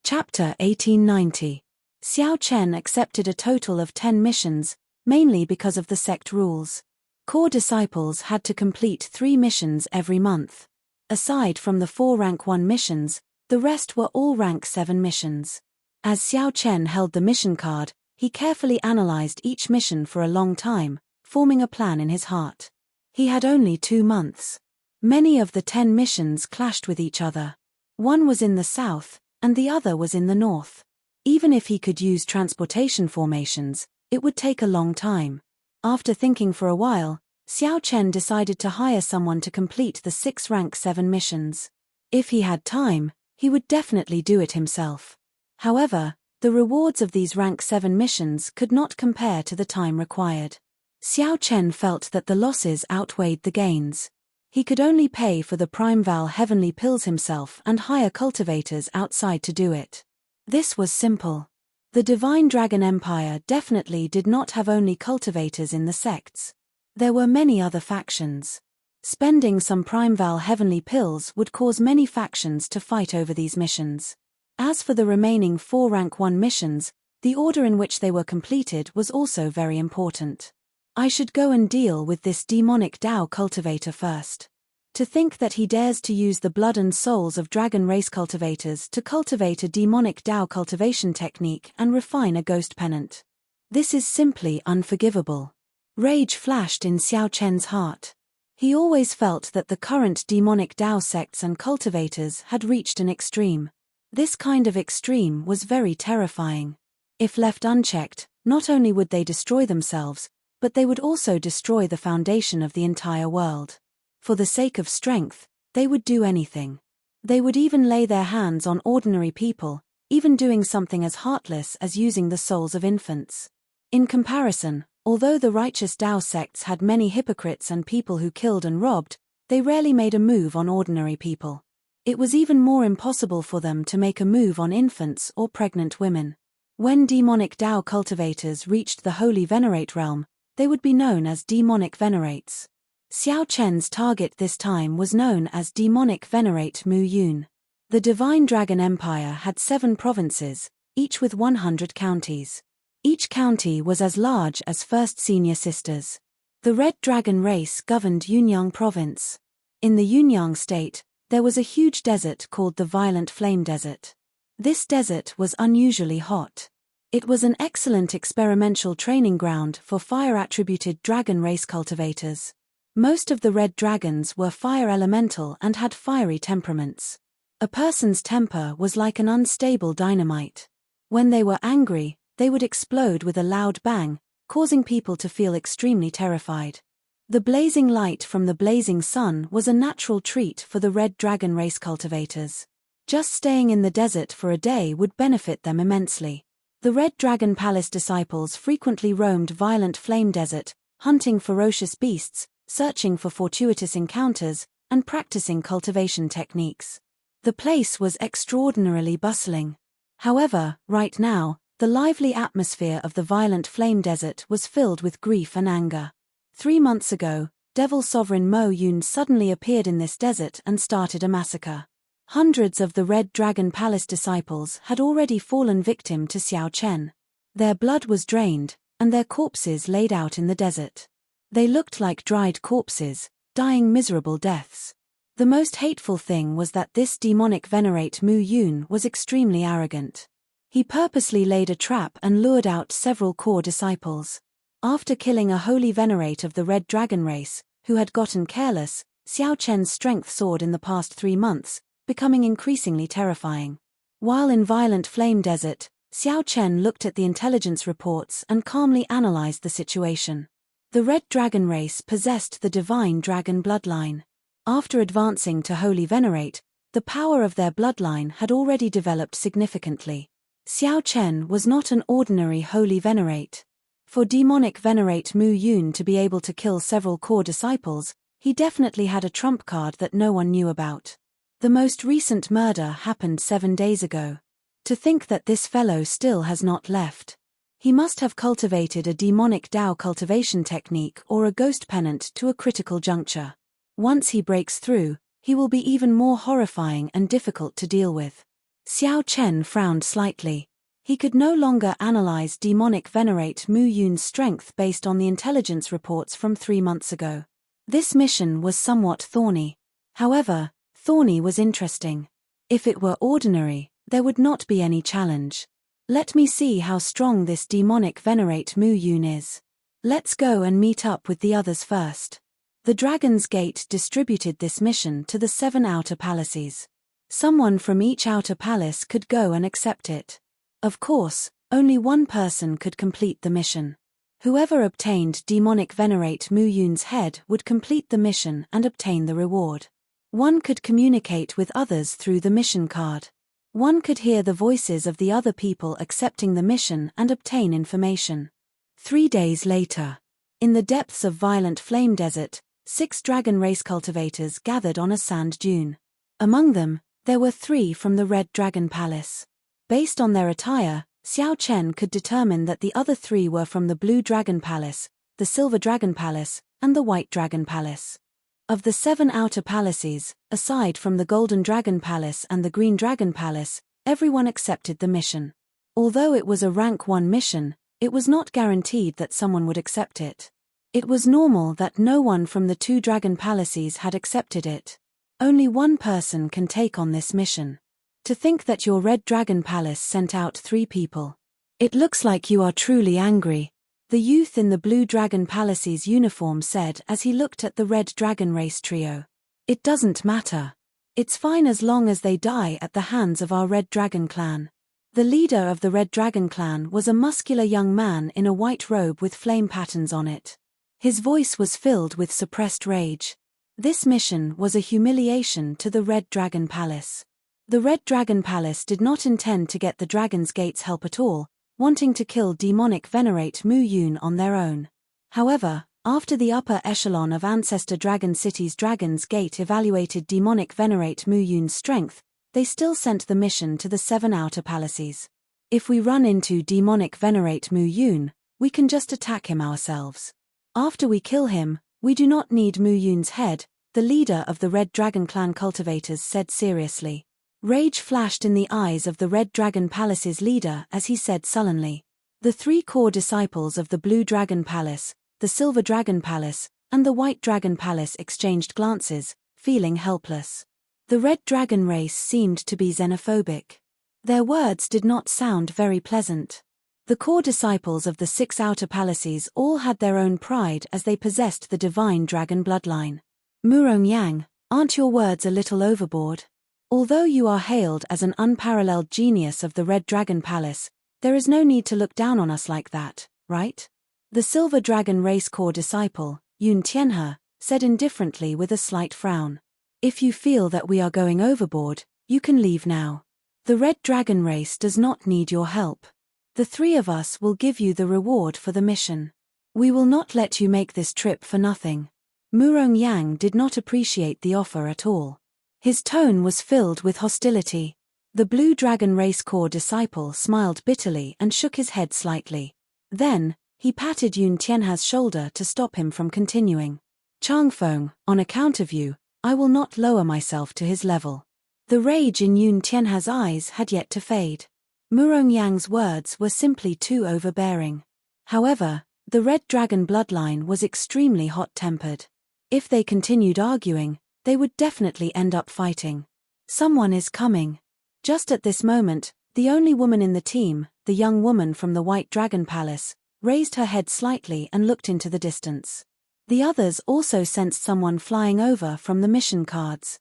Chapter 1890. Xiao Chen accepted a total of 10 missions, mainly because of the sect rules. Core disciples had to complete 3 missions every month. Aside from the 4 rank 1 missions, the rest were all rank 7 missions. As Xiao Chen held the mission card, he carefully analyzed each mission for a long time, forming a plan in his heart. He had only 2 months. Many of the 10 missions clashed with each other. One was in the south, and the other was in the north. Even if he could use transportation formations, it would take a long time. After thinking for a while, Xiao Chen decided to hire someone to complete the 6 rank 7 missions. If he had time, he would definitely do it himself. However, the rewards of these rank 7 missions could not compare to the time required. Xiao Chen felt that the losses outweighed the gains. He could only pay for the Primeval Heavenly Pills himself and hire cultivators outside to do it. This was simple. The Divine Dragon Empire definitely did not have only cultivators in the sects. There were many other factions. Spending some Primeval Heavenly Pills would cause many factions to fight over these missions. As for the remaining 4 Rank 1 missions, the order in which they were completed was also very important. I should go and deal with this demonic Tao cultivator first. To think that he dares to use the blood and souls of dragon race cultivators to cultivate a demonic Tao cultivation technique and refine a ghost pennant. This is simply unforgivable. Rage flashed in Xiao Chen's heart. He always felt that the current demonic Tao sects and cultivators had reached an extreme. This kind of extreme was very terrifying. If left unchecked, not only would they destroy themselves, but they would also destroy the foundation of the entire world. For the sake of strength, they would do anything. They would even lay their hands on ordinary people, even doing something as heartless as using the souls of infants. In comparison, although the righteous Tao sects had many hypocrites and people who killed and robbed, they rarely made a move on ordinary people. It was even more impossible for them to make a move on infants or pregnant women. When demonic Tao cultivators reached the Holy Venerate realm, they would be known as demonic venerates. Xiao Chen's target this time was known as demonic venerate Mu Yun. The Divine Dragon Empire had 7 provinces, each with 100 counties. Each county was as large as First Senior Sisters. The Red Dragon race governed Yunyang province. In the Yunyang state, there was a huge desert called the Violent Flame Desert. This desert was unusually hot. It was an excellent experimental training ground for fire-attributed dragon race cultivators. Most of the red dragons were fire elemental and had fiery temperaments. A person's temper was like an unstable dynamite. When they were angry, they would explode with a loud bang, causing people to feel extremely terrified. The blazing light from the blazing sun was a natural treat for the red dragon race cultivators. Just staying in the desert for a day would benefit them immensely. The Red Dragon Palace disciples frequently roamed Violent Flame Desert, hunting ferocious beasts, searching for fortuitous encounters, and practicing cultivation techniques. The place was extraordinarily bustling. However, right now, the lively atmosphere of the Violent Flame Desert was filled with grief and anger. 3 months ago, Devil Sovereign Mo Yun suddenly appeared in this desert and started a massacre. Hundreds of the Red Dragon Palace disciples had already fallen victim to Xiao Chen. Their blood was drained, and their corpses laid out in the desert. They looked like dried corpses, dying miserable deaths. The most hateful thing was that this demonic venerate Mu Yun was extremely arrogant. He purposely laid a trap and lured out several core disciples. After killing a holy venerate of the Red Dragon race, who had gotten careless, Xiao Chen's strength soared in the past 3 months, becoming increasingly terrifying. While in Violent Flame Desert, Xiao Chen looked at the intelligence reports and calmly analyzed the situation. The Red Dragon race possessed the Divine Dragon bloodline. After advancing to Holy Venerate, the power of their bloodline had already developed significantly. Xiao Chen was not an ordinary Holy Venerate. For demonic Venerate Mu Yun to be able to kill several core disciples, he definitely had a trump card that no one knew about. The most recent murder happened 7 days ago. To think that this fellow still has not left. He must have cultivated a demonic Tao cultivation technique or a ghost pennant to a critical juncture. Once he breaks through, he will be even more horrifying and difficult to deal with. Xiao Chen frowned slightly. He could no longer analyze demonic venerate Mu Yun's strength based on the intelligence reports from 3 months ago. This mission was somewhat thorny. However, thorny was interesting. If it were ordinary, there would not be any challenge. Let me see how strong this demonic venerate Mu Yun is. Let's go and meet up with the others first. The Dragon's Gate distributed this mission to the 7 outer palaces. Someone from each outer palace could go and accept it. Of course, only one person could complete the mission. Whoever obtained demonic venerate Mu Yun's head would complete the mission and obtain the reward. One could communicate with others through the mission card. One could hear the voices of the other people accepting the mission and obtain information. 3 days later, in the depths of Violent Flame Desert, 6 dragon race cultivators gathered on a sand dune. Among them, there were 3 from the Red Dragon Palace. Based on their attire, Xiao Chen could determine that the other 3 were from the Blue Dragon Palace, the Silver Dragon Palace, and the White Dragon Palace. Of the 7 outer palaces, aside from the Golden Dragon Palace and the Green Dragon Palace, everyone accepted the mission. Although it was a rank 1 mission, it was not guaranteed that someone would accept it. It was normal that no one from the 2 dragon palaces had accepted it. Only one person can take on this mission. To think that your Red Dragon Palace sent out 3 people. It looks like you are truly angry, the youth in the Blue Dragon Palace's uniform said as he looked at the Red Dragon race trio. It doesn't matter. It's fine as long as they die at the hands of our Red Dragon clan. The leader of the Red Dragon clan was a muscular young man in a white robe with flame patterns on it. His voice was filled with suppressed rage. This mission was a humiliation to the Red Dragon Palace. The Red Dragon Palace did not intend to get the Dragon's Gate's help at all, wanting to kill demonic Venerate Mu Yun on their own. However, after the upper echelon of Ancestor Dragon City's Dragon's Gate evaluated demonic Venerate Mu Yun's strength, they still sent the mission to the 7 outer palaces. If we run into demonic Venerate Mu Yun, we can just attack him ourselves. After we kill him, we do not need Mu Yun's head, the leader of the Red Dragon Clan cultivators said seriously. Rage flashed in the eyes of the Red Dragon Palace's leader as he said sullenly. The 3 core disciples of the Blue Dragon Palace, the Silver Dragon Palace, and the White Dragon Palace exchanged glances, feeling helpless. The Red Dragon race seemed to be xenophobic. Their words did not sound very pleasant. The core disciples of the 6 outer palaces all had their own pride as they possessed the divine dragon bloodline. Murong Yang, aren't your words a little overboard? Although you are hailed as an unparalleled genius of the Red Dragon Palace, there is no need to look down on us like that, right? The Silver Dragon race core disciple, Yun Tianhe, said indifferently with a slight frown. If you feel that we are going overboard, you can leave now. The Red Dragon race does not need your help. The 3 of us will give you the reward for the mission. We will not let you make this trip for nothing. Murong Yang did not appreciate the offer at all. His tone was filled with hostility. The Blue Dragon race core disciple smiled bitterly and shook his head slightly. Then, he patted Yun Tianhe's shoulder to stop him from continuing. Changfeng, on account of you, I will not lower myself to his level. The rage in Yun Tianhe's eyes had yet to fade. Murong Yang's words were simply too overbearing. However, the Red Dragon bloodline was extremely hot-tempered. If they continued arguing, they would definitely end up fighting. Someone is coming. Just at this moment, the only woman in the team, the young woman from the White Dragon Palace, raised her head slightly and looked into the distance. The others also sensed someone flying over from the mission cards.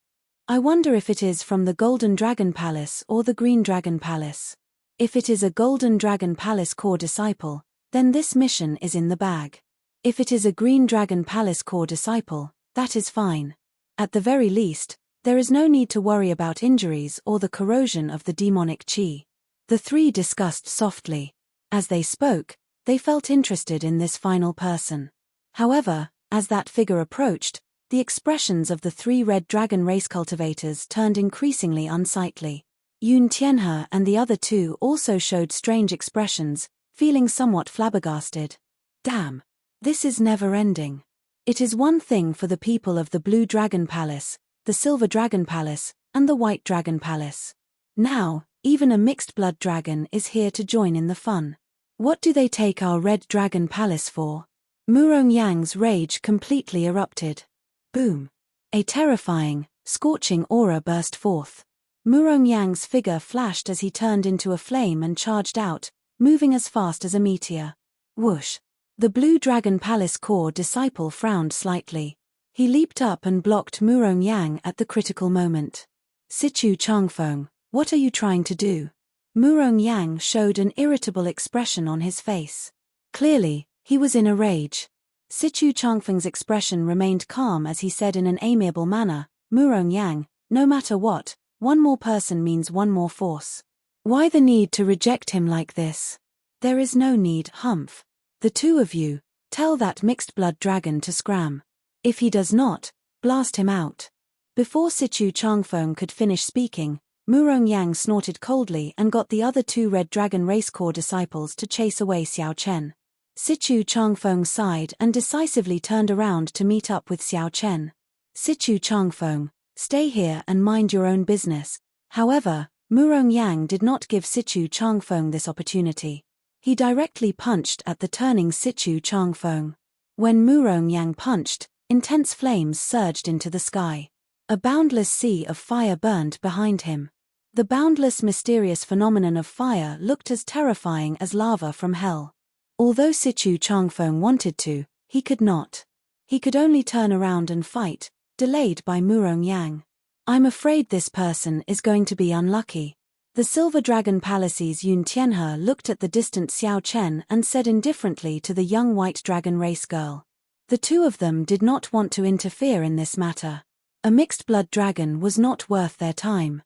I wonder if it is from the Golden Dragon Palace or the Green Dragon Palace. If it is a Golden Dragon Palace core disciple, then this mission is in the bag. If it is a Green Dragon Palace core disciple, that is fine. At the very least, there is no need to worry about injuries or the corrosion of the demonic chi. The 3 discussed softly. As they spoke, they felt interested in this final person. However, as that figure approached, the expressions of the 3 Red Dragon race cultivators turned increasingly unsightly. Yun Tianhe and the other 2 also showed strange expressions, feeling somewhat flabbergasted. Damn. This is never-ending. It is one thing for the people of the Blue Dragon Palace, the Silver Dragon Palace, and the White Dragon Palace. Now, even a mixed blood dragon is here to join in the fun. What do they take our Red Dragon Palace for? Murong Yang's rage completely erupted. Boom. A terrifying, scorching aura burst forth. Murong Yang's figure flashed as he turned into a flame and charged out, moving as fast as a meteor. Whoosh. The Blue Dragon Palace core disciple frowned slightly. He leaped up and blocked Murong Yang at the critical moment. Sichu Changfeng, what are you trying to do? Murong Yang showed an irritable expression on his face. Clearly, he was in a rage. Sichu Changfeng's expression remained calm as he said in an amiable manner, Murong Yang, no matter what, one more person means one more force. Why the need to reject him like this? There is no need, Humph. The 2 of you, tell that mixed blood dragon to scram. If he does not, blast him out. Before Sichu Changfeng could finish speaking, Murong Yang snorted coldly and got the other 2 Red Dragon race core disciples to chase away Xiao Chen. Sichu Changfeng sighed and decisively turned around to meet up with Xiao Chen. Sichu Changfeng, stay here and mind your own business. However, Murong Yang did not give Sichu Changfeng this opportunity. He directly punched at the turning Sichu Changfeng. When Murong Yang punched, intense flames surged into the sky. A boundless sea of fire burned behind him. The boundless mysterious phenomenon of fire looked as terrifying as lava from hell. Although Sichu Changfeng wanted to, he could not. He could only turn around and fight, delayed by Murong Yang. I'm afraid this person is going to be unlucky. The Silver Dragon Palace's Yun Tianhe looked at the distant Xiao Chen and said indifferently to the young white dragon race girl. The two of them did not want to interfere in this matter. A mixed-blood dragon was not worth their time.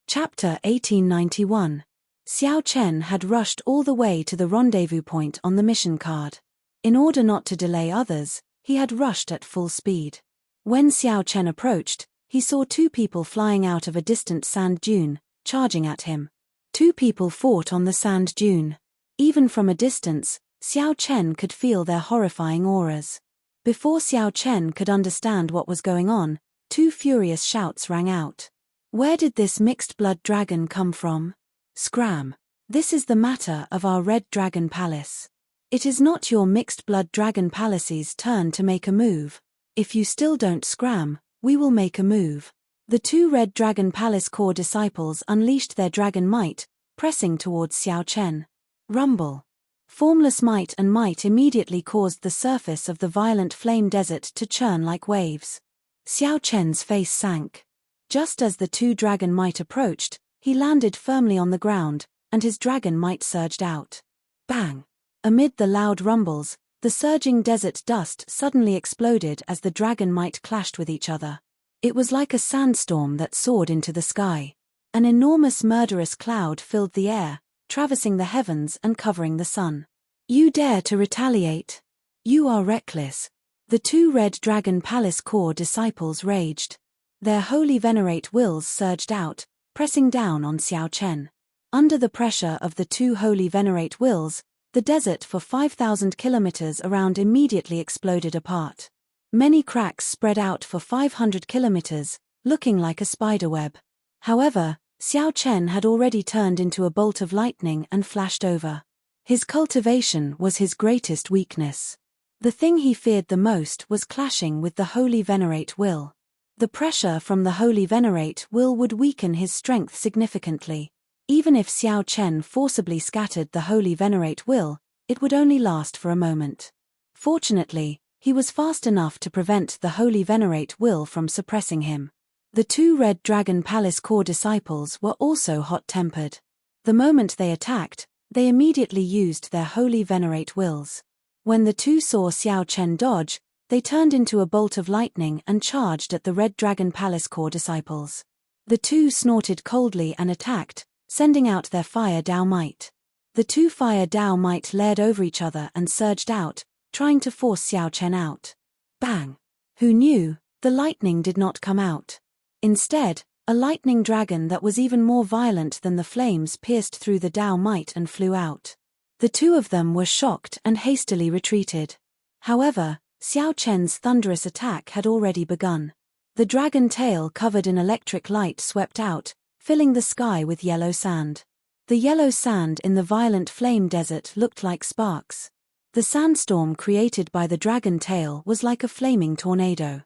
Chapter 1891. Xiao Chen had rushed all the way to the rendezvous point on the mission card. In order not to delay others, he had rushed at full speed. When Xiao Chen approached, he saw two people flying out of a distant sand dune, charging at him. Two people fought on the sand dune. Even from a distance, Xiao Chen could feel their horrifying auras. Before Xiao Chen could understand what was going on, two furious shouts rang out. Where did this mixed-blood dragon come from? Scram! This is the matter of our Red Dragon Palace. It is not your mixed-blood dragon palace's turn to make a move. If you still don't scram, we will make a move. The two Red Dragon Palace core disciples unleashed their dragon might, pressing towards Xiao Chen. Rumble. Formless might and might immediately caused the surface of the violent flame desert to churn like waves. Xiao Chen's face sank. Just as the two dragon might approached, he landed firmly on the ground, and his dragon might surged out. Bang! Amid the loud rumbles, the surging desert dust suddenly exploded as the dragon might clashed with each other. It was like a sandstorm that soared into the sky. An enormous murderous cloud filled the air, traversing the heavens and covering the sun. You dare to retaliate? You are reckless. The two Red Dragon Palace core disciples raged. Their holy venerate wills surged out, pressing down on Xiao Chen. Under the pressure of the two holy venerate wills, the desert for 5,000 kilometers around immediately exploded apart. Many cracks spread out for 500 kilometers, looking like a spiderweb. However, Xiao Chen had already turned into a bolt of lightning and flashed over. His cultivation was his greatest weakness. The thing he feared the most was clashing with the Holy Venerate Will. The pressure from the Holy Venerate Will would weaken his strength significantly. Even if Xiao Chen forcibly scattered the Holy Venerate Will, it would only last for a moment. Fortunately, he was fast enough to prevent the Holy Venerate Will from suppressing him. The two Red Dragon Palace core disciples were also hot-tempered. The moment they attacked, they immediately used their Holy Venerate Wills. When the two saw Xiao Chen dodge, they turned into a bolt of lightning and charged at the Red Dragon Palace core disciples. The two snorted coldly and attacked, sending out their Fire Dao Might. The two Fire Dao Might layered over each other and surged out, trying to force Xiao Chen out. Bang! Who knew, the lightning did not come out. Instead, a lightning dragon that was even more violent than the flames pierced through the Dao Might and flew out. The two of them were shocked and hastily retreated. However, Xiao Chen's thunderous attack had already begun. The dragon tail covered in electric light swept out, filling the sky with yellow sand. The yellow sand in the violent flame desert looked like sparks. The sandstorm created by the dragon tail was like a flaming tornado.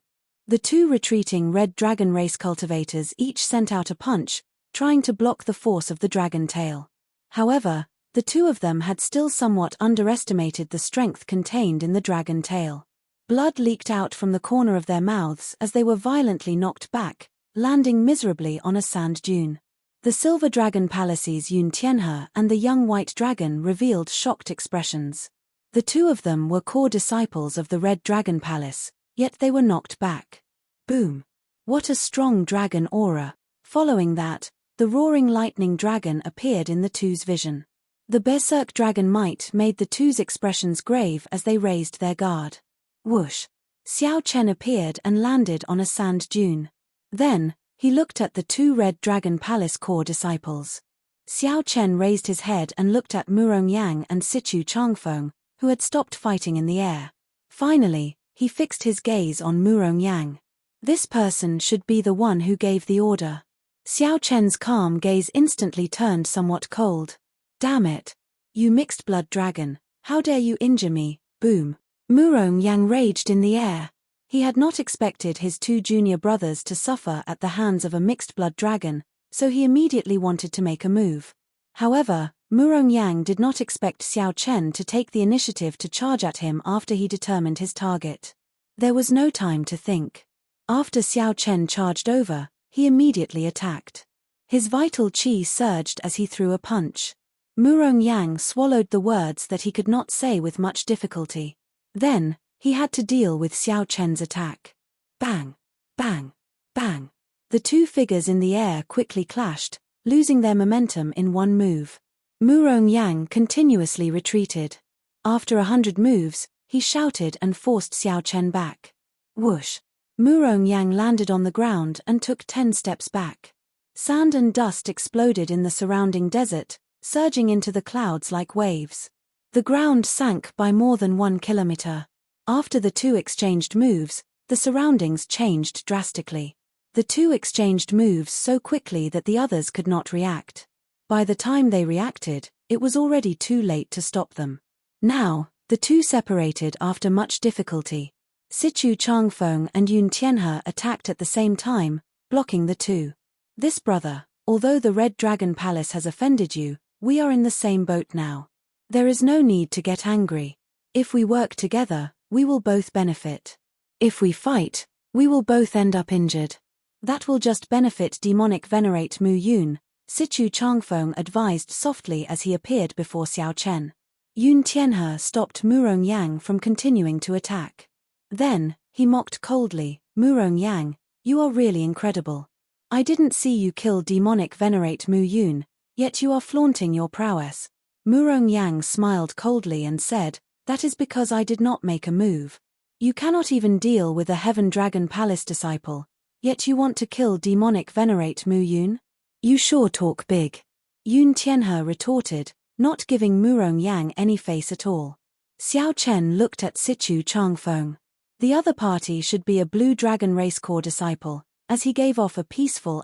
The two retreating red dragon race cultivators each sent out a punch, trying to block the force of the dragon tail. However, the two of them had still somewhat underestimated the strength contained in the dragon tail. Blood leaked out from the corner of their mouths as they were violently knocked back, landing miserably on a sand dune. The Silver Dragon Palace's Yun Tianhe and the young white dragon revealed shocked expressions. The two of them were core disciples of the Red Dragon Palace, yet they were knocked back. Boom! What a strong dragon aura! Following that, the roaring lightning dragon appeared in the two's vision. The berserk dragon might made the two's expressions grave as they raised their guard. Whoosh! Xiao Chen appeared and landed on a sand dune. Then, he looked at the two Red Dragon Palace core disciples. Xiao Chen raised his head and looked at Murong Yang and Sichu Changfeng, who had stopped fighting in the air. Finally, he fixed his gaze on Murong Yang. This person should be the one who gave the order. Xiao Chen's calm gaze instantly turned somewhat cold. Damn it! You mixed-blood dragon, how dare you injure me, boom. Murong Yang raged in the air. He had not expected his two junior brothers to suffer at the hands of a mixed-blood dragon, so he immediately wanted to make a move. However, Murong Yang did not expect Xiao Chen to take the initiative to charge at him after he determined his target. There was no time to think. After Xiao Chen charged over, he immediately attacked. His vital qi surged as he threw a punch. Murong Yang swallowed the words that he could not say with much difficulty. Then, he had to deal with Xiao Chen's attack. Bang! Bang! Bang! The two figures in the air quickly clashed, losing their momentum in one move. Murong Yang continuously retreated. After 100 moves, he shouted and forced Xiao Chen back. Whoosh! Murong Yang landed on the ground and took 10 steps back. Sand and dust exploded in the surrounding desert, surging into the clouds like waves. The ground sank by more than 1 kilometer. After the two exchanged moves, the surroundings changed drastically. The two exchanged moves so quickly that the others could not react. By the time they reacted, it was already too late to stop them. Now, the two separated after much difficulty. Sichu Changfeng and Yun Tianhe attacked at the same time, blocking the two. This brother, although the Red Dragon Palace has offended you, we are in the same boat now. There is no need to get angry. If we work together, we will both benefit. If we fight, we will both end up injured. That will just benefit demonic venerate Mu Yun, Sichu Changfeng advised softly as he appeared before Xiao Chen. Yun Tianhe stopped Murong Yang from continuing to attack. Then, he mocked coldly, Murong Yang, you are really incredible. I didn't see you kill demonic venerate Mu Yun, yet you are flaunting your prowess. Murong Yang smiled coldly and said, that is because I did not make a move. You cannot even deal with a Heaven Dragon Palace disciple, yet you want to kill demonic venerate Mu Yun? You sure talk big. Yun Tianhe retorted, not giving Murong Yang any face at all. Xiao Chen looked at Sichu Changfeng. The other party should be a Blue Dragon Race Core disciple, as he gave off a peaceful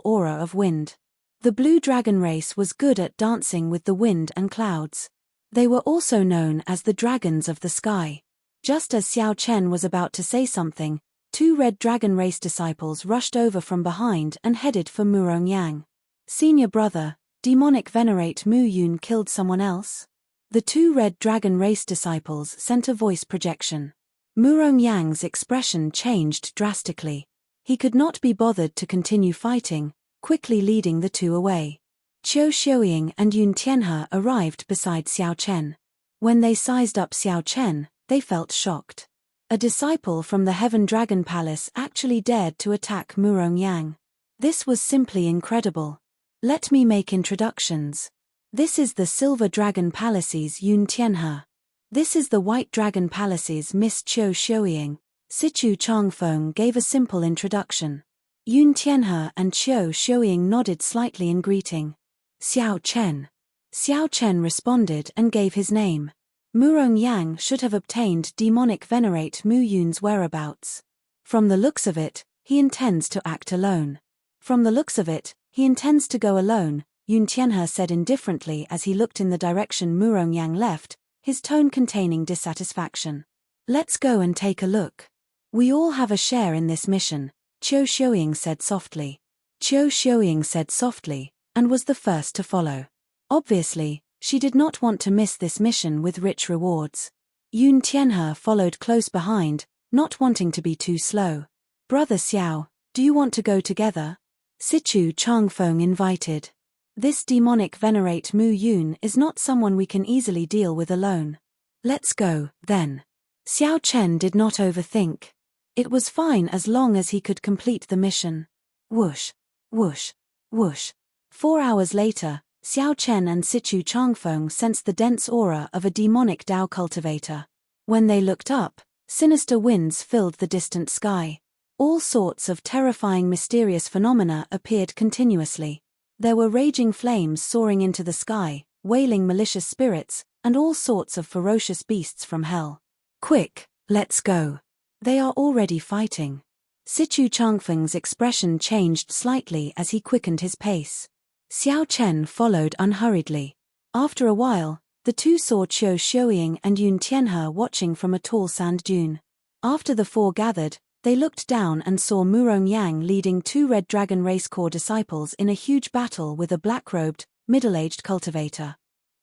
aura of wind. The Blue Dragon race was good at dancing with the wind and clouds. They were also known as the Dragons of the Sky. Just as Xiao Chen was about to say something, two Red Dragon race disciples rushed over from behind and headed for Murong Yang. Senior brother, demonic venerate Mu Yun killed someone else? The two Red Dragon race disciples sent a voice projection. Murong Yang's expression changed drastically. He could not be bothered to continue fighting, quickly leading the two away. Qiu Xiuying and Yun Tianhe arrived beside Xiao Chen. When they sized up Xiao Chen, they felt shocked. A disciple from the Heaven Dragon Palace actually dared to attack Murong Yang. This was simply incredible. Let me make introductions. This is the Silver Dragon Palace's Yun Tianhe. This is the White Dragon Palace's Miss Qiu Xiuying. Sichu Changfeng gave a simple introduction. Yun Tianhe and Qiu Xiuying nodded slightly in greeting. Xiao Chen. Xiao Chen responded and gave his name. Murong Yang should have obtained demonic venerate Mu Yun's whereabouts. From the looks of it, he intends to act alone. From the looks of it, he intends to go alone, Yun Tianhe said indifferently as he looked in the direction Murong Yang left, his tone containing dissatisfaction. Let's go and take a look. We all have a share in this mission, Qiu Xiuying said softly. Qiu Xiuying said softly, and was the first to follow. Obviously, she did not want to miss this mission with rich rewards. Yun Tianhe followed close behind, not wanting to be too slow. Brother Xiao, do you want to go together? Sichu Changfeng invited. This demonic venerate Mu Yun is not someone we can easily deal with alone. Let's go, then. Xiao Chen did not overthink. It was fine as long as he could complete the mission. Whoosh, whoosh, whoosh. 4 hours later, Xiao Chen and Sichu Changfeng sensed the dense aura of a demonic Dao cultivator. When they looked up, sinister winds filled the distant sky. All sorts of terrifying mysterious phenomena appeared continuously. There were raging flames soaring into the sky, wailing malicious spirits, and all sorts of ferocious beasts from hell. Quick, let's go. They are already fighting. Sichu Changfeng's expression changed slightly as he quickened his pace. Xiao Chen followed unhurriedly. After a while, the two saw Qiu Xiuying and Yun Tianhe watching from a tall sand dune. After the four gathered, they looked down and saw Murong Yang leading two Red Dragon Race Corps disciples in a huge battle with a black-robed, middle-aged cultivator.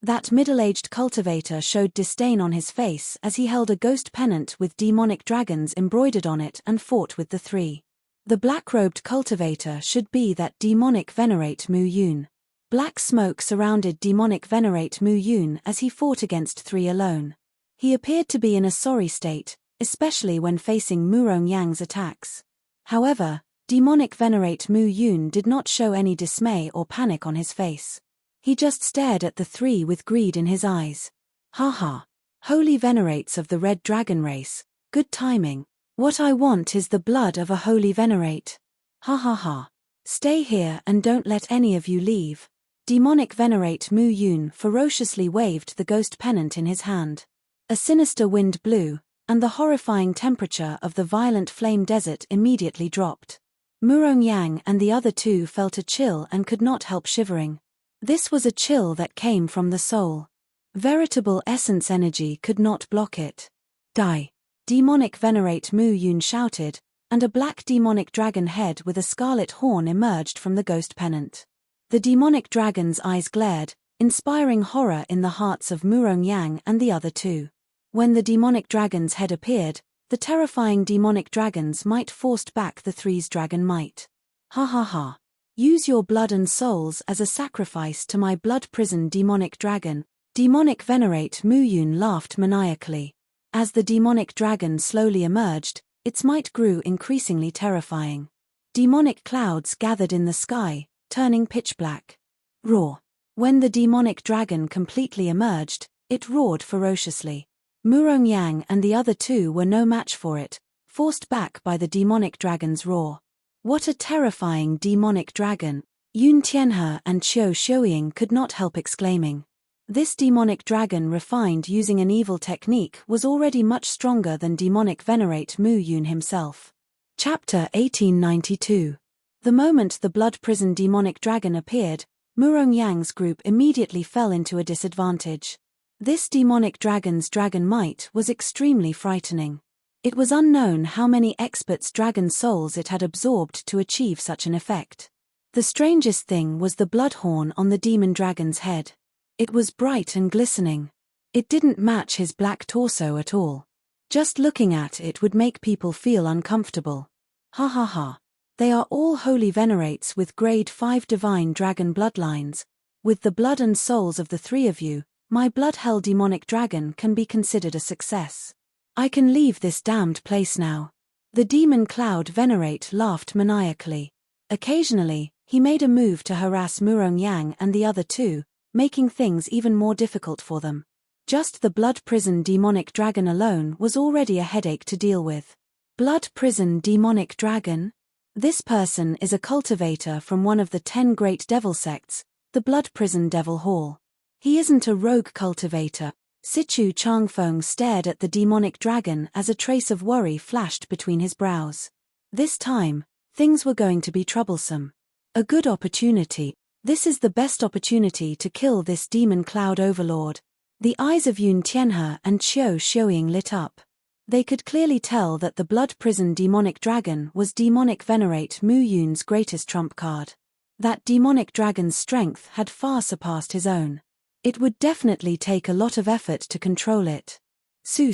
That middle-aged cultivator showed disdain on his face as he held a ghost pennant with demonic dragons embroidered on it and fought with the three. The black-robed cultivator should be that demonic venerate Mu Yun. Black smoke surrounded demonic venerate Mu Yun as he fought against three alone. He appeared to be in a sorry state, especially when facing Murong Yang's attacks. However, demonic venerate Mu Yun did not show any dismay or panic on his face. He just stared at the three with greed in his eyes. Ha ha. Holy venerates of the Red Dragon race, good timing. What I want is the blood of a holy venerate. Ha ha ha. Stay here and don't let any of you leave. Demonic venerate Mu Yun ferociously waved the ghost pennant in his hand. A sinister wind blew, and the horrifying temperature of the violent flame desert immediately dropped. Murong Yang and the other two felt a chill and could not help shivering. This was a chill that came from the soul. Veritable essence energy could not block it. Die! Demonic venerate Mu Yun shouted, and a black demonic dragon head with a scarlet horn emerged from the ghost pennant. The demonic dragon's eyes glared, inspiring horror in the hearts of Murong Yang and the other two. When the demonic dragon's head appeared, the terrifying demonic dragon's might forced back the three's dragon might. Ha ha ha. Use your blood and souls as a sacrifice to my blood prison demonic dragon. Demonic venerate Mu Yun laughed maniacally. As the demonic dragon slowly emerged, its might grew increasingly terrifying. Demonic clouds gathered in the sky, turning pitch black. Roar. When the demonic dragon completely emerged, it roared ferociously. Murong Yang and the other two were no match for it, forced back by the demonic dragon's roar. What a terrifying demonic dragon! Yun Tianhe and Qiu Xiuying could not help exclaiming. This demonic dragon refined using an evil technique was already much stronger than demonic venerate Mu Yun himself. Chapter 1892. The moment the blood prison demonic dragon appeared, Murong Yang's group immediately fell into a disadvantage. This demonic dragon's dragon might was extremely frightening. It was unknown how many experts' dragon souls it had absorbed to achieve such an effect. The strangest thing was the blood horn on the demon dragon's head. It was bright and glistening. It didn't match his black torso at all. Just looking at it would make people feel uncomfortable. Ha ha ha. They are all holy venerates with grade 5 divine dragon bloodlines. With the blood and souls of the three of you, my blood hell demonic dragon can be considered a success. I can leave this damned place now. The demon cloud venerate laughed maniacally. Occasionally, he made a move to harass Murong Yang and the other two, making things even more difficult for them. Just the blood prison demonic dragon alone was already a headache to deal with. Blood prison demonic dragon? This person is a cultivator from one of the 10 great devil sects, the Blood Prison Devil Hall. He isn't a rogue cultivator. Sichu Changfeng stared at the demonic dragon as a trace of worry flashed between his brows. This time, things were going to be troublesome. A good opportunity. This is the best opportunity to kill this demon cloud overlord. The eyes of Yun Tianhe and Qiu Xiuying lit up. They could clearly tell that the blood prison demonic dragon was demonic venerate Mu Yun's greatest trump card. That demonic dragon's strength had far surpassed his own. It would definitely take a lot of effort to control it. Su.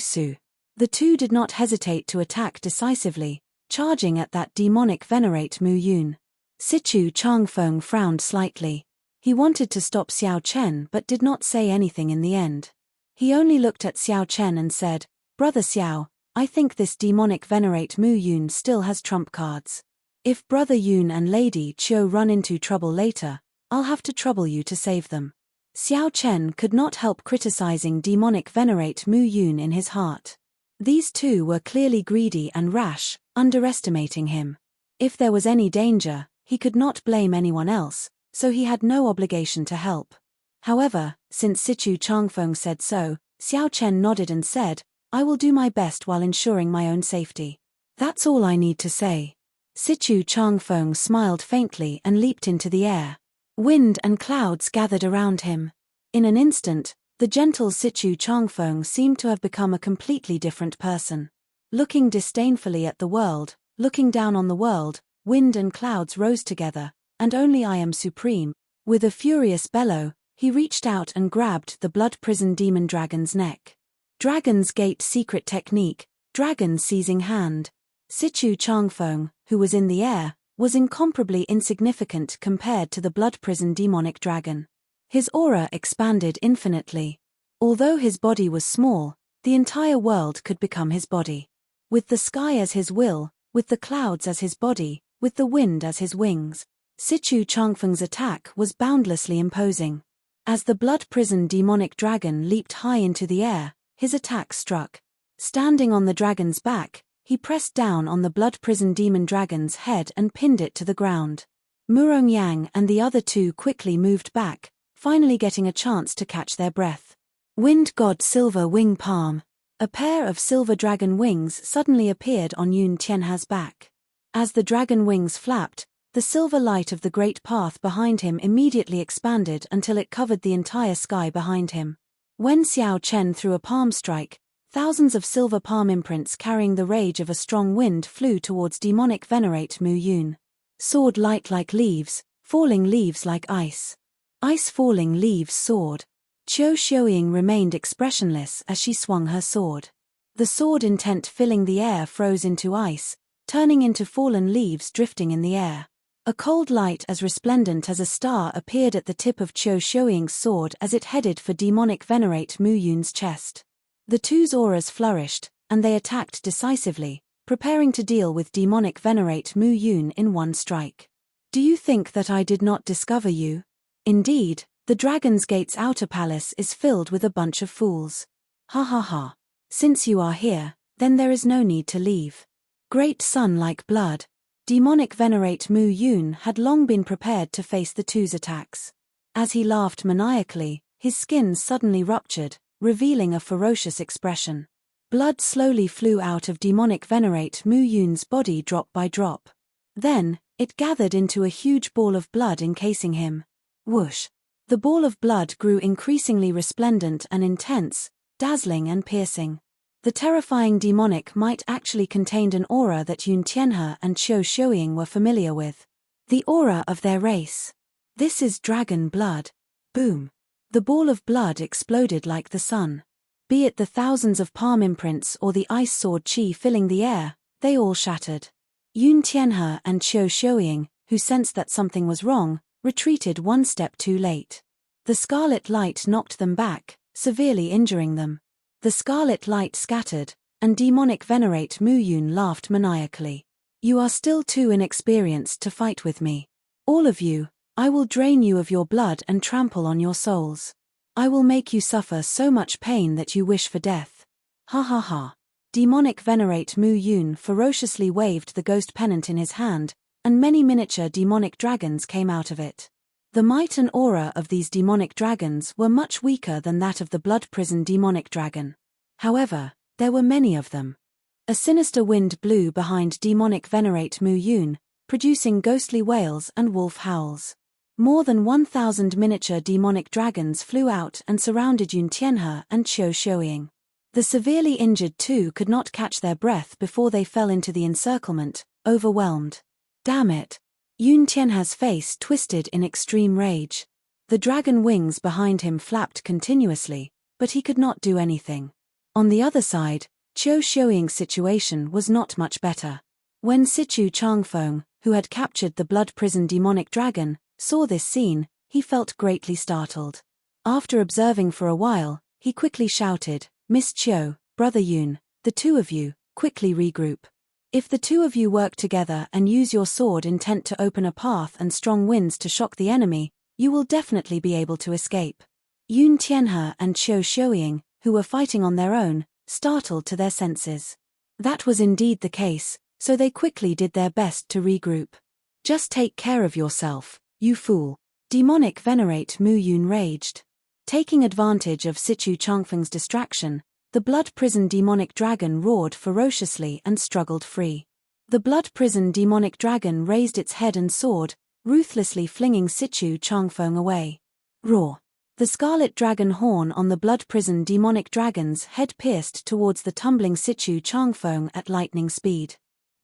The two did not hesitate to attack decisively, charging at that demonic venerate Mu Yun. Sichu Changfeng frowned slightly. He wanted to stop Xiao Chen but did not say anything in the end. He only looked at Xiao Chen and said, "Brother Xiao, I think this demonic venerate Mu Yun still has trump cards. If Brother Yun and Lady Qiu run into trouble later, I'll have to trouble you to save them." Xiao Chen could not help criticizing demonic venerate Mu Yun in his heart. These two were clearly greedy and rash, underestimating him. If there was any danger, he could not blame anyone else, so he had no obligation to help. However, since Sichu Changfeng said so, Xiao Chen nodded and said, "I will do my best while ensuring my own safety. That's all I need to say." Sichu Changfeng smiled faintly and leaped into the air. Wind and clouds gathered around him. In an instant, the gentle Sichu Changfeng seemed to have become a completely different person. Looking disdainfully at the world, looking down on the world, wind and clouds rose together, and only I am supreme. With a furious bellow, he reached out and grabbed the blood prison demon dragon's neck. Dragon's Gate secret technique, dragon seizing hand. Sichu Changfeng, who was in the air, was incomparably insignificant compared to the blood prison demonic dragon. His aura expanded infinitely. Although his body was small, the entire world could become his body. With the sky as his will, with the clouds as his body, with the wind as his wings, Sichu Changfeng's attack was boundlessly imposing. As the blood prison demonic dragon leaped high into the air, his attack struck. Standing on the dragon's back, he pressed down on the blood prison demon dragon's head and pinned it to the ground. Murong Yang and the other two quickly moved back, finally getting a chance to catch their breath. Wind God Silver Wing Palm. A pair of silver dragon wings suddenly appeared on Yun Tianhe's back. As the dragon wings flapped, the silver light of the great path behind him immediately expanded until it covered the entire sky behind him. When Xiao Chen threw a palm strike, thousands of silver palm imprints carrying the rage of a strong wind flew towards demonic venerate Mu Yun. Sword light like leaves, falling leaves like ice. Ice falling leaves sword. Qiu Xiuying remained expressionless as she swung her sword. The sword intent filling the air froze into ice, turning into fallen leaves drifting in the air. A cold light as resplendent as a star appeared at the tip of Qiu Xiuying's sword as it headed for demonic venerate Mu Yun's chest. The two's auras flourished, and they attacked decisively, preparing to deal with demonic venerate Mu Yun in one strike. Do you think that I did not discover you? Indeed, the Dragon's Gate's outer palace is filled with a bunch of fools. Ha ha ha. Since you are here, then there is no need to leave. Great sun like blood. Demonic venerate Mu Yun had long been prepared to face the two's attacks. As he laughed maniacally, his skin suddenly ruptured, revealing a ferocious expression. Blood slowly flew out of demonic venerate Mu Yun's body drop by drop. Then, it gathered into a huge ball of blood encasing him. Whoosh! The ball of blood grew increasingly resplendent and intense, dazzling and piercing. The terrifying demonic might actually contained an aura that Yun Tianhe and Qiu Xiuying were familiar with. The aura of their race. This is dragon blood. Boom! The ball of blood exploded like the sun. Be it the thousands of palm imprints or the ice sword chi filling the air, they all shattered. Yun Tianhe and Qiu Xiuying, who sensed that something was wrong, retreated one step too late. The scarlet light knocked them back, severely injuring them. The scarlet light scattered, and demonic venerate Mu Yun laughed maniacally. You are still too inexperienced to fight with me. All of you, I will drain you of your blood and trample on your souls. I will make you suffer so much pain that you wish for death. Ha ha ha. Demonic venerate Mu Yun ferociously waved the ghost pennant in his hand, and many miniature demonic dragons came out of it. The might and aura of these demonic dragons were much weaker than that of the blood prison demonic dragon. However, there were many of them. A sinister wind blew behind demonic venerate Mu Yun, producing ghostly wails and wolf howls. More than 1,000 miniature demonic dragons flew out and surrounded Yun Tianhe and Qiu Xiuying. The severely injured two could not catch their breath before they fell into the encirclement, overwhelmed. Damn it! Yun Tianhe's face twisted in extreme rage. The dragon wings behind him flapped continuously, but he could not do anything. On the other side, Qiu Xiuying's situation was not much better. When Sichu Changfeng, who had captured the blood prison demonic dragon, saw this scene, he felt greatly startled. After observing for a while, he quickly shouted, Miss Qiu, Brother Yun, the two of you, quickly regroup. If the two of you work together and use your sword intent to open a path and strong winds to shock the enemy, you will definitely be able to escape. Yun Tianhe and Qiu Xiuying, who were fighting on their own, startled to their senses. That was indeed the case, so they quickly did their best to regroup. Just take care of yourself, you fool. Demonic venerate Mu Yun raged. Taking advantage of Sichu Changfeng's distraction, the blood prison demonic dragon roared ferociously and struggled free. The blood prison demonic dragon raised its head and sword, ruthlessly flinging Sichu Changfeng away. Roar! The scarlet dragon horn on the blood prison demonic dragon's head pierced towards the tumbling Sichu Changfeng at lightning speed.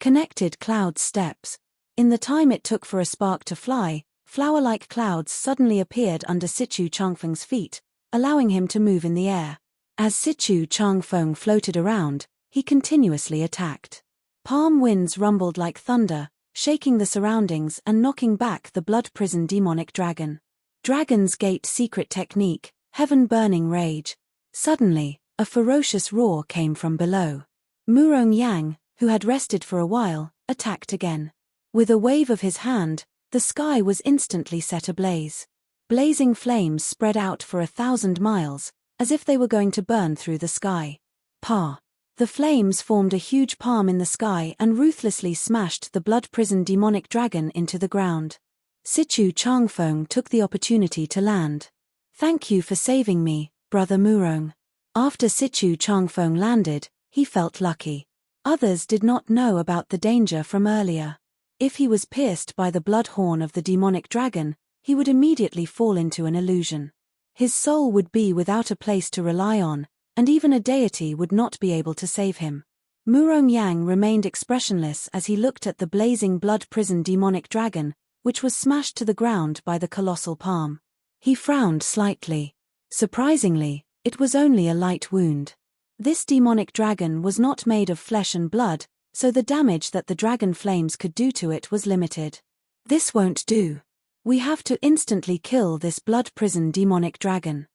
Connected cloud steps. In the time it took for a spark to fly, flower-like clouds suddenly appeared under Sichu Changfeng's feet, allowing him to move in the air. As Sichu Changfeng floated around, he continuously attacked. Palm winds rumbled like thunder, shaking the surroundings and knocking back the blood prison demonic dragon. Dragon's Gate secret technique, heaven-burning rage. Suddenly, a ferocious roar came from below. Murong Yang, who had rested for a while, attacked again. With a wave of his hand, the sky was instantly set ablaze. Blazing flames spread out for 1,000 miles, as if they were going to burn through the sky. Pa! The flames formed a huge palm in the sky and ruthlessly smashed the blood prison demonic dragon into the ground. Sichu Changfeng took the opportunity to land. Thank you for saving me, Brother Murong. After Sichu Changfeng landed, he felt lucky. Others did not know about the danger from earlier. If he was pierced by the blood horn of the demonic dragon, he would immediately fall into an illusion. His soul would be without a place to rely on, and even a deity would not be able to save him. Murong Yang remained expressionless as he looked at the blazing blood prison demonic dragon, which was smashed to the ground by the colossal palm. He frowned slightly. Surprisingly, it was only a light wound. This demonic dragon was not made of flesh and blood, so the damage that the dragon flames could do to it was limited. This won't do. We have to instantly kill this blood prison demonic dragon.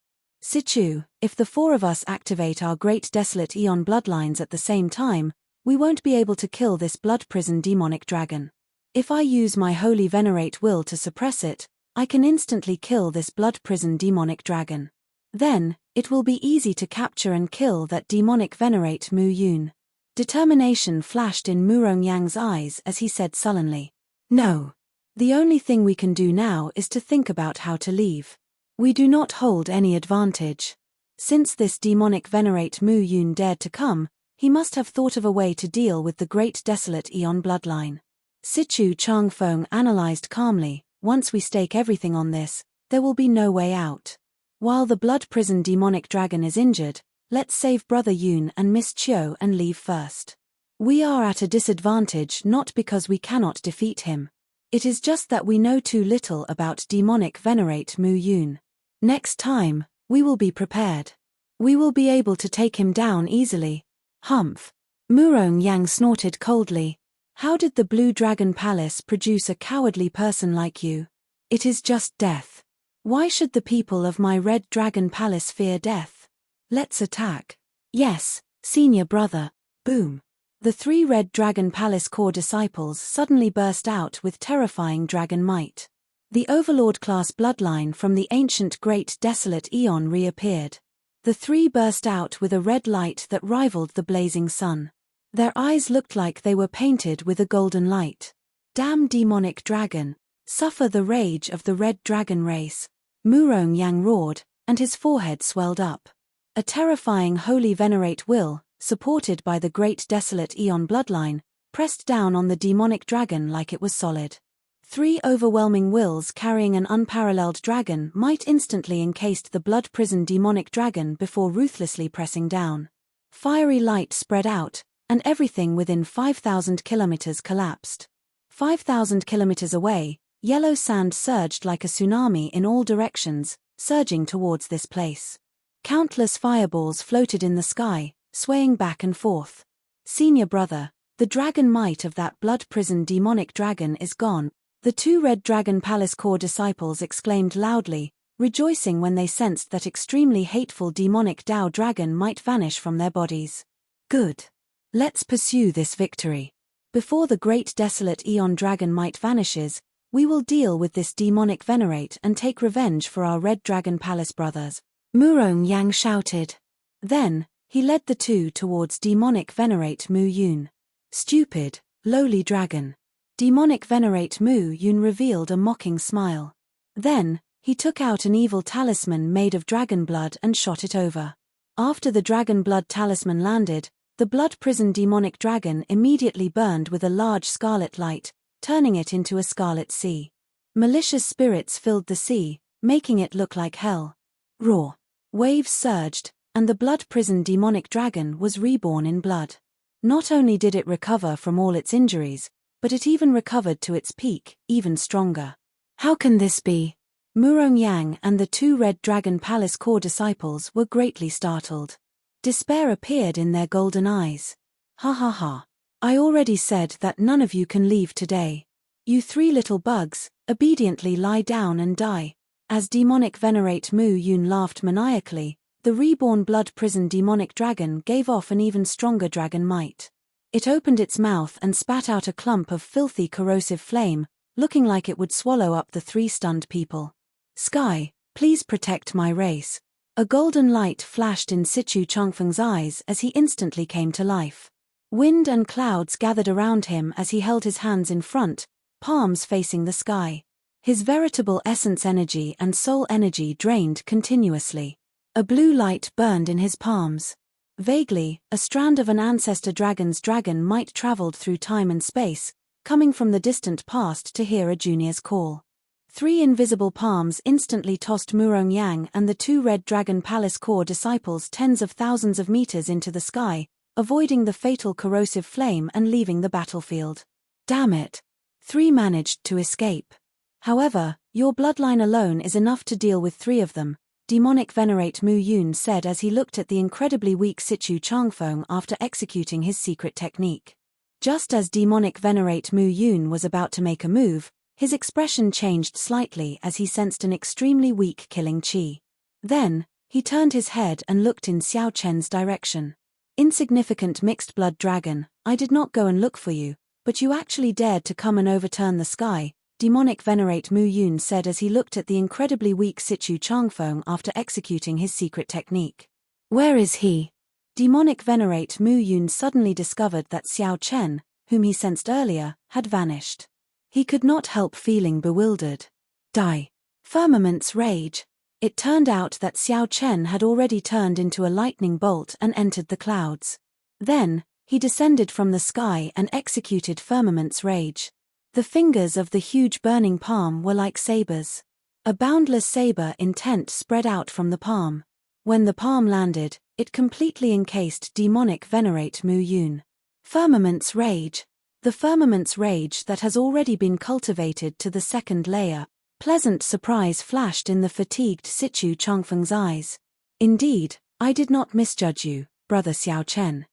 Sichu, if the four of us activate our great desolate eon bloodlines at the same time, we won't be able to kill this blood prison demonic dragon. If I use my holy venerate will to suppress it, I can instantly kill this blood prison demonic dragon. Then, it will be easy to capture and kill that demonic venerate Mu Yun. Determination flashed in Murong Yang's eyes as he said sullenly, "No. The only thing we can do now is to think about how to leave. We do not hold any advantage. Since this demonic venerate Mu Yun dared to come, he must have thought of a way to deal with the great desolate eon bloodline." Sichu Changfeng analyzed calmly, "Once we stake everything on this, there will be no way out. While the blood prison demonic dragon is injured, let's save Brother Yun and Miss Chiu and leave first. We are at a disadvantage not because we cannot defeat him. It is just that we know too little about demonic venerate Mu Yun. Next time, we will be prepared. We will be able to take him down easily." Humph! Murong Yang snorted coldly. "How did the Blue Dragon Palace produce a cowardly person like you? It is just death. Why should the people of my Red Dragon Palace fear death? Let's attack." "Yes, senior brother." Boom! The 3 Red Dragon Palace core disciples suddenly burst out with terrifying dragon might. The Overlord-class bloodline from the ancient Great Desolate Eon reappeared. The 3 burst out with a red light that rivaled the blazing sun. Their eyes looked like they were painted with a golden light. "Damn demonic dragon! Suffer the rage of the Red Dragon race!" Murong Yang roared, and his forehead swelled up. A terrifying holy venerate will, supported by the Great Desolate Eon bloodline, pressed down on the demonic dragon like it was solid. 3 overwhelming wills carrying an unparalleled dragon might instantly encased the blood prison demonic dragon before ruthlessly pressing down. Fiery light spread out, and everything within 5,000 kilometers collapsed. 5,000 kilometers away, yellow sand surged like a tsunami in all directions, surging towards this place. Countless fireballs floated in the sky, swaying back and forth. "Senior brother, the dragon might of that blood prison demonic dragon is gone." The 2 Red Dragon Palace core disciples exclaimed loudly, rejoicing when they sensed that extremely hateful demonic Dao dragon might vanish from their bodies. "Good. Let's pursue this victory. Before the great desolate Eon dragon might vanishes, we will deal with this demonic venerate and take revenge for our Red Dragon Palace brothers," Murong Yang shouted. Then, he led the 2 towards demonic venerate Mu Yun. "Stupid, lowly dragon." Demonic venerate Mu Yun revealed a mocking smile. Then, he took out an evil talisman made of dragon blood and shot it over. After the dragon blood talisman landed, The blood-prison demonic dragon immediately burned with a large scarlet light, turning it into a scarlet sea. Malicious spirits filled the sea, making it look like hell. Roar. Waves surged, and the blood-prison demonic dragon was reborn in blood. Not only did it recover from all its injuries, but it even recovered to its peak, even stronger. How can this be? Murong Yang and the 2 Red Dragon Palace core disciples were greatly startled. Despair appeared in their golden eyes. Ha ha ha. I already said that none of you can leave today. You 3 little bugs, obediently lie down and die. As demonic Venerate Mu Yun laughed maniacally, the reborn blood-prison demonic dragon gave off an even stronger dragon might. It opened its mouth and spat out a clump of filthy corrosive flame, looking like it would swallow up the 3 stunned people. Sky, please protect my race. A golden light flashed in Sichu Changfeng's eyes as he instantly came to life. Wind and clouds gathered around him as he held his hands in front, palms facing the sky. His veritable essence energy and soul energy drained continuously. A blue light burned in his palms. Vaguely, a strand of an ancestor dragon's dragon might traveled through time and space, coming from the distant past to hear a junior's call. 3 invisible palms instantly tossed Murong Yang and the 2 Red Dragon Palace core disciples tens of thousands of meters into the sky, avoiding the fatal corrosive flame and leaving the battlefield. Damn it! 3 managed to escape. However, your bloodline alone is enough to deal with 3 of them, demonic Venerate Mu Yun said as he looked at the incredibly weak Sichu Changfeng after executing his secret technique. Just as demonic Venerate Mu Yun was about to make a move, his expression changed slightly as he sensed an extremely weak killing chi. Then, he turned his head and looked in Xiao Chen's direction. Insignificant mixed-blood dragon, I did not go and look for you, but you actually dared to come and overturn the sky, demonic Venerate Mu Yun said as he looked at the incredibly weak Sichu Changfeng after executing his secret technique. Where is he? Demonic Venerate Mu Yun suddenly discovered that Xiao Chen, whom he sensed earlier, had vanished. He could not help feeling bewildered. Die. Firmament's rage. It turned out that Xiao Chen had already turned into a lightning bolt and entered the clouds. Then, he descended from the sky and executed Firmament's rage. The fingers of the huge burning palm were like sabers. A boundless saber intent spread out from the palm. When the palm landed, it completely encased demonic Venerate Mu Yun. Firmament's rage. The Firmament's rage that has already been cultivated to the 2nd layer. Pleasant surprise flashed in the fatigued Sichu Changfeng's eyes. Indeed, I did not misjudge you, brother Xiao Chen.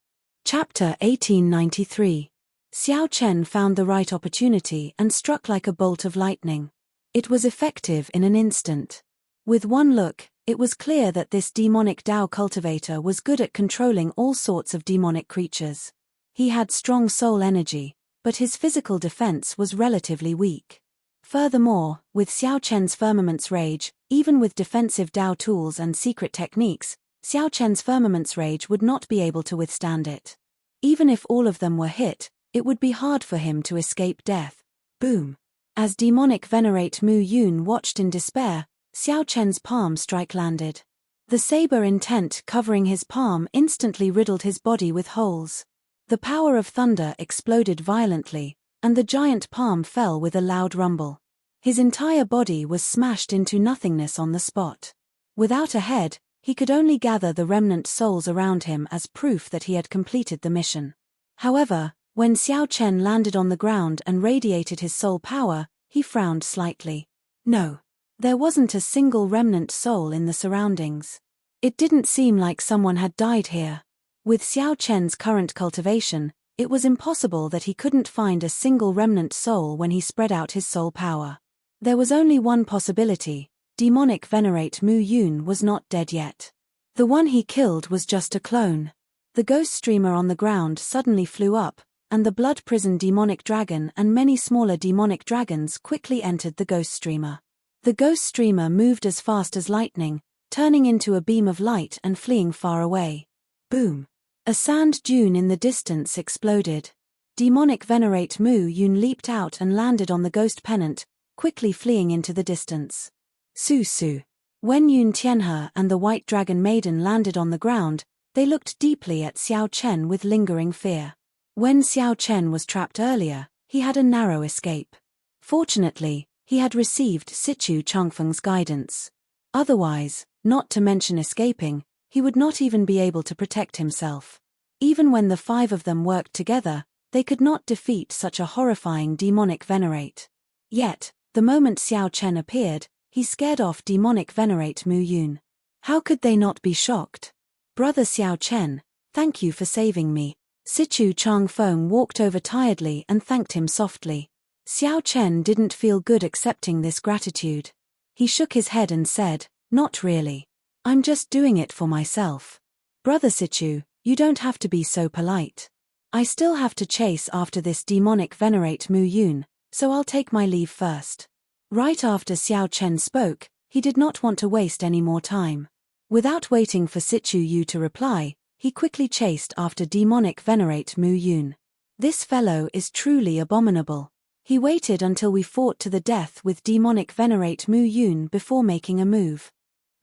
Chapter 1893. Xiao Chen found the right opportunity and struck like a bolt of lightning. It was effective in an instant. With one look, it was clear that this demonic Dao cultivator was good at controlling all sorts of demonic creatures. He had strong soul energy, but his physical defense was relatively weak. Furthermore, with Xiao Chen's Firmament's rage, even with defensive Dao tools and secret techniques, Xiao Chen's Firmament's rage would not be able to withstand it. Even if all of them were hit, it would be hard for him to escape death. Boom. As demonic Venerate Mu Yun watched in despair, Xiao Chen's palm strike landed. The saber intent covering his palm instantly riddled his body with holes. The power of thunder exploded violently, and the giant palm fell with a loud rumble. His entire body was smashed into nothingness on the spot. Without a head, he could only gather the remnant souls around him as proof that he had completed the mission. However, when Xiao Chen landed on the ground and radiated his soul power, he frowned slightly. No. There wasn't a single remnant soul in the surroundings. It didn't seem like someone had died here. With Xiao Chen's current cultivation, it was impossible that he couldn't find a single remnant soul when he spread out his soul power. There was only one possibility: demonic Venerate Mu Yun was not dead yet. The one he killed was just a clone. The ghost streamer on the ground suddenly flew up, and the blood prison demonic dragon and many smaller demonic dragons quickly entered the ghost streamer. The ghost streamer moved as fast as lightning, turning into a beam of light and fleeing far away. Boom. A sand dune in the distance exploded. Demonic Venerate Mu Yun leaped out and landed on the ghost pennant, quickly fleeing into the distance. Su. When Yun Tianhe and the White Dragon Maiden landed on the ground, They looked deeply at Xiao Chen with lingering fear. When Xiao Chen was trapped earlier, he had a narrow escape. Fortunately, he had received Sichu Changfeng's guidance. Otherwise, not to mention escaping, he would not even be able to protect himself. Even when the 5 of them worked together, they could not defeat such a horrifying demonic venerate. Yet, the moment Xiao Chen appeared, he scared off demonic venerate Mu Yun. How could they not be shocked? Brother Xiao Chen, thank you for saving me. Sichu Changfeng walked over tiredly and thanked him softly. Xiao Chen didn't feel good accepting this gratitude. He shook his head and said, "Not really. I'm just doing it for myself. Brother Sichu, you don't have to be so polite. I still have to chase after this demonic venerate Mu Yun, so I'll take my leave first." Right after Xiao Chen spoke, he did not want to waste any more time. Without waiting for Sichu Yu to reply, he quickly chased after demonic venerate Mu Yun. This fellow is truly abominable. He waited until we fought to the death with demonic venerate Mu Yun before making a move.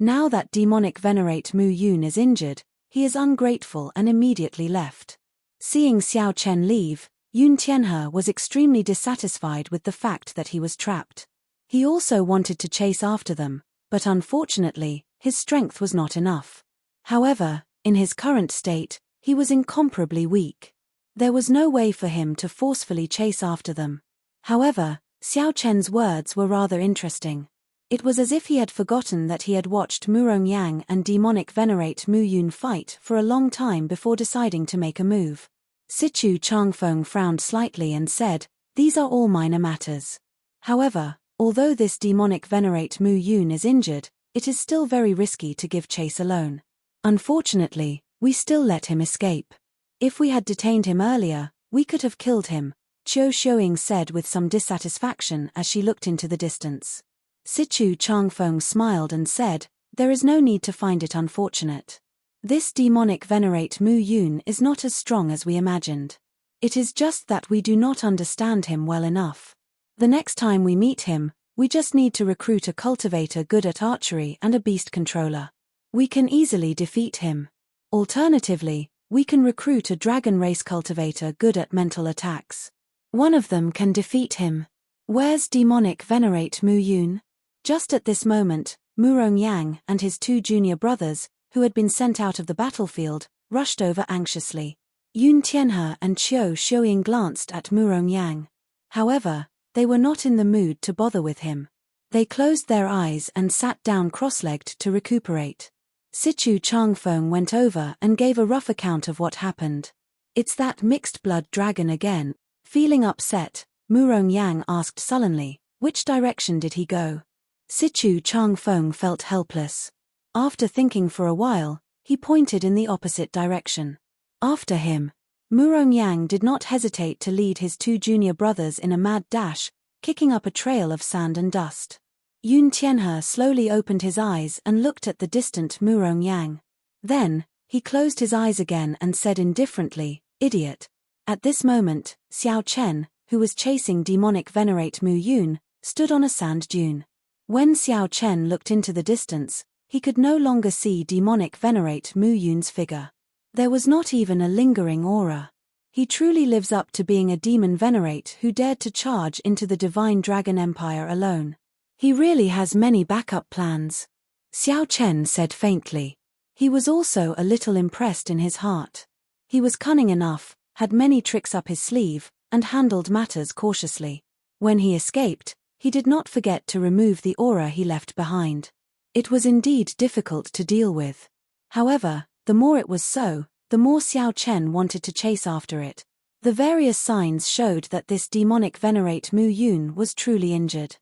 Now that demonic venerate Mu Yun is injured, he is ungrateful and immediately left. Seeing Xiao Chen leave, Yun Tianhe was extremely dissatisfied with the fact that he was trapped. He also wanted to chase after them, but unfortunately, his strength was not enough. However, in his current state, he was incomparably weak. There was no way for him to forcefully chase after them. However, Xiao Chen's words were rather interesting. It was as if he had forgotten that he had watched Murong Yang and demonic venerate Mu Yun fight for a long time before deciding to make a move. Sichu Changfeng frowned slightly and said, "These are all minor matters. However, although this demonic venerate Mu Yun is injured, it is still very risky to give chase alone. Unfortunately, we still let him escape. If we had detained him earlier, we could have killed him," Qiu Shuing said with some dissatisfaction as she looked into the distance. Sichu Changfeng smiled and said, "There is no need to find it unfortunate. This demonic venerate Mu Yun is not as strong as we imagined. It is just that we do not understand him well enough. The next time we meet him, we just need to recruit a cultivator good at archery and a beast controller. We can easily defeat him. Alternatively, we can recruit a dragon race cultivator good at mental attacks. One of them can defeat him. Where's demonic venerate Mu Yun?" Just at this moment, Murong Yang and his 2 junior brothers, who had been sent out of the battlefield, rushed over anxiously. Yun Tianhe and Qiu Shuing glanced at Murong Yang. However, they were not in the mood to bother with him. They closed their eyes and sat down cross-legged to recuperate. Sichu Changfeng went over and gave a rough account of what happened. "It's that mixed-blood dragon again." Feeling upset, Murong Yang asked sullenly, "Which direction did he go?" Sichu Changfeng felt helpless. After thinking for a while, he pointed in the opposite direction. After him. Murong Yang did not hesitate to lead his 2 junior brothers in a mad dash, kicking up a trail of sand and dust. Yun Tianhe slowly opened his eyes and looked at the distant Murong Yang. Then, he closed his eyes again and said indifferently, "Idiot." At this moment, Xiao Chen, who was chasing demonic venerate Mu Yun, stood on a sand dune. When Xiao Chen looked into the distance, he could no longer see demonic venerate Mu Yun's figure. There was not even a lingering aura. He truly lives up to being a demon venerate who dared to charge into the divine dragon empire alone. He really has many backup plans. Xiao Chen said faintly. He was also a little impressed in his heart. He was cunning enough, had many tricks up his sleeve, and handled matters cautiously. When he escaped, he did not forget to remove the aura he left behind. It was indeed difficult to deal with. However, the more it was so, the more Xiao Chen wanted to chase after it. The various signs showed that this demonic venerate Mu Yun was truly injured.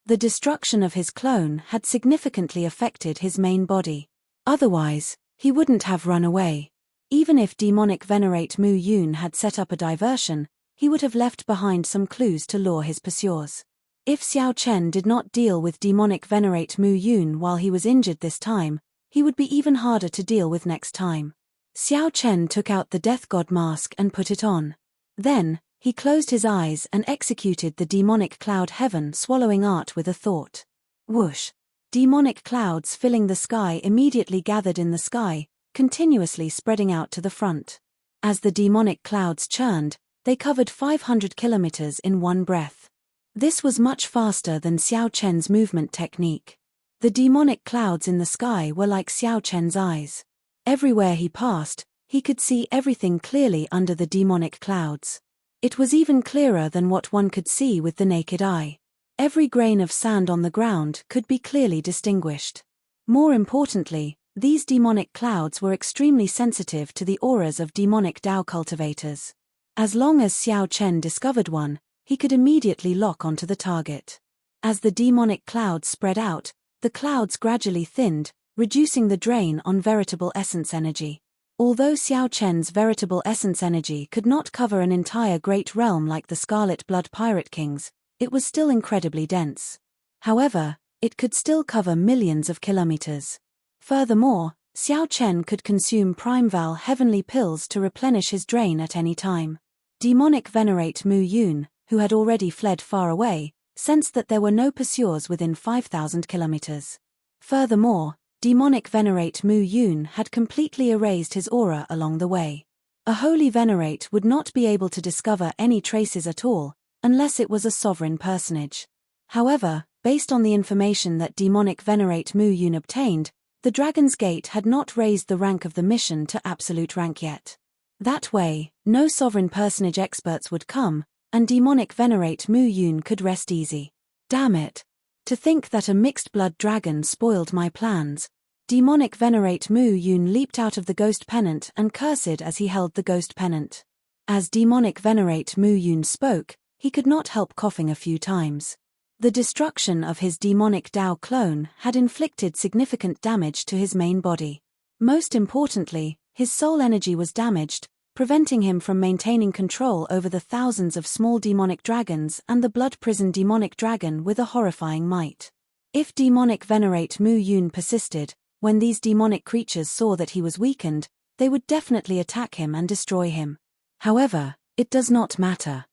The destruction of his clone had significantly affected his main body. Otherwise, he wouldn't have run away. Even if demonic venerate Mu Yun had set up a diversion, he would have left behind some clues to lure his pursuers. If Xiao Chen did not deal with demonic venerate Mu Yun while he was injured this time, he would be even harder to deal with next time. Xiao Chen took out the death god mask and put it on. Then, he closed his eyes and executed the demonic cloud heaven swallowing art with a thought. Whoosh! Demonic clouds filling the sky immediately gathered in the sky, continuously spreading out to the front. As the demonic clouds churned, they covered 500 kilometers in one breath. This was much faster than Xiao Chen's movement technique. The demonic clouds in the sky were like Xiao Chen's eyes. Everywhere he passed, he could see everything clearly under the demonic clouds. It was even clearer than what one could see with the naked eye. Every grain of sand on the ground could be clearly distinguished. More importantly, these demonic clouds were extremely sensitive to the auras of demonic Dao cultivators. As long as Xiao Chen discovered one, he could immediately lock onto the target. As the demonic clouds spread out, the clouds gradually thinned, reducing the drain on veritable essence energy. Although Xiao Chen's veritable essence energy could not cover an entire great realm like the Scarlet Blood Pirate Kings, it was still incredibly dense. However, it could still cover millions of kilometers. Furthermore, Xiao Chen could consume Primeval heavenly pills to replenish his drain at any time. Demonic Venerate Mu Yun, who had already fled far away, sensed that there were no pursuers within 5,000 kilometers. Furthermore, Demonic Venerate Mu Yun had completely erased his aura along the way. A holy Venerate would not be able to discover any traces at all, unless it was a sovereign personage. However, based on the information that Demonic Venerate Mu Yun obtained, the Dragon's Gate had not raised the rank of the mission to absolute rank yet. That way, no sovereign personage experts would come, and Demonic Venerate Mu Yun could rest easy. Damn it! To think that a mixed-blood dragon spoiled my plans. Demonic Venerate Mu Yun leaped out of the ghost pennant and cursed as he held the ghost pennant. As Demonic Venerate Mu Yun spoke, he could not help coughing a few times. The destruction of his demonic Dao clone had inflicted significant damage to his main body. Most importantly, his soul energy was damaged, preventing him from maintaining control over the thousands of small demonic dragons and the blood prison demonic dragon with a horrifying might. If Demonic Venerate Mu Yun persisted, when these demonic creatures saw that he was weakened, they would definitely attack him and destroy him. However, it does not matter.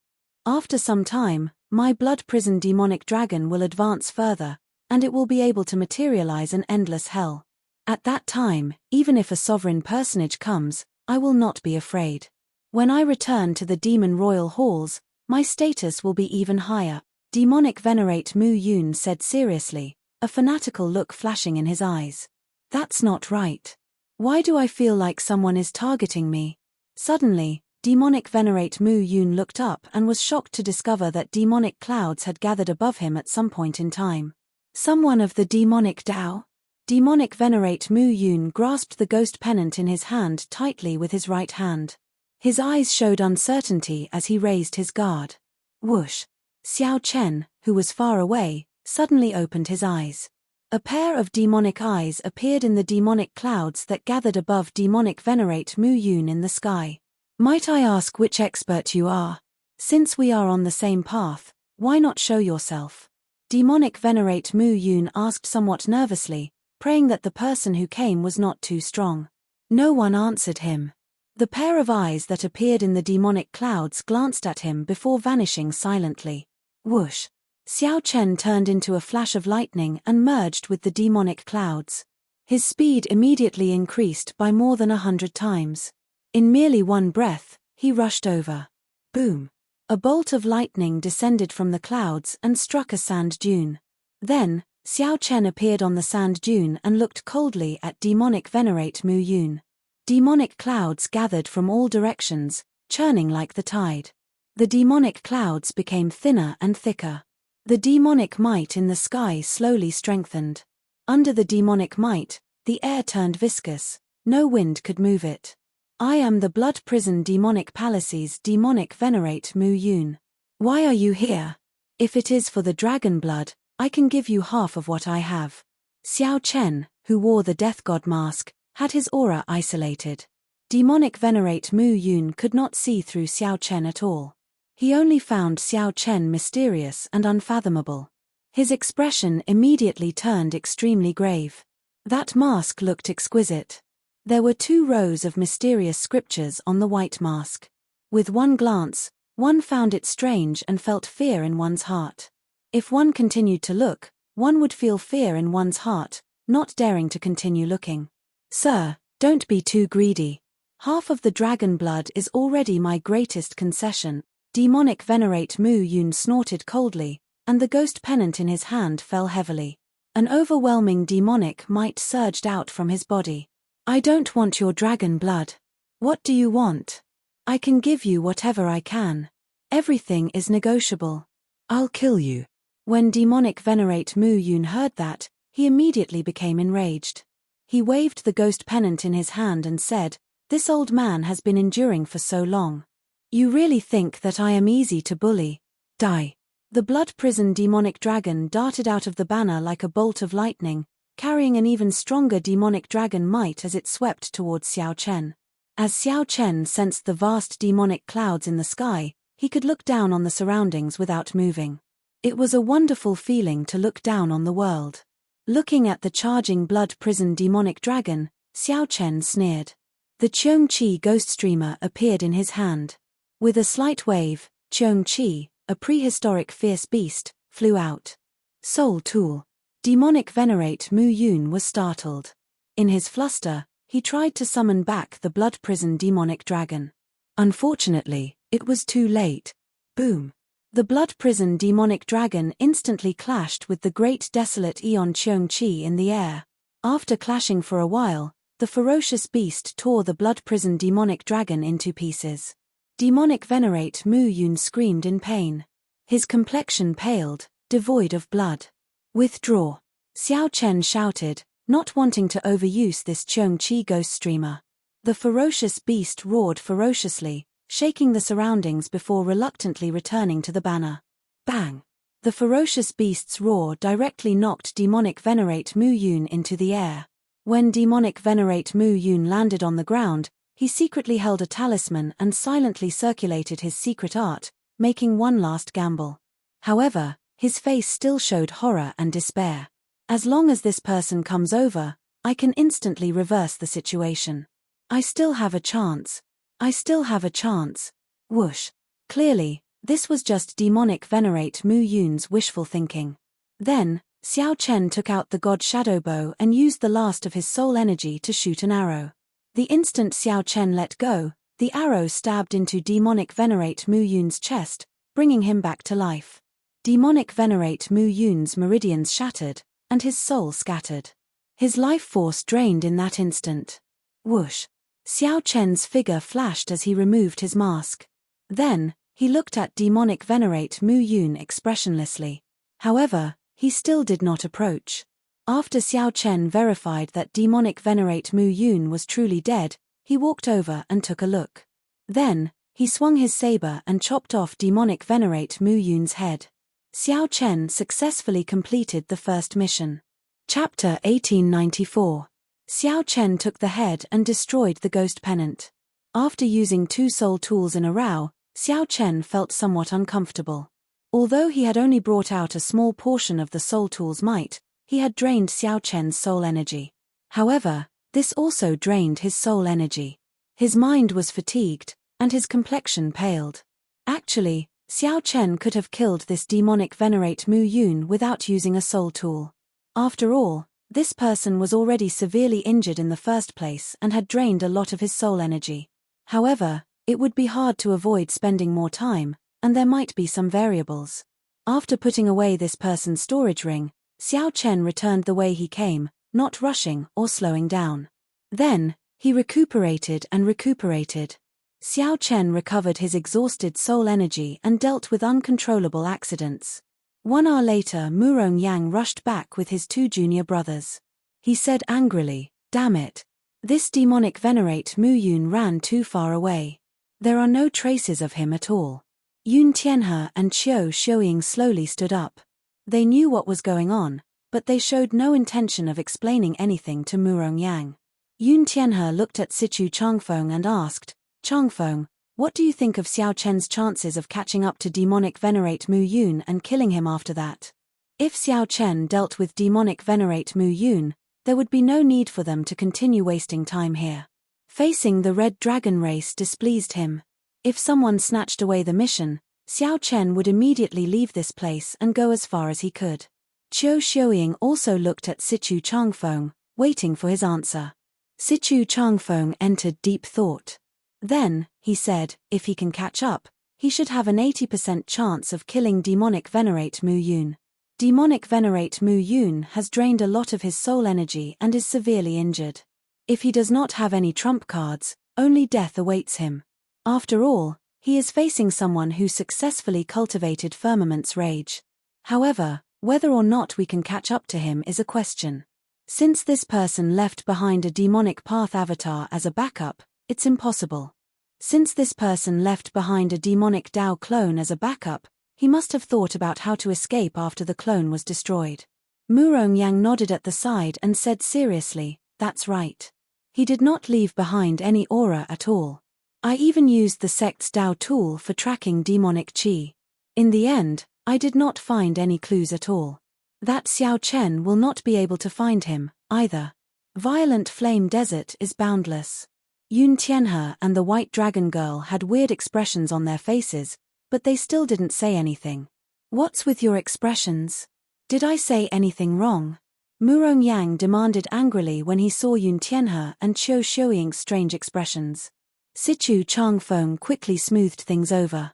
After some time, my blood prison demonic dragon will advance further, and it will be able to materialize an endless hell. At that time, even if a sovereign personage comes, I will not be afraid. When I return to the demon royal halls, my status will be even higher. Demonic Venerate Mu Yun said seriously, a fanatical look flashing in his eyes. That's not right. Why do I feel like someone is targeting me? Suddenly, Demonic Venerate Mu Yun looked up and was shocked to discover that demonic clouds had gathered above him at some point in time. Someone of the demonic Dao? Demonic Venerate Mu Yun grasped the ghost pennant in his hand tightly with his right hand. His eyes showed uncertainty as he raised his guard. Whoosh! Xiao Chen, who was far away, suddenly opened his eyes. A pair of demonic eyes appeared in the demonic clouds that gathered above Demonic Venerate Mu Yun in the sky. Might I ask which expert you are? Since we are on the same path, why not show yourself? Demonic Venerate Mu Yun asked somewhat nervously, praying that the person who came was not too strong. No one answered him. The pair of eyes that appeared in the demonic clouds glanced at him before vanishing silently. Whoosh! Xiao Chen turned into a flash of lightning and merged with the demonic clouds. His speed immediately increased by more than 100 times. In merely one breath, he rushed over. Boom! A bolt of lightning descended from the clouds and struck a sand dune. Then, Xiao Chen appeared on the sand dune and looked coldly at Demonic Venerate Mu Yun. Demonic clouds gathered from all directions, churning like the tide. The demonic clouds became thinner and thicker. The demonic might in the sky slowly strengthened. Under the demonic might, the air turned viscous, no wind could move it. I am the Blood Prison Demonic Palace's Demonic Venerate Mu Yun. Why are you here? If it is for the dragon blood, I can give you half of what I have. Xiao Chen, who wore the Death God mask, had his aura isolated. Demonic Venerate Mu Yun could not see through Xiao Chen at all. He only found Xiao Chen mysterious and unfathomable. His expression immediately turned extremely grave. That mask looked exquisite. There were 2 rows of mysterious scriptures on the white mask. With one glance, one found it strange and felt fear in one's heart. If one continued to look, one would feel fear in one's heart, not daring to continue looking. Sir, Don't be too greedy. Half of the dragon blood is already my greatest concession. Demonic Venerate Mu Yun snorted coldly, and the ghost pennant in his hand fell heavily. An overwhelming demonic might surged out from his body. I don't want your dragon blood. What do you want? I can give you whatever I can. Everything is negotiable. I'll kill you. When Demonic Venerate Mu Yun heard that, he immediately became enraged. He waved the ghost pennant in his hand and said, "This old man has been enduring for so long. You really think that I am easy to bully? Die." The blood prison demonic dragon darted out of the banner like a bolt of lightning, carrying an even stronger demonic dragon might as it swept towards Xiao Chen. As Xiao Chen sensed the vast demonic clouds in the sky, he could look down on the surroundings without moving. It was a wonderful feeling to look down on the world. Looking at the charging blood prison demonic dragon, Xiao Chen sneered. The Cheong-Chi ghost streamer appeared in his hand. With a slight wave, Cheong-Chi, a prehistoric fierce beast, flew out. Soul Tool. Demonic Venerate Mu Yun was startled. In his fluster, he tried to summon back the blood prison demonic dragon. Unfortunately, it was too late. Boom. The blood prison demonic dragon instantly clashed with the great desolate Eon Cheong-Chi in the air. After clashing for a while, the ferocious beast tore the blood prison demonic dragon into pieces. Demonic Venerate Mu Yun screamed in pain. His complexion paled, devoid of blood. Withdraw. Xiao Chen shouted, not wanting to overuse this Cheong-Chi ghost streamer. The ferocious beast roared ferociously, shaking the surroundings before reluctantly returning to the banner. Bang! The ferocious beast's roar directly knocked Demonic Venerate Mu Yun into the air. When Demonic Venerate Mu Yun landed on the ground, he secretly held a talisman and silently circulated his secret art, making one last gamble. However, his face still showed horror and despair. As long as this person comes over, I can instantly reverse the situation. I still have a chance. I still have a chance. Whoosh. Clearly, this was just Demonic Venerate Mu Yun's wishful thinking. Then, Xiao Chen took out the God Shadow Bow and used the last of his soul energy to shoot an arrow. The instant Xiao Chen let go, the arrow stabbed into Demonic Venerate Mu Yun's chest, bringing him back to life. Demonic Venerate Mu Yun's meridians shattered, and his soul scattered. His life force drained in that instant. Whoosh. Xiao Chen's figure flashed as he removed his mask. Then, he looked at Demonic Venerate Mu Yun expressionlessly. However, he still did not approach. After Xiao Chen verified that Demonic Venerate Mu Yun was truly dead, he walked over and took a look. Then, he swung his saber and chopped off Demonic Venerate Mu Yun's head. Xiao Chen successfully completed the first mission. Chapter 1894. Xiao Chen took the head and destroyed the ghost pennant. After using 2 soul tools in a row, Xiao Chen felt somewhat uncomfortable. Although he had only brought out a small portion of the soul tool's might, he had drained Xiao Chen's soul energy. However, this also drained his soul energy. His mind was fatigued, and his complexion paled. Actually, Xiao Chen could have killed this Demonic Venerate Mu Yun without using a soul tool. After all, this person was already severely injured in the first place and had drained a lot of his soul energy. However, it would be hard to avoid spending more time, and there might be some variables. After putting away this person's storage ring, Xiao Chen returned the way he came, not rushing or slowing down. Then, he recuperated and recuperated. Xiao Chen recovered his exhausted soul energy and dealt with uncontrollable accidents. 1 hour later, Murong Yang rushed back with his 2 junior brothers. He said angrily, "Damn it. This Demonic Venerate Mu Yun ran too far away. There are no traces of him at all." Yun Tianhe and Qiu Xiuying slowly stood up. They knew what was going on, but they showed no intention of explaining anything to Murong Yang. Yun Tianhe looked at Sichu Changfeng and asked, "Changfeng, what do you think of Xiao Chen's chances of catching up to Demonic Venerate Mu Yun and killing him after that? If Xiao Chen dealt with Demonic Venerate Mu Yun, there would be no need for them to continue wasting time here." Facing the Red Dragon race displeased him. If someone snatched away the mission, Xiao Chen would immediately leave this place and go as far as he could. Qiu Xiuying also looked at Sichu Changfeng, waiting for his answer. Sichu Changfeng entered deep thought. Then, he said, if he can catch up, he should have an 80% chance of killing demonic Venerate Mu Yun. Demonic Venerate Mu Yun has drained a lot of his soul energy and is severely injured. If he does not have any trump cards, only death awaits him. After all, he is facing someone who successfully cultivated Firmament's rage. However, whether or not we can catch up to him is a question. Since this person left behind a demonic path avatar as a backup, it's impossible. Since this person left behind a demonic Dao clone as a backup, he must have thought about how to escape after the clone was destroyed. Murong Yang nodded at the side and said seriously, that's right. He did not leave behind any aura at all. I even used the sect's Dao tool for tracking demonic qi. In the end, I did not find any clues at all. That Xiao Chen will not be able to find him, either. Violent Flame Desert is boundless. Yun Tianhe and the White Dragon Girl had weird expressions on their faces, but they still didn't say anything. What's with your expressions? Did I say anything wrong? Murong Yang demanded angrily when he saw Yun Tianhe and Qiu Shuiying's strange expressions. Sichu Changfeng quickly smoothed things over.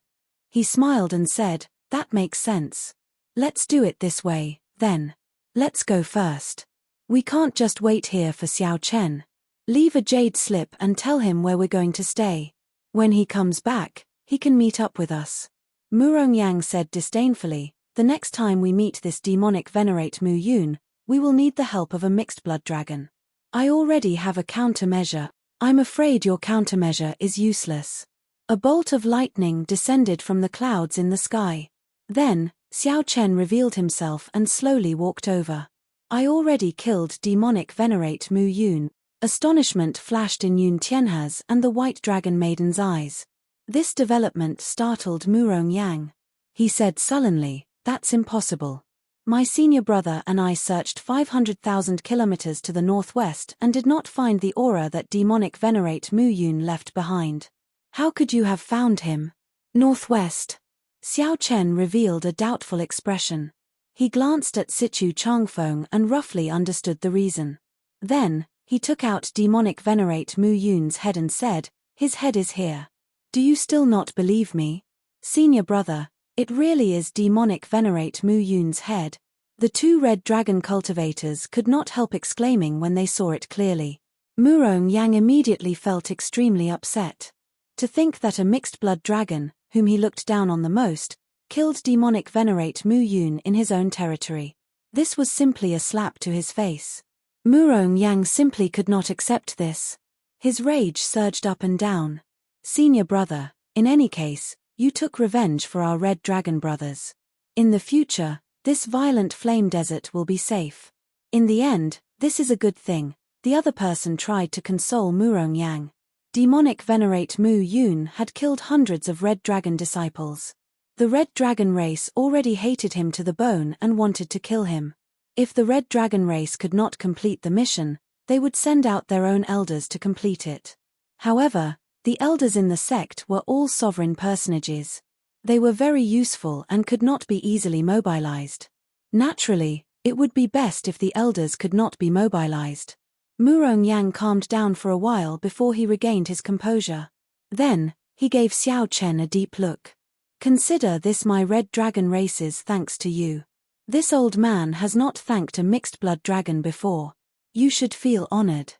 He smiled and said, that makes sense. Let's do it this way, then. Let's go first. We can't just wait here for Xiao Chen. Leave a jade slip and tell him where we're going to stay. When he comes back, he can meet up with us. Murong Yang said disdainfully, the next time we meet this demonic Venerate Mu Yun, we will need the help of a mixed blood dragon. I already have a countermeasure. I'm afraid your countermeasure is useless. A bolt of lightning descended from the clouds in the sky. Then, Xiao Chen revealed himself and slowly walked over. I already killed demonic Venerate Mu Yun. Astonishment flashed in Yun Tianhe's and the White Dragon Maiden's eyes. This development startled Murong Yang. He said sullenly, that's impossible. My senior brother and I searched 500,000 kilometers to the northwest and did not find the aura that demonic Venerate Mu Yun left behind. How could you have found him? Northwest. Xiao Chen revealed a doubtful expression. He glanced at Sichu Changfeng and roughly understood the reason. Then, he took out demonic Venerate Mu Yun's head and said, his head is here. Do you still not believe me? Senior brother, it really is demonic Venerate Mu Yun's head. The two red dragon cultivators could not help exclaiming when they saw it clearly. Murong Yang immediately felt extremely upset. To think that a mixed blood dragon, whom he looked down on the most, killed demonic Venerate Mu Yun in his own territory. This was simply a slap to his face. Murong Yang simply could not accept this. His rage surged up and down. Senior brother, in any case, you took revenge for our red dragon brothers. In the future, this violent flame desert will be safe. In the end, this is a good thing. The other person tried to console Murong Yang. Demonic Venerate Mu Yun had killed hundreds of red dragon disciples. The red dragon race already hated him to the bone and wanted to kill him. If the red dragon race could not complete the mission, they would send out their own elders to complete it. However, the elders in the sect were all sovereign personages. They were very useful and could not be easily mobilized. Naturally, it would be best if the elders could not be mobilized. Murong Yang calmed down for a while before he regained his composure. Then, he gave Xiao Chen a deep look. Consider this my red dragon race's thanks to you. This old man has not thanked a mixed blood dragon before. You should feel honored.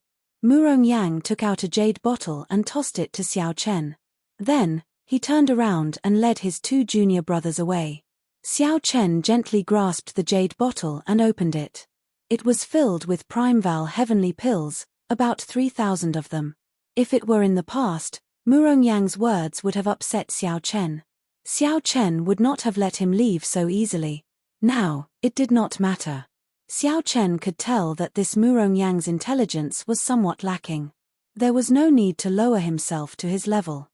Murong Yang took out a jade bottle and tossed it to Xiao Chen. Then, he turned around and led his two junior brothers away. Xiao Chen gently grasped the jade bottle and opened it. It was filled with Primeval heavenly pills, about 3,000 of them. If it were in the past, Murong Yang's words would have upset Xiao Chen. Xiao Chen would not have let him leave so easily. Now, it did not matter. Xiao Chen could tell that this Murong Yang's intelligence was somewhat lacking. There was no need to lower himself to his level.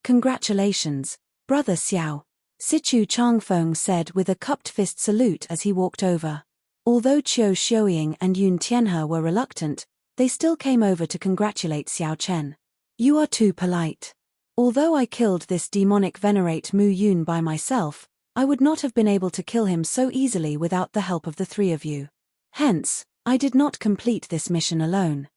Congratulations, Brother Xiao, Sichu Changfeng said with a cupped fist salute as he walked over. Although Qiu Shuiying and Yun Tianhe were reluctant, they still came over to congratulate Xiao Chen. You are too polite. Although I killed this demonic Venerate Mu Yun by myself, I would not have been able to kill him so easily without the help of the three of you. Hence, I did not complete this mission alone.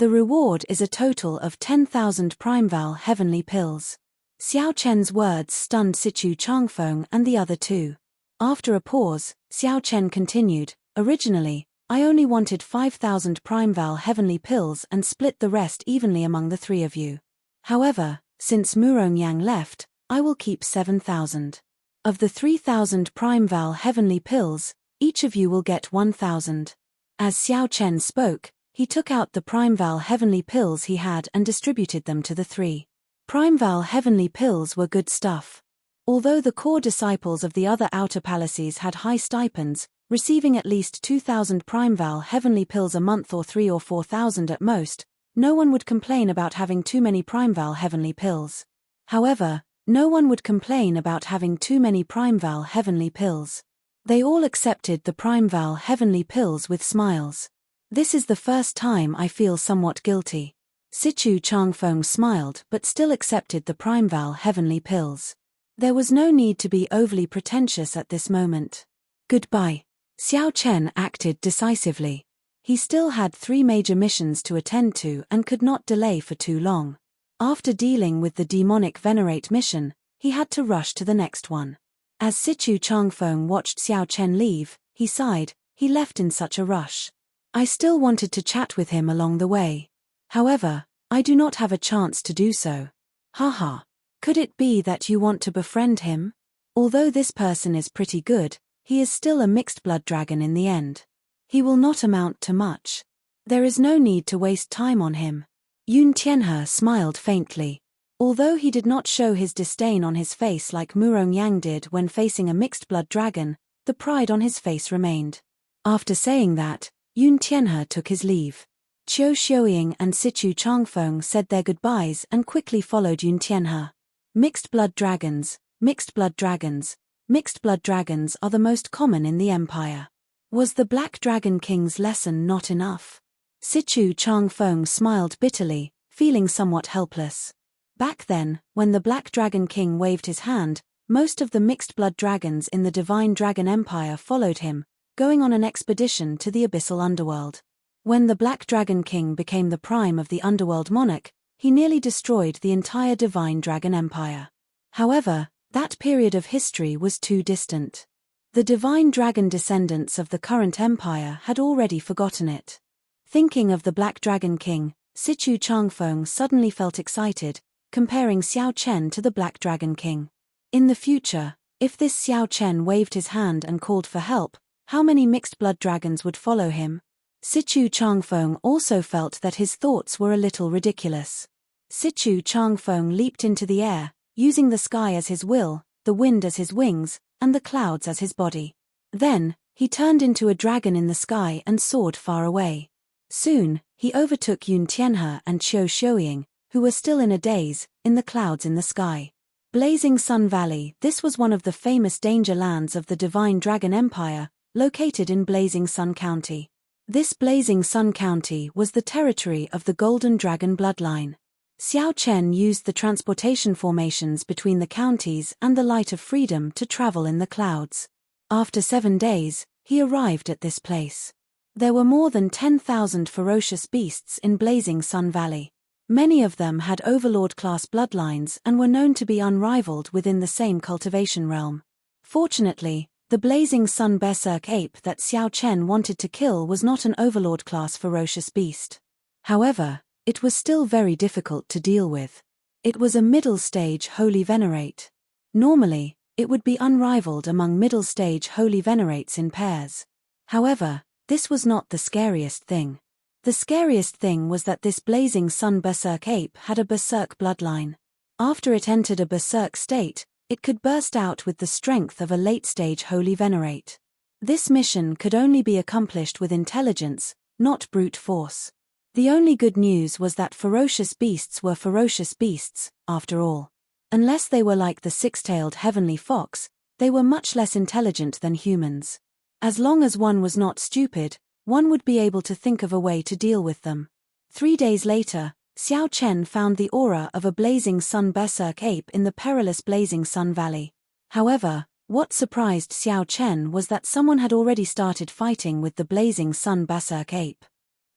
The reward is a total of 10,000 Primeval Heavenly Pills. Xiao Chen's words stunned Sichu Changfeng and the other two. After a pause, Xiao Chen continued, originally, I only wanted 5,000 Primeval Heavenly Pills and split the rest evenly among the three of you. However, since Murongyang left, I will keep 7,000. Of the 3,000 Primeval Heavenly Pills, each of you will get 1,000. As Xiao Chen spoke, he took out the Primeval Heavenly Pills he had and distributed them to the three. Primeval Heavenly Pills were good stuff. Although the core disciples of the other outer palaces had high stipends, receiving at least 2,000 Primeval Heavenly Pills a month or 3,000 or 4,000 at most, no one would complain about having too many Primeval Heavenly Pills. However, no one would complain about having too many Primeval Heavenly Pills. They all accepted the Primeval Heavenly Pills with smiles. This is the first time I feel somewhat guilty. Sichu Changfeng smiled but still accepted the Primeval Heavenly Pills. There was no need to be overly pretentious at this moment. Goodbye. Xiao Chen acted decisively. He still had 3 major missions to attend to and could not delay for too long. After dealing with the demonic venerate mission, he had to rush to the next one. As Sichu Changfeng watched Xiao Chen leave, he sighed, he left in such a rush. I still wanted to chat with him along the way. However, I do not have a chance to do so. Haha. Could it be that you want to befriend him? Although this person is pretty good, he is still a mixed blood dragon in the end. He will not amount to much. There is no need to waste time on him. Yun Tianhe smiled faintly. Although he did not show his disdain on his face like Murongyang did when facing a mixed blood dragon, the pride on his face remained. After saying that, Yun Tianhe took his leave. Qiu Xiuying and Sichu Changfeng said their goodbyes and quickly followed Yun Tianhe. Mixed blood dragons, mixed blood dragons, mixed blood dragons are the most common in the empire. Was the Black Dragon King's lesson not enough? Sichu Changfeng smiled bitterly, feeling somewhat helpless. Back then, when the Black Dragon King waved his hand, most of the mixed blood dragons in the Divine Dragon Empire followed him, going on an expedition to the abyssal underworld. When the Black Dragon King became the prime of the underworld monarch, he nearly destroyed the entire Divine Dragon Empire. However, that period of history was too distant. The Divine Dragon descendants of the current empire had already forgotten it. Thinking of the Black Dragon King, Sichu Changfeng suddenly felt excited, comparing Xiao Chen to the Black Dragon King. In the future, if this Xiao Chen waved his hand and called for help, how many mixed blood dragons would follow him? Sichu Changfeng also felt that his thoughts were a little ridiculous. Sichu Changfeng leaped into the air, using the sky as his will, the wind as his wings, and the clouds as his body. Then, he turned into a dragon in the sky and soared far away. Soon, he overtook Yun Tianhe and Qiu Xiuying, who were still in a daze, in the clouds in the sky. Blazing Sun Valley. This was one of the famous danger lands of the Divine Dragon Empire, located in Blazing Sun County. This Blazing Sun County was the territory of the Golden Dragon bloodline. Xiao Chen used the transportation formations between the counties and the Light of Freedom to travel in the clouds. After 7 days, he arrived at this place. There were more than 10,000 ferocious beasts in Blazing Sun Valley. Many of them had Overlord-class bloodlines and were known to be unrivaled within the same cultivation realm. Fortunately, the Blazing Sun Berserk ape that Xiao Chen wanted to kill was not an Overlord-class ferocious beast. However, it was still very difficult to deal with. It was a middle-stage Holy Venerate. Normally, it would be unrivaled among middle-stage Holy Venerates in pairs. However, this was not the scariest thing. The scariest thing was that this Blazing Sun Berserk ape had a Berserk bloodline. After it entered a Berserk state, it could burst out with the strength of a late-stage Holy Venerate. This mission could only be accomplished with intelligence, not brute force. The only good news was that ferocious beasts were ferocious beasts, after all. Unless they were like the six-tailed heavenly fox, they were much less intelligent than humans. As long as one was not stupid, one would be able to think of a way to deal with them. 3 days later, Xiao Chen found the aura of a Blazing Sun Berserk ape in the perilous Blazing Sun Valley. However, what surprised Xiao Chen was that someone had already started fighting with the Blazing Sun Berserk ape.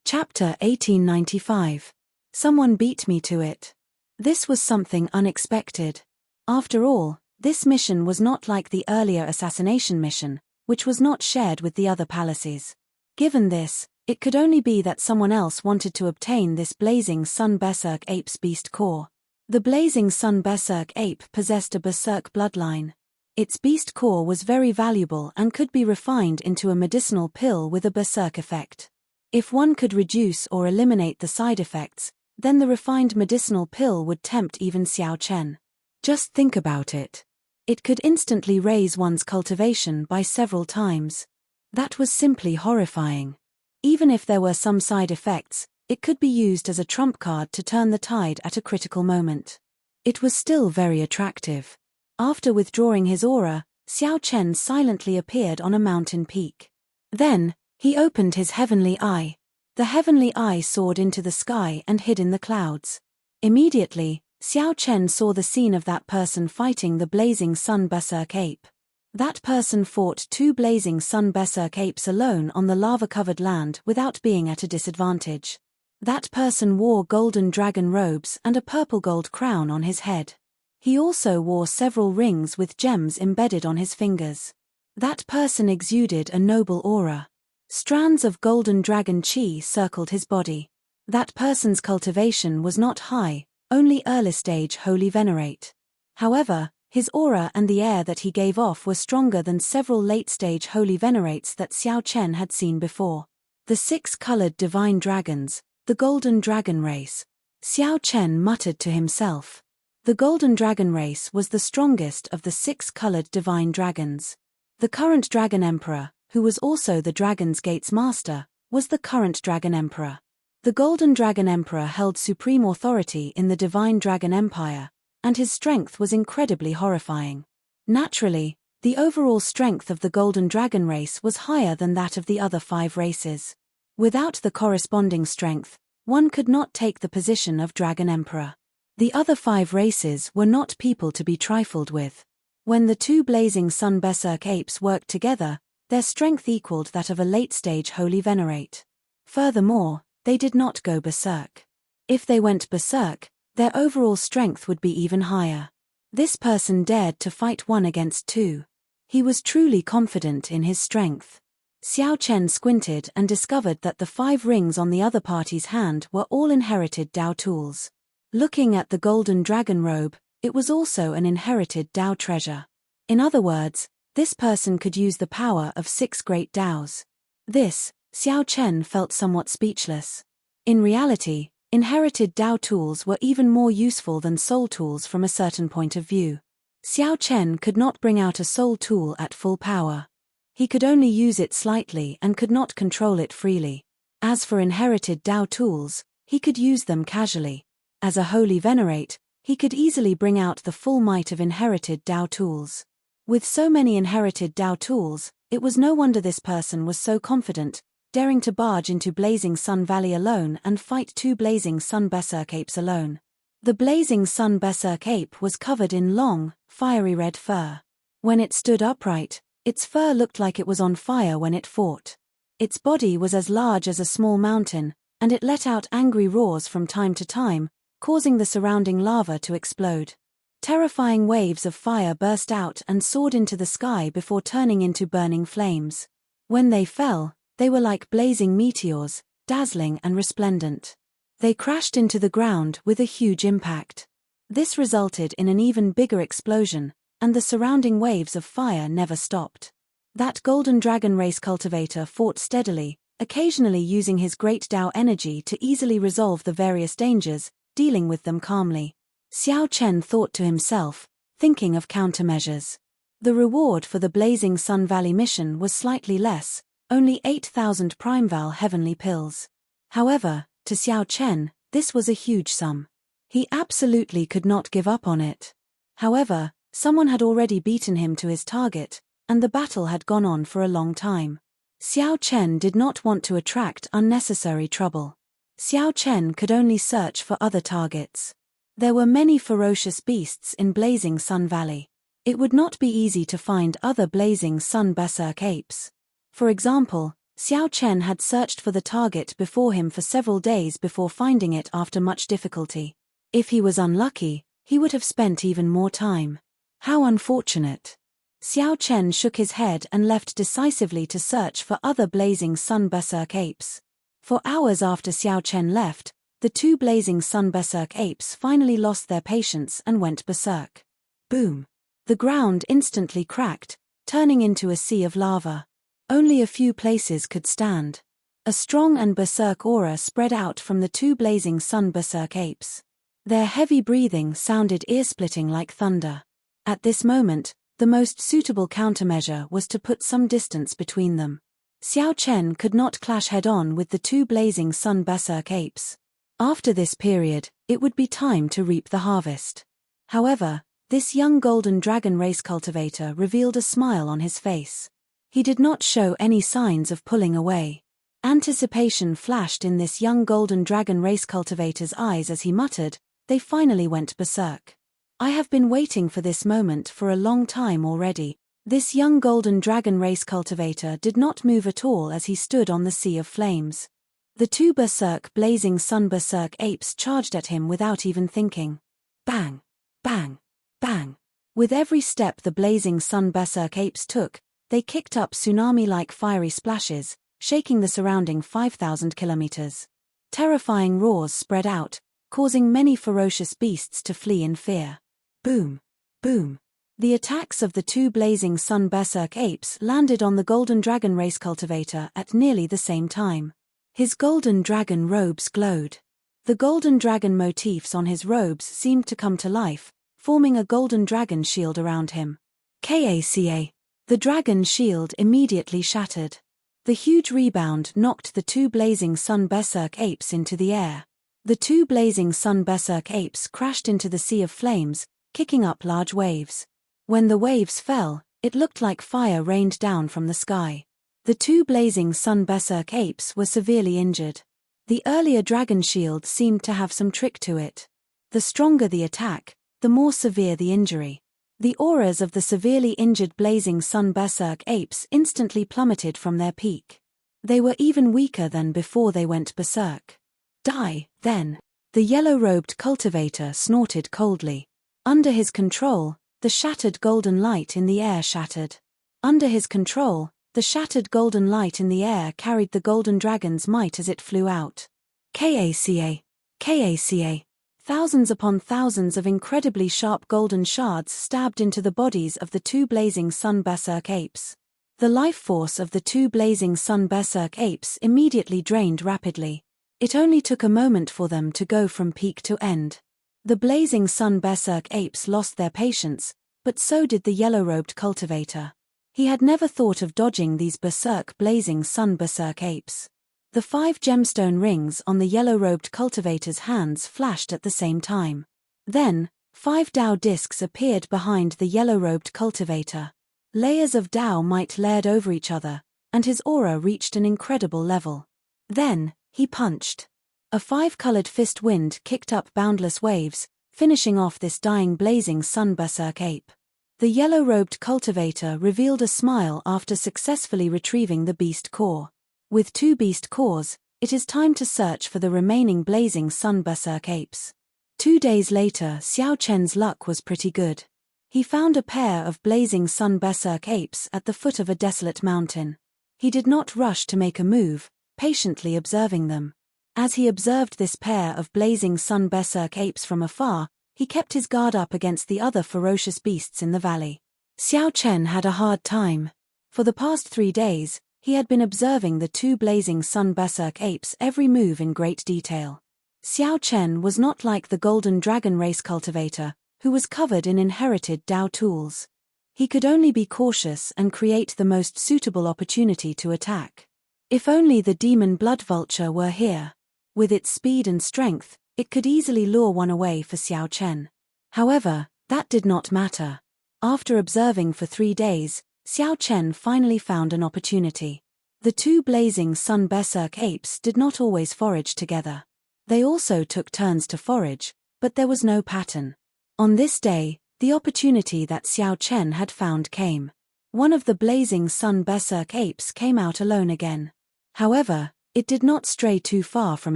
Chapter 1895. Someone beat me to it. This was something unexpected. After all, this mission was not like the earlier assassination mission, which was not shared with the other palaces. Given this, it could only be that someone else wanted to obtain this Blazing Sun Berserk Ape's beast core. The Blazing Sun Berserk Ape possessed a berserk bloodline. Its beast core was very valuable and could be refined into a medicinal pill with a berserk effect. If one could reduce or eliminate the side effects, then the refined medicinal pill would tempt even Xiao Chen. Just think about it. It could instantly raise one's cultivation by several times. That was simply horrifying. Even if there were some side effects, it could be used as a trump card to turn the tide at a critical moment. It was still very attractive. After withdrawing his aura, Xiao Chen silently appeared on a mountain peak. Then, he opened his heavenly eye. The heavenly eye soared into the sky and hid in the clouds. Immediately, Xiao Chen saw the scene of that person fighting the Blazing Sun Berserk Ape. That person fought two Blazing Sun Berserk Apes alone on the lava-covered land without being at a disadvantage. That person wore golden dragon robes and a purple gold crown on his head. He also wore several rings with gems embedded on his fingers. That person exuded a noble aura. Strands of golden dragon chi circled his body. That person's cultivation was not high, only early-stage holy venerate. However, his aura and the air that he gave off were stronger than several late-stage holy venerates that Xiao Chen had seen before. The six-colored divine dragons, the golden dragon race. Xiao Chen muttered to himself. The golden dragon race was the strongest of the six-colored divine dragons. The current dragon emperor, who was also the Dragon's Gate's master, was the current Dragon Emperor. The Golden Dragon Emperor held supreme authority in the Divine Dragon Empire, and his strength was incredibly horrifying. Naturally, the overall strength of the Golden Dragon race was higher than that of the other 5 races. Without the corresponding strength, one could not take the position of Dragon Emperor. The other 5 races were not people to be trifled with. When the 2 Blazing Sun Berserk Apes worked together, their strength equaled that of a late-stage holy venerate. Furthermore, they did not go berserk. If they went berserk, their overall strength would be even higher. This person dared to fight 1 against 2. He was truly confident in his strength. Xiao Chen squinted and discovered that the 5 rings on the other party's hand were all inherited Dao tools. Looking at the golden dragon robe, it was also an inherited Dao treasure. In other words, this person could use the power of 6 great Daos. This, Xiao Chen felt somewhat speechless. In reality, inherited Dao tools were even more useful than soul tools from a certain point of view. Xiao Chen could not bring out a soul tool at full power. He could only use it slightly and could not control it freely. As for inherited Dao tools, he could use them casually. As a holy venerate, he could easily bring out the full might of inherited Dao tools. With so many inherited Dao tools, it was no wonder this person was so confident, daring to barge into Blazing Sun Valley alone and fight 2 Blazing Sun Berserk Apes alone. The Blazing Sun Berserk Ape was covered in long, fiery red fur. When it stood upright, its fur looked like it was on fire when it fought. Its body was as large as a small mountain, and it let out angry roars from time to time, causing the surrounding lava to explode. Terrifying waves of fire burst out and soared into the sky before turning into burning flames. When they fell, they were like blazing meteors, dazzling and resplendent. They crashed into the ground with a huge impact. This resulted in an even bigger explosion, and the surrounding waves of fire never stopped. That golden dragon race cultivator fought steadily, occasionally using his great Dao energy to easily resolve the various dangers, dealing with them calmly. Xiao Chen thought to himself, thinking of countermeasures. The reward for the Blazing Sun Valley mission was slightly less, only 8,000 Primeval heavenly pills. However, to Xiao Chen, this was a huge sum. He absolutely could not give up on it. However, someone had already beaten him to his target, and the battle had gone on for a long time. Xiao Chen did not want to attract unnecessary trouble. Xiao Chen could only search for other targets. There were many ferocious beasts in Blazing Sun Valley. It would not be easy to find other Blazing Sun Berserk Apes. For example, Xiao Chen had searched for the target before him for several days before finding it after much difficulty. If he was unlucky, he would have spent even more time. How unfortunate. Xiao Chen shook his head and left decisively to search for other blazing sun berserk apes. For hours after Xiao Chen left, the two blazing sun berserk apes finally lost their patience and went berserk. Boom! The ground instantly cracked, turning into a sea of lava. Only a few places could stand. A strong and berserk aura spread out from the two blazing sun berserk apes. Their heavy breathing sounded ear-splitting like thunder. At this moment, the most suitable countermeasure was to put some distance between them. Xiao Chen could not clash head-on with the two blazing sun berserk apes. After this period, it would be time to reap the harvest. However, this young golden dragon race cultivator revealed a smile on his face. He did not show any signs of pulling away. Anticipation flashed in this young golden dragon race cultivator's eyes as he muttered, "They finally went berserk. I have been waiting for this moment for a long time already." This young golden dragon race cultivator did not move at all as he stood on the sea of flames. The two berserk blazing sun berserk apes charged at him without even thinking. Bang! Bang! Bang! With every step the blazing sun berserk apes took, they kicked up tsunami-like fiery splashes, shaking the surrounding 5,000 kilometers. Terrifying roars spread out, causing many ferocious beasts to flee in fear. Boom! Boom! The attacks of the two blazing sun berserk apes landed on the golden dragon race cultivator at nearly the same time. His golden dragon robes glowed. The golden dragon motifs on his robes seemed to come to life, forming a golden dragon shield around him. Kaca. The dragon shield immediately shattered. The huge rebound knocked the two blazing sun berserk apes into the air. The two blazing sun berserk apes crashed into the sea of flames, kicking up large waves. When the waves fell, it looked like fire rained down from the sky. The two blazing sun berserk apes were severely injured. The earlier dragon shield seemed to have some trick to it. The stronger the attack, the more severe the injury. The auras of the severely injured blazing sun berserk apes instantly plummeted from their peak. They were even weaker than before they went berserk. Die, then. The yellow-robed cultivator snorted coldly. Under his control, the shattered golden light in the air shattered. Under his control, the shattered golden light in the air carried the golden dragon's might as it flew out. Kaca. Kaca. Thousands upon thousands of incredibly sharp golden shards stabbed into the bodies of the two blazing sun berserk apes. The life force of the two blazing sun berserk apes immediately drained rapidly. It only took a moment for them to go from peak to end. The blazing sun berserk apes lost their patience, but so did the yellow-robed cultivator. He had never thought of dodging these berserk blazing sun berserk apes. The 5 gemstone rings on the yellow-robed cultivator's hands flashed at the same time. Then, 5 Dao discs appeared behind the yellow-robed cultivator. Layers of Dao might layered over each other, and his aura reached an incredible level. Then, he punched. A 5-colored fist wind kicked up boundless waves, finishing off this dying blazing sun berserk ape. The yellow-robed cultivator revealed a smile after successfully retrieving the beast core. With 2 beast cores, it is time to search for the remaining blazing sun berserk apes. 2 days later, Xiao Chen's luck was pretty good. He found a pair of blazing sun berserk apes at the foot of a desolate mountain. He did not rush to make a move, patiently observing them. As he observed this pair of blazing sun berserk apes from afar, he kept his guard up against the other ferocious beasts in the valley. Xiao Chen had a hard time. For the past 3 days, he had been observing the 2 blazing sun berserk apes' every move in great detail. Xiao Chen was not like the golden dragon race cultivator, who was covered in inherited Dao tools. He could only be cautious and create the most suitable opportunity to attack. If only the demon blood vulture were here. With its speed and strength, it could easily lure one away for Xiao Chen. However, that did not matter. After observing for 3 days, Xiao Chen finally found an opportunity. The 2 blazing sun berserk apes did not always forage together. They also took turns to forage, but there was no pattern. On this day, the opportunity that Xiao Chen had found came. One of the blazing sun berserk apes came out alone again. However, it did not stray too far from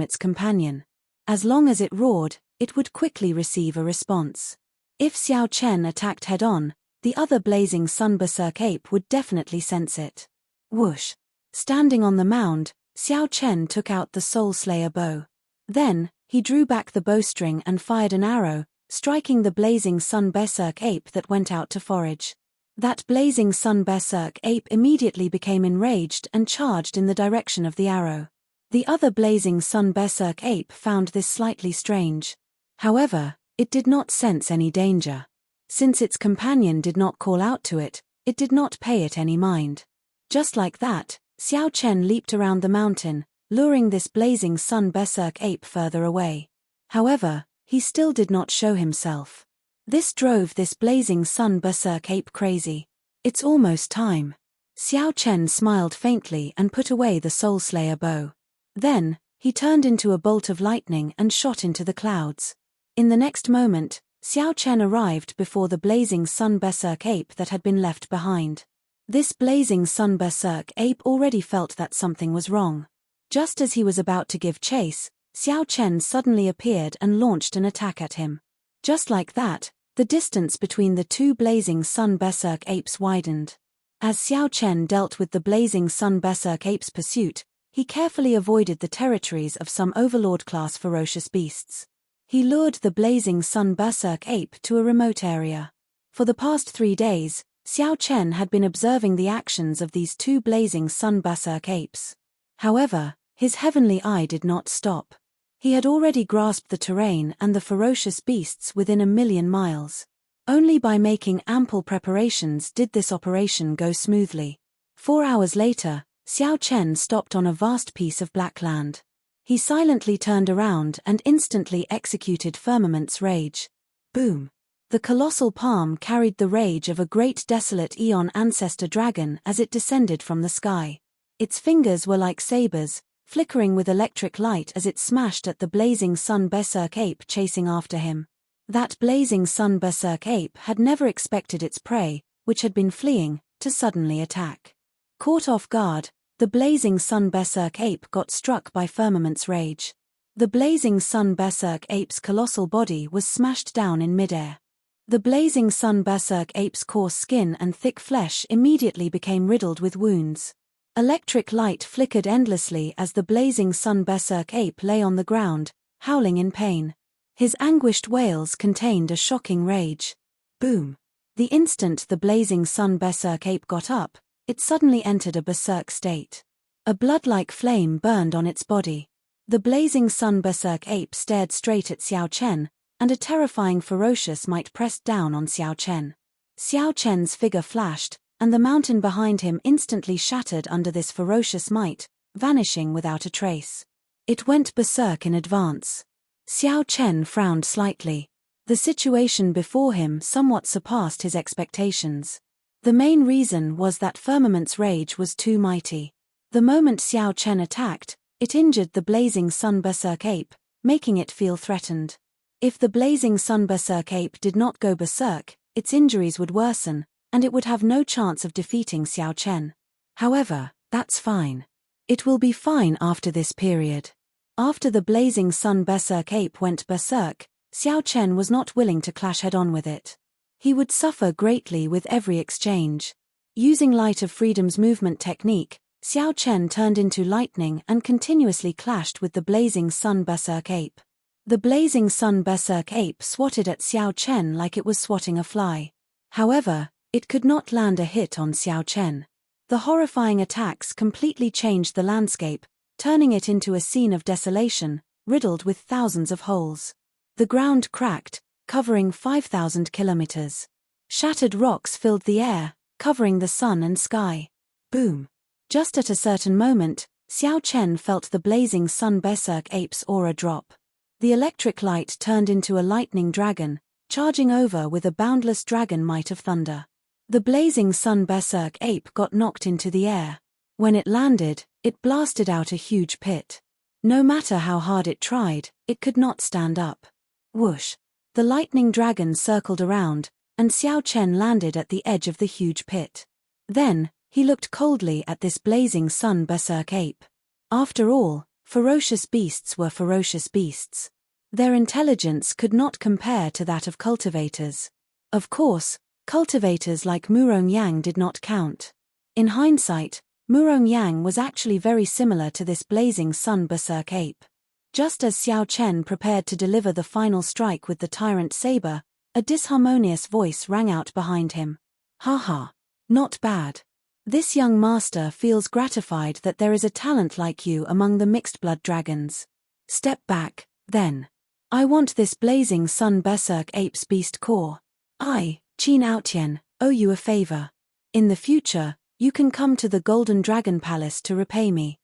its companion. As long as it roared, it would quickly receive a response. If Xiao Chen attacked head-on, the other blazing sun berserk ape would definitely sense it. Whoosh! Standing on the mound, Xiao Chen took out the Soul Slayer bow. Then, he drew back the bowstring and fired an arrow, striking the blazing sun berserk ape that went out to forage. That blazing sun berserk ape immediately became enraged and charged in the direction of the arrow. The other blazing sun berserk ape found this slightly strange. However, it did not sense any danger. Since its companion did not call out to it, it did not pay it any mind. Just like that, Xiao Chen leaped around the mountain, luring this blazing sun berserk ape further away. However, he still did not show himself. This drove this blazing sun berserk ape crazy. It's almost time. Xiao Chen smiled faintly and put away the Soul Slayer bow. Then, he turned into a bolt of lightning and shot into the clouds. In the next moment, Xiao Chen arrived before the blazing sun berserk ape that had been left behind. This blazing sun berserk ape already felt that something was wrong. Just as he was about to give chase, Xiao Chen suddenly appeared and launched an attack at him. Just like that, the distance between the two blazing sun berserk apes widened. As Xiao Chen dealt with the blazing sun berserk ape's pursuit, he carefully avoided the territories of some overlord-class ferocious beasts. He lured the blazing sun berserk ape to a remote area. For the past 3 days, Xiao Chen had been observing the actions of these two blazing sun berserk apes. However, his heavenly eye did not stop. He had already grasped the terrain and the ferocious beasts within 1,000,000 miles. Only by making ample preparations did this operation go smoothly. 4 hours later, Xiao Chen stopped on a vast piece of black land. He silently turned around and instantly executed Firmament's Rage. Boom! The colossal palm carried the rage of a great desolate Eon ancestor dragon as it descended from the sky. Its fingers were like sabers, flickering with electric light as it smashed at the blazing sun berserk ape chasing after him. That blazing sun berserk ape had never expected its prey, which had been fleeing, to suddenly attack. Caught off guard, the blazing sun berserk ape got struck by Firmament's Rage. The blazing sun berserk ape's colossal body was smashed down in midair. The blazing sun berserk ape's coarse skin and thick flesh immediately became riddled with wounds. Electric light flickered endlessly as the blazing sun berserk ape lay on the ground, howling in pain. His anguished wails contained a shocking rage. Boom! The instant the blazing sun berserk ape got up, it suddenly entered a berserk state. A blood-like flame burned on its body. The blazing sun berserk ape stared straight at Xiao Chen, and a terrifying ferocious might pressed down on Xiao Chen. Xiao Chen's figure flashed, and the mountain behind him instantly shattered under this ferocious might, vanishing without a trace. It went berserk in advance. Xiao Chen frowned slightly. The situation before him somewhat surpassed his expectations. The main reason was that Firmament's Rage was too mighty. The moment Xiao Chen attacked, it injured the blazing sun berserk ape, making it feel threatened. If the blazing sun berserk ape did not go berserk, its injuries would worsen, and it would have no chance of defeating Xiao Chen. However, that's fine. It will be fine after this period. After the blazing sun berserk ape went berserk, Xiao Chen was not willing to clash head-on with it. He would suffer greatly with every exchange. Using Light of Freedom's movement technique, Xiao Chen turned into lightning and continuously clashed with the blazing sun berserk ape. The blazing sun berserk ape swatted at Xiao Chen like it was swatting a fly. However, it could not land a hit on Xiao Chen. The horrifying attacks completely changed the landscape, turning it into a scene of desolation, riddled with thousands of holes. The ground cracked, covering 5,000 kilometers. Shattered rocks filled the air, covering the sun and sky. Boom! Just at a certain moment, Xiao Chen felt the blazing sun berserk ape's aura drop. The electric light turned into a lightning dragon, charging over with a boundless dragon might of thunder. The blazing sun berserk ape got knocked into the air. When it landed, it blasted out a huge pit. No matter how hard it tried, it could not stand up. Whoosh! The lightning dragon circled around, and Xiao Chen landed at the edge of the huge pit. Then, he looked coldly at this blazing sun berserk ape. After all, ferocious beasts were ferocious beasts. Their intelligence could not compare to that of cultivators. Of course, cultivators like Murong Yang did not count. In hindsight, Murong Yang was actually very similar to this blazing sun berserk ape. Just as Xiao Chen prepared to deliver the final strike with the tyrant saber, a disharmonious voice rang out behind him. "Ha ha. Not bad. This young master feels gratified that there is a talent like you among the mixed-blood dragons. Step back, then. I want this blazing sun berserk ape's beast core. I, Qin Aotian, owe you a favor. In the future, you can come to the Golden Dragon Palace to repay me."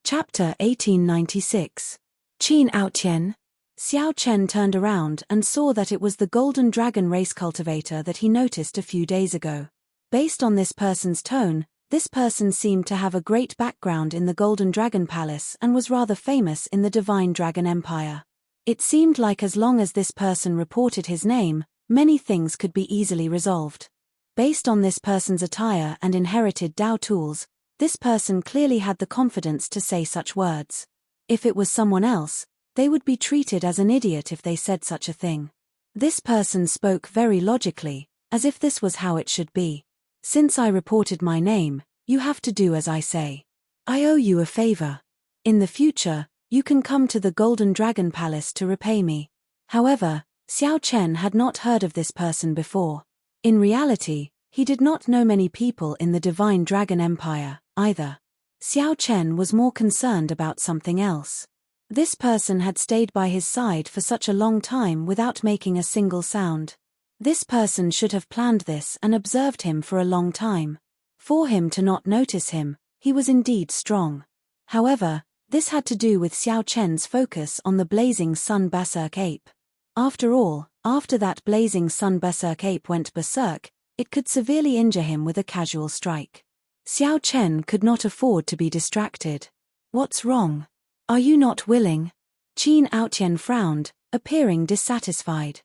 Chapter 1896. Qin Aotian. Xiao Chen turned around and saw that it was the Golden Dragon race cultivator that he noticed a few days ago. Based on this person's tone, this person seemed to have a great background in the Golden Dragon Palace and was rather famous in the Divine Dragon Empire. It seemed like as long as this person reported his name, many things could be easily resolved. Based on this person's attire and inherited Dao tools, this person clearly had the confidence to say such words. If it was someone else, they would be treated as an idiot if they said such a thing. This person spoke very logically, as if this was how it should be. "Since I reported my name, you have to do as I say. I owe you a favor. In the future, you can come to the Golden Dragon Palace to repay me." However, Xiao Chen had not heard of this person before. In reality, he did not know many people in the Divine Dragon Empire, either. Xiao Chen was more concerned about something else. This person had stayed by his side for such a long time without making a single sound. This person should have planned this and observed him for a long time. For him to not notice him, he was indeed strong. However, this had to do with Xiao Chen's focus on the blazing sun berserk ape. After all, after that blazing sun berserk ape went berserk, it could severely injure him with a casual strike. Xiao Chen could not afford to be distracted. "What's wrong? Are you not willing?" Qin Aotian frowned, appearing dissatisfied.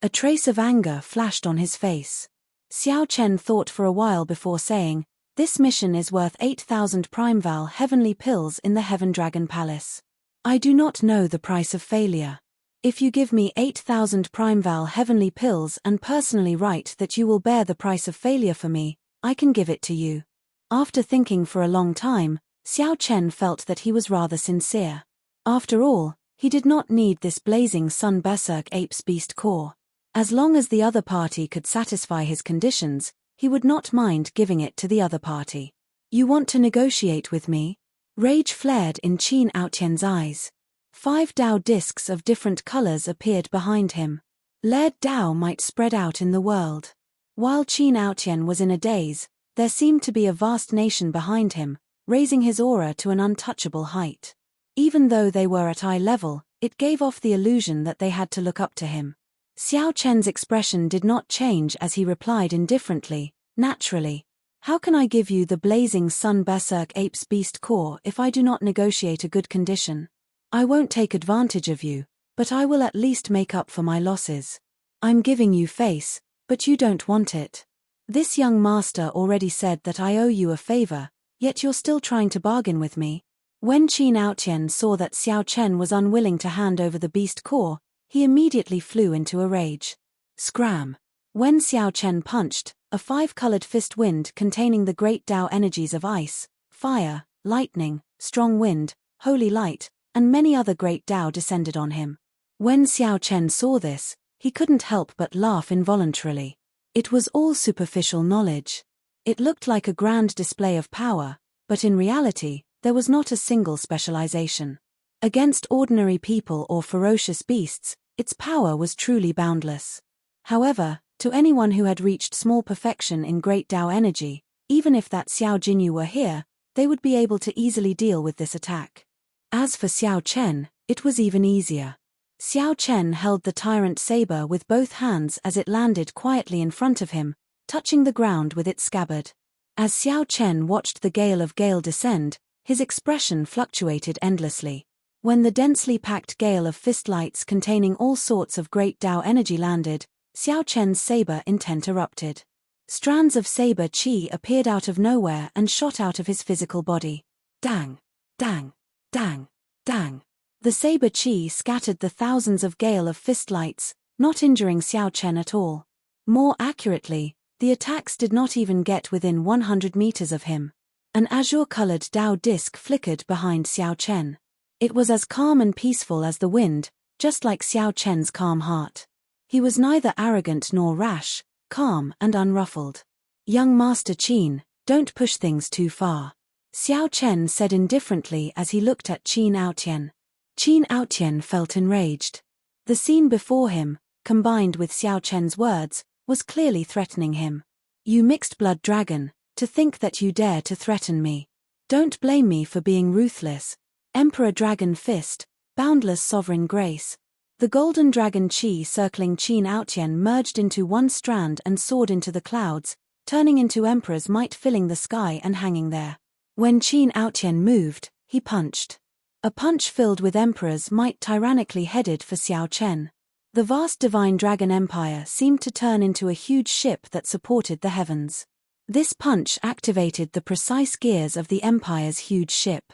A trace of anger flashed on his face. Xiao Chen thought for a while before saying, "This mission is worth 8,000 Primeval heavenly pills in the Heaven Dragon Palace. I do not know the price of failure. If you give me 8,000 Primeval heavenly pills and personally write that you will bear the price of failure for me, I can give it to you." After thinking for a long time, Xiao Chen felt that he was rather sincere. After all, he did not need this blazing sun berserk ape's beast core. As long as the other party could satisfy his conditions, he would not mind giving it to the other party. "You want to negotiate with me?" Rage flared in Qin Aotian's eyes. 5 Dao discs of different colors appeared behind him. Laird Dao might spread out in the world. While Qin Aotian was in a daze, there seemed to be a vast nation behind him, raising his aura to an untouchable height. Even though they were at eye level, it gave off the illusion that they had to look up to him. Xiao Chen's expression did not change as he replied indifferently, "Naturally. How can I give you the blazing sun berserk ape's beast core if I do not negotiate a good condition? I won't take advantage of you, but I will at least make up for my losses. I'm giving you face, but you don't want it. This young master already said that I owe you a favor, yet you're still trying to bargain with me." When Qin Aotian saw that Xiao Chen was unwilling to hand over the beast core, he immediately flew into a rage. Scram! When Xiao Chen punched, a 5-colored fist wind containing the great Dao energies of ice, fire, lightning, strong wind, holy light, and many other great Dao descended on him. When Xiao Chen saw this, he couldn't help but laugh involuntarily. It was all superficial knowledge. It looked like a grand display of power, but in reality, there was not a single specialization. Against ordinary people or ferocious beasts, its power was truly boundless. However, to anyone who had reached small perfection in great Dao energy, even if that Xiao Jinyu were here, they would be able to easily deal with this attack. As for Xiao Chen, it was even easier. Xiao Chen held the tyrant saber with both hands as it landed quietly in front of him, touching the ground with its scabbard. As Xiao Chen watched the gale of gale descend, his expression fluctuated endlessly. When the densely packed gale of fist lights containing all sorts of great Dao energy landed, Xiao Chen's saber intent erupted. Strands of saber chi appeared out of nowhere and shot out of his physical body. Dang! Dang! Dang! Dang! The saber chi scattered the thousands of gale of fistlights, not injuring Xiao Chen at all. More accurately, the attacks did not even get within 100 meters of him. An azure-colored Dao disc flickered behind Xiao Chen. It was as calm and peaceful as the wind, just like Xiao Chen's calm heart. He was neither arrogant nor rash, calm and unruffled. Young Master Qin, don't push things too far, Xiao Chen said indifferently as he looked at Qin Aotian. Qin Aotian felt enraged. The scene before him, combined with Xiao Chen's words, was clearly threatening him. You mixed-blood dragon, to think that you dare to threaten me. Don't blame me for being ruthless. Emperor Dragon Fist, boundless sovereign grace. The golden dragon chi circling Qin Aotian merged into one strand and soared into the clouds, turning into Emperor's might, filling the sky and hanging there. When Qin Aotian moved, he punched. A punch filled with Emperor's might tyrannically headed for Xiao Chen. The vast divine dragon empire seemed to turn into a huge ship that supported the heavens. This punch activated the precise gears of the empire's huge ship.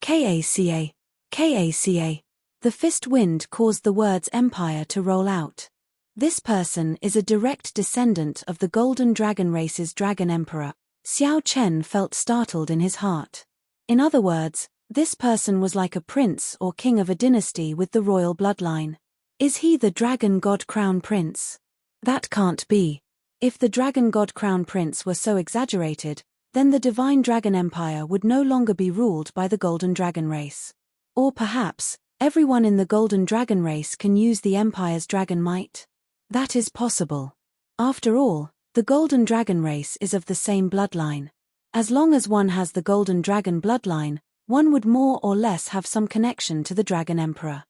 Kaca. Kaca. The fist wind caused the words empire to roll out. This person is a direct descendant of the Golden Dragon race's dragon emperor. Xiao Chen felt startled in his heart. In other words, this person was like a prince or king of a dynasty with the royal bloodline. Is he the Dragon God Crown Prince? That can't be. If the Dragon God Crown Prince were so exaggerated, then the Divine Dragon Empire would no longer be ruled by the Golden Dragon race. Or perhaps, everyone in the Golden Dragon race can use the Empire's dragon might? That is possible. After all, the Golden Dragon race is of the same bloodline. As long as one has the Golden Dragon bloodline, one would more or less have some connection to the Dragon Emperor.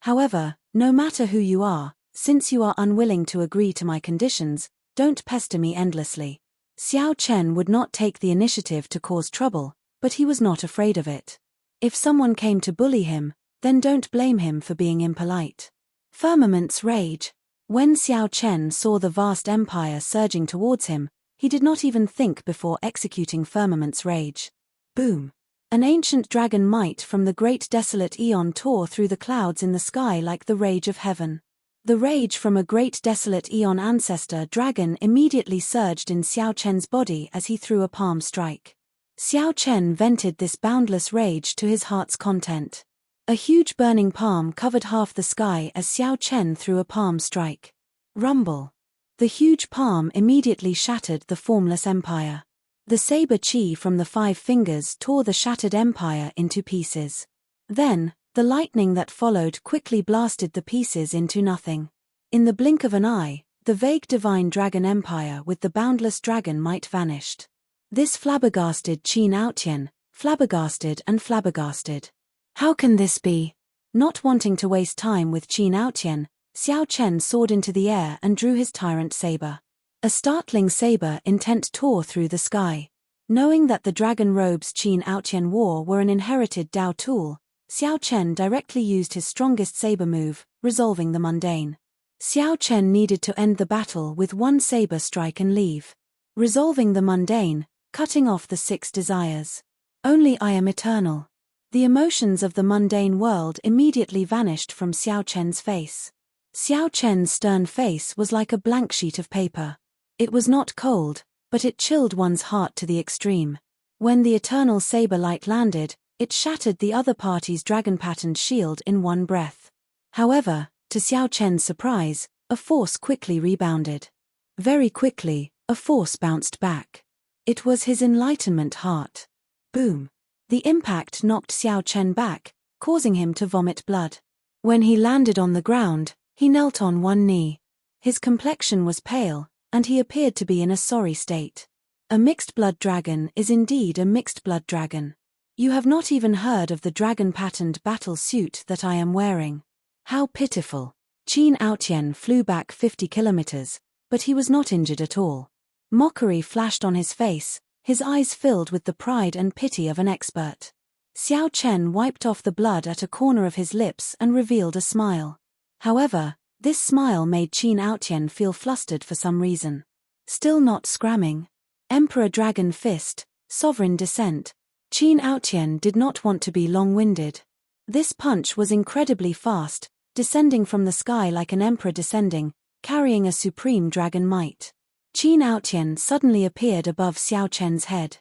However, no matter who you are, since you are unwilling to agree to my conditions, don't pester me endlessly. Xiao Chen would not take the initiative to cause trouble, but he was not afraid of it. If someone came to bully him, then don't blame him for being impolite. Firmament's rage. When Xiao Chen saw the vast empire surging towards him, he did not even think before executing Firmament's rage. Boom! An ancient dragon might from the great desolate eon tore through the clouds in the sky like the rage of heaven. The rage from a great desolate eon ancestor dragon immediately surged in Xiao Chen's body as he threw a palm strike. Xiao Chen vented this boundless rage to his heart's content. A huge burning palm covered half the sky as Xiao Chen threw a palm strike. Rumble. The huge palm immediately shattered the formless empire. The saber chi from the 5 fingers tore the shattered empire into pieces. Then, the lightning that followed quickly blasted the pieces into nothing. In the blink of an eye, the vague divine dragon empire with the boundless dragon might vanished. This flabbergasted Qin Aotian, flabbergasted and flabbergasted. How can this be? Not wanting to waste time with Qin Aotian, Xiao Chen soared into the air and drew his tyrant saber. A startling saber intent tore through the sky. Knowing that the dragon robes Qin Aotian wore were an inherited Dao tool, Xiao Chen directly used his strongest saber move, resolving the mundane. Xiao Chen needed to end the battle with one saber strike and leave. Resolving the mundane, cutting off the 6 desires. Only I am eternal. The emotions of the mundane world immediately vanished from Xiao Chen's face. Xiao Chen's stern face was like a blank sheet of paper. It was not cold, but it chilled one's heart to the extreme. When the eternal saber light landed, it shattered the other party's dragon-patterned shield in one breath. However, to Xiao Chen's surprise, a force quickly rebounded. Very quickly, a force bounced back. It was his enlightenment heart. Boom! The impact knocked Xiao Chen back, causing him to vomit blood. When he landed on the ground, he knelt on one knee. His complexion was pale, and he appeared to be in a sorry state. A mixed-blood dragon is indeed a mixed-blood dragon. You have not even heard of the dragon-patterned battle suit that I am wearing. How pitiful. Qin Aotian flew back 50 kilometers, but he was not injured at all. Mockery flashed on his face, his eyes filled with the pride and pity of an expert. Xiao Chen wiped off the blood at a corner of his lips and revealed a smile. However, this smile made Qin Aotian feel flustered for some reason. Still not scramming. Emperor Dragon Fist, Sovereign Descent. Qin Aotian did not want to be long-winded. This punch was incredibly fast, descending from the sky like an emperor descending, carrying a supreme dragon might. Qin Aotian suddenly appeared above Xiao Chen's head.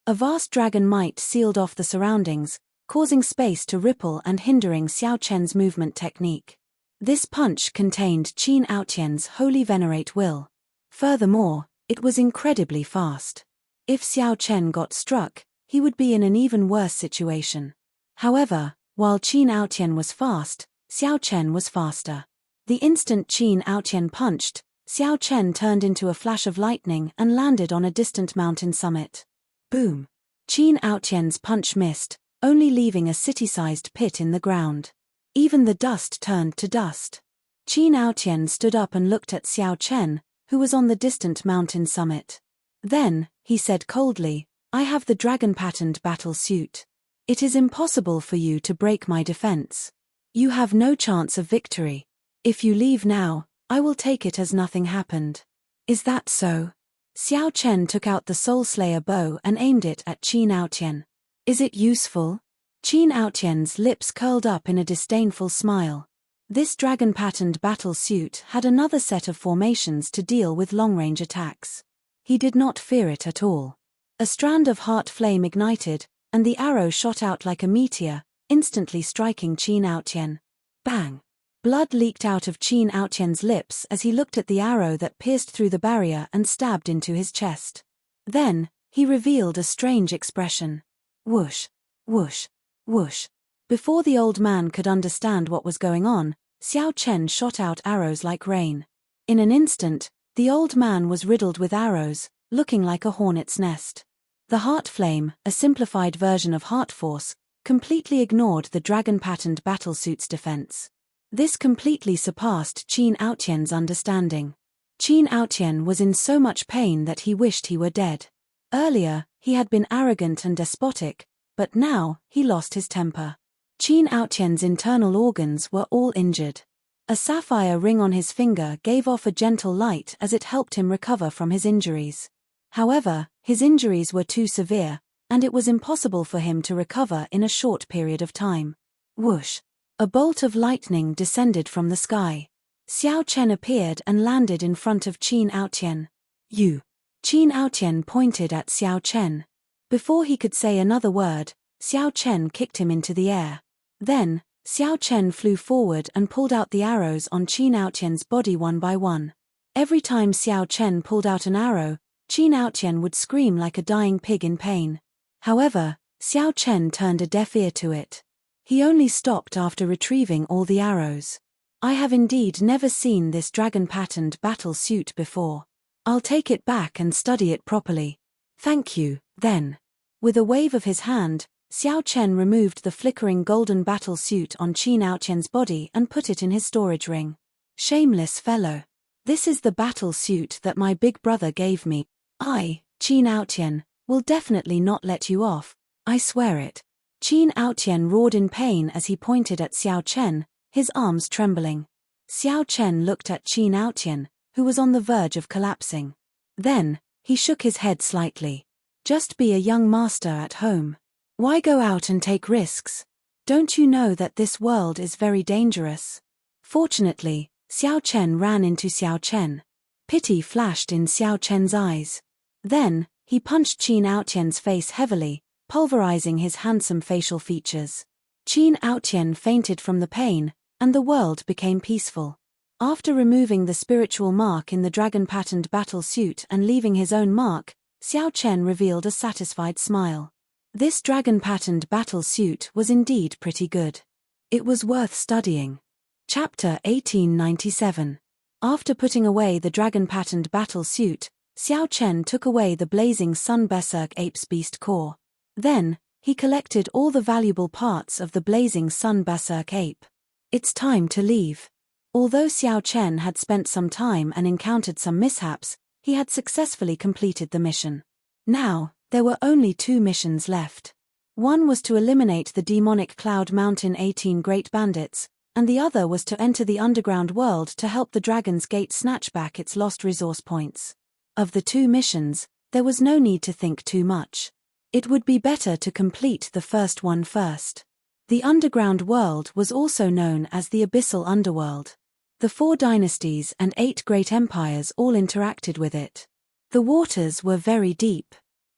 A vast dragon might sealed off the surroundings, causing space to ripple and hindering Xiao Chen's movement technique. This punch contained Qin Aotian's holy venerate will. Furthermore, it was incredibly fast. If Xiao Chen got struck, he would be in an even worse situation. However, while Qin Aotian was fast, Xiao Chen was faster. The instant Qin Aotian punched, Xiao Chen turned into a flash of lightning and landed on a distant mountain summit. Boom! Qin Aotian's punch missed, only leaving a city-sized pit in the ground. Even the dust turned to dust. Qin Aotian stood up and looked at Xiao Chen, who was on the distant mountain summit. Then, he said coldly, "I have the dragon-patterned battle suit. It is impossible for you to break my defense. You have no chance of victory. If you leave now, I will take it as nothing happened." "Is that so?" Xiao Chen took out the Soul Slayer bow and aimed it at Qin Aotian. "Is it useful?" Qin Aotian's lips curled up in a disdainful smile. This dragon-patterned battle suit had another set of formations to deal with long-range attacks. He did not fear it at all. A strand of heart flame ignited, and the arrow shot out like a meteor, instantly striking Qin Aotian. Bang! Blood leaked out of Qin Aotian's lips as he looked at the arrow that pierced through the barrier and stabbed into his chest. Then, he revealed a strange expression. Whoosh! Whoosh! Whoosh! Before the old man could understand what was going on, Xiao Chen shot out arrows like rain. In an instant, the old man was riddled with arrows, looking like a hornet's nest. The heart flame, a simplified version of heart force, completely ignored the dragon-patterned battlesuit's defense. This completely surpassed Qin Aotian's understanding. Qin Aotian was in so much pain that he wished he were dead. Earlier, he had been arrogant and despotic, but now, he lost his temper. Qin Aotian's internal organs were all injured. A sapphire ring on his finger gave off a gentle light as it helped him recover from his injuries. However, his injuries were too severe, and it was impossible for him to recover in a short period of time. Whoosh! A bolt of lightning descended from the sky. Xiao Chen appeared and landed in front of Qin Aotian. "You!" Qin Aotian pointed at Xiao Chen. Before he could say another word, Xiao Chen kicked him into the air. Then, Xiao Chen flew forward and pulled out the arrows on Qin Aotian's body one by one. Every time Xiao Chen pulled out an arrow, Qin Aotian would scream like a dying pig in pain. However, Xiao Chen turned a deaf ear to it. He only stopped after retrieving all the arrows. "I have indeed never seen this dragon-patterned battle suit before. I'll take it back and study it properly." "Thank you, then." With a wave of his hand, Xiao Chen removed the flickering golden battle suit on Qin Aotian's body and put it in his storage ring. "Shameless fellow. This is the battle suit that my big brother gave me. I, Qin Aotian, will definitely not let you off. I swear it." Qin Aotian roared in pain as he pointed at Xiao Chen, his arms trembling. Xiao Chen looked at Qin Aotian, who was on the verge of collapsing. Then, he shook his head slightly. "Just be a young master at home. Why go out and take risks? Don't you know that this world is very dangerous?" Fortunately, Xiao Chen ran into Xiao Chen. Pity flashed in Xiao Chen's eyes. Then, he punched Qin Aotian's face heavily, pulverizing his handsome facial features. Qin Aotian fainted from the pain, and the world became peaceful. After removing the spiritual mark in the dragon-patterned battle suit and leaving his own mark, Xiao Chen revealed a satisfied smile. This dragon-patterned battle suit was indeed pretty good. It was worth studying. Chapter 1897. After putting away the dragon-patterned battle suit, Xiao Chen took away the blazing sun berserk ape's beast core. Then, he collected all the valuable parts of the blazing sun berserk ape. It's time to leave. Although Xiao Chen had spent some time and encountered some mishaps, he had successfully completed the mission. Now, there were only 2 missions left. One was to eliminate the demonic Cloud Mountain 18 Great Bandits, and the other was to enter the underground world to help the Dragon's Gate snatch back its lost resource points. Of the 2 missions, there was no need to think too much. It would be better to complete the first one first. The underground world was also known as the Abyssal Underworld. The 4 dynasties and 8 great empires all interacted with it. The waters were very deep.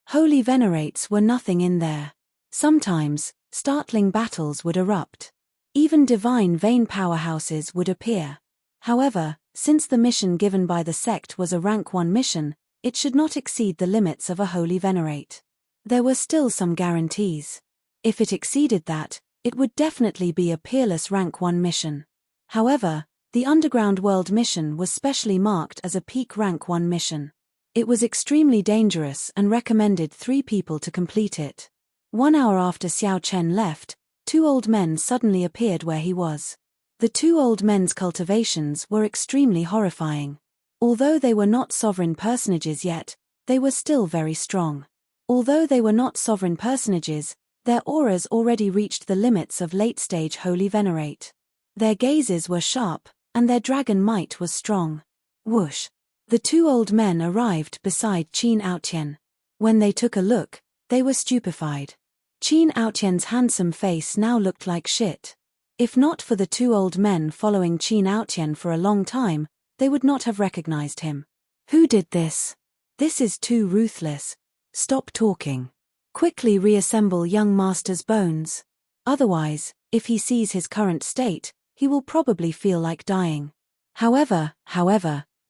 Holy venerates were nothing in there. Sometimes, startling battles would erupt. Even divine vein powerhouses would appear. However, since the mission given by the sect was a rank 1 mission, it should not exceed the limits of a holy venerate. There were still some guarantees. If it exceeded that, it would definitely be a peerless rank 1 mission. However, the Underground World mission was specially marked as a peak rank 1 mission. It was extremely dangerous and recommended 3 people to complete it. 1 hour after Xiao Chen left, 2 old men suddenly appeared where he was. The 2 old men's cultivations were extremely horrifying. Although they were not sovereign personages yet, they were still very strong. Although they were not sovereign personages, their auras already reached the limits of late-stage holy venerate. Their gazes were sharp, and their dragon might was strong. Whoosh! The 2 old men arrived beside Qin Aotian. When they took a look, they were stupefied. Qin Aotian's handsome face now looked like shit. If not for the 2 old men following Qin Aotian for a long time, they would not have recognized him. Who did this? This is too ruthless. Stop talking. Quickly reassemble young master's bones. Otherwise, if he sees his current state, he will probably feel like dying. However,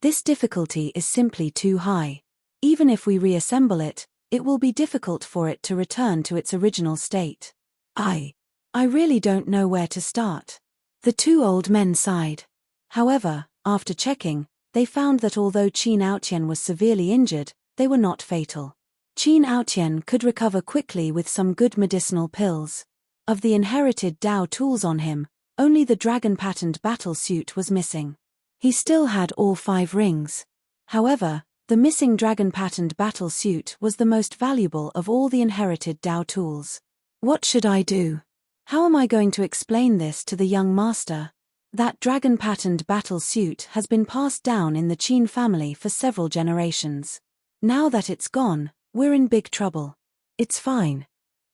this difficulty is simply too high. Even if we reassemble it, it will be difficult for it to return to its original state. I really don't know where to start. The 2 old men sighed. However, after checking, they found that although Qin Aotian was severely injured, they were not fatal. Qin Aotian could recover quickly with some good medicinal pills. Of the inherited Dao tools on him, only the dragon-patterned battle suit was missing. He still had all 5 rings. However, the missing dragon-patterned battle suit was the most valuable of all the inherited Dao tools. What should I do? How am I going to explain this to the young master? That dragon-patterned battle suit has been passed down in the Qin family for several generations. Now that it's gone, we're in big trouble. It's fine.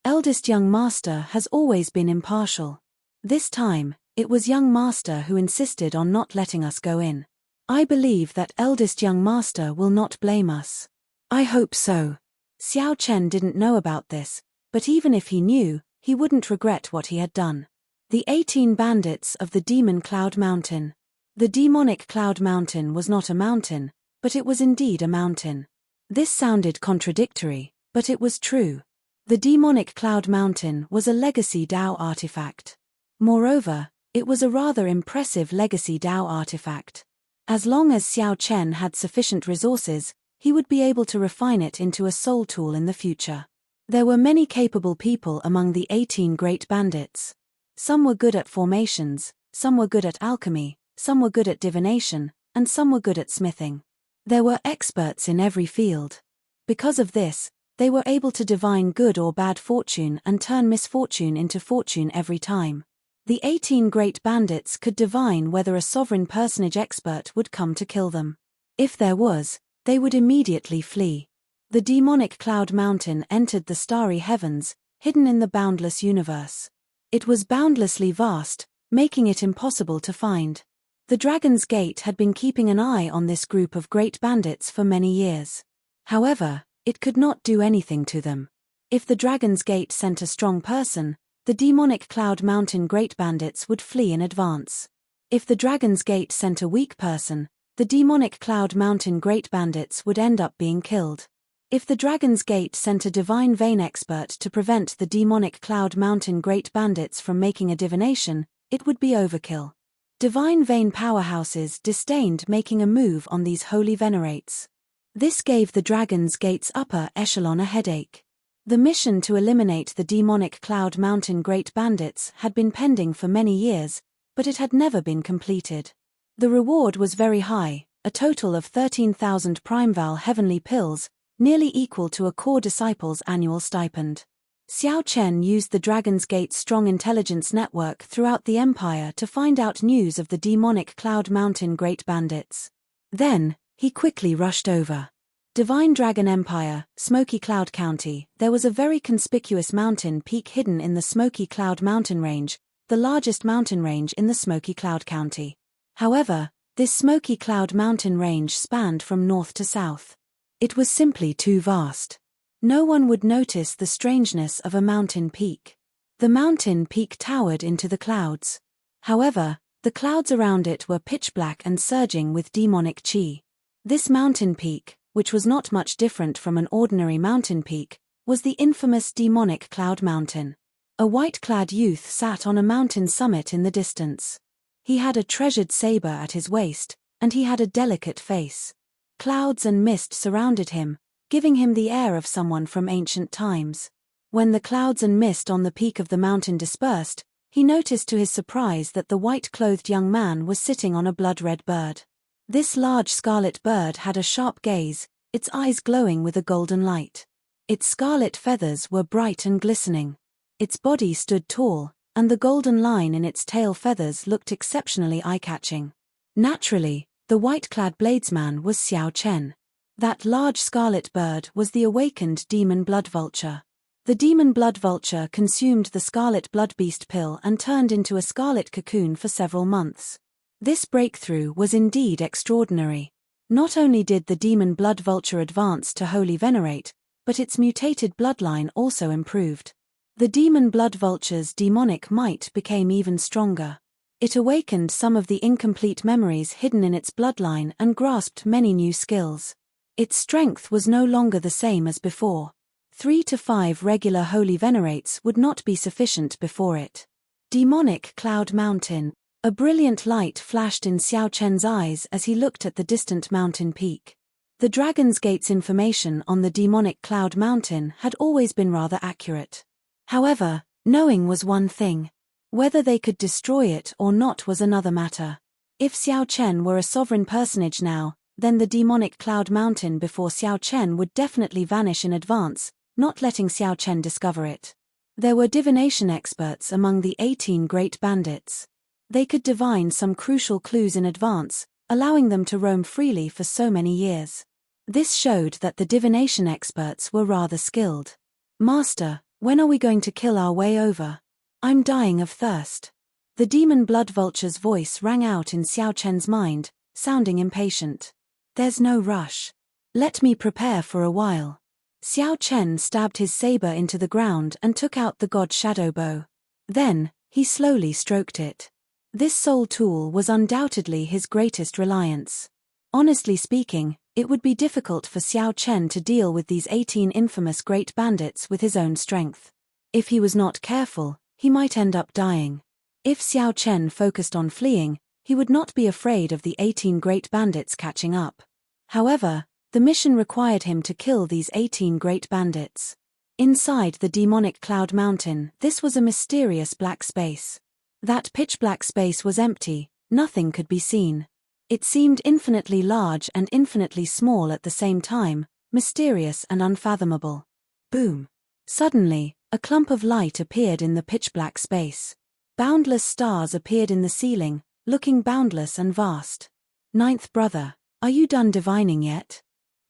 Eldest young master has always been impartial. This time, it was young master who insisted on not letting us go in. I believe that eldest young master will not blame us. I hope so. Xiao Chen didn't know about this, but even if he knew, he wouldn't regret what he had done. The 18 bandits of the Demon Cloud Mountain. The demonic Cloud Mountain was not a mountain, but it was indeed a mountain. This sounded contradictory, but it was true. The demonic Cloud Mountain was a legacy Dao artifact. Moreover, it was a rather impressive legacy Dao artifact. As long as Xiao Chen had sufficient resources, he would be able to refine it into a soul tool in the future. There were many capable people among the 18 great bandits. Some were good at formations, some were good at alchemy, some were good at divination, and some were good at smithing. There were experts in every field. Because of this, they were able to divine good or bad fortune and turn misfortune into fortune every time. The 18 great bandits could divine whether a sovereign personage expert would come to kill them. If there was, they would immediately flee. The demonic Cloud Mountain entered the starry heavens, hidden in the boundless universe. It was boundlessly vast, making it impossible to find. The Dragon's Gate had been keeping an eye on this group of great bandits for many years. However, it could not do anything to them. If the Dragon's Gate sent a strong person, the demonic Cloud Mountain great bandits would flee in advance. If the Dragon's Gate sent a weak person, the demonic Cloud Mountain great bandits would end up being killed. If the Dragon's Gate sent a divine vein expert to prevent the demonic Cloud Mountain great bandits from making a divination, it would be overkill. Divine vein powerhouses disdained making a move on these holy venerates. This gave the Dragon's Gate's upper echelon a headache. The mission to eliminate the demonic Cloud Mountain great bandits had been pending for many years, but it had never been completed. The reward was very high, a total of 13,000 Primeval heavenly pills, nearly equal to a core disciple's annual stipend. Xiao Chen used the Dragon's Gate's strong intelligence network throughout the empire to find out news of the demonic Cloud Mountain great bandits. Then, he quickly rushed over. Divine Dragon Empire, Smoky Cloud County. There was a very conspicuous mountain peak hidden in the Smoky Cloud Mountain Range, the largest mountain range in the Smoky Cloud County. However, this Smoky Cloud Mountain Range spanned from north to south. It was simply too vast. No one would notice the strangeness of a mountain peak. The mountain peak towered into the clouds. However, the clouds around it were pitch black and surging with demonic chi. This mountain peak, which was not much different from an ordinary mountain peak, was the infamous demonic Cloud Mountain. A white-clad youth sat on a mountain summit in the distance. He had a treasured saber at his waist, and he had a delicate face. Clouds and mist surrounded him, giving him the air of someone from ancient times. When the clouds and mist on the peak of the mountain dispersed, he noticed to his surprise that the white-clothed young man was sitting on a blood-red bird. This large scarlet bird had a sharp gaze, its eyes glowing with a golden light. Its scarlet feathers were bright and glistening. Its body stood tall, and the golden line in its tail feathers looked exceptionally eye-catching. Naturally, the white-clad bladesman was Xiao Chen. That large scarlet bird was the awakened demon blood vulture. The demon blood vulture consumed the scarlet blood beast pill and turned into a scarlet cocoon for several months. This breakthrough was indeed extraordinary. Not only did the demon blood vulture advance to Holy Venerate, but its mutated bloodline also improved. The demon blood vulture's demonic might became even stronger. It awakened some of the incomplete memories hidden in its bloodline and grasped many new skills. Its strength was no longer the same as before. 3 to 5 regular Holy Venerates would not be sufficient before it. Demonic Cloud Mountain. A brilliant light flashed in Xiao Chen's eyes as he looked at the distant mountain peak. The Dragon's Gate's information on the demonic Cloud Mountain had always been rather accurate. However, knowing was one thing. Whether they could destroy it or not was another matter. If Xiao Chen were a sovereign personage now, then the demonic Cloud Mountain before Xiao Chen would definitely vanish in advance, not letting Xiao Chen discover it. There were divination experts among the 18 great bandits. They could divine some crucial clues in advance, allowing them to roam freely for so many years. This showed that the divination experts were rather skilled. "Master, when are we going to kill our way over? I'm dying of thirst." The demon blood vulture's voice rang out in Xiao Chen's mind, sounding impatient. "There's no rush. Let me prepare for a while." Xiao Chen stabbed his saber into the ground and took out the god shadow bow. Then, he slowly stroked it. This soul tool was undoubtedly his greatest reliance. Honestly speaking, it would be difficult for Xiao Chen to deal with these 18 infamous great bandits with his own strength. If he was not careful, he might end up dying. If Xiao Chen focused on fleeing, he would not be afraid of the 18 great bandits catching up. However, the mission required him to kill these 18 great bandits. Inside the demonic Cloud Mountain, this was a mysterious black space. That pitch-black space was empty, nothing could be seen. It seemed infinitely large and infinitely small at the same time, mysterious and unfathomable. Boom! Suddenly, a clump of light appeared in the pitch-black space. Boundless stars appeared in the ceiling, looking boundless and vast. "Ninth brother, are you done divining yet?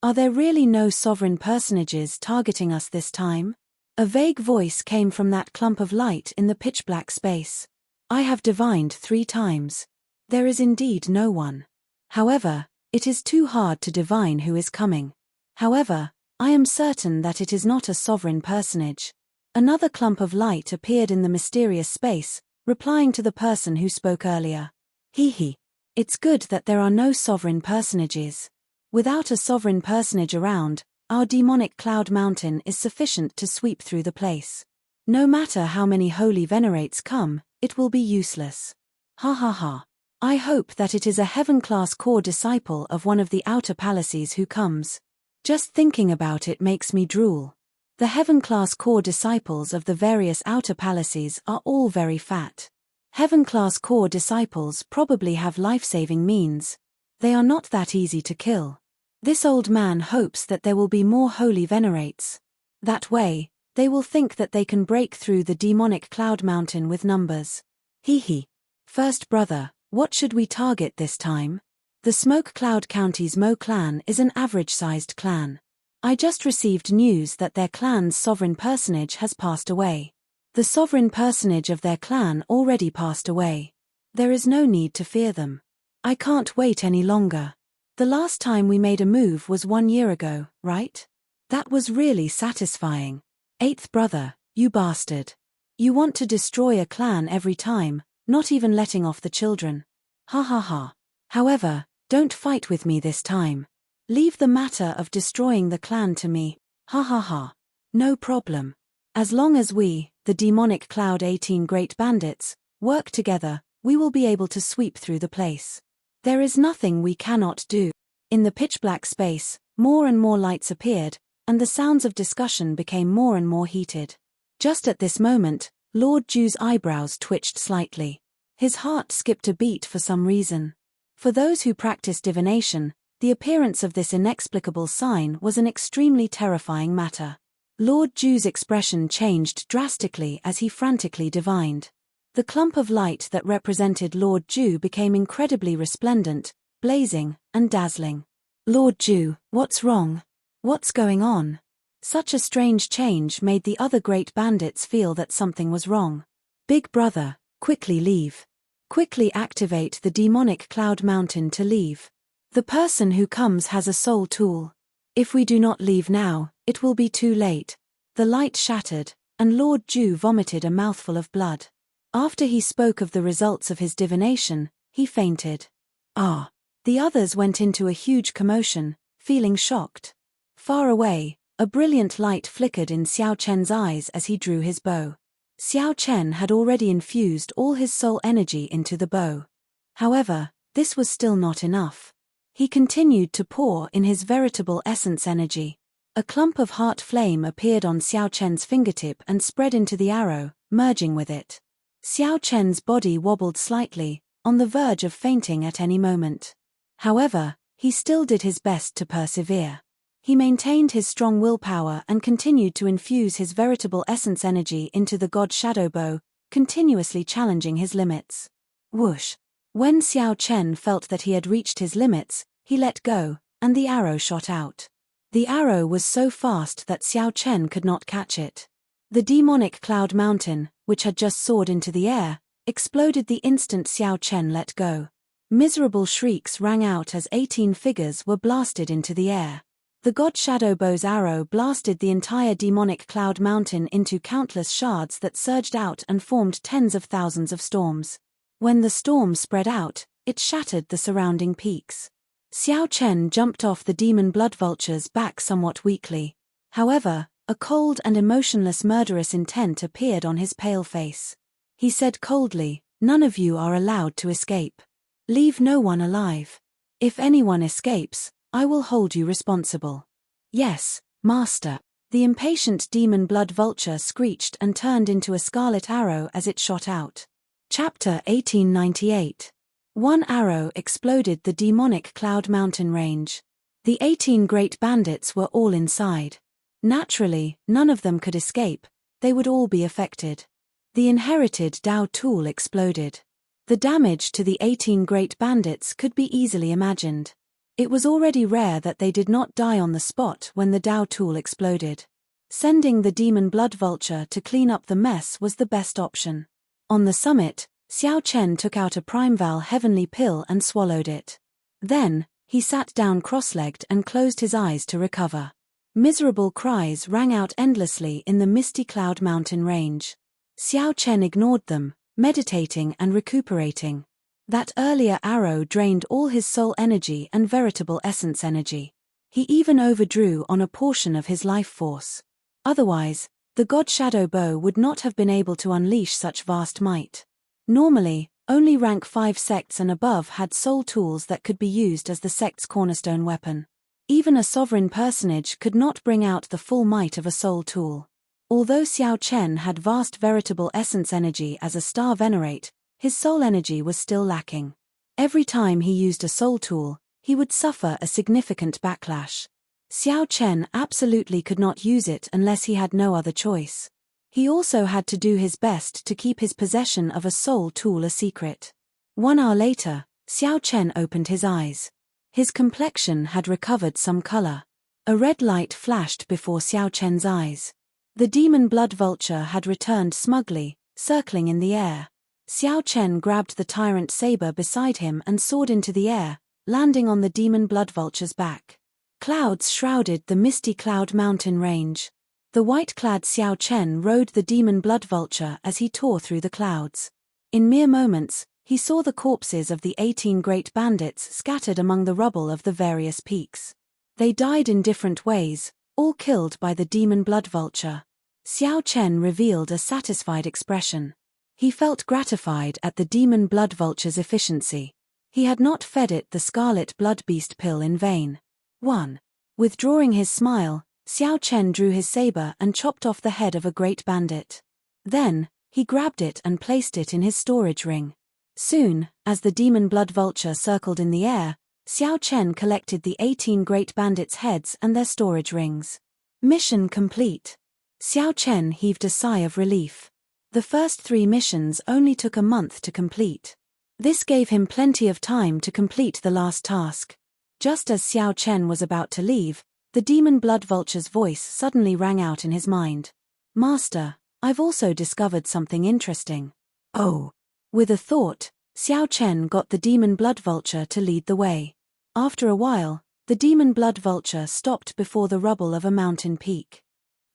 Are there really no sovereign personages targeting us this time?" A vague voice came from that clump of light in the pitch-black space. "I have divined 3 times. There is indeed no one. However, it is too hard to divine who is coming. However, I am certain that it is not a sovereign personage." Another clump of light appeared in the mysterious space, replying to the person who spoke earlier. "Hee. It's good that there are no sovereign personages. Without a sovereign personage around, our demonic Cloud Mountain is sufficient to sweep through the place. No matter how many holy venerates come, it will be useless. Ha ha ha. I hope that it is a heaven-class core disciple of one of the outer palaces who comes. Just thinking about it makes me drool. The heaven-class core disciples of the various outer palaces are all very fat. Heaven-class core disciples probably have life-saving means. They are not that easy to kill. This old man hopes that there will be more holy venerates. That way, they will think that they can break through the demonic Cloud Mountain with numbers. Hee. First brother, what should we target this time? The Smoke Cloud County's Mo clan is an average-sized clan. I just received news that their clan's sovereign personage has passed away. The sovereign personage of their clan already passed away. There is no need to fear them. I can't wait any longer. The last time we made a move was 1 year ago, right? That was really satisfying. Eighth brother, you bastard. You want to destroy a clan every time, not even letting off the children. Ha ha ha. However, don't fight with me this time. Leave the matter of destroying the clan to me. Ha ha ha. No problem. As long as we, the demonic Cloud 18 Great Bandits, work together, we will be able to sweep through the place. There is nothing we cannot do. In the pitch-black space, more and more lights appeared, and the sounds of discussion became more and more heated. Just at this moment, Lord Jew's eyebrows twitched slightly. His heart skipped a beat for some reason. For those who practice divination, the appearance of this inexplicable sign was an extremely terrifying matter. Lord Jew's expression changed drastically as he frantically divined. The clump of light that represented Lord Jew became incredibly resplendent, blazing, and dazzling. Lord Jew, what's wrong? What's going on? Such a strange change made the other great bandits feel that something was wrong. Big brother, quickly leave. Quickly activate the demonic Cloud Mountain to leave. The person who comes has a soul tool. If we do not leave now, it will be too late. The light shattered, and Lord Jew vomited a mouthful of blood. After he spoke of the results of his divination, he fainted. Ah! The others went into a huge commotion, feeling shocked. Far away, a brilliant light flickered in Xiao Chen's eyes as he drew his bow. Xiao Chen had already infused all his soul energy into the bow. However, this was still not enough. He continued to pour in his veritable essence energy. A clump of heart flame appeared on Xiao Chen's fingertip and spread into the arrow, merging with it. Xiao Chen's body wobbled slightly, on the verge of fainting at any moment. However, he still did his best to persevere. He maintained his strong willpower and continued to infuse his veritable essence energy into the God Shadow Bow, continuously challenging his limits. Whoosh! When Xiao Chen felt that he had reached his limits, he let go, and the arrow shot out. The arrow was so fast that Xiao Chen could not catch it. The demonic Cloud Mountain, which had just soared into the air, exploded the instant Xiao Chen let go. Miserable shrieks rang out as 18 figures were blasted into the air. The God Shadow Bow's arrow blasted the entire demonic Cloud Mountain into countless shards that surged out and formed tens of thousands of storms. When the storm spread out, it shattered the surrounding peaks. Xiao Chen jumped off the demon blood vulture's back somewhat weakly. However, a cold and emotionless murderous intent appeared on his pale face. He said coldly, "None of you are allowed to escape. Leave no one alive. If anyone escapes, I will hold you responsible." "Yes, master." The impatient demon blood vulture screeched and turned into a scarlet arrow as it shot out. Chapter 1898. One arrow exploded the demonic Cloud Mountain range. The 18 great bandits were all inside. Naturally, none of them could escape, they would all be affected. The inherited Dao tool exploded. The damage to the 18 great bandits could be easily imagined. It was already rare that they did not die on the spot when the Dao tool exploded. Sending the demon blood vulture to clean up the mess was the best option. On the summit, Xiao Chen took out a Primeval Heavenly Pill and swallowed it. Then, he sat down cross-legged and closed his eyes to recover. Miserable cries rang out endlessly in the misty Cloud Mountain range. Xiao Chen ignored them, meditating and recuperating. That earlier arrow drained all his soul energy and veritable essence energy. He even overdrew on a portion of his life force. Otherwise, the God Shadow Bow would not have been able to unleash such vast might. Normally, only rank 5 sects and above had soul tools that could be used as the sect's cornerstone weapon. Even a sovereign personage could not bring out the full might of a soul tool. Although Xiao Chen had vast veritable essence energy as a star venerate, his soul energy was still lacking. Every time he used a soul tool, he would suffer a significant backlash. Xiao Chen absolutely could not use it unless he had no other choice. He also had to do his best to keep his possession of a soul tool a secret. 1 hour later, Xiao Chen opened his eyes. His complexion had recovered some color. A red light flashed before Xiao Chen's eyes. The demon blood vulture had returned smugly, circling in the air. Xiao Chen grabbed the tyrant saber beside him and soared into the air, landing on the demon blood vulture's back. Clouds shrouded the misty Cloud Mountain range. The white-clad Xiao Chen rode the demon blood vulture as he tore through the clouds. In mere moments, he saw the corpses of the 18 great bandits scattered among the rubble of the various peaks. They died in different ways, all killed by the demon blood vulture. Xiao Chen revealed a satisfied expression. He felt gratified at the demon blood vulture's efficiency. He had not fed it the scarlet blood beast pill in vain. 1. Withdrawing his smile, Xiao Chen drew his saber and chopped off the head of a great bandit. Then, he grabbed it and placed it in his storage ring. Soon, as the demon blood vulture circled in the air, Xiao Chen collected the 18 great bandits' heads and their storage rings. Mission complete. Xiao Chen heaved a sigh of relief. The first 3 missions only took a month to complete. This gave him plenty of time to complete the last task. Just as Xiao Chen was about to leave, the demon blood vulture's voice suddenly rang out in his mind. Master, I've also discovered something interesting. Oh. With a thought, Xiao Chen got the demon blood vulture to lead the way. After a while, the demon blood vulture stopped before the rubble of a mountain peak.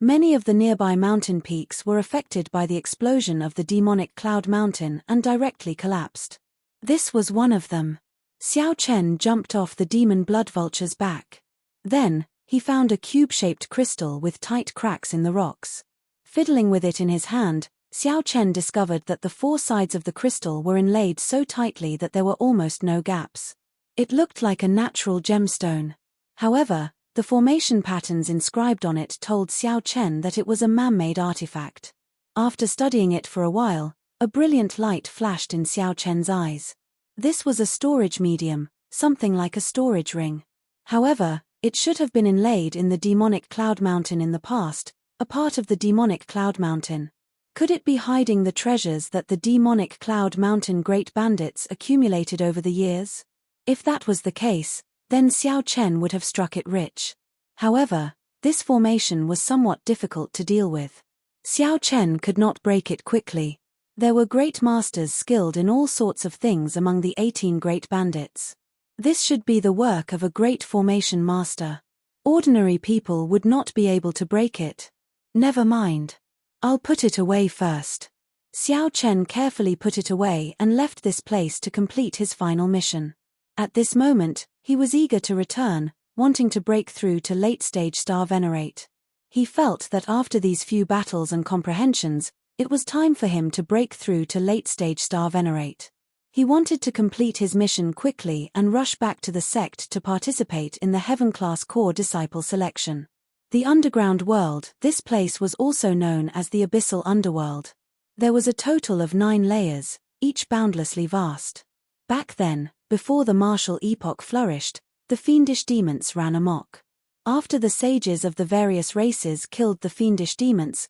Many of the nearby mountain peaks were affected by the explosion of the demonic Cloud Mountain and directly collapsed. This was one of them. Xiao Chen jumped off the demon blood vulture's back. Then, he found a cube-shaped crystal with tight cracks in the rocks. Fiddling with it in his hand, Xiao Chen discovered that the 4 sides of the crystal were inlaid so tightly that there were almost no gaps. It looked like a natural gemstone. However, the formation patterns inscribed on it told Xiao Chen that it was a man-made artifact. After studying it for a while, a brilliant light flashed in Xiao Chen's eyes. This was a storage medium, something like a storage ring. However, it should have been inlaid in the demonic Cloud Mountain in the past, a part of the demonic Cloud Mountain. Could it be hiding the treasures that the demonic Cloud Mountain great bandits accumulated over the years? If that was the case, then Xiao Chen would have struck it rich. However, this formation was somewhat difficult to deal with. Xiao Chen could not break it quickly. There were great masters skilled in all sorts of things among the 18 great bandits. This should be the work of a great formation master. Ordinary people would not be able to break it. Never mind. I'll put it away first. Xiao Chen carefully put it away and left this place to complete his final mission. At this moment, he was eager to return, wanting to break through to late-stage Star Venerate. He felt that after these few battles and comprehensions, it was time for him to break through to late-stage Star Venerate. He wanted to complete his mission quickly and rush back to the sect to participate in the Heaven-class core disciple selection. The underground world, this place was also known as the Abyssal Underworld. There was a total of 9 layers, each boundlessly vast. Back then, before the martial epoch flourished, the fiendish demons ran amok. After the sages of the various races killed the fiendish demons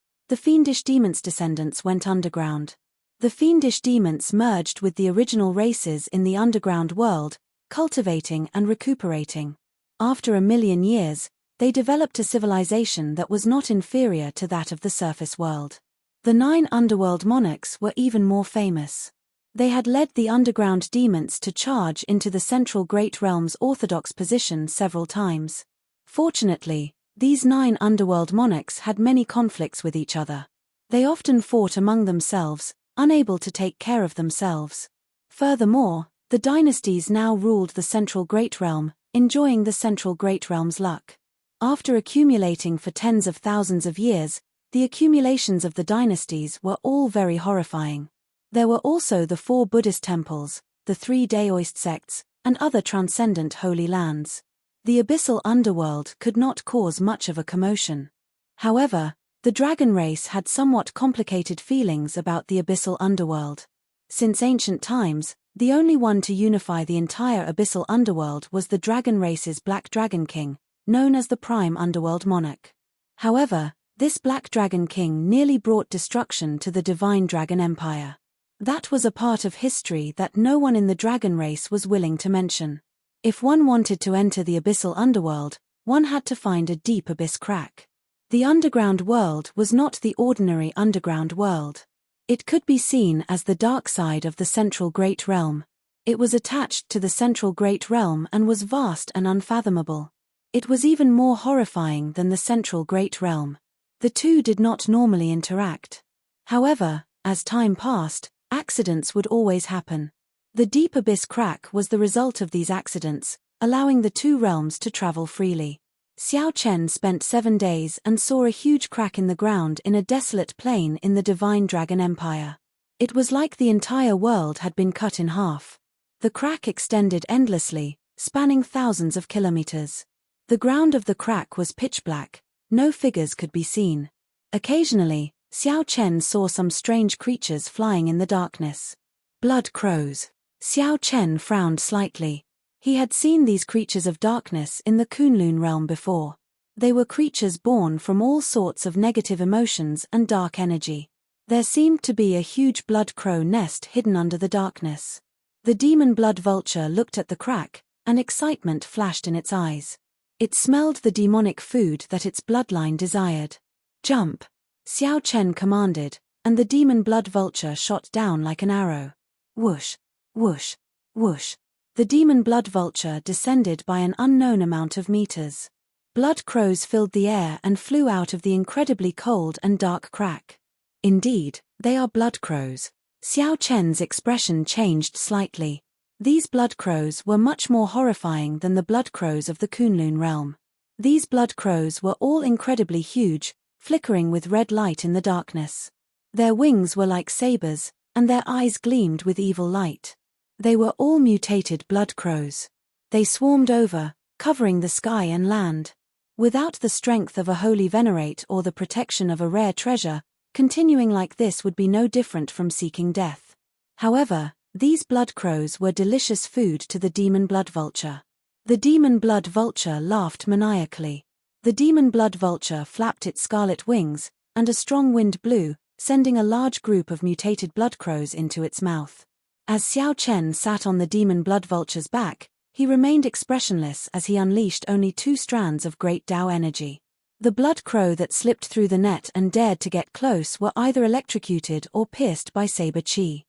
descendants went underground. The fiendish demons merged with the original races in the underground world, cultivating and recuperating. After 1,000,000 years, they developed a civilization that was not inferior to that of the surface world. The 9 underworld monarchs were even more famous. They had led the underground demons to charge into the central Great Realm's orthodox position several times. Fortunately, these 9 underworld monarchs had many conflicts with each other. They often fought among themselves, unable to take care of themselves. Furthermore, the dynasties now ruled the central Great Realm, enjoying the central Great Realm's luck. After accumulating for tens of thousands of years, the accumulations of the dynasties were all very horrifying. There were also the 4 Buddhist temples, the 3 Daoist sects, and other transcendent holy lands. The abyssal underworld could not cause much of a commotion. However, the dragon race had somewhat complicated feelings about the abyssal underworld. Since ancient times, the only one to unify the entire abyssal underworld was the dragon race's Black Dragon King, known as the Prime Underworld Monarch. However, this Black Dragon King nearly brought destruction to the Divine Dragon Empire. That was a part of history that no one in the dragon race was willing to mention. If one wanted to enter the abyssal underworld, one had to find a deep abyss crack. The underground world was not the ordinary underground world. It could be seen as the dark side of the central Great Realm. It was attached to the central Great Realm and was vast and unfathomable. It was even more horrifying than the central Great Realm. The two did not normally interact. However, as time passed, accidents would always happen. The deep abyss crack was the result of these accidents, allowing the two realms to travel freely. Xiao Chen spent 7 days and saw a huge crack in the ground in a desolate plain in the Divine Dragon Empire. It was like the entire world had been cut in half. The crack extended endlessly, spanning thousands of kilometers. The ground of the crack was pitch black, no figures could be seen. Occasionally, Xiao Chen saw some strange creatures flying in the darkness. Blood crows. Xiao Chen frowned slightly. He had seen these creatures of darkness in the Kunlun realm before. They were creatures born from all sorts of negative emotions and dark energy. There seemed to be a huge blood crow nest hidden under the darkness. The demon blood vulture looked at the crack, and excitement flashed in its eyes. It smelled the demonic food that its bloodline desired. Jump! Xiao Chen commanded, and the demon blood vulture shot down like an arrow. Whoosh! Whoosh! Whoosh! The demon blood vulture descended by an unknown amount of meters. Blood crows filled the air and flew out of the incredibly cold and dark crack. Indeed, they are blood crows. Xiao Chen's expression changed slightly. These blood crows were much more horrifying than the blood crows of the Kunlun realm. These blood crows were all incredibly huge, flickering with red light in the darkness. Their wings were like sabers, and their eyes gleamed with evil light. They were all mutated blood crows. They swarmed over, covering the sky and land. Without the strength of a holy venerate or the protection of a rare treasure, continuing like this would be no different from seeking death. However, these blood crows were delicious food to the demon blood vulture. The demon blood vulture laughed maniacally. The demon blood vulture flapped its scarlet wings, and a strong wind blew, sending a large group of mutated blood crows into its mouth. As Xiao Chen sat on the demon blood vulture's back, he remained expressionless as he unleashed only 2 strands of great Tao energy. The blood crow that slipped through the net and dared to get close were either electrocuted or pierced by saber chi.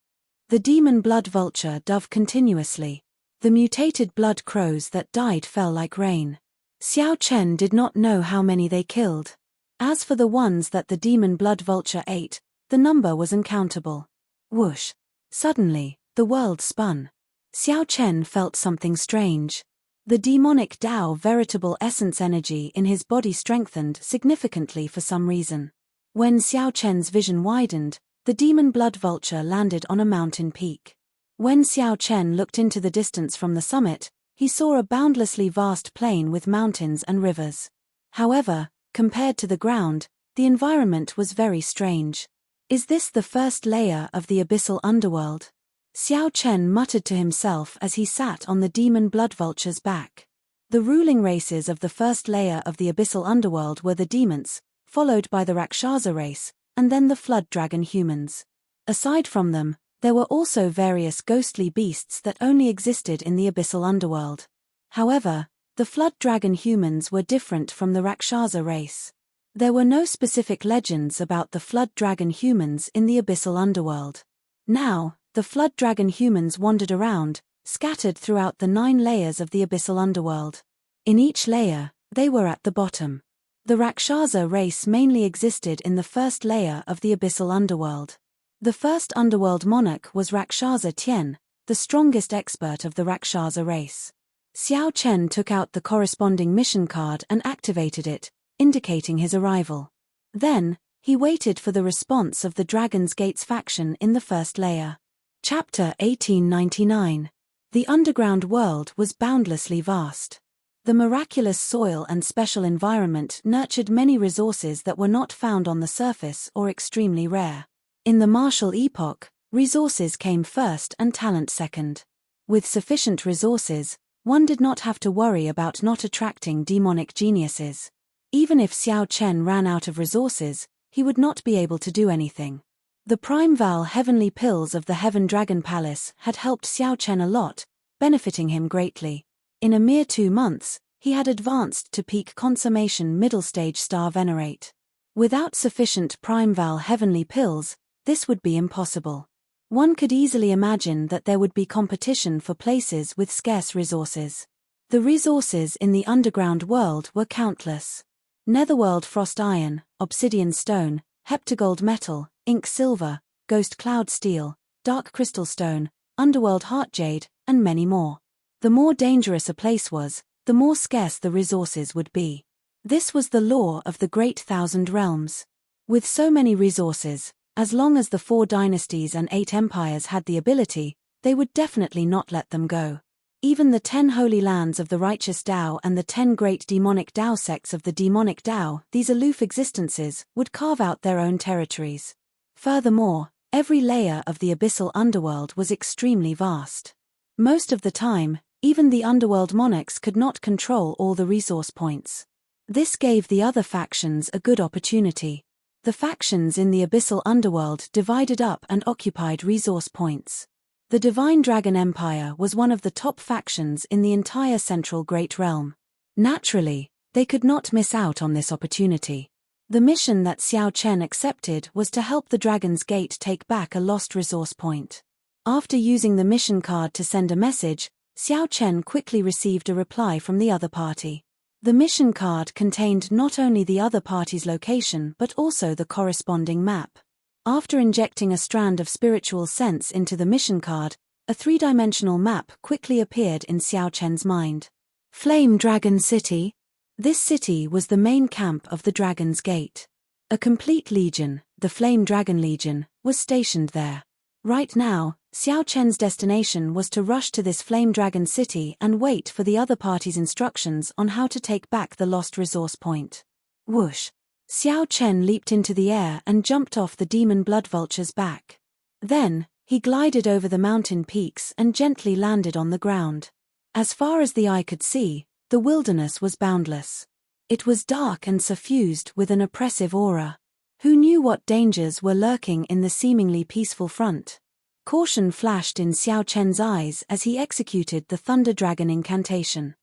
The demon blood vulture dove continuously. The mutated blood crows that died fell like rain. Xiao Chen did not know how many they killed. As for the ones that the demon blood vulture ate, the number was uncountable. Whoosh! Suddenly, the world spun. Xiao Chen felt something strange. The demonic Tao veritable essence energy in his body strengthened significantly for some reason. When Xiao Chen's vision widened, the demon blood vulture landed on a mountain peak. When Xiao Chen looked into the distance from the summit, he saw a boundlessly vast plain with mountains and rivers. However, compared to the ground, the environment was very strange. Is this the first layer of the abyssal underworld? Xiao Chen muttered to himself as he sat on the demon blood vulture's back. The ruling races of the first layer of the abyssal underworld were the demons, followed by the Rakshasa race, and then the flood dragon humans. Aside from them, there were also various ghostly beasts that only existed in the abyssal underworld. However, the flood dragon humans were different from the Rakshasa race. There were no specific legends about the flood dragon humans in the abyssal underworld. Now, the flood dragon humans wandered around, scattered throughout the 9 layers of the abyssal underworld. In each layer, they were at the bottom. The Rakshasa race mainly existed in the first layer of the abyssal underworld. The first underworld monarch was Rakshasa Tian, the strongest expert of the Rakshasa race. Xiao Chen took out the corresponding mission card and activated it, indicating his arrival. Then, he waited for the response of the Dragon's Gates faction in the first layer. Chapter 1899. The underground world was boundlessly vast. The miraculous soil and special environment nurtured many resources that were not found on the surface or extremely rare. In the martial epoch, resources came first and talent second. With sufficient resources, one did not have to worry about not attracting demonic geniuses. Even if Xiao Chen ran out of resources, he would not be able to do anything. The Prime Val Heavenly Pills of the Heaven Dragon Palace had helped Xiao Chen a lot, benefiting him greatly. In a mere 2 months, he had advanced to peak consummation middle stage star venerate. Without sufficient Primeval heavenly pills, this would be impossible. One could easily imagine that there would be competition for places with scarce resources. The resources in the underground world were countless. Netherworld frost iron, obsidian stone, heptagold metal, ink silver, ghost cloud steel, dark crystal stone, underworld heart jade, and many more. The more dangerous a place was, the more scarce the resources would be. This was the law of the Great Thousand Realms. With so many resources, as long as the 4 dynasties and 8 empires had the ability, they would definitely not let them go. Even the 10 holy lands of the righteous Tao and the 10 great demonic Tao sects of the demonic Tao, these aloof existences, would carve out their own territories. Furthermore, every layer of the abyssal underworld was extremely vast. Most of the time, even the underworld monarchs could not control all the resource points. This gave the other factions a good opportunity. The factions in the abyssal underworld divided up and occupied resource points. The Divine Dragon Empire was one of the top factions in the entire Central Great Realm. Naturally, they could not miss out on this opportunity. The mission that Xiao Chen accepted was to help the Dragon's Gate take back a lost resource point. After using the mission card to send a message, Xiao Chen quickly received a reply from the other party. The mission card contained not only the other party's location but also the corresponding map. After injecting a strand of spiritual sense into the mission card, a 3-dimensional map quickly appeared in Xiao Chen's mind. Flame Dragon City? This city was the main camp of the Dragon's Gate. A complete legion, the Flame Dragon Legion, was stationed there. Right now, Xiao Chen's destination was to rush to this Flame Dragon City and wait for the other party's instructions on how to take back the lost resource point. Whoosh! Xiao Chen leaped into the air and jumped off the demon blood vulture's back. Then, he glided over the mountain peaks and gently landed on the ground. As far as the eye could see, the wilderness was boundless. It was dark and suffused with an oppressive aura. Who knew what dangers were lurking in the seemingly peaceful front? Caution flashed in Xiao Chen's eyes as he executed the Thunder Dragon incantation.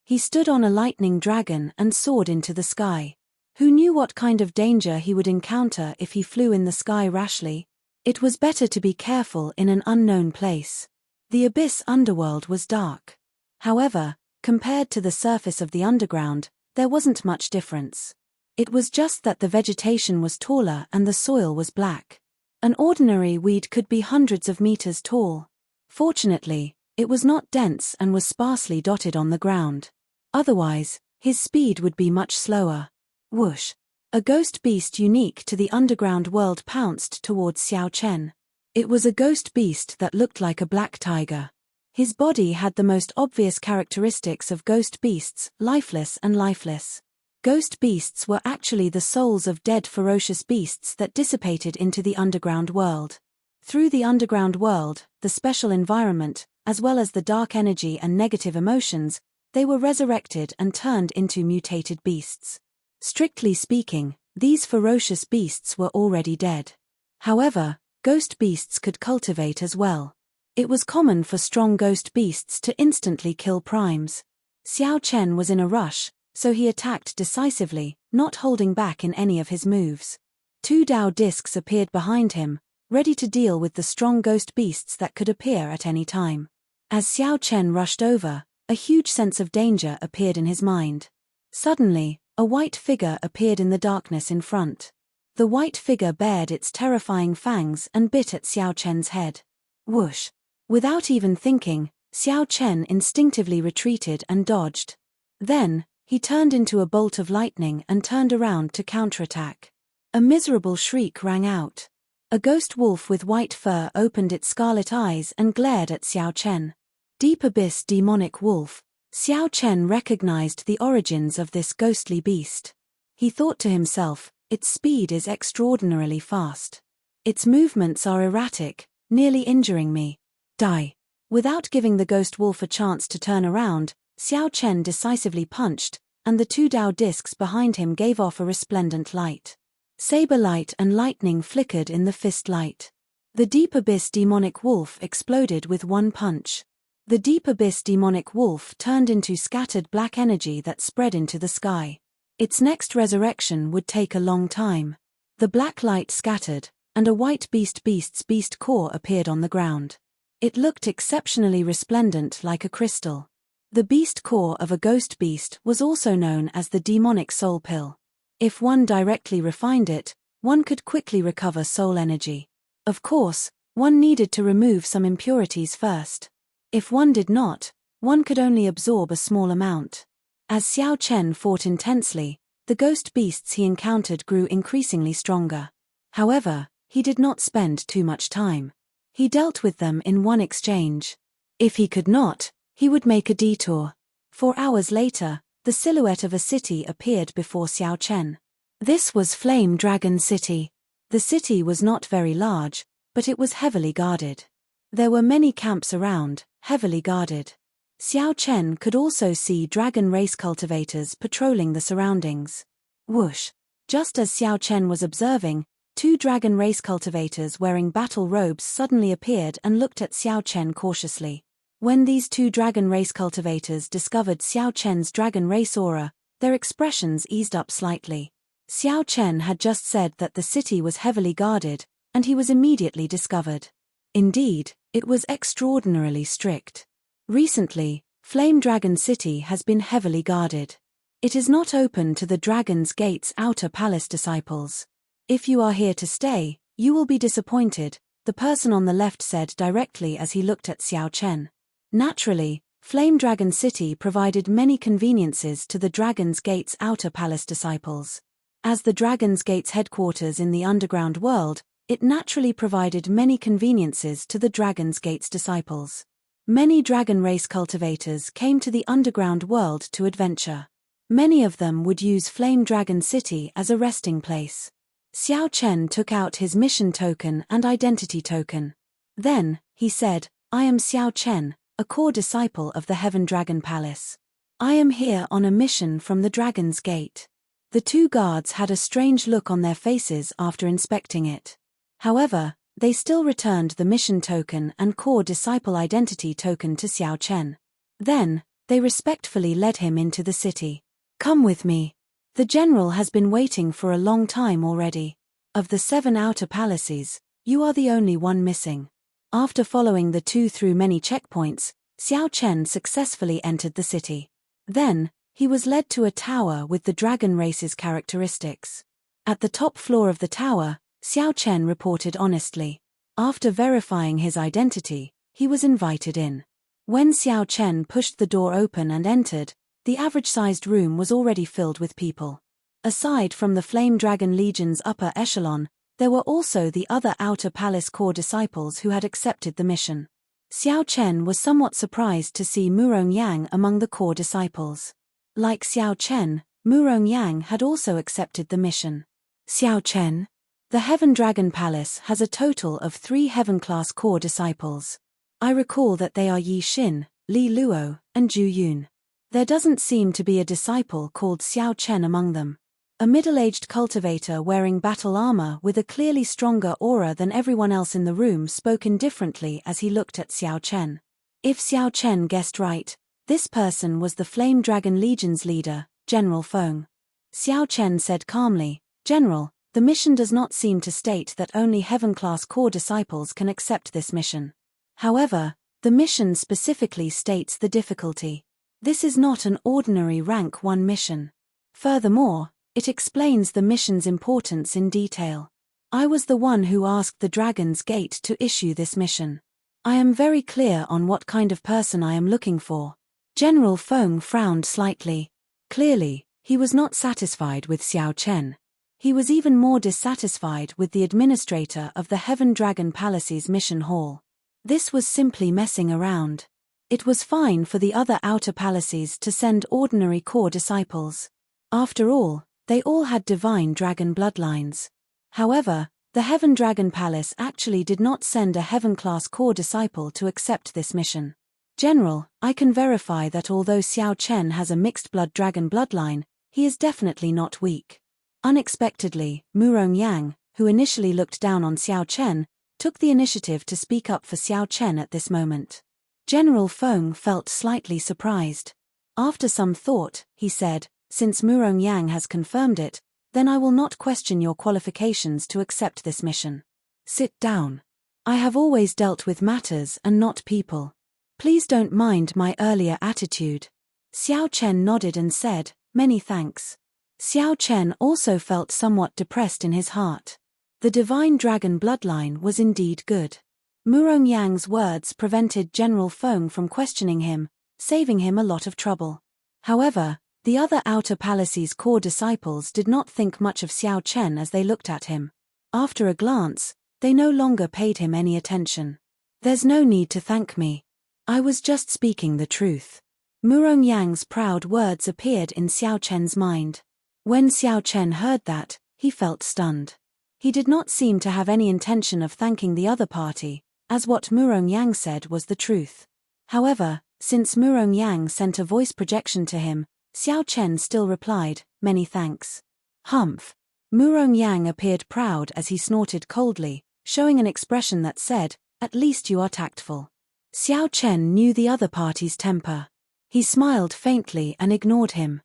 He stood on a lightning dragon and soared into the sky. Who knew what kind of danger he would encounter if he flew in the sky rashly? It was better to be careful in an unknown place. The abyss underworld was dark. However, compared to the surface of the underground, there wasn't much difference. It was just that the vegetation was taller and the soil was black. An ordinary weed could be hundreds of meters tall. Fortunately, it was not dense and was sparsely dotted on the ground. Otherwise, his speed would be much slower. Whoosh! A ghost beast unique to the underground world pounced towards Xiao Chen. It was a ghost beast that looked like a black tiger. His body had the most obvious characteristics of ghost beasts, lifeless and lifeless. Ghost beasts were actually the souls of dead ferocious beasts that dissipated into the underground world. Through the underground world, the special environment, as well as the dark energy and negative emotions, they were resurrected and turned into mutated beasts. Strictly speaking, these ferocious beasts were already dead. However, ghost beasts could cultivate as well. It was common for strong ghost beasts to instantly kill primes. Xiao Chen was in a rush, so he attacked decisively, not holding back in any of his moves. 2 Dao discs appeared behind him, ready to deal with the strong ghost beasts that could appear at any time. As Xiao Chen rushed over, a huge sense of danger appeared in his mind. Suddenly, a white figure appeared in the darkness in front. The white figure bared its terrifying fangs and bit at Xiao Chen's head. Whoosh! Without even thinking, Xiao Chen instinctively retreated and dodged. Then, he turned into a bolt of lightning and turned around to counterattack. A miserable shriek rang out. A ghost wolf with white fur opened its scarlet eyes and glared at Xiao Chen. Deep Abyss Demonic Wolf. Xiao Chen recognized the origins of this ghostly beast. He thought to himself, its speed is extraordinarily fast. Its movements are erratic, nearly injuring me. Die. Without giving the ghost wolf a chance to turn around, Xiao Chen decisively punched, and the 2 Dao discs behind him gave off a resplendent light. Saber light and lightning flickered in the fist light. The Deep Abyss Demonic Wolf exploded with one punch. The deep abyss demonic wolf turned into scattered black energy that spread into the sky. Its next resurrection would take a long time. The black light scattered, and a white beast's beast core appeared on the ground. It looked exceptionally resplendent like a crystal. The beast core of a ghost beast was also known as the demonic soul pill. If one directly refined it, one could quickly recover soul energy. Of course, one needed to remove some impurities first. If one did not, one could only absorb a small amount. As Xiao Chen fought intensely, the ghost beasts he encountered grew increasingly stronger. However, he did not spend too much time. He dealt with them in one exchange. If he could not, he would make a detour. 4 hours later, the silhouette of a city appeared before Xiao Chen. This was Flame Dragon City. The city was not very large, but it was heavily guarded. There were many camps around, heavily guarded. Xiao Chen could also see dragon race cultivators patrolling the surroundings. Whoosh! Just as Xiao Chen was observing, 2 dragon race cultivators wearing battle robes suddenly appeared and looked at Xiao Chen cautiously. When these 2 dragon race cultivators discovered Xiao Chen's dragon race aura, their expressions eased up slightly. Xiao Chen had just said that the city was heavily guarded, and he was immediately discovered. Indeed, it was extraordinarily strict. Recently, Flame Dragon City has been heavily guarded. It is not open to the Dragon's Gate's outer palace disciples. If you are here to stay, you will be disappointed, the person on the left said directly as he looked at Xiao Chen. Naturally, Flame Dragon City provided many conveniences to the Dragon's Gate's outer palace disciples. As the Dragon's Gate's headquarters in the underground world, it naturally provided many conveniences to the Dragon's Gate's disciples. Many dragon race cultivators came to the underground world to adventure. Many of them would use Flame Dragon City as a resting place. Xiao Chen took out his mission token and identity token. Then, he said, "I am Xiao Chen, a core disciple of the Heaven Dragon Palace. I am here on a mission from the Dragon's Gate." The 2 guards had a strange look on their faces after inspecting it. However, they still returned the mission token and core disciple identity token to Xiao Chen. Then, they respectfully led him into the city. "Come with me. The general has been waiting for a long time already. Of the 7 outer palaces, you are the only one missing." After following the 2 through many checkpoints, Xiao Chen successfully entered the city. Then, he was led to a tower with the dragon race's characteristics. At the top floor of the tower, Xiao Chen reported honestly. After verifying his identity, he was invited in. When Xiao Chen pushed the door open and entered, the average-sized room was already filled with people. Aside from the Flame Dragon Legion's upper echelon, there were also the other outer palace core disciples who had accepted the mission. Xiao Chen was somewhat surprised to see Murong Yang among the core disciples. Like Xiao Chen, Murong Yang had also accepted the mission. Xiao Chen. The Heaven Dragon Palace has a total of 3 Heaven-class core disciples. I recall that they are Yi Xin, Li Luo, and Zhu Yun. There doesn't seem to be a disciple called Xiao Chen among them. A middle-aged cultivator wearing battle armor with a clearly stronger aura than everyone else in the room spoke indifferently as he looked at Xiao Chen. If Xiao Chen guessed right, this person was the Flame Dragon Legion's leader, General Feng. Xiao Chen said calmly, "General, the mission does not seem to state that only Heaven-class core disciples can accept this mission. However, the mission specifically states the difficulty. This is not an ordinary rank 1 mission. Furthermore, it explains the mission's importance in detail. I was the one who asked the Dragon's Gate to issue this mission. I am very clear on what kind of person I am looking for." General Feng frowned slightly. Clearly, he was not satisfied with Xiao Chen. He was even more dissatisfied with the administrator of the Heaven Dragon Palace's mission hall. This was simply messing around. It was fine for the other outer palaces to send ordinary core disciples. After all, they all had divine dragon bloodlines. However, the Heaven Dragon Palace actually did not send a Heaven-class core disciple to accept this mission. "General, I can verify that although Xiao Chen has a mixed-blood dragon bloodline, he is definitely not weak." Unexpectedly, Murong Yang, who initially looked down on Xiao Chen, took the initiative to speak up for Xiao Chen at this moment. General Feng felt slightly surprised. After some thought, he said, "Since Murong Yang has confirmed it, then I will not question your qualifications to accept this mission. Sit down. I have always dealt with matters and not people. Please don't mind my earlier attitude." Xiao Chen nodded and said, "Many thanks." Xiao Chen also felt somewhat depressed in his heart. The divine dragon bloodline was indeed good. Murong Yang's words prevented General Feng from questioning him, saving him a lot of trouble. However, the other Outer Palace's core disciples did not think much of Xiao Chen as they looked at him. After a glance, they no longer paid him any attention. "There's no need to thank me. I was just speaking the truth." Murong Yang's proud words appeared in Xiao Chen's mind. When Xiao Chen heard that, he felt stunned. He did not seem to have any intention of thanking the other party, as what Murong Yang said was the truth. However, since Murong Yang sent a voice projection to him, Xiao Chen still replied, "Many thanks." Humph. Murong Yang appeared proud as he snorted coldly, showing an expression that said, "At least you are tactful." Xiao Chen knew the other party's temper. He smiled faintly and ignored him.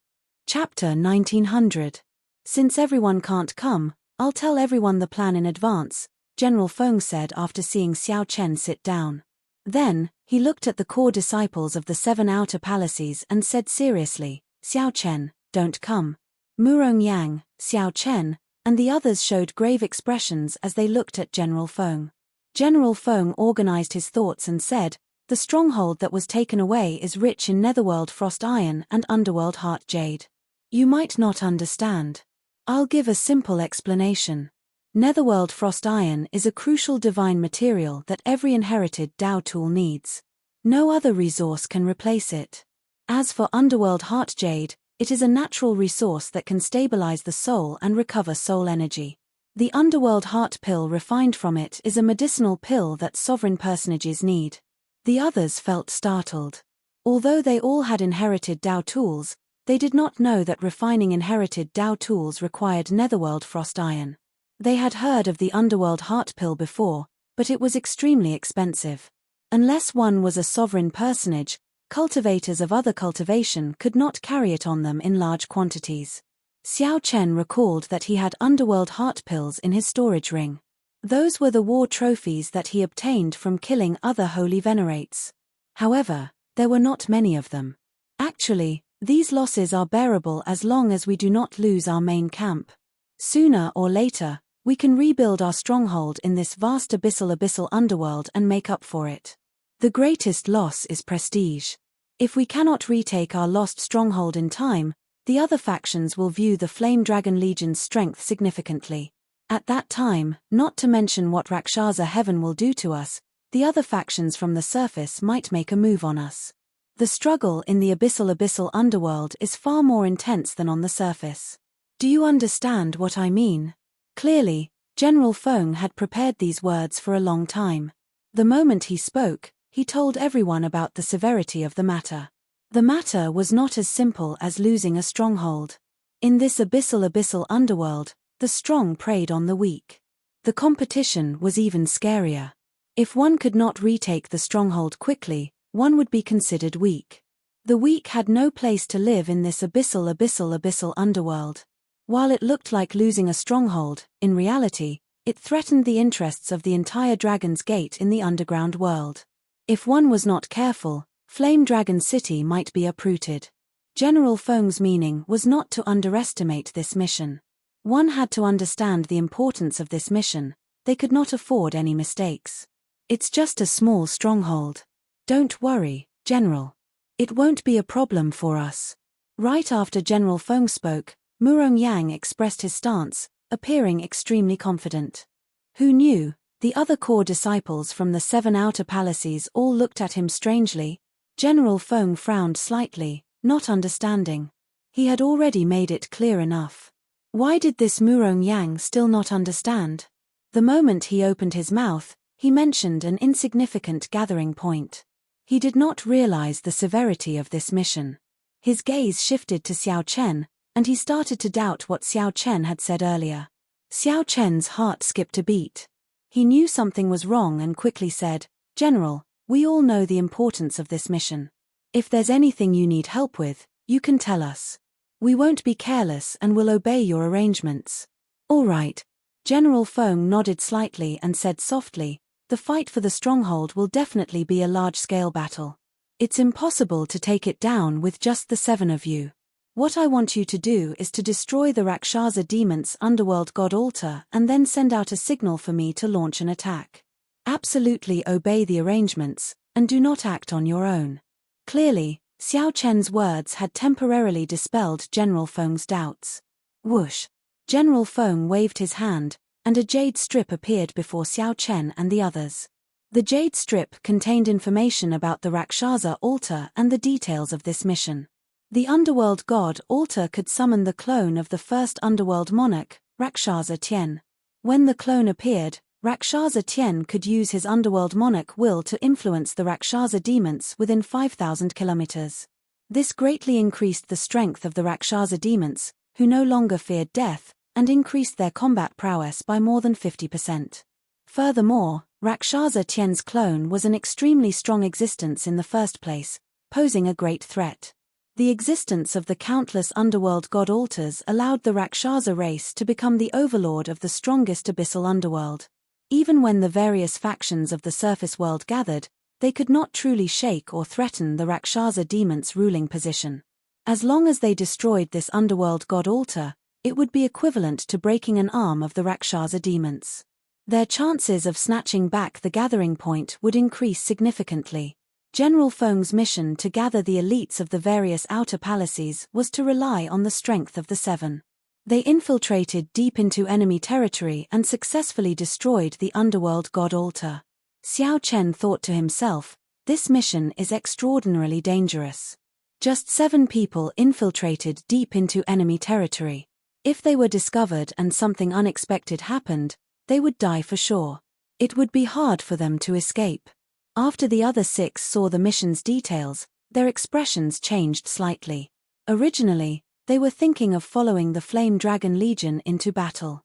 Chapter 1900. "Since everyone can't come, I'll tell everyone the plan in advance," General Feng said after seeing Xiao Chen sit down. Then, he looked at the core disciples of the 7 Outer Palaces and said seriously, "Xiao Chen, don't come." Murong Yang, Xiao Chen, and the others showed grave expressions as they looked at General Feng. General Feng organized his thoughts and said, "The stronghold that was taken away is rich in netherworld frost iron and underworld heart jade. You might not understand. I'll give a simple explanation. Netherworld frost iron is a crucial divine material that every inherited Dao tool needs. No other resource can replace it. As for underworld heart jade, it is a natural resource that can stabilize the soul and recover soul energy. The underworld heart pill refined from it is a medicinal pill that sovereign personages need." The others felt startled. Although they all had inherited Dao tools, they did not know that refining inherited Dao tools required netherworld frost iron. They had heard of the underworld heart pill before, but it was extremely expensive. Unless one was a sovereign personage, cultivators of other cultivation could not carry it on them in large quantities. Xiao Chen recalled that he had underworld heart pills in his storage ring. Those were the war trophies that he obtained from killing other holy venerates. However, there were not many of them. Actually, these losses are bearable as long as we do not lose our main camp. Sooner or later, we can rebuild our stronghold in this vast abyssal underworld and make up for it. The greatest loss is prestige. If we cannot retake our lost stronghold in time, the other factions will view the Flame Dragon Legion's strength significantly. At that time, not to mention what Rakshasa Heaven will do to us, the other factions from the surface might make a move on us. The struggle in the abyssal underworld is far more intense than on the surface. Do you understand what I mean? Clearly, General Feng had prepared these words for a long time. The moment he spoke, he told everyone about the severity of the matter. The matter was not as simple as losing a stronghold. In this abyssal underworld, the strong preyed on the weak. The competition was even scarier. If one could not retake the stronghold quickly, one would be considered weak. The weak had no place to live in this abyssal underworld. While it looked like losing a stronghold, in reality, it threatened the interests of the entire Dragon's Gate in the underground world. If one was not careful, Flame Dragon City might be uprooted. General Feng's meaning was not to underestimate this mission. One had to understand the importance of this mission. They could not afford any mistakes. It's just a small stronghold. Don't worry, General. It won't be a problem for us. Right after General Feng spoke, Murong Yang expressed his stance, appearing extremely confident. Who knew? The other core disciples from the 7 Outer Palaces all looked at him strangely. General Feng frowned slightly, not understanding. He had already made it clear enough. Why did this Murong Yang still not understand? The moment he opened his mouth, he mentioned an insignificant gathering point. He did not realize the severity of this mission. His gaze shifted to Xiao Chen, and he started to doubt what Xiao Chen had said earlier. Xiao Chen's heart skipped a beat. He knew something was wrong and quickly said, "General, We all know the importance of this mission. If there's anything you need help with, you can tell us. We won't be careless and will obey your arrangements. All right. General Feng nodded slightly and said softly, the fight for the stronghold will definitely be a large-scale battle. It's impossible to take it down with just the 7 of you. What I want you to do is to destroy the Rakshasa demon's underworld god altar and then send out a signal for me to launch an attack. Absolutely obey the arrangements, and do not act on your own. Clearly, Xiao Chen's words had temporarily dispelled General Feng's doubts. Whoosh! General Feng waved his hand, and a jade strip appeared before Xiao Chen and the others. The jade strip contained information about the Rakshasa altar and the details of this mission. The underworld god altar could summon the clone of the first underworld monarch, Rakshasa Tien. When the clone appeared, Rakshasa Tien could use his underworld monarch will to influence the Rakshasa demons within 5,000 kilometers. This greatly increased the strength of the Rakshasa demons, who no longer feared death, and increased their combat prowess by more than 50%. Furthermore, Rakshasa Tien's clone was an extremely strong existence in the first place, posing a great threat. The existence of the countless underworld god altars allowed the Rakshasa race to become the overlord of the strongest abyssal underworld. Even when the various factions of the surface world gathered, they could not truly shake or threaten the Rakshasa demon's ruling position. As long as they destroyed this underworld god altar, it would be equivalent to breaking an arm of the Rakshasa demons. Their chances of snatching back the gathering point would increase significantly. General Feng's mission to gather the elites of the various outer palaces was to rely on the strength of the 7. They infiltrated deep into enemy territory and successfully destroyed the underworld god altar. Xiao Chen thought to himself, this mission is extraordinarily dangerous. Just 7 people infiltrated deep into enemy territory. If they were discovered and something unexpected happened, they would die for sure. It would be hard for them to escape. After the other 6 saw the mission's details, their expressions changed slightly. Originally, they were thinking of following the Flame Dragon Legion into battle.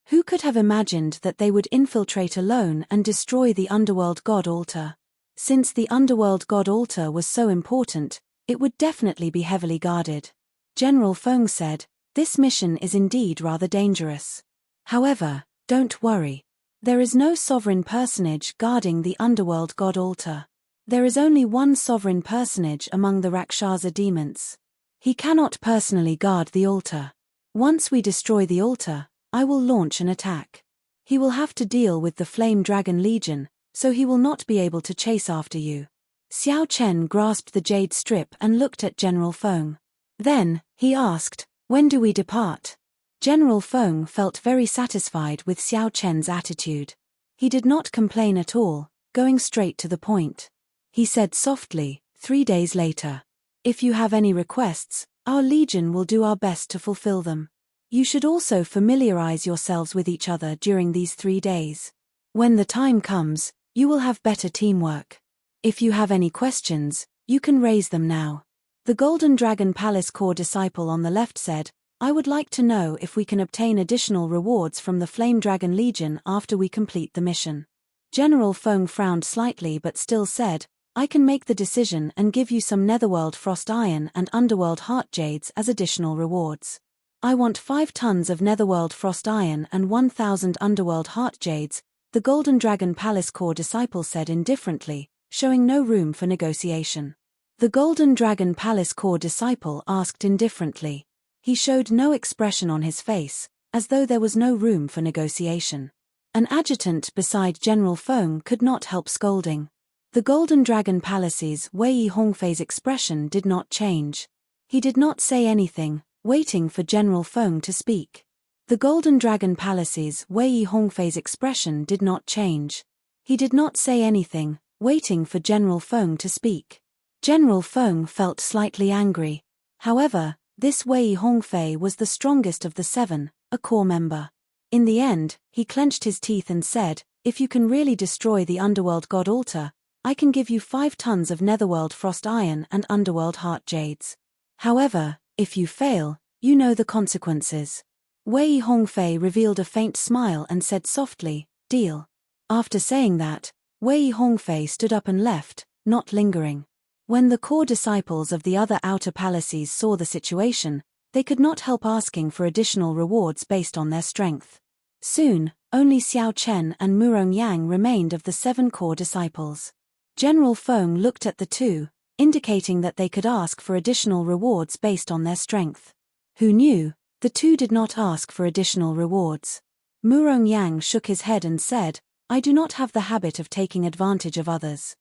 Who could have imagined that they would infiltrate alone and destroy the underworld god altar? Since the underworld god altar was so important, it would definitely be heavily guarded. General Feng said, this mission is indeed rather dangerous. However, don't worry. There is no sovereign personage guarding the underworld god altar. There is only one sovereign personage among the Rakshasa demons. He cannot personally guard the altar. Once we destroy the altar, I will launch an attack. He will have to deal with the Flame Dragon Legion, so he will not be able to chase after you. Xiao Chen grasped the jade strip and looked at General Feng. Then, he asked, when do we depart? General Feng felt very satisfied with Xiao Chen's attitude. He did not complain at all, going straight to the point. He said softly, 3 days later. If you have any requests, our legion will do our best to fulfill them. You should also familiarize yourselves with each other during these 3 days. When the time comes, you will have better teamwork. If you have any questions, you can raise them now. The Golden Dragon Palace core disciple on the left said, I would like to know if we can obtain additional rewards from the Flame Dragon Legion after we complete the mission. General Feng frowned slightly but still said, I can make the decision and give you some Netherworld Frost Iron and Underworld Heart Jades as additional rewards. I want 5 tons of Netherworld Frost Iron and 1,000 Underworld Heart Jades, the Golden Dragon Palace core disciple said indifferently, showing no room for negotiation. The Golden Dragon Palace core disciple asked indifferently. He showed no expression on his face, as though there was no room for negotiation. An adjutant beside General Feng could not help scolding. The Golden Dragon Palace's Wei Hongfei's expression did not change. He did not say anything, waiting for General Feng to speak. The Golden Dragon Palace's Wei Hongfei's expression did not change. He did not say anything, waiting for General Feng to speak. General Feng felt slightly angry. However, this Wei Hongfei was the strongest of the 7, a core member. In the end, he clenched his teeth and said, if you can really destroy the Underworld God Altar, I can give you 5 tons of Netherworld Frost Iron and Underworld Heart Jades. However, if you fail, you know the consequences. Wei Hongfei revealed a faint smile and said softly, deal. After saying that, Wei Hongfei stood up and left, not lingering. When the core disciples of the other outer palaces saw the situation, they could not help asking for additional rewards based on their strength. Soon, only Xiao Chen and Murong Yang remained of the 7 core disciples. General Feng looked at the two, indicating that they could ask for additional rewards based on their strength. Who knew, the two did not ask for additional rewards. Murong Yang shook his head and said, "I do not have the habit of taking advantage of others.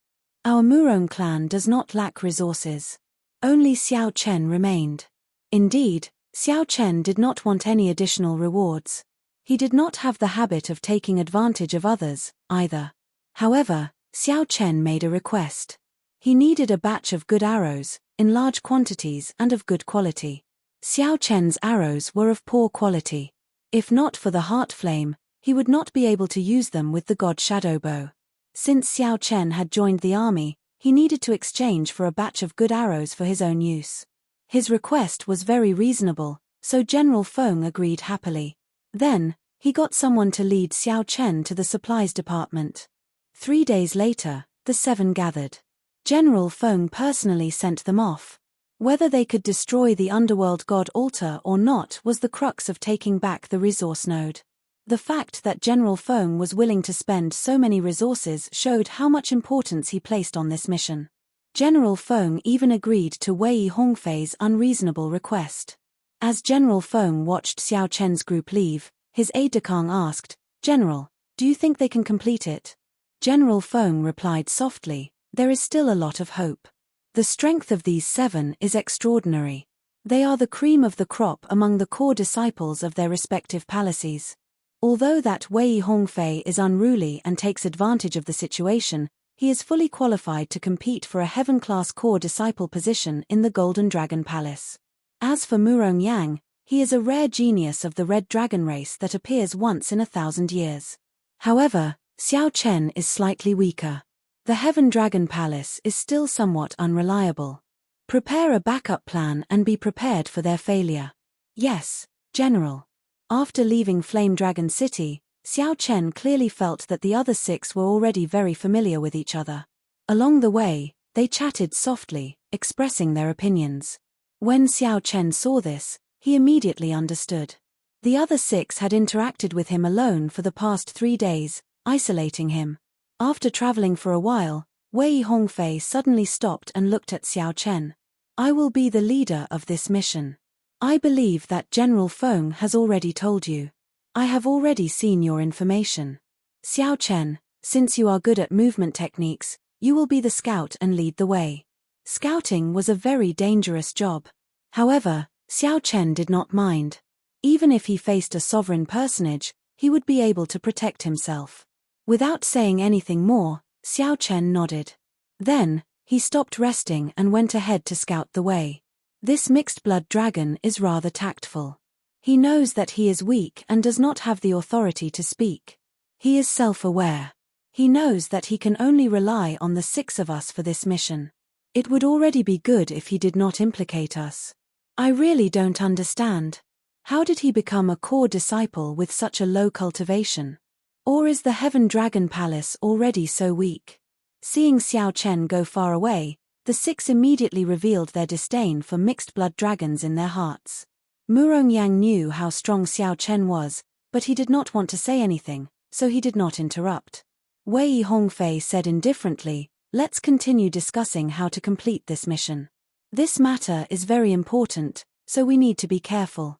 Our Murong clan does not lack resources." Only Xiao Chen remained. Indeed, Xiao Chen did not want any additional rewards. He did not have the habit of taking advantage of others, either. However, Xiao Chen made a request. He needed a batch of good arrows, in large quantities and of good quality. Xiao Chen's arrows were of poor quality. If not for the heart flame, he would not be able to use them with the god shadow bow. Since Xiao Chen had joined the army, he needed to exchange for a batch of good arrows for his own use. His request was very reasonable, so General Feng agreed happily. Then, he got someone to lead Xiao Chen to the supplies department. 3 days later, the 7 gathered. General Feng personally sent them off. Whether they could destroy the underworld god altar or not was the crux of taking back the resource node. The fact that General Feng was willing to spend so many resources showed how much importance he placed on this mission. General Feng even agreed to Wei Hongfei's unreasonable request. As General Feng watched Xiao Chen's group leave, his aide-de-camp asked, "General, do you think they can complete it?" General Feng replied softly, "There is still a lot of hope. The strength of these 7 is extraordinary. They are the cream of the crop among the core disciples of their respective palaces. Although that Wei Hongfei is unruly and takes advantage of the situation, he is fully qualified to compete for a heaven-class core disciple position in the Golden Dragon Palace. As for Murong Yang, he is a rare genius of the Red Dragon race that appears once in 1,000 years. However, Xiao Chen is slightly weaker. The Heaven Dragon Palace is still somewhat unreliable. Prepare a backup plan and be prepared for their failure." "Yes, General." After leaving Flame Dragon City, Xiao Chen clearly felt that the other 6 were already very familiar with each other. Along the way, they chatted softly, expressing their opinions. When Xiao Chen saw this, he immediately understood. The other 6 had interacted with him alone for the past 3 days, isolating him. After traveling for a while, Wei Hongfei suddenly stopped and looked at Xiao Chen. "I will be the leader of this mission. I believe that General Feng has already told you. I have already seen your information. Xiao Chen, since you are good at movement techniques, you will be the scout and lead the way." Scouting was a very dangerous job. However, Xiao Chen did not mind. Even if he faced a sovereign personage, he would be able to protect himself. Without saying anything more, Xiao Chen nodded. Then, he stopped resting and went ahead to scout the way. This mixed-blood dragon is rather tactful. He knows that he is weak and does not have the authority to speak. He is self-aware. He knows that he can only rely on the 6 of us for this mission. It would already be good if he did not implicate us. I really don't understand. How did he become a core disciple with such a low cultivation? Or is the Heaven Dragon Palace already so weak? Seeing Xiao Chen go far away, the 6 immediately revealed their disdain for mixed-blood dragons in their hearts. Murong Yang knew how strong Xiao Chen was, but he did not want to say anything, so he did not interrupt. Wei Hongfei said indifferently, "Let's continue discussing how to complete this mission. This matter is very important, so we need to be careful."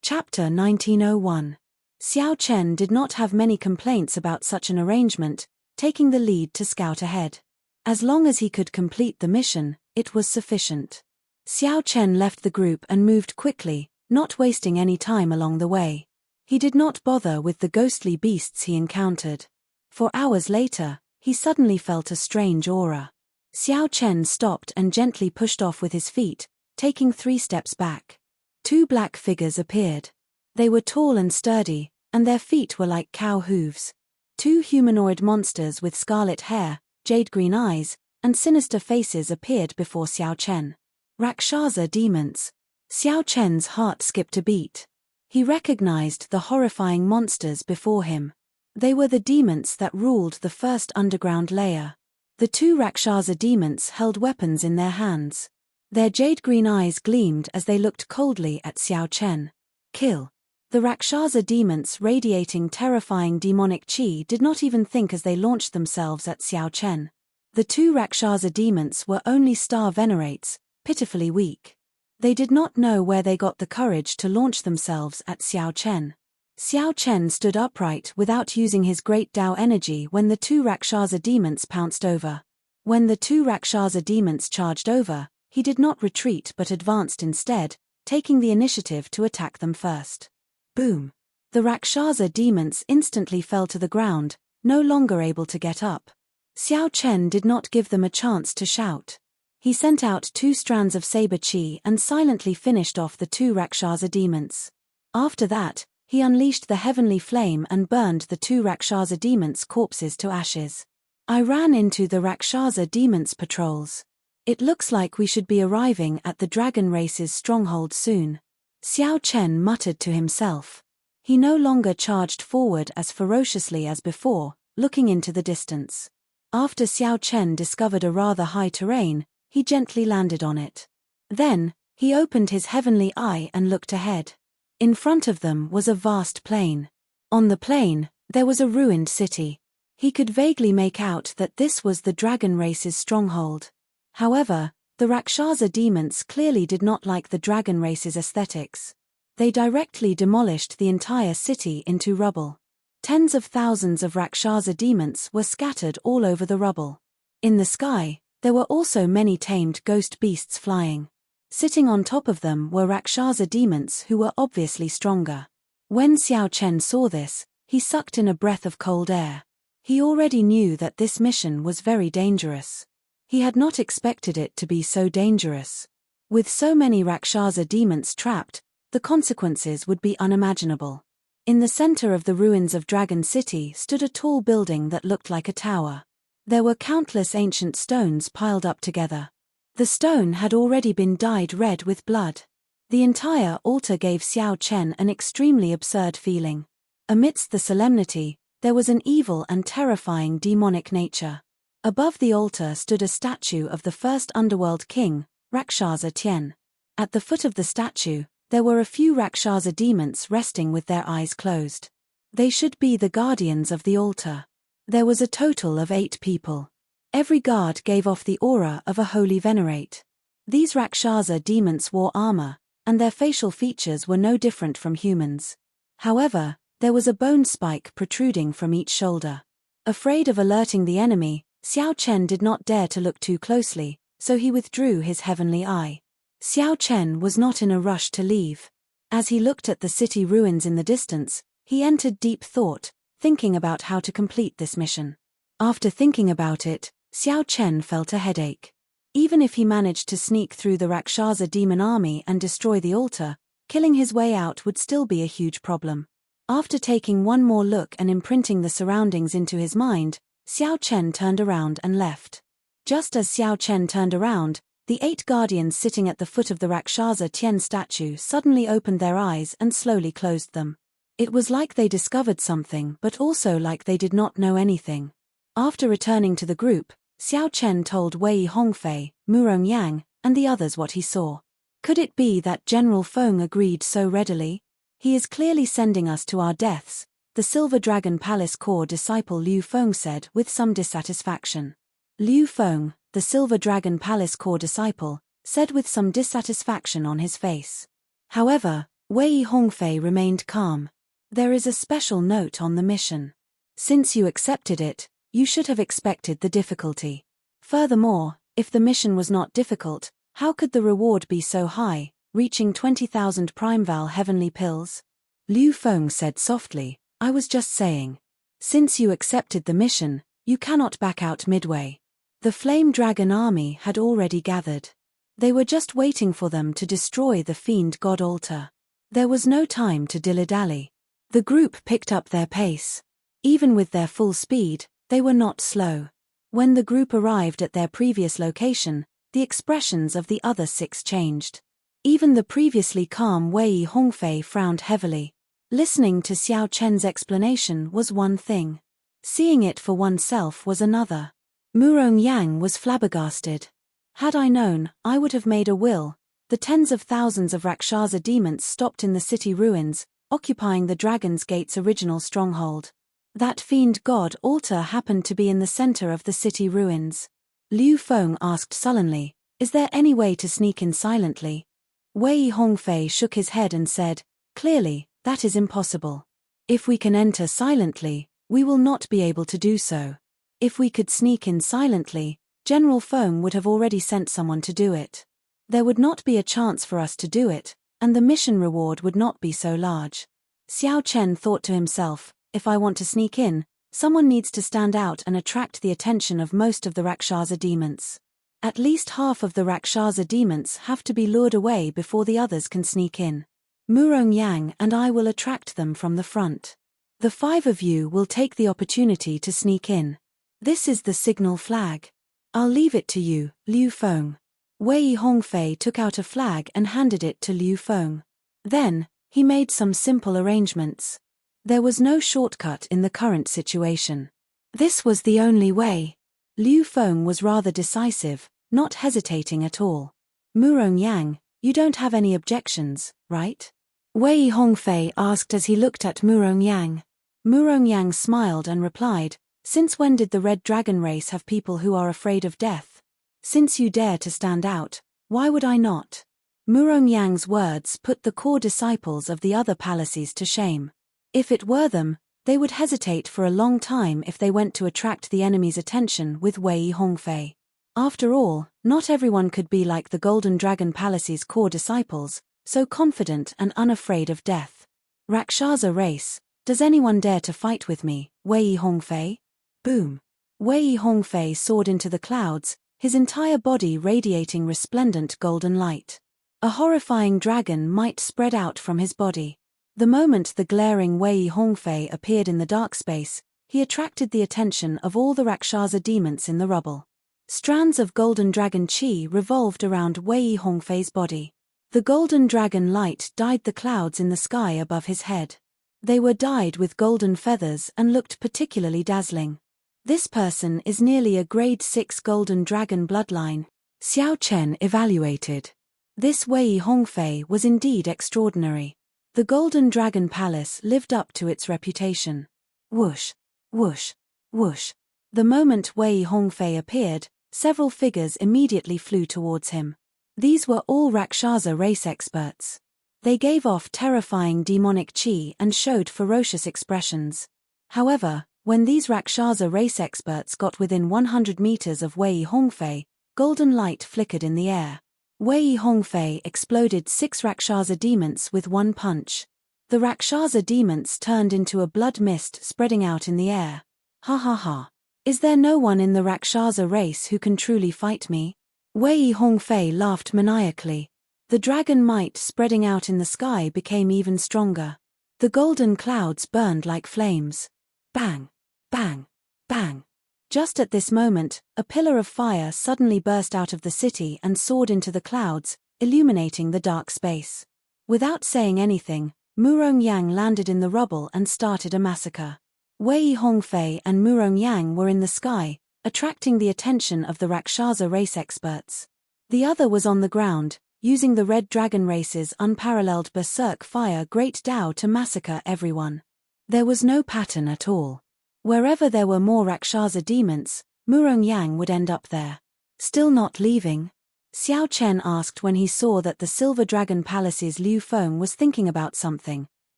Chapter 1901. Xiao Chen did not have many complaints about such an arrangement, taking the lead to scout ahead. As long as he could complete the mission, it was sufficient. Xiao Chen left the group and moved quickly, not wasting any time along the way. He did not bother with the ghostly beasts he encountered. For hours later, he suddenly felt a strange aura. Xiao Chen stopped and gently pushed off with his feet, taking 3 steps back. 2 black figures appeared. They were tall and sturdy, and their feet were like cow hooves. 2 humanoid monsters with scarlet hair, jade-green eyes, and sinister faces appeared before Xiao Chen. Rakshasa demons. Xiao Chen's heart skipped a beat. He recognized the horrifying monsters before him. They were the demons that ruled the first underground layer. The two Rakshasa demons held weapons in their hands. Their jade-green eyes gleamed as they looked coldly at Xiao Chen. Kill. The Rakshasa demons radiating terrifying demonic chi did not even think as they launched themselves at Xiao Chen. The two Rakshasa demons were only star venerates, pitifully weak. They did not know where they got the courage to launch themselves at Xiao Chen. Xiao Chen stood upright without using his great Tao energy when the two Rakshasa demons pounced over. When the two Rakshasa demons charged over, he did not retreat but advanced instead, taking the initiative to attack them first. Boom! The Rakshasa demons instantly fell to the ground, no longer able to get up. Xiao Chen did not give them a chance to shout. He sent out 2 strands of saber chi and silently finished off the 2 Rakshasa demons. After that, he unleashed the heavenly flame and burned the 2 Rakshasa demons' corpses to ashes. I ran into the Rakshasa demons' patrols. It looks like we should be arriving at the dragon race's stronghold soon. Xiao Chen muttered to himself. He no longer charged forward as ferociously as before, looking into the distance. After Xiao Chen discovered a rather high terrain, he gently landed on it. Then, he opened his heavenly eye and looked ahead. In front of them was a vast plain. On the plain, there was a ruined city. He could vaguely make out that this was the dragon race's stronghold. However, the Rakshasa demons clearly did not like the dragon race's aesthetics. They directly demolished the entire city into rubble. Tens of thousands of Rakshasa demons were scattered all over the rubble. In the sky, there were also many tamed ghost beasts flying. Sitting on top of them were Rakshasa demons who were obviously stronger. When Xiao Chen saw this, he sucked in a breath of cold air. He already knew that this mission was very dangerous. He had not expected it to be so dangerous. With so many Rakshasa demons trapped, the consequences would be unimaginable. In the center of the ruins of Dragon City stood a tall building that looked like a tower. There were countless ancient stones piled up together. The stone had already been dyed red with blood. The entire altar gave Xiao Chen an extremely absurd feeling. Amidst the solemnity, there was an evil and terrifying demonic nature. Above the altar stood a statue of the first underworld king, Rakshasa Tien. At the foot of the statue, there were a few Rakshasa demons resting with their eyes closed. They should be the guardians of the altar. There was a total of 8 people. Every guard gave off the aura of a holy venerate. These Rakshasa demons wore armor, and their facial features were no different from humans. However, there was a bone spike protruding from each shoulder. Afraid of alerting the enemy, Xiao Chen did not dare to look too closely, so he withdrew his heavenly eye. Xiao Chen was not in a rush to leave. As he looked at the city ruins in the distance, he entered deep thought, thinking about how to complete this mission. After thinking about it, Xiao Chen felt a headache. Even if he managed to sneak through the Rakshasa demon army and destroy the altar, killing his way out would still be a huge problem. After taking one more look and imprinting the surroundings into his mind, Xiao Chen turned around and left. Just as Xiao Chen turned around, the 8 guardians sitting at the foot of the Rakshasa Tien statue suddenly opened their eyes and slowly closed them. It was like they discovered something but also like they did not know anything. After returning to the group, Xiao Chen told Wei Hongfei, Murong Yang, and the others what he saw. Could it be that General Feng agreed so readily? He is clearly sending us to our deaths, the Silver Dragon Palace core disciple Liu Feng said with some dissatisfaction. Liu Feng, the Silver Dragon Palace core disciple, said with some dissatisfaction on his face. However, Wei Hongfei remained calm. There is a special note on the mission. Since you accepted it, you should have expected the difficulty. Furthermore, if the mission was not difficult, how could the reward be so high, reaching 20,000 Primeval heavenly pills? Liu Feng said softly, I was just saying. Since you accepted the mission, you cannot back out midway. The Flame Dragon army had already gathered. They were just waiting for them to destroy the Fiend God altar. There was no time to dilly-dally. The group picked up their pace. Even with their full speed, they were not slow. When the group arrived at their previous location, the expressions of the other 6 changed. Even the previously calm Wei Hongfei frowned heavily. Listening to Xiao Chen's explanation was one thing. Seeing it for oneself was another. Murong Yang was flabbergasted. Had I known, I would have made a will. The tens of thousands of Rakshasa demons stopped in the city ruins, occupying the Dragon's Gate's original stronghold. That fiend god altar happened to be in the center of the city ruins. Liu Feng asked sullenly, "Is there any way to sneak in silently?" Wei Hongfei shook his head and said, "Clearly, that is impossible. If we can enter silently, we will not be able to do so. If we could sneak in silently, General Feng would have already sent someone to do it. There would not be a chance for us to do it, and the mission reward would not be so large." Xiao Chen thought to himself, "If I want to sneak in, someone needs to stand out and attract the attention of most of the Rakshasa demons. At least half of the Rakshasa demons have to be lured away before the others can sneak in. Murong Yang and I will attract them from the front. The 5 of you will take the opportunity to sneak in. This is the signal flag. I'll leave it to you, Liu Feng." Wei Hongfei took out a flag and handed it to Liu Feng. Then, he made some simple arrangements. There was no shortcut in the current situation. This was the only way. Liu Feng was rather decisive, not hesitating at all. "Murong Yang, you don't have any objections, right?" Wei Hongfei asked as he looked at Murong Yang. Murong Yang smiled and replied, "Since when did the Red Dragon race have people who are afraid of death? Since you dare to stand out, why would I not?" Murong Yang's words put the core disciples of the other palaces to shame. If it were them, they would hesitate for a long time if they went to attract the enemy's attention with Wei Hongfei. After all, not everyone could be like the Golden Dragon Palace's core disciples, so confident and unafraid of death. "Rakshasa race, does anyone dare to fight with me, Wei Hongfei?" Boom. Wei Hongfei soared into the clouds, his entire body radiating resplendent golden light. A horrifying dragon might spread out from his body. The moment the glaring Wei Hongfei appeared in the dark space, he attracted the attention of all the Rakshasa demons in the rubble. Strands of golden dragon chi revolved around Wei Hongfei's body. The golden dragon light dyed the clouds in the sky above his head. They were dyed with golden feathers and looked particularly dazzling. "This person is nearly a grade 6 golden dragon bloodline," Xiao Chen evaluated. This Wei Hongfei was indeed extraordinary. The Golden Dragon Palace lived up to its reputation. Whoosh, whoosh, whoosh. The moment Wei Hongfei appeared, several figures immediately flew towards him. These were all Rakshasa race experts. They gave off terrifying demonic chi and showed ferocious expressions. However, when these Rakshasa race experts got within 100 meters of Wei Hongfei, golden light flickered in the air. Wei Hongfei exploded 6 Rakshasa demons with one punch. The Rakshasa demons turned into a blood mist spreading out in the air. "Ha ha ha. Is there no one in the Rakshasa race who can truly fight me?" Wei Hongfei laughed maniacally. The dragon might spreading out in the sky became even stronger. The golden clouds burned like flames. Bang! Bang! Bang! Just at this moment, a pillar of fire suddenly burst out of the city and soared into the clouds, illuminating the dark space. Without saying anything, Murong Yang landed in the rubble and started a massacre. Wei Hongfei and Murong Yang were in the sky, attracting the attention of the Rakshasa race experts. The other was on the ground, using the Red Dragon race's unparalleled berserk fire Great Dao to massacre everyone. There was no pattern at all. Wherever there were more Rakshasa demons, Murong Yang would end up there. "Still not leaving?" Xiao Chen asked when he saw that the Silver Dragon Palace's Liu Feng was thinking about something,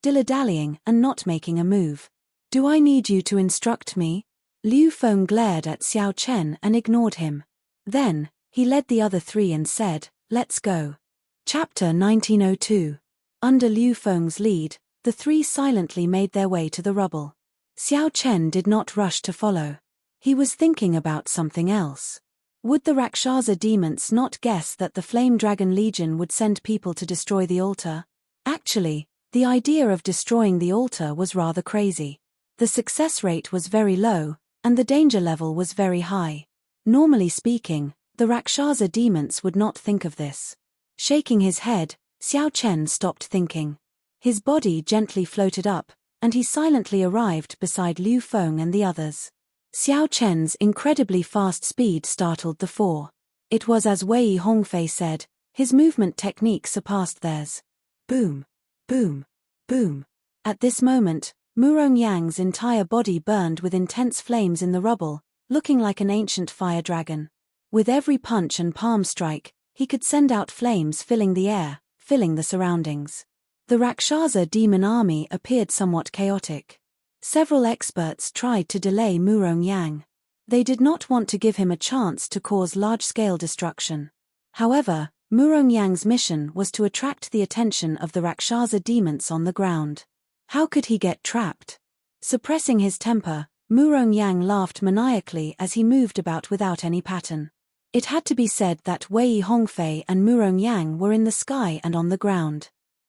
dilly-dallying and not making a move. "Do I need you to instruct me?" Liu Feng glared at Xiao Chen and ignored him. Then, he led the other 3 and said, "Let's go." Chapter 1902. Under Liu Feng's lead, the 3 silently made their way to the rubble. Xiao Chen did not rush to follow. He was thinking about something else. Would the Rakshasa demons not guess that the Flame Dragon Legion would send people to destroy the altar? Actually, the idea of destroying the altar was rather crazy. The success rate was very low, and the danger level was very high. Normally speaking, the Rakshasa demons would not think of this. Shaking his head, Xiao Chen stopped thinking. His body gently floated up, and he silently arrived beside Liu Feng and the others. Xiao Chen's incredibly fast speed startled the four. It was as Wei Hongfei said, his movement technique surpassed theirs. Boom! Boom! Boom! At this moment, Murong Yang's entire body burned with intense flames in the rubble, looking like an ancient fire dragon. With every punch and palm strike, he could send out flames filling the air, filling the surroundings. The Rakshasa demon army appeared somewhat chaotic. Several experts tried to delay Murong Yang. They did not want to give him a chance to cause large-scale destruction. However, Murong Yang's mission was to attract the attention of the Rakshasa demons on the ground. How could he get trapped? Suppressing his temper, Murong Yang laughed maniacally as he moved about without any pattern. It had to be said that Wei Hongfei and Murong Yang were in the sky and on the ground.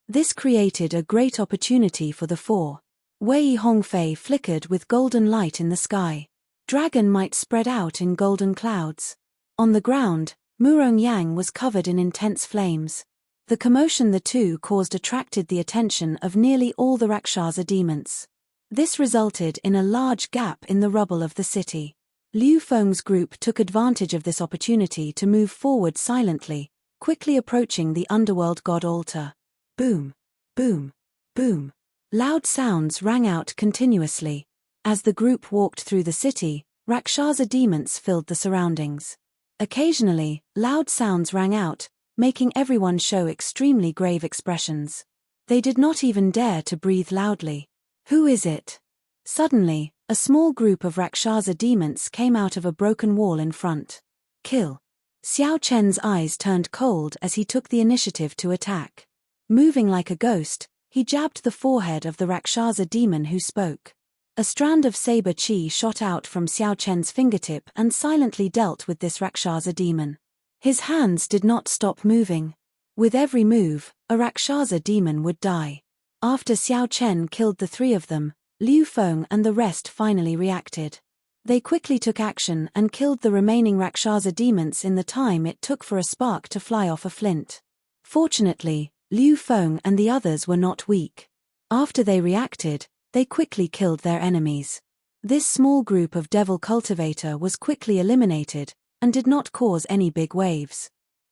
This created a great opportunity for the four. Wei Hongfei flickered with golden light in the sky. Dragon might spread out in golden clouds. On the ground, Murong Yang was covered in intense flames. The commotion the two caused attracted the attention of nearly all the Rakshasa demons. This resulted in a large gap in the rubble of the city. Liu Feng's group took advantage of this opportunity to move forward silently, quickly approaching the underworld god altar. Boom! Boom! Boom! Loud sounds rang out continuously. As the group walked through the city, Rakshasa demons filled the surroundings. Occasionally, loud sounds rang out, making everyone show extremely grave expressions. They did not even dare to breathe loudly. Who is it? Suddenly, a small group of Rakshasa demons came out of a broken wall in front. Kill. Xiao Chen's eyes turned cold as he took the initiative to attack. Moving like a ghost, he jabbed the forehead of the Rakshasa demon who spoke. A strand of saber chi shot out from Xiao Chen's fingertip and silently dealt with this Rakshasa demon. His hands did not stop moving. With every move, a Rakshasa demon would die. After Xiao Chen killed the three of them, Liu Feng and the rest finally reacted. They quickly took action and killed the remaining Rakshasa demons in the time it took for a spark to fly off a flint. Fortunately, Liu Feng and the others were not weak. After they reacted, they quickly killed their enemies. This small group of devil cultivator was quickly eliminated, and did not cause any big waves.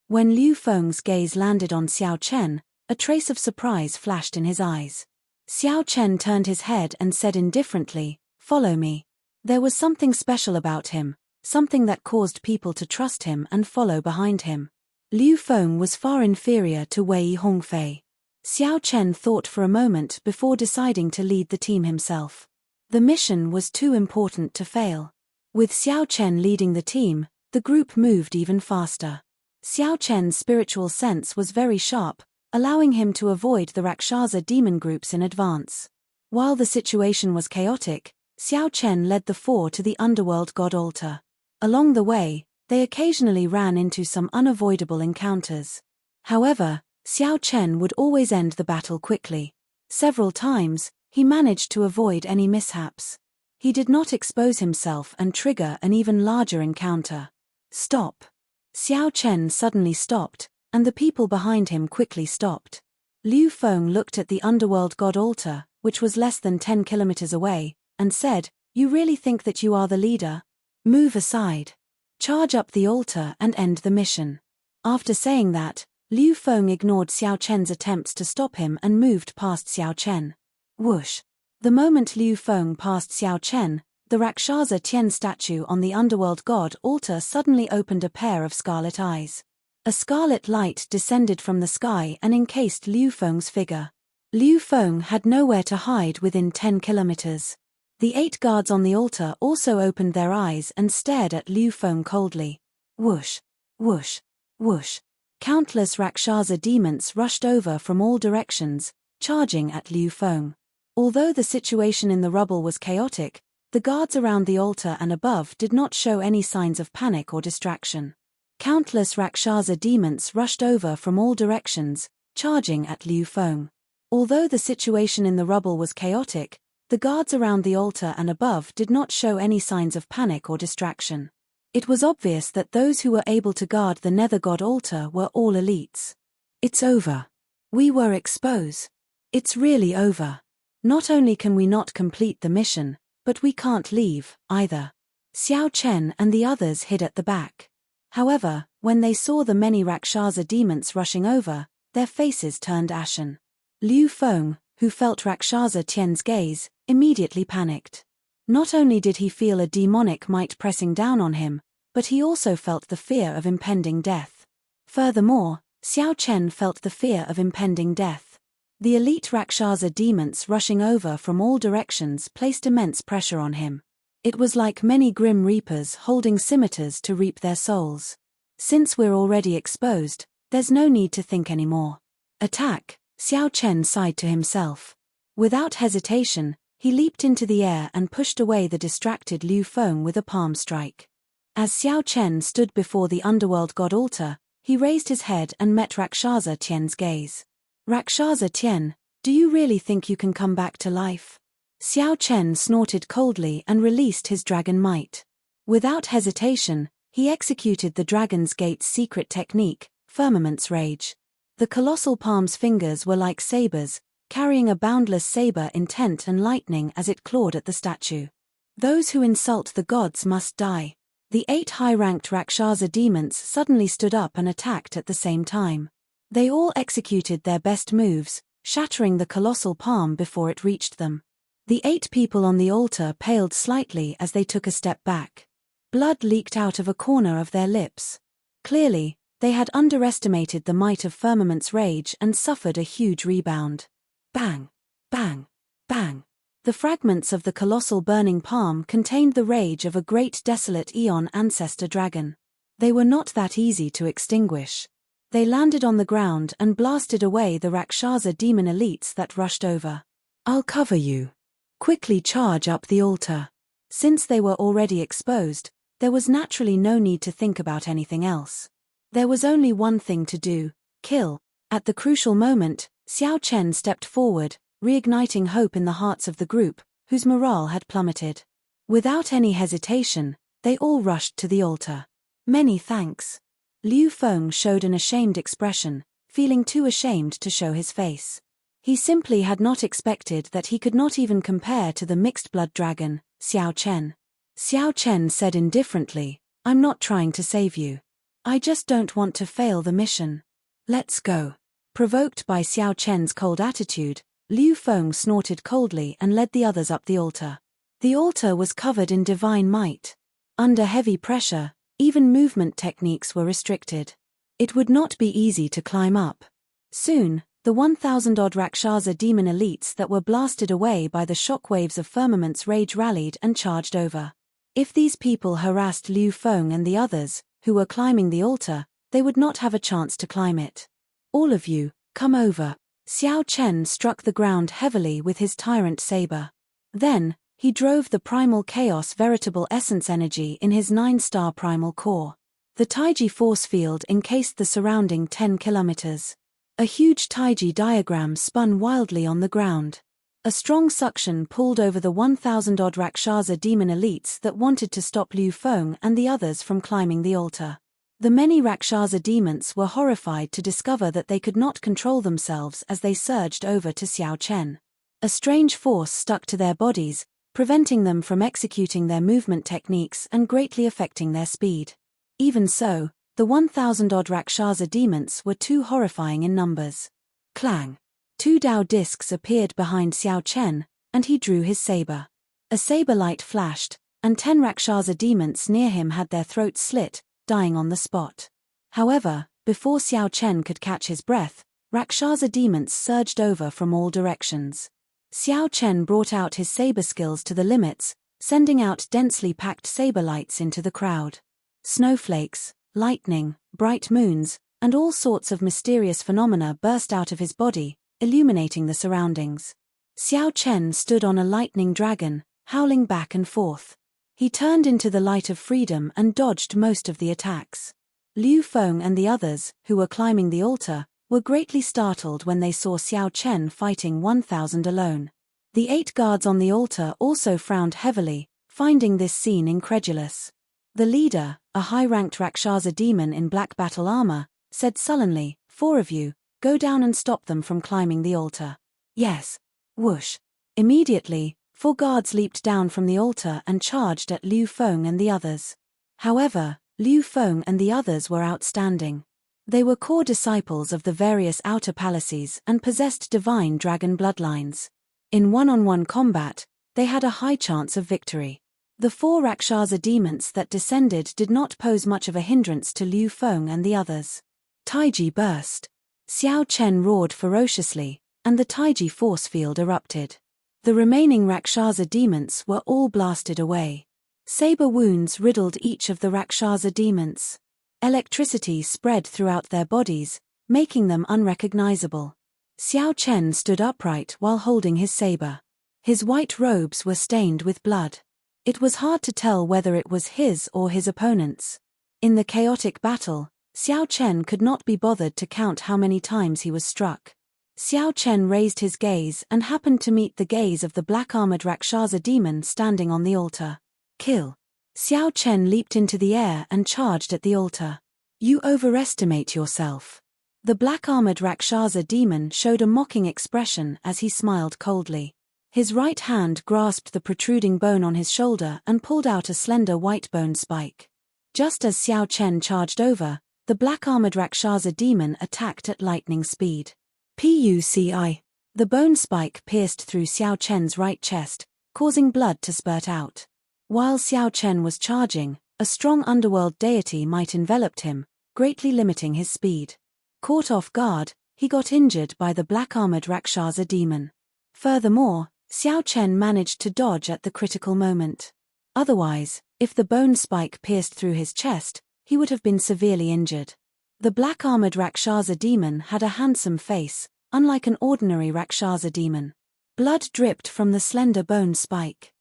When Liu Feng's gaze landed on Xiao Chen, a trace of surprise flashed in his eyes. Xiao Chen turned his head and said indifferently, "Follow me." There was something special about him, something that caused people to trust him and follow behind him. Liu Feng was far inferior to Wei Hongfei. Xiao Chen thought for a moment before deciding to lead the team himself. The mission was too important to fail. With Xiao Chen leading the team, the group moved even faster. Xiao Chen's spiritual sense was very sharp, allowing him to avoid the Rakshasa demon groups in advance. While the situation was chaotic, Xiao Chen led the four to the underworld god altar. Along the way, they occasionally ran into some unavoidable encounters. However, Xiao Chen would always end the battle quickly. Several times, he managed to avoid any mishaps. He did not expose himself and trigger an even larger encounter. Stop. Xiao Chen suddenly stopped, and the people behind him quickly stopped. Liu Feng looked at the underworld god altar, which was less than 10 kilometers away, and said, "You really think that you are the leader? Move aside. Charge up the altar and end the mission." After saying that, Liu Feng ignored Xiao Chen's attempts to stop him and moved past Xiao Chen. Whoosh! The moment Liu Feng passed Xiao Chen, the Rakshasa Tian statue on the underworld god altar suddenly opened a pair of scarlet eyes. A scarlet light descended from the sky and encased Liu Feng's figure. Liu Feng had nowhere to hide within 10 kilometers. The 8 guards on the altar also opened their eyes and stared at Liu Feng coldly. Whoosh! Whoosh! Whoosh! Countless Rakshasa demons rushed over from all directions, charging at Liu Feng. Although the situation in the rubble was chaotic, the guards around the altar and above did not show any signs of panic or distraction. Countless Rakshasa demons rushed over from all directions, charging at Liu Feng. Although the situation in the rubble was chaotic, the guards around the altar and above did not show any signs of panic or distraction. It was obvious that those who were able to guard the nether god altar were all elites. It's over. We were exposed. It's really over. Not only can we not complete the mission, but we can't leave, either. Xiao Chen and the others hid at the back. However, when they saw the many Rakshasa demons rushing over, their faces turned ashen. Liu Feng, who felt Rakshasa Tian's gaze, immediately panicked. Not only did he feel a demonic might pressing down on him, but he also felt the fear of impending death. Furthermore, Xiao Chen felt the fear of impending death. The elite Rakshasa demons rushing over from all directions placed immense pressure on him. It was like many grim reapers holding scimitars to reap their souls. Since we're already exposed, there's no need to think anymore. Attack, Xiao Chen sighed to himself. Without hesitation, he leaped into the air and pushed away the distracted Liu Feng with a palm strike. As Xiao Chen stood before the underworld god altar, he raised his head and met Rakshasa Tian's gaze. Rakshasa Tian, do you really think you can come back to life? Xiao Chen snorted coldly and released his dragon might. Without hesitation, he executed the Dragon's Gate's secret technique, Firmament's Rage. The colossal palm's fingers were like sabers, carrying a boundless saber intent and lightning as it clawed at the statue. Those who insult the gods must die. The 8 high-ranked Rakshasa demons suddenly stood up and attacked at the same time. They all executed their best moves, shattering the colossal palm before it reached them. The 8 people on the altar paled slightly as they took a step back. Blood leaked out of a corner of their lips. Clearly, they had underestimated the might of Firmament's Rage and suffered a huge rebound. Bang! Bang! Bang! The fragments of the colossal burning palm contained the rage of a great desolate eon ancestor dragon. They were not that easy to extinguish. They landed on the ground and blasted away the Rakshasa demon elites that rushed over. I'll cover you. Quickly charge up the altar. Since they were already exposed, there was naturally no need to think about anything else. There was only one thing to do: kill. At the crucial moment, Xiao Chen stepped forward, reigniting hope in the hearts of the group, whose morale had plummeted. Without any hesitation, they all rushed to the altar. Many thanks. Liu Feng showed an ashamed expression, feeling too ashamed to show his face. He simply had not expected that he could not even compare to the mixed-blood dragon, Xiao Chen. Xiao Chen said indifferently, I'm not trying to save you. I just don't want to fail the mission. Let's go. Provoked by Xiao Chen's cold attitude, Liu Feng snorted coldly and led the others up the altar. The altar was covered in divine might. Under heavy pressure, even movement techniques were restricted. It would not be easy to climb up. Soon, the 1,000-odd Rakshasa demon elites that were blasted away by the shockwaves of Firmament's Rage rallied and charged over. If these people harassed Liu Feng and the others, who were climbing the altar, they would not have a chance to climb it. All of you, come over. Xiao Chen struck the ground heavily with his tyrant saber. Then, he drove the primal chaos veritable essence energy in his 9-star primal core. The Taiji force field encased the surrounding 10 kilometers. A huge Taiji diagram spun wildly on the ground. A strong suction pulled over the 1,000-odd Rakshasa demon elites that wanted to stop Liu Feng and the others from climbing the altar. The many Rakshasa demons were horrified to discover that they could not control themselves as they surged over to Xiao Chen. A strange force stuck to their bodies, preventing them from executing their movement techniques and greatly affecting their speed. Even so, the 1,000-odd Rakshasa demons were too horrifying in numbers. Clang! 2 Dao discs appeared behind Xiao Chen, and he drew his saber. A saber light flashed, and 10 Rakshasa demons near him had their throats slit, dying on the spot. However, before Xiao Chen could catch his breath, Rakshasa demons surged over from all directions. Xiao Chen brought out his saber skills to the limits, sending out densely packed saber lights into the crowd. Snowflakes, lightning, bright moons, and all sorts of mysterious phenomena burst out of his body, illuminating the surroundings. Xiao Chen stood on a lightning dragon, howling back and forth. He turned into the light of freedom and dodged most of the attacks. Liu Feng and the others, who were climbing the altar, were greatly startled when they saw Xiao Chen fighting 1,000 alone. The 8 guards on the altar also frowned heavily, finding this scene incredulous. The leader, a high-ranked Rakshasa demon in black battle armor, said sullenly, 4 of you, go down and stop them from climbing the altar. Yes. Whoosh. Immediately, 4 guards leaped down from the altar and charged at Liu Feng and the others. However, Liu Feng and the others were outstanding. They were core disciples of the various outer palaces and possessed divine dragon bloodlines. In one-on-one combat, they had a high chance of victory. The 4 Rakshasa demons that descended did not pose much of a hindrance to Liu Feng and the others. Taiji burst. Xiao Chen roared ferociously, and the Taiji force field erupted. The remaining Rakshasa demons were all blasted away. Saber wounds riddled each of the Rakshasa demons. Electricity spread throughout their bodies, making them unrecognizable. Xiao Chen stood upright while holding his saber. His white robes were stained with blood. It was hard to tell whether it was his or his opponent's. In the chaotic battle, Xiao Chen could not be bothered to count how many times he was struck. Xiao Chen raised his gaze and happened to meet the gaze of the black-armored Rakshasa demon standing on the altar. Kill. Xiao Chen leaped into the air and charged at the altar. You overestimate yourself. The black-armored Rakshasa demon showed a mocking expression as he smiled coldly. His right hand grasped the protruding bone on his shoulder and pulled out a slender white bone spike. Just as Xiao Chen charged over, the black-armored Rakshasa demon attacked at lightning speed. Puci. The bone spike pierced through Xiao Chen's right chest, causing blood to spurt out. While Xiao Chen was charging, a strong underworld deity might enveloped him, greatly limiting his speed. Caught off guard, he got injured by the black-armored Rakshasa demon. Furthermore, Xiao Chen managed to dodge at the critical moment. Otherwise, if the bone spike pierced through his chest, he would have been severely injured. The black-armored Rakshasa demon had a handsome face, unlike an ordinary Rakshasa demon. Blood dripped from the slender bone spike.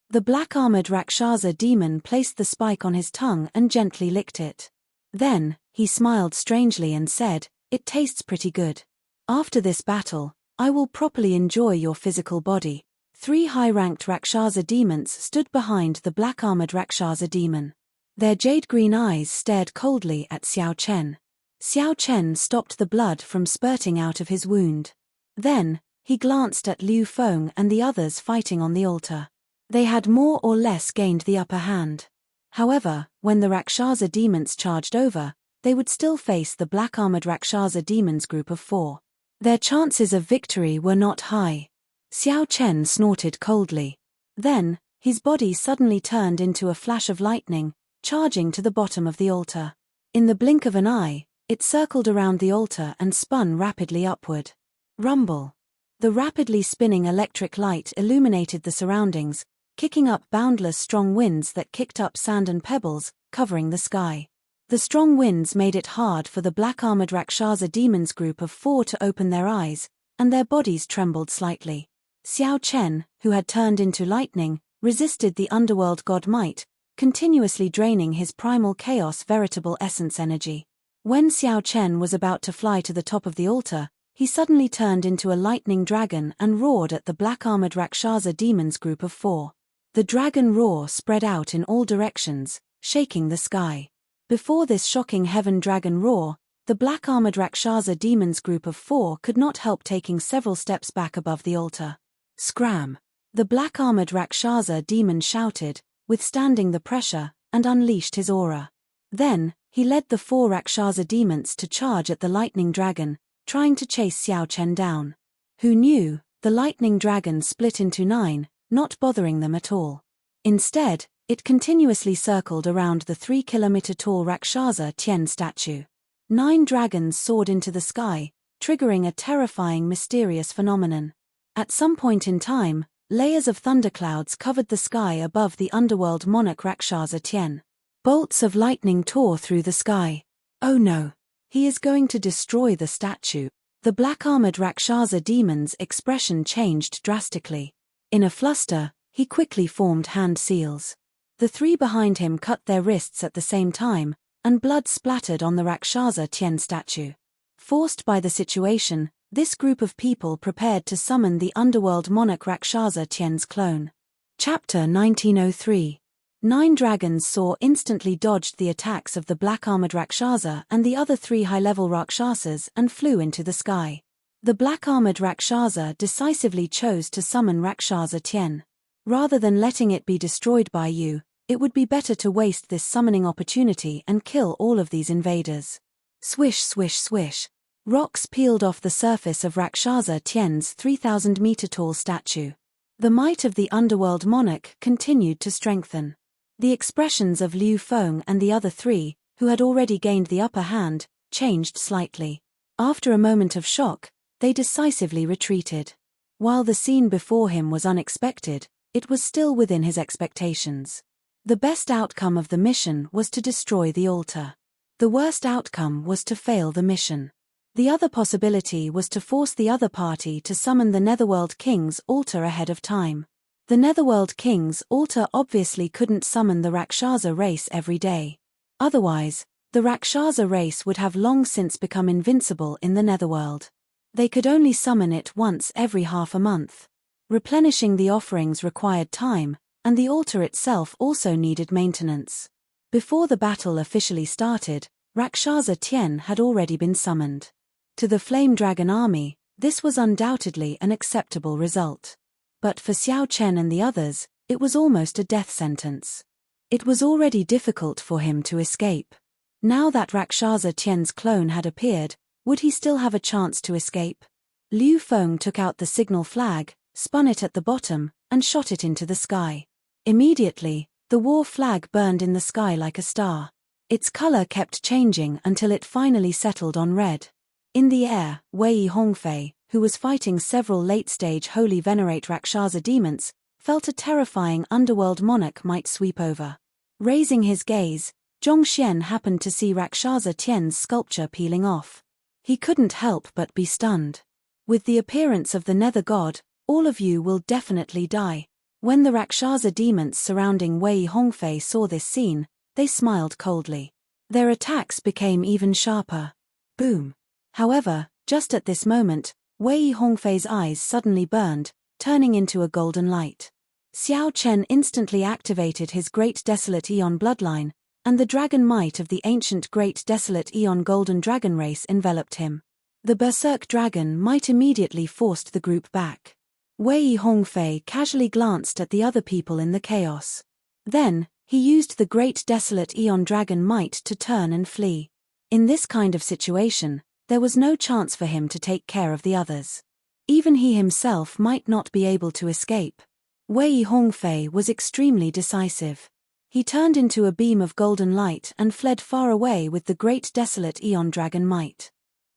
The black-armored Rakshasa demon placed the spike on his tongue and gently licked it. Then, he smiled strangely and said, "It tastes pretty good. After this battle, I will properly enjoy your physical body." 3 high-ranked Rakshasa demons stood behind the black-armored Rakshasa demon. Their jade-green eyes stared coldly at Xiao Chen. Xiao Chen stopped the blood from spurting out of his wound. Then, he glanced at Liu Feng and the others fighting on the altar. They had more or less gained the upper hand. However, when the Rakshasa demons charged over, they would still face the black-armored Rakshasa demons group of 4. Their chances of victory were not high. Xiao Chen snorted coldly. Then, his body suddenly turned into a flash of lightning, charging to the bottom of the altar. In the blink of an eye, it circled around the altar and spun rapidly upward. Rumble. The rapidly spinning electric light illuminated the surroundings, kicking up boundless strong winds that kicked up sand and pebbles, covering the sky. The strong winds made it hard for the black-armored Rakshasa demons group of 4 to open their eyes, and their bodies trembled slightly. Xiao Chen, who had turned into lightning, resisted the underworld god might, continuously draining his primal chaos veritable essence energy. When Xiao Chen was about to fly to the top of the altar, he suddenly turned into a lightning dragon and roared at the black-armored Rakshasa demons group of 4. The dragon roar spread out in all directions, shaking the sky. Before this shocking heaven dragon roar, the black-armored Rakshasa demons group of 4 could not help taking several steps back above the altar. Scram! The black-armored Rakshasa demon shouted, withstanding the pressure, and unleashed his aura. Then, he led the 4 Rakshasa demons to charge at the lightning dragon, trying to chase Xiao Chen down. Who knew, the lightning dragon split into 9, not bothering them at all. Instead, it continuously circled around the 3-kilometer-tall Rakshasa Tian statue. 9 dragons soared into the sky, triggering a terrifying mysterious phenomenon. At some point in time, layers of thunderclouds covered the sky above the underworld monarch Rakshasa Tian. Bolts of lightning tore through the sky. Oh no! He is going to destroy the statue. The black-armored Rakshasa demon's expression changed drastically. In a fluster, he quickly formed hand seals. The 3 behind him cut their wrists at the same time, and blood splattered on the Rakshasa Tian statue. Forced by the situation, this group of people prepared to summon the underworld monarch Rakshasa Tian's clone. Chapter 1903. 9 dragons instantly dodged the attacks of the black-armored Rakshasa and the other 3 high-level Rakshasas and flew into the sky. The black-armored Rakshasa decisively chose to summon Rakshasa Tien. Rather than letting it be destroyed by you, it would be better to waste this summoning opportunity and kill all of these invaders. Swish swish swish. Rocks peeled off the surface of Rakshasa Tien's 3,000-meter-tall statue. The might of the underworld monarch continued to strengthen. The expressions of Liu Feng and the other three, who had already gained the upper hand, changed slightly. After a moment of shock, they decisively retreated. While the scene before him was unexpected, it was still within his expectations. The best outcome of the mission was to destroy the altar. The worst outcome was to fail the mission. The other possibility was to force the other party to summon the Netherworld King's altar ahead of time. The Netherworld King's altar obviously couldn't summon the Rakshasa race every day. Otherwise, the Rakshasa race would have long since become invincible in the Netherworld. They could only summon it once every half a month. Replenishing the offerings required time, and the altar itself also needed maintenance. Before the battle officially started, Rakshasa Tien had already been summoned. To the Flame Dragon army, this was undoubtedly an acceptable result. But for Xiao Chen and the others, it was almost a death sentence. It was already difficult for him to escape. Now that Rakshasa Tien's clone had appeared, would he still have a chance to escape? Liu Feng took out the signal flag, spun it at the bottom, and shot it into the sky. Immediately, the war flag burned in the sky like a star. Its color kept changing until it finally settled on red. In the air, Wei Hongfei, who was fighting several late-stage holy venerate Rakshasa demons, felt a terrifying underworld monarch might sweep over. Raising his gaze, Zhongxian happened to see Rakshasa Tien's sculpture peeling off. He couldn't help but be stunned. With the appearance of the Nether God, all of you will definitely die. When the Rakshasa demons surrounding Wei Hongfei saw this scene, they smiled coldly. Their attacks became even sharper. Boom. However, just at this moment, Wei Hongfei's eyes suddenly burned, turning into a golden light. Xiao Chen instantly activated his Great Desolate Eon bloodline, and the dragon might of the ancient Great Desolate Eon Golden Dragon race enveloped him. The Berserk Dragon might immediately forced the group back. Wei Hongfei casually glanced at the other people in the chaos. Then, he used the Great Desolate Eon Dragon might to turn and flee. In this kind of situation, there was no chance for him to take care of the others. Even he himself might not be able to escape. Wei Hongfei was extremely decisive. He turned into a beam of golden light and fled far away with the Great Desolate Eon Dragon might.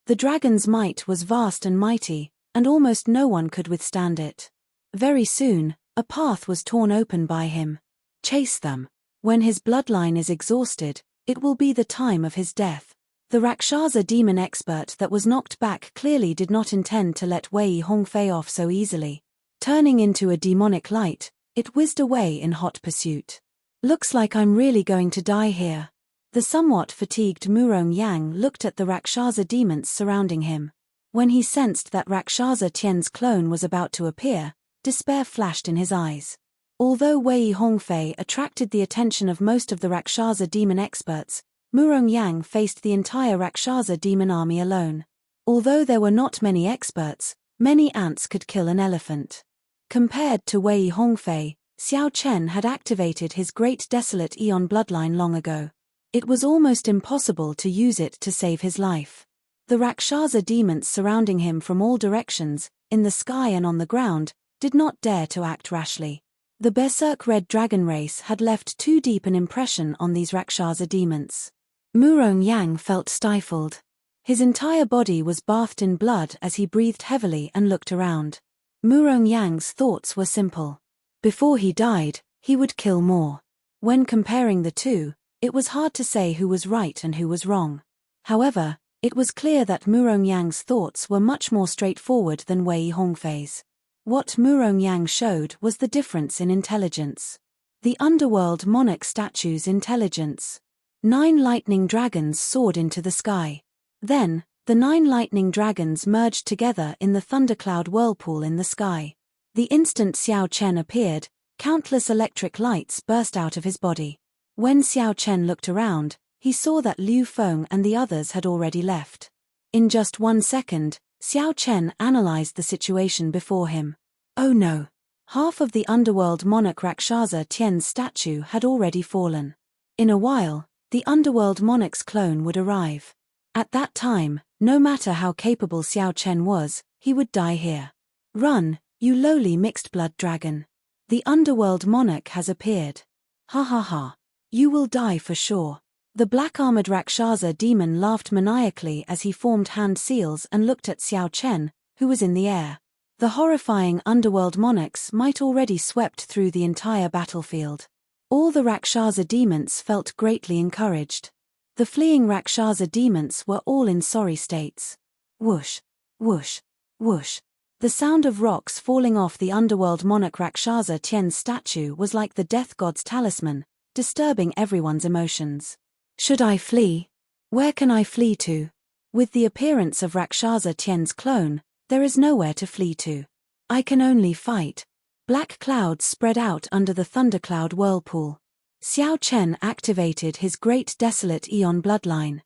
The dragon's might was vast and mighty, and almost no one could withstand it. Very soon, a path was torn open by him. Chase them. When his bloodline is exhausted, it will be the time of his death. The Rakshasa demon expert that was knocked back clearly did not intend to let Wei Hongfei off so easily. Turning into a demonic light, it whizzed away in hot pursuit. Looks like I'm really going to die here. The somewhat fatigued Murong Yang looked at the Rakshasa demons surrounding him. When he sensed that Rakshasa Tien's clone was about to appear, despair flashed in his eyes. Although Wei Hongfei attracted the attention of most of the Rakshasa demon experts, Murong Yang faced the entire Rakshasa demon army alone. Although there were not many experts, many ants could kill an elephant. Compared to Wei Hongfei, Xiao Chen had activated his Great Desolate Eon bloodline long ago. It was almost impossible to use it to save his life. The Rakshasa demons surrounding him from all directions, in the sky and on the ground, did not dare to act rashly. The Berserk Red Dragon race had left too deep an impression on these Rakshasa demons. Murong Yang felt stifled. His entire body was bathed in blood as he breathed heavily and looked around. Murong Yang's thoughts were simple. Before he died, he would kill more. When comparing the two, it was hard to say who was right and who was wrong. However, it was clear that Murong Yang's thoughts were much more straightforward than Wei Hongfei's. What Murong Yang showed was the difference in intelligence. The underworld monarch statue's intelligence. 9 lightning dragons soared into the sky. Then, the 9 lightning dragons merged together in the thundercloud whirlpool in the sky. The instant Xiao Chen appeared, countless electric lights burst out of his body. When Xiao Chen looked around, he saw that Liu Feng and the others had already left. In just 1 second, Xiao Chen analyzed the situation before him. Oh no! Half of the underworld monarch Rakshasa Tian's statue had already fallen. In a while, the underworld monarch's clone would arrive. At that time, no matter how capable Xiao Chen was, he would die here. Run, you lowly mixed-blood dragon. The underworld monarch has appeared. Ha ha ha. You will die for sure. The black-armored Rakshasa demon laughed maniacally as he formed hand seals and looked at Xiao Chen, who was in the air. The horrifying underworld monarchs might already swept through the entire battlefield. All the Rakshasa demons felt greatly encouraged. The fleeing Rakshasa demons were all in sorry states. Whoosh, whoosh, whoosh. The sound of rocks falling off the underworld monarch Rakshasa Tian's statue was like the death god's talisman, disturbing everyone's emotions. Should I flee? Where can I flee to? With the appearance of Rakshasa Tian's clone, there is nowhere to flee to. I can only fight. Black clouds spread out under the thundercloud whirlpool. Xiao Chen activated his great desolate eon bloodline.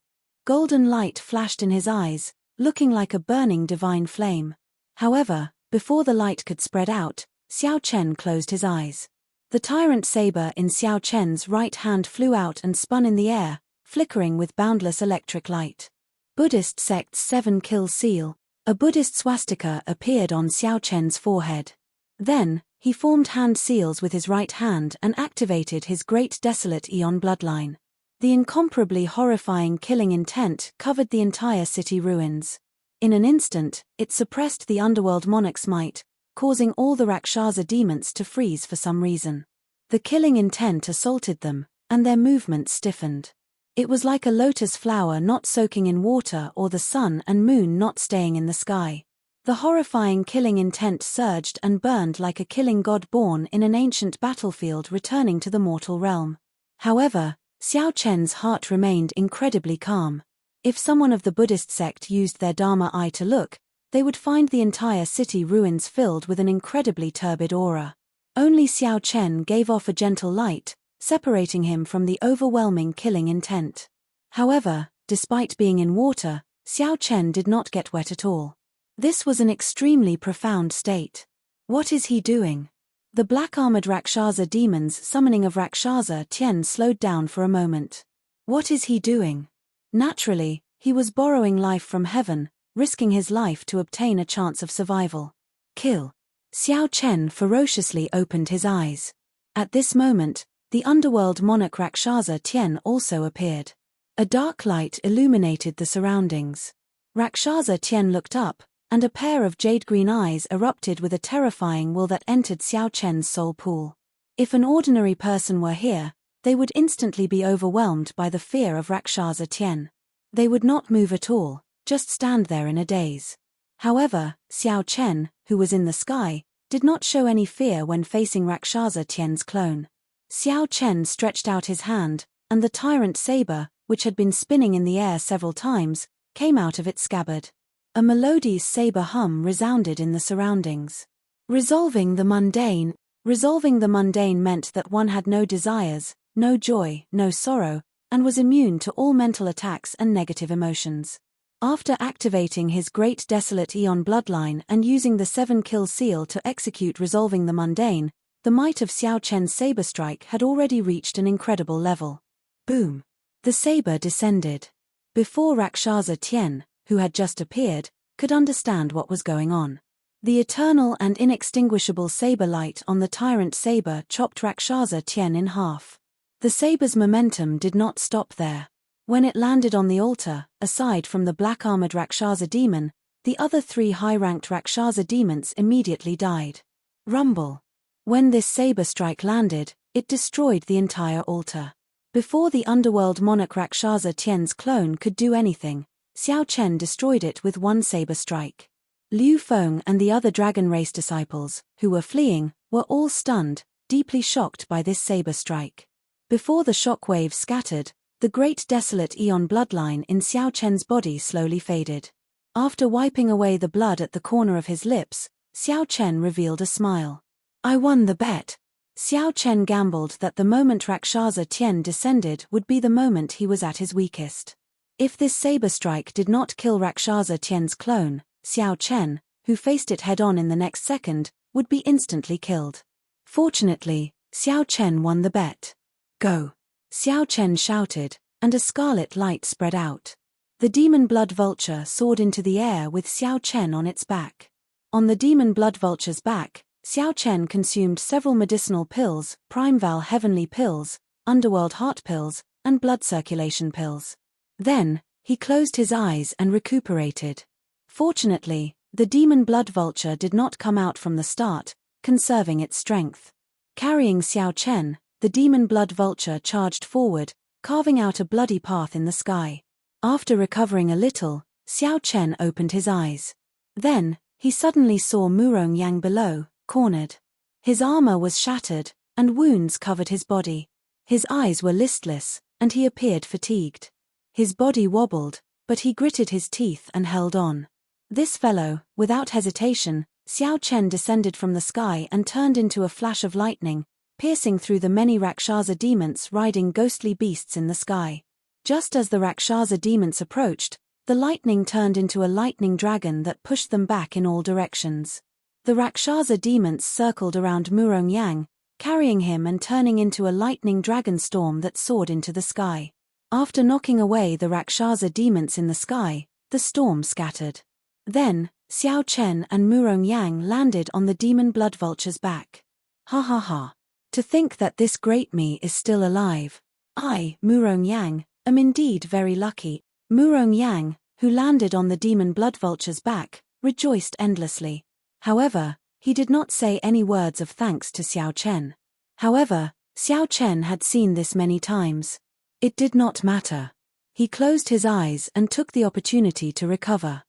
Golden light flashed in his eyes, looking like a burning divine flame. However, before the light could spread out, Xiao Chen closed his eyes. The tyrant saber in Xiao Chen's right hand flew out and spun in the air, flickering with boundless electric light. Buddhist sect's 7-kill seal. A Buddhist swastika appeared on Xiao Chen's forehead. Then, he formed hand seals with his right hand and activated his great desolate eon bloodline. The incomparably horrifying killing intent covered the entire city ruins. In an instant, it suppressed the underworld monarch's might, causing all the Rakshasa demons to freeze for some reason. The killing intent assaulted them, and their movements stiffened. It was like a lotus flower not soaking in water or the sun and moon not staying in the sky. The horrifying killing intent surged and burned like a killing god born in an ancient battlefield returning to the mortal realm. However, Xiao Chen's heart remained incredibly calm. If someone of the Buddhist sect used their Dharma eye to look, they would find the entire city ruins filled with an incredibly turbid aura. Only Xiao Chen gave off a gentle light, separating him from the overwhelming killing intent. However, despite being in water, Xiao Chen did not get wet at all. This was an extremely profound state. What is he doing? The black-armored Rakshasa demon's summoning of Rakshasa Tian slowed down for a moment. What is he doing? Naturally, he was borrowing life from heaven, risking his life to obtain a chance of survival. Kill. Xiao Chen ferociously opened his eyes. At this moment, the underworld monarch Rakshasa Tian also appeared. A dark light illuminated the surroundings. Rakshasa Tian looked up, and a pair of jade-green eyes erupted with a terrifying will that entered Xiao Chen's soul pool. If an ordinary person were here, they would instantly be overwhelmed by the fear of Rakshasa Tian. They would not move at all, just stand there in a daze. However, Xiao Chen, who was in the sky, did not show any fear when facing Rakshasa Tian's clone. Xiao Chen stretched out his hand, and the tyrant saber, which had been spinning in the air several times, came out of its scabbard. A melodious saber hum resounded in the surroundings. Resolving the mundane meant that one had no desires, no joy, no sorrow, and was immune to all mental attacks and negative emotions. After activating his great desolate eon bloodline and using the 7-kill seal to execute resolving the mundane, the might of Xiao Chen's saber strike had already reached an incredible level. Boom! The saber descended. Before Rakshasa Tian, who had just appeared, could understand what was going on. The eternal and inextinguishable saber light on the tyrant saber chopped Rakshasa Tian in half. The saber's momentum did not stop there. When it landed on the altar, aside from the black-armored Rakshasa demon, the other 3 high-ranked Rakshasa demons immediately died. Rumble. When this saber strike landed, it destroyed the entire altar. Before the underworld monarch Rakshasa Tian's clone could do anything, Xiao Chen destroyed it with one saber strike. Liu Feng and the other dragon race disciples, who were fleeing, were all stunned, deeply shocked by this saber strike. Before the shockwaves scattered, the great desolate eon bloodline in Xiao Chen's body slowly faded. After wiping away the blood at the corner of his lips, Xiao Chen revealed a smile. I won the bet. Xiao Chen gambled that the moment Rakshasa Tian descended would be the moment he was at his weakest. If this saber strike did not kill Rakshasa Tian's clone, Xiao Chen, who faced it head-on in the next second, would be instantly killed. Fortunately, Xiao Chen won the bet. "Go!" Xiao Chen shouted, and a scarlet light spread out. The demon blood vulture soared into the air with Xiao Chen on its back. On the demon blood vulture's back, Xiao Chen consumed several medicinal pills, Primeval heavenly pills, Underworld heart pills, and blood circulation pills. Then, he closed his eyes and recuperated. Fortunately, the demon blood vulture did not come out from the start, conserving its strength. Carrying Xiao Chen, the demon blood vulture charged forward, carving out a bloody path in the sky. After recovering a little, Xiao Chen opened his eyes. Then, he suddenly saw Murong Yang below, cornered. His armor was shattered, and wounds covered his body. His eyes were listless, and he appeared fatigued. His body wobbled, but he gritted his teeth and held on. This fellow, without hesitation, Xiao Chen descended from the sky and turned into a flash of lightning, piercing through the many Rakshasa demons riding ghostly beasts in the sky. Just as the Rakshasa demons approached, the lightning turned into a lightning dragon that pushed them back in all directions. The Rakshasa demons circled around Murong Yang, carrying him and turning into a lightning dragon storm that soared into the sky. After knocking away the Rakshasa demons in the sky, the storm scattered. Then, Xiao Chen and Murong Yang landed on the demon blood vulture's back. Ha ha ha. To think that this great me is still alive. I, Murong Yang, am indeed very lucky. Murong Yang, who landed on the demon blood vulture's back, rejoiced endlessly. However, he did not say any words of thanks to Xiao Chen. However, Xiao Chen had seen this many times. It did not matter. He closed his eyes and took the opportunity to recover.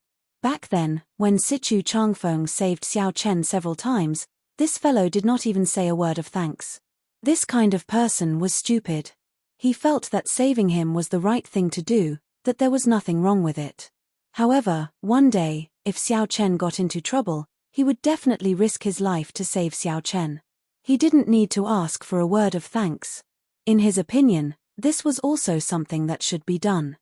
Back then, when Sichu Changfeng saved Xiao Chen several times, this fellow did not even say a word of thanks. This kind of person was stupid. He felt that saving him was the right thing to do, that there was nothing wrong with it. However, one day, if Xiao Chen got into trouble, he would definitely risk his life to save Xiao Chen. He didn't need to ask for a word of thanks. In his opinion, this was also something that should be done.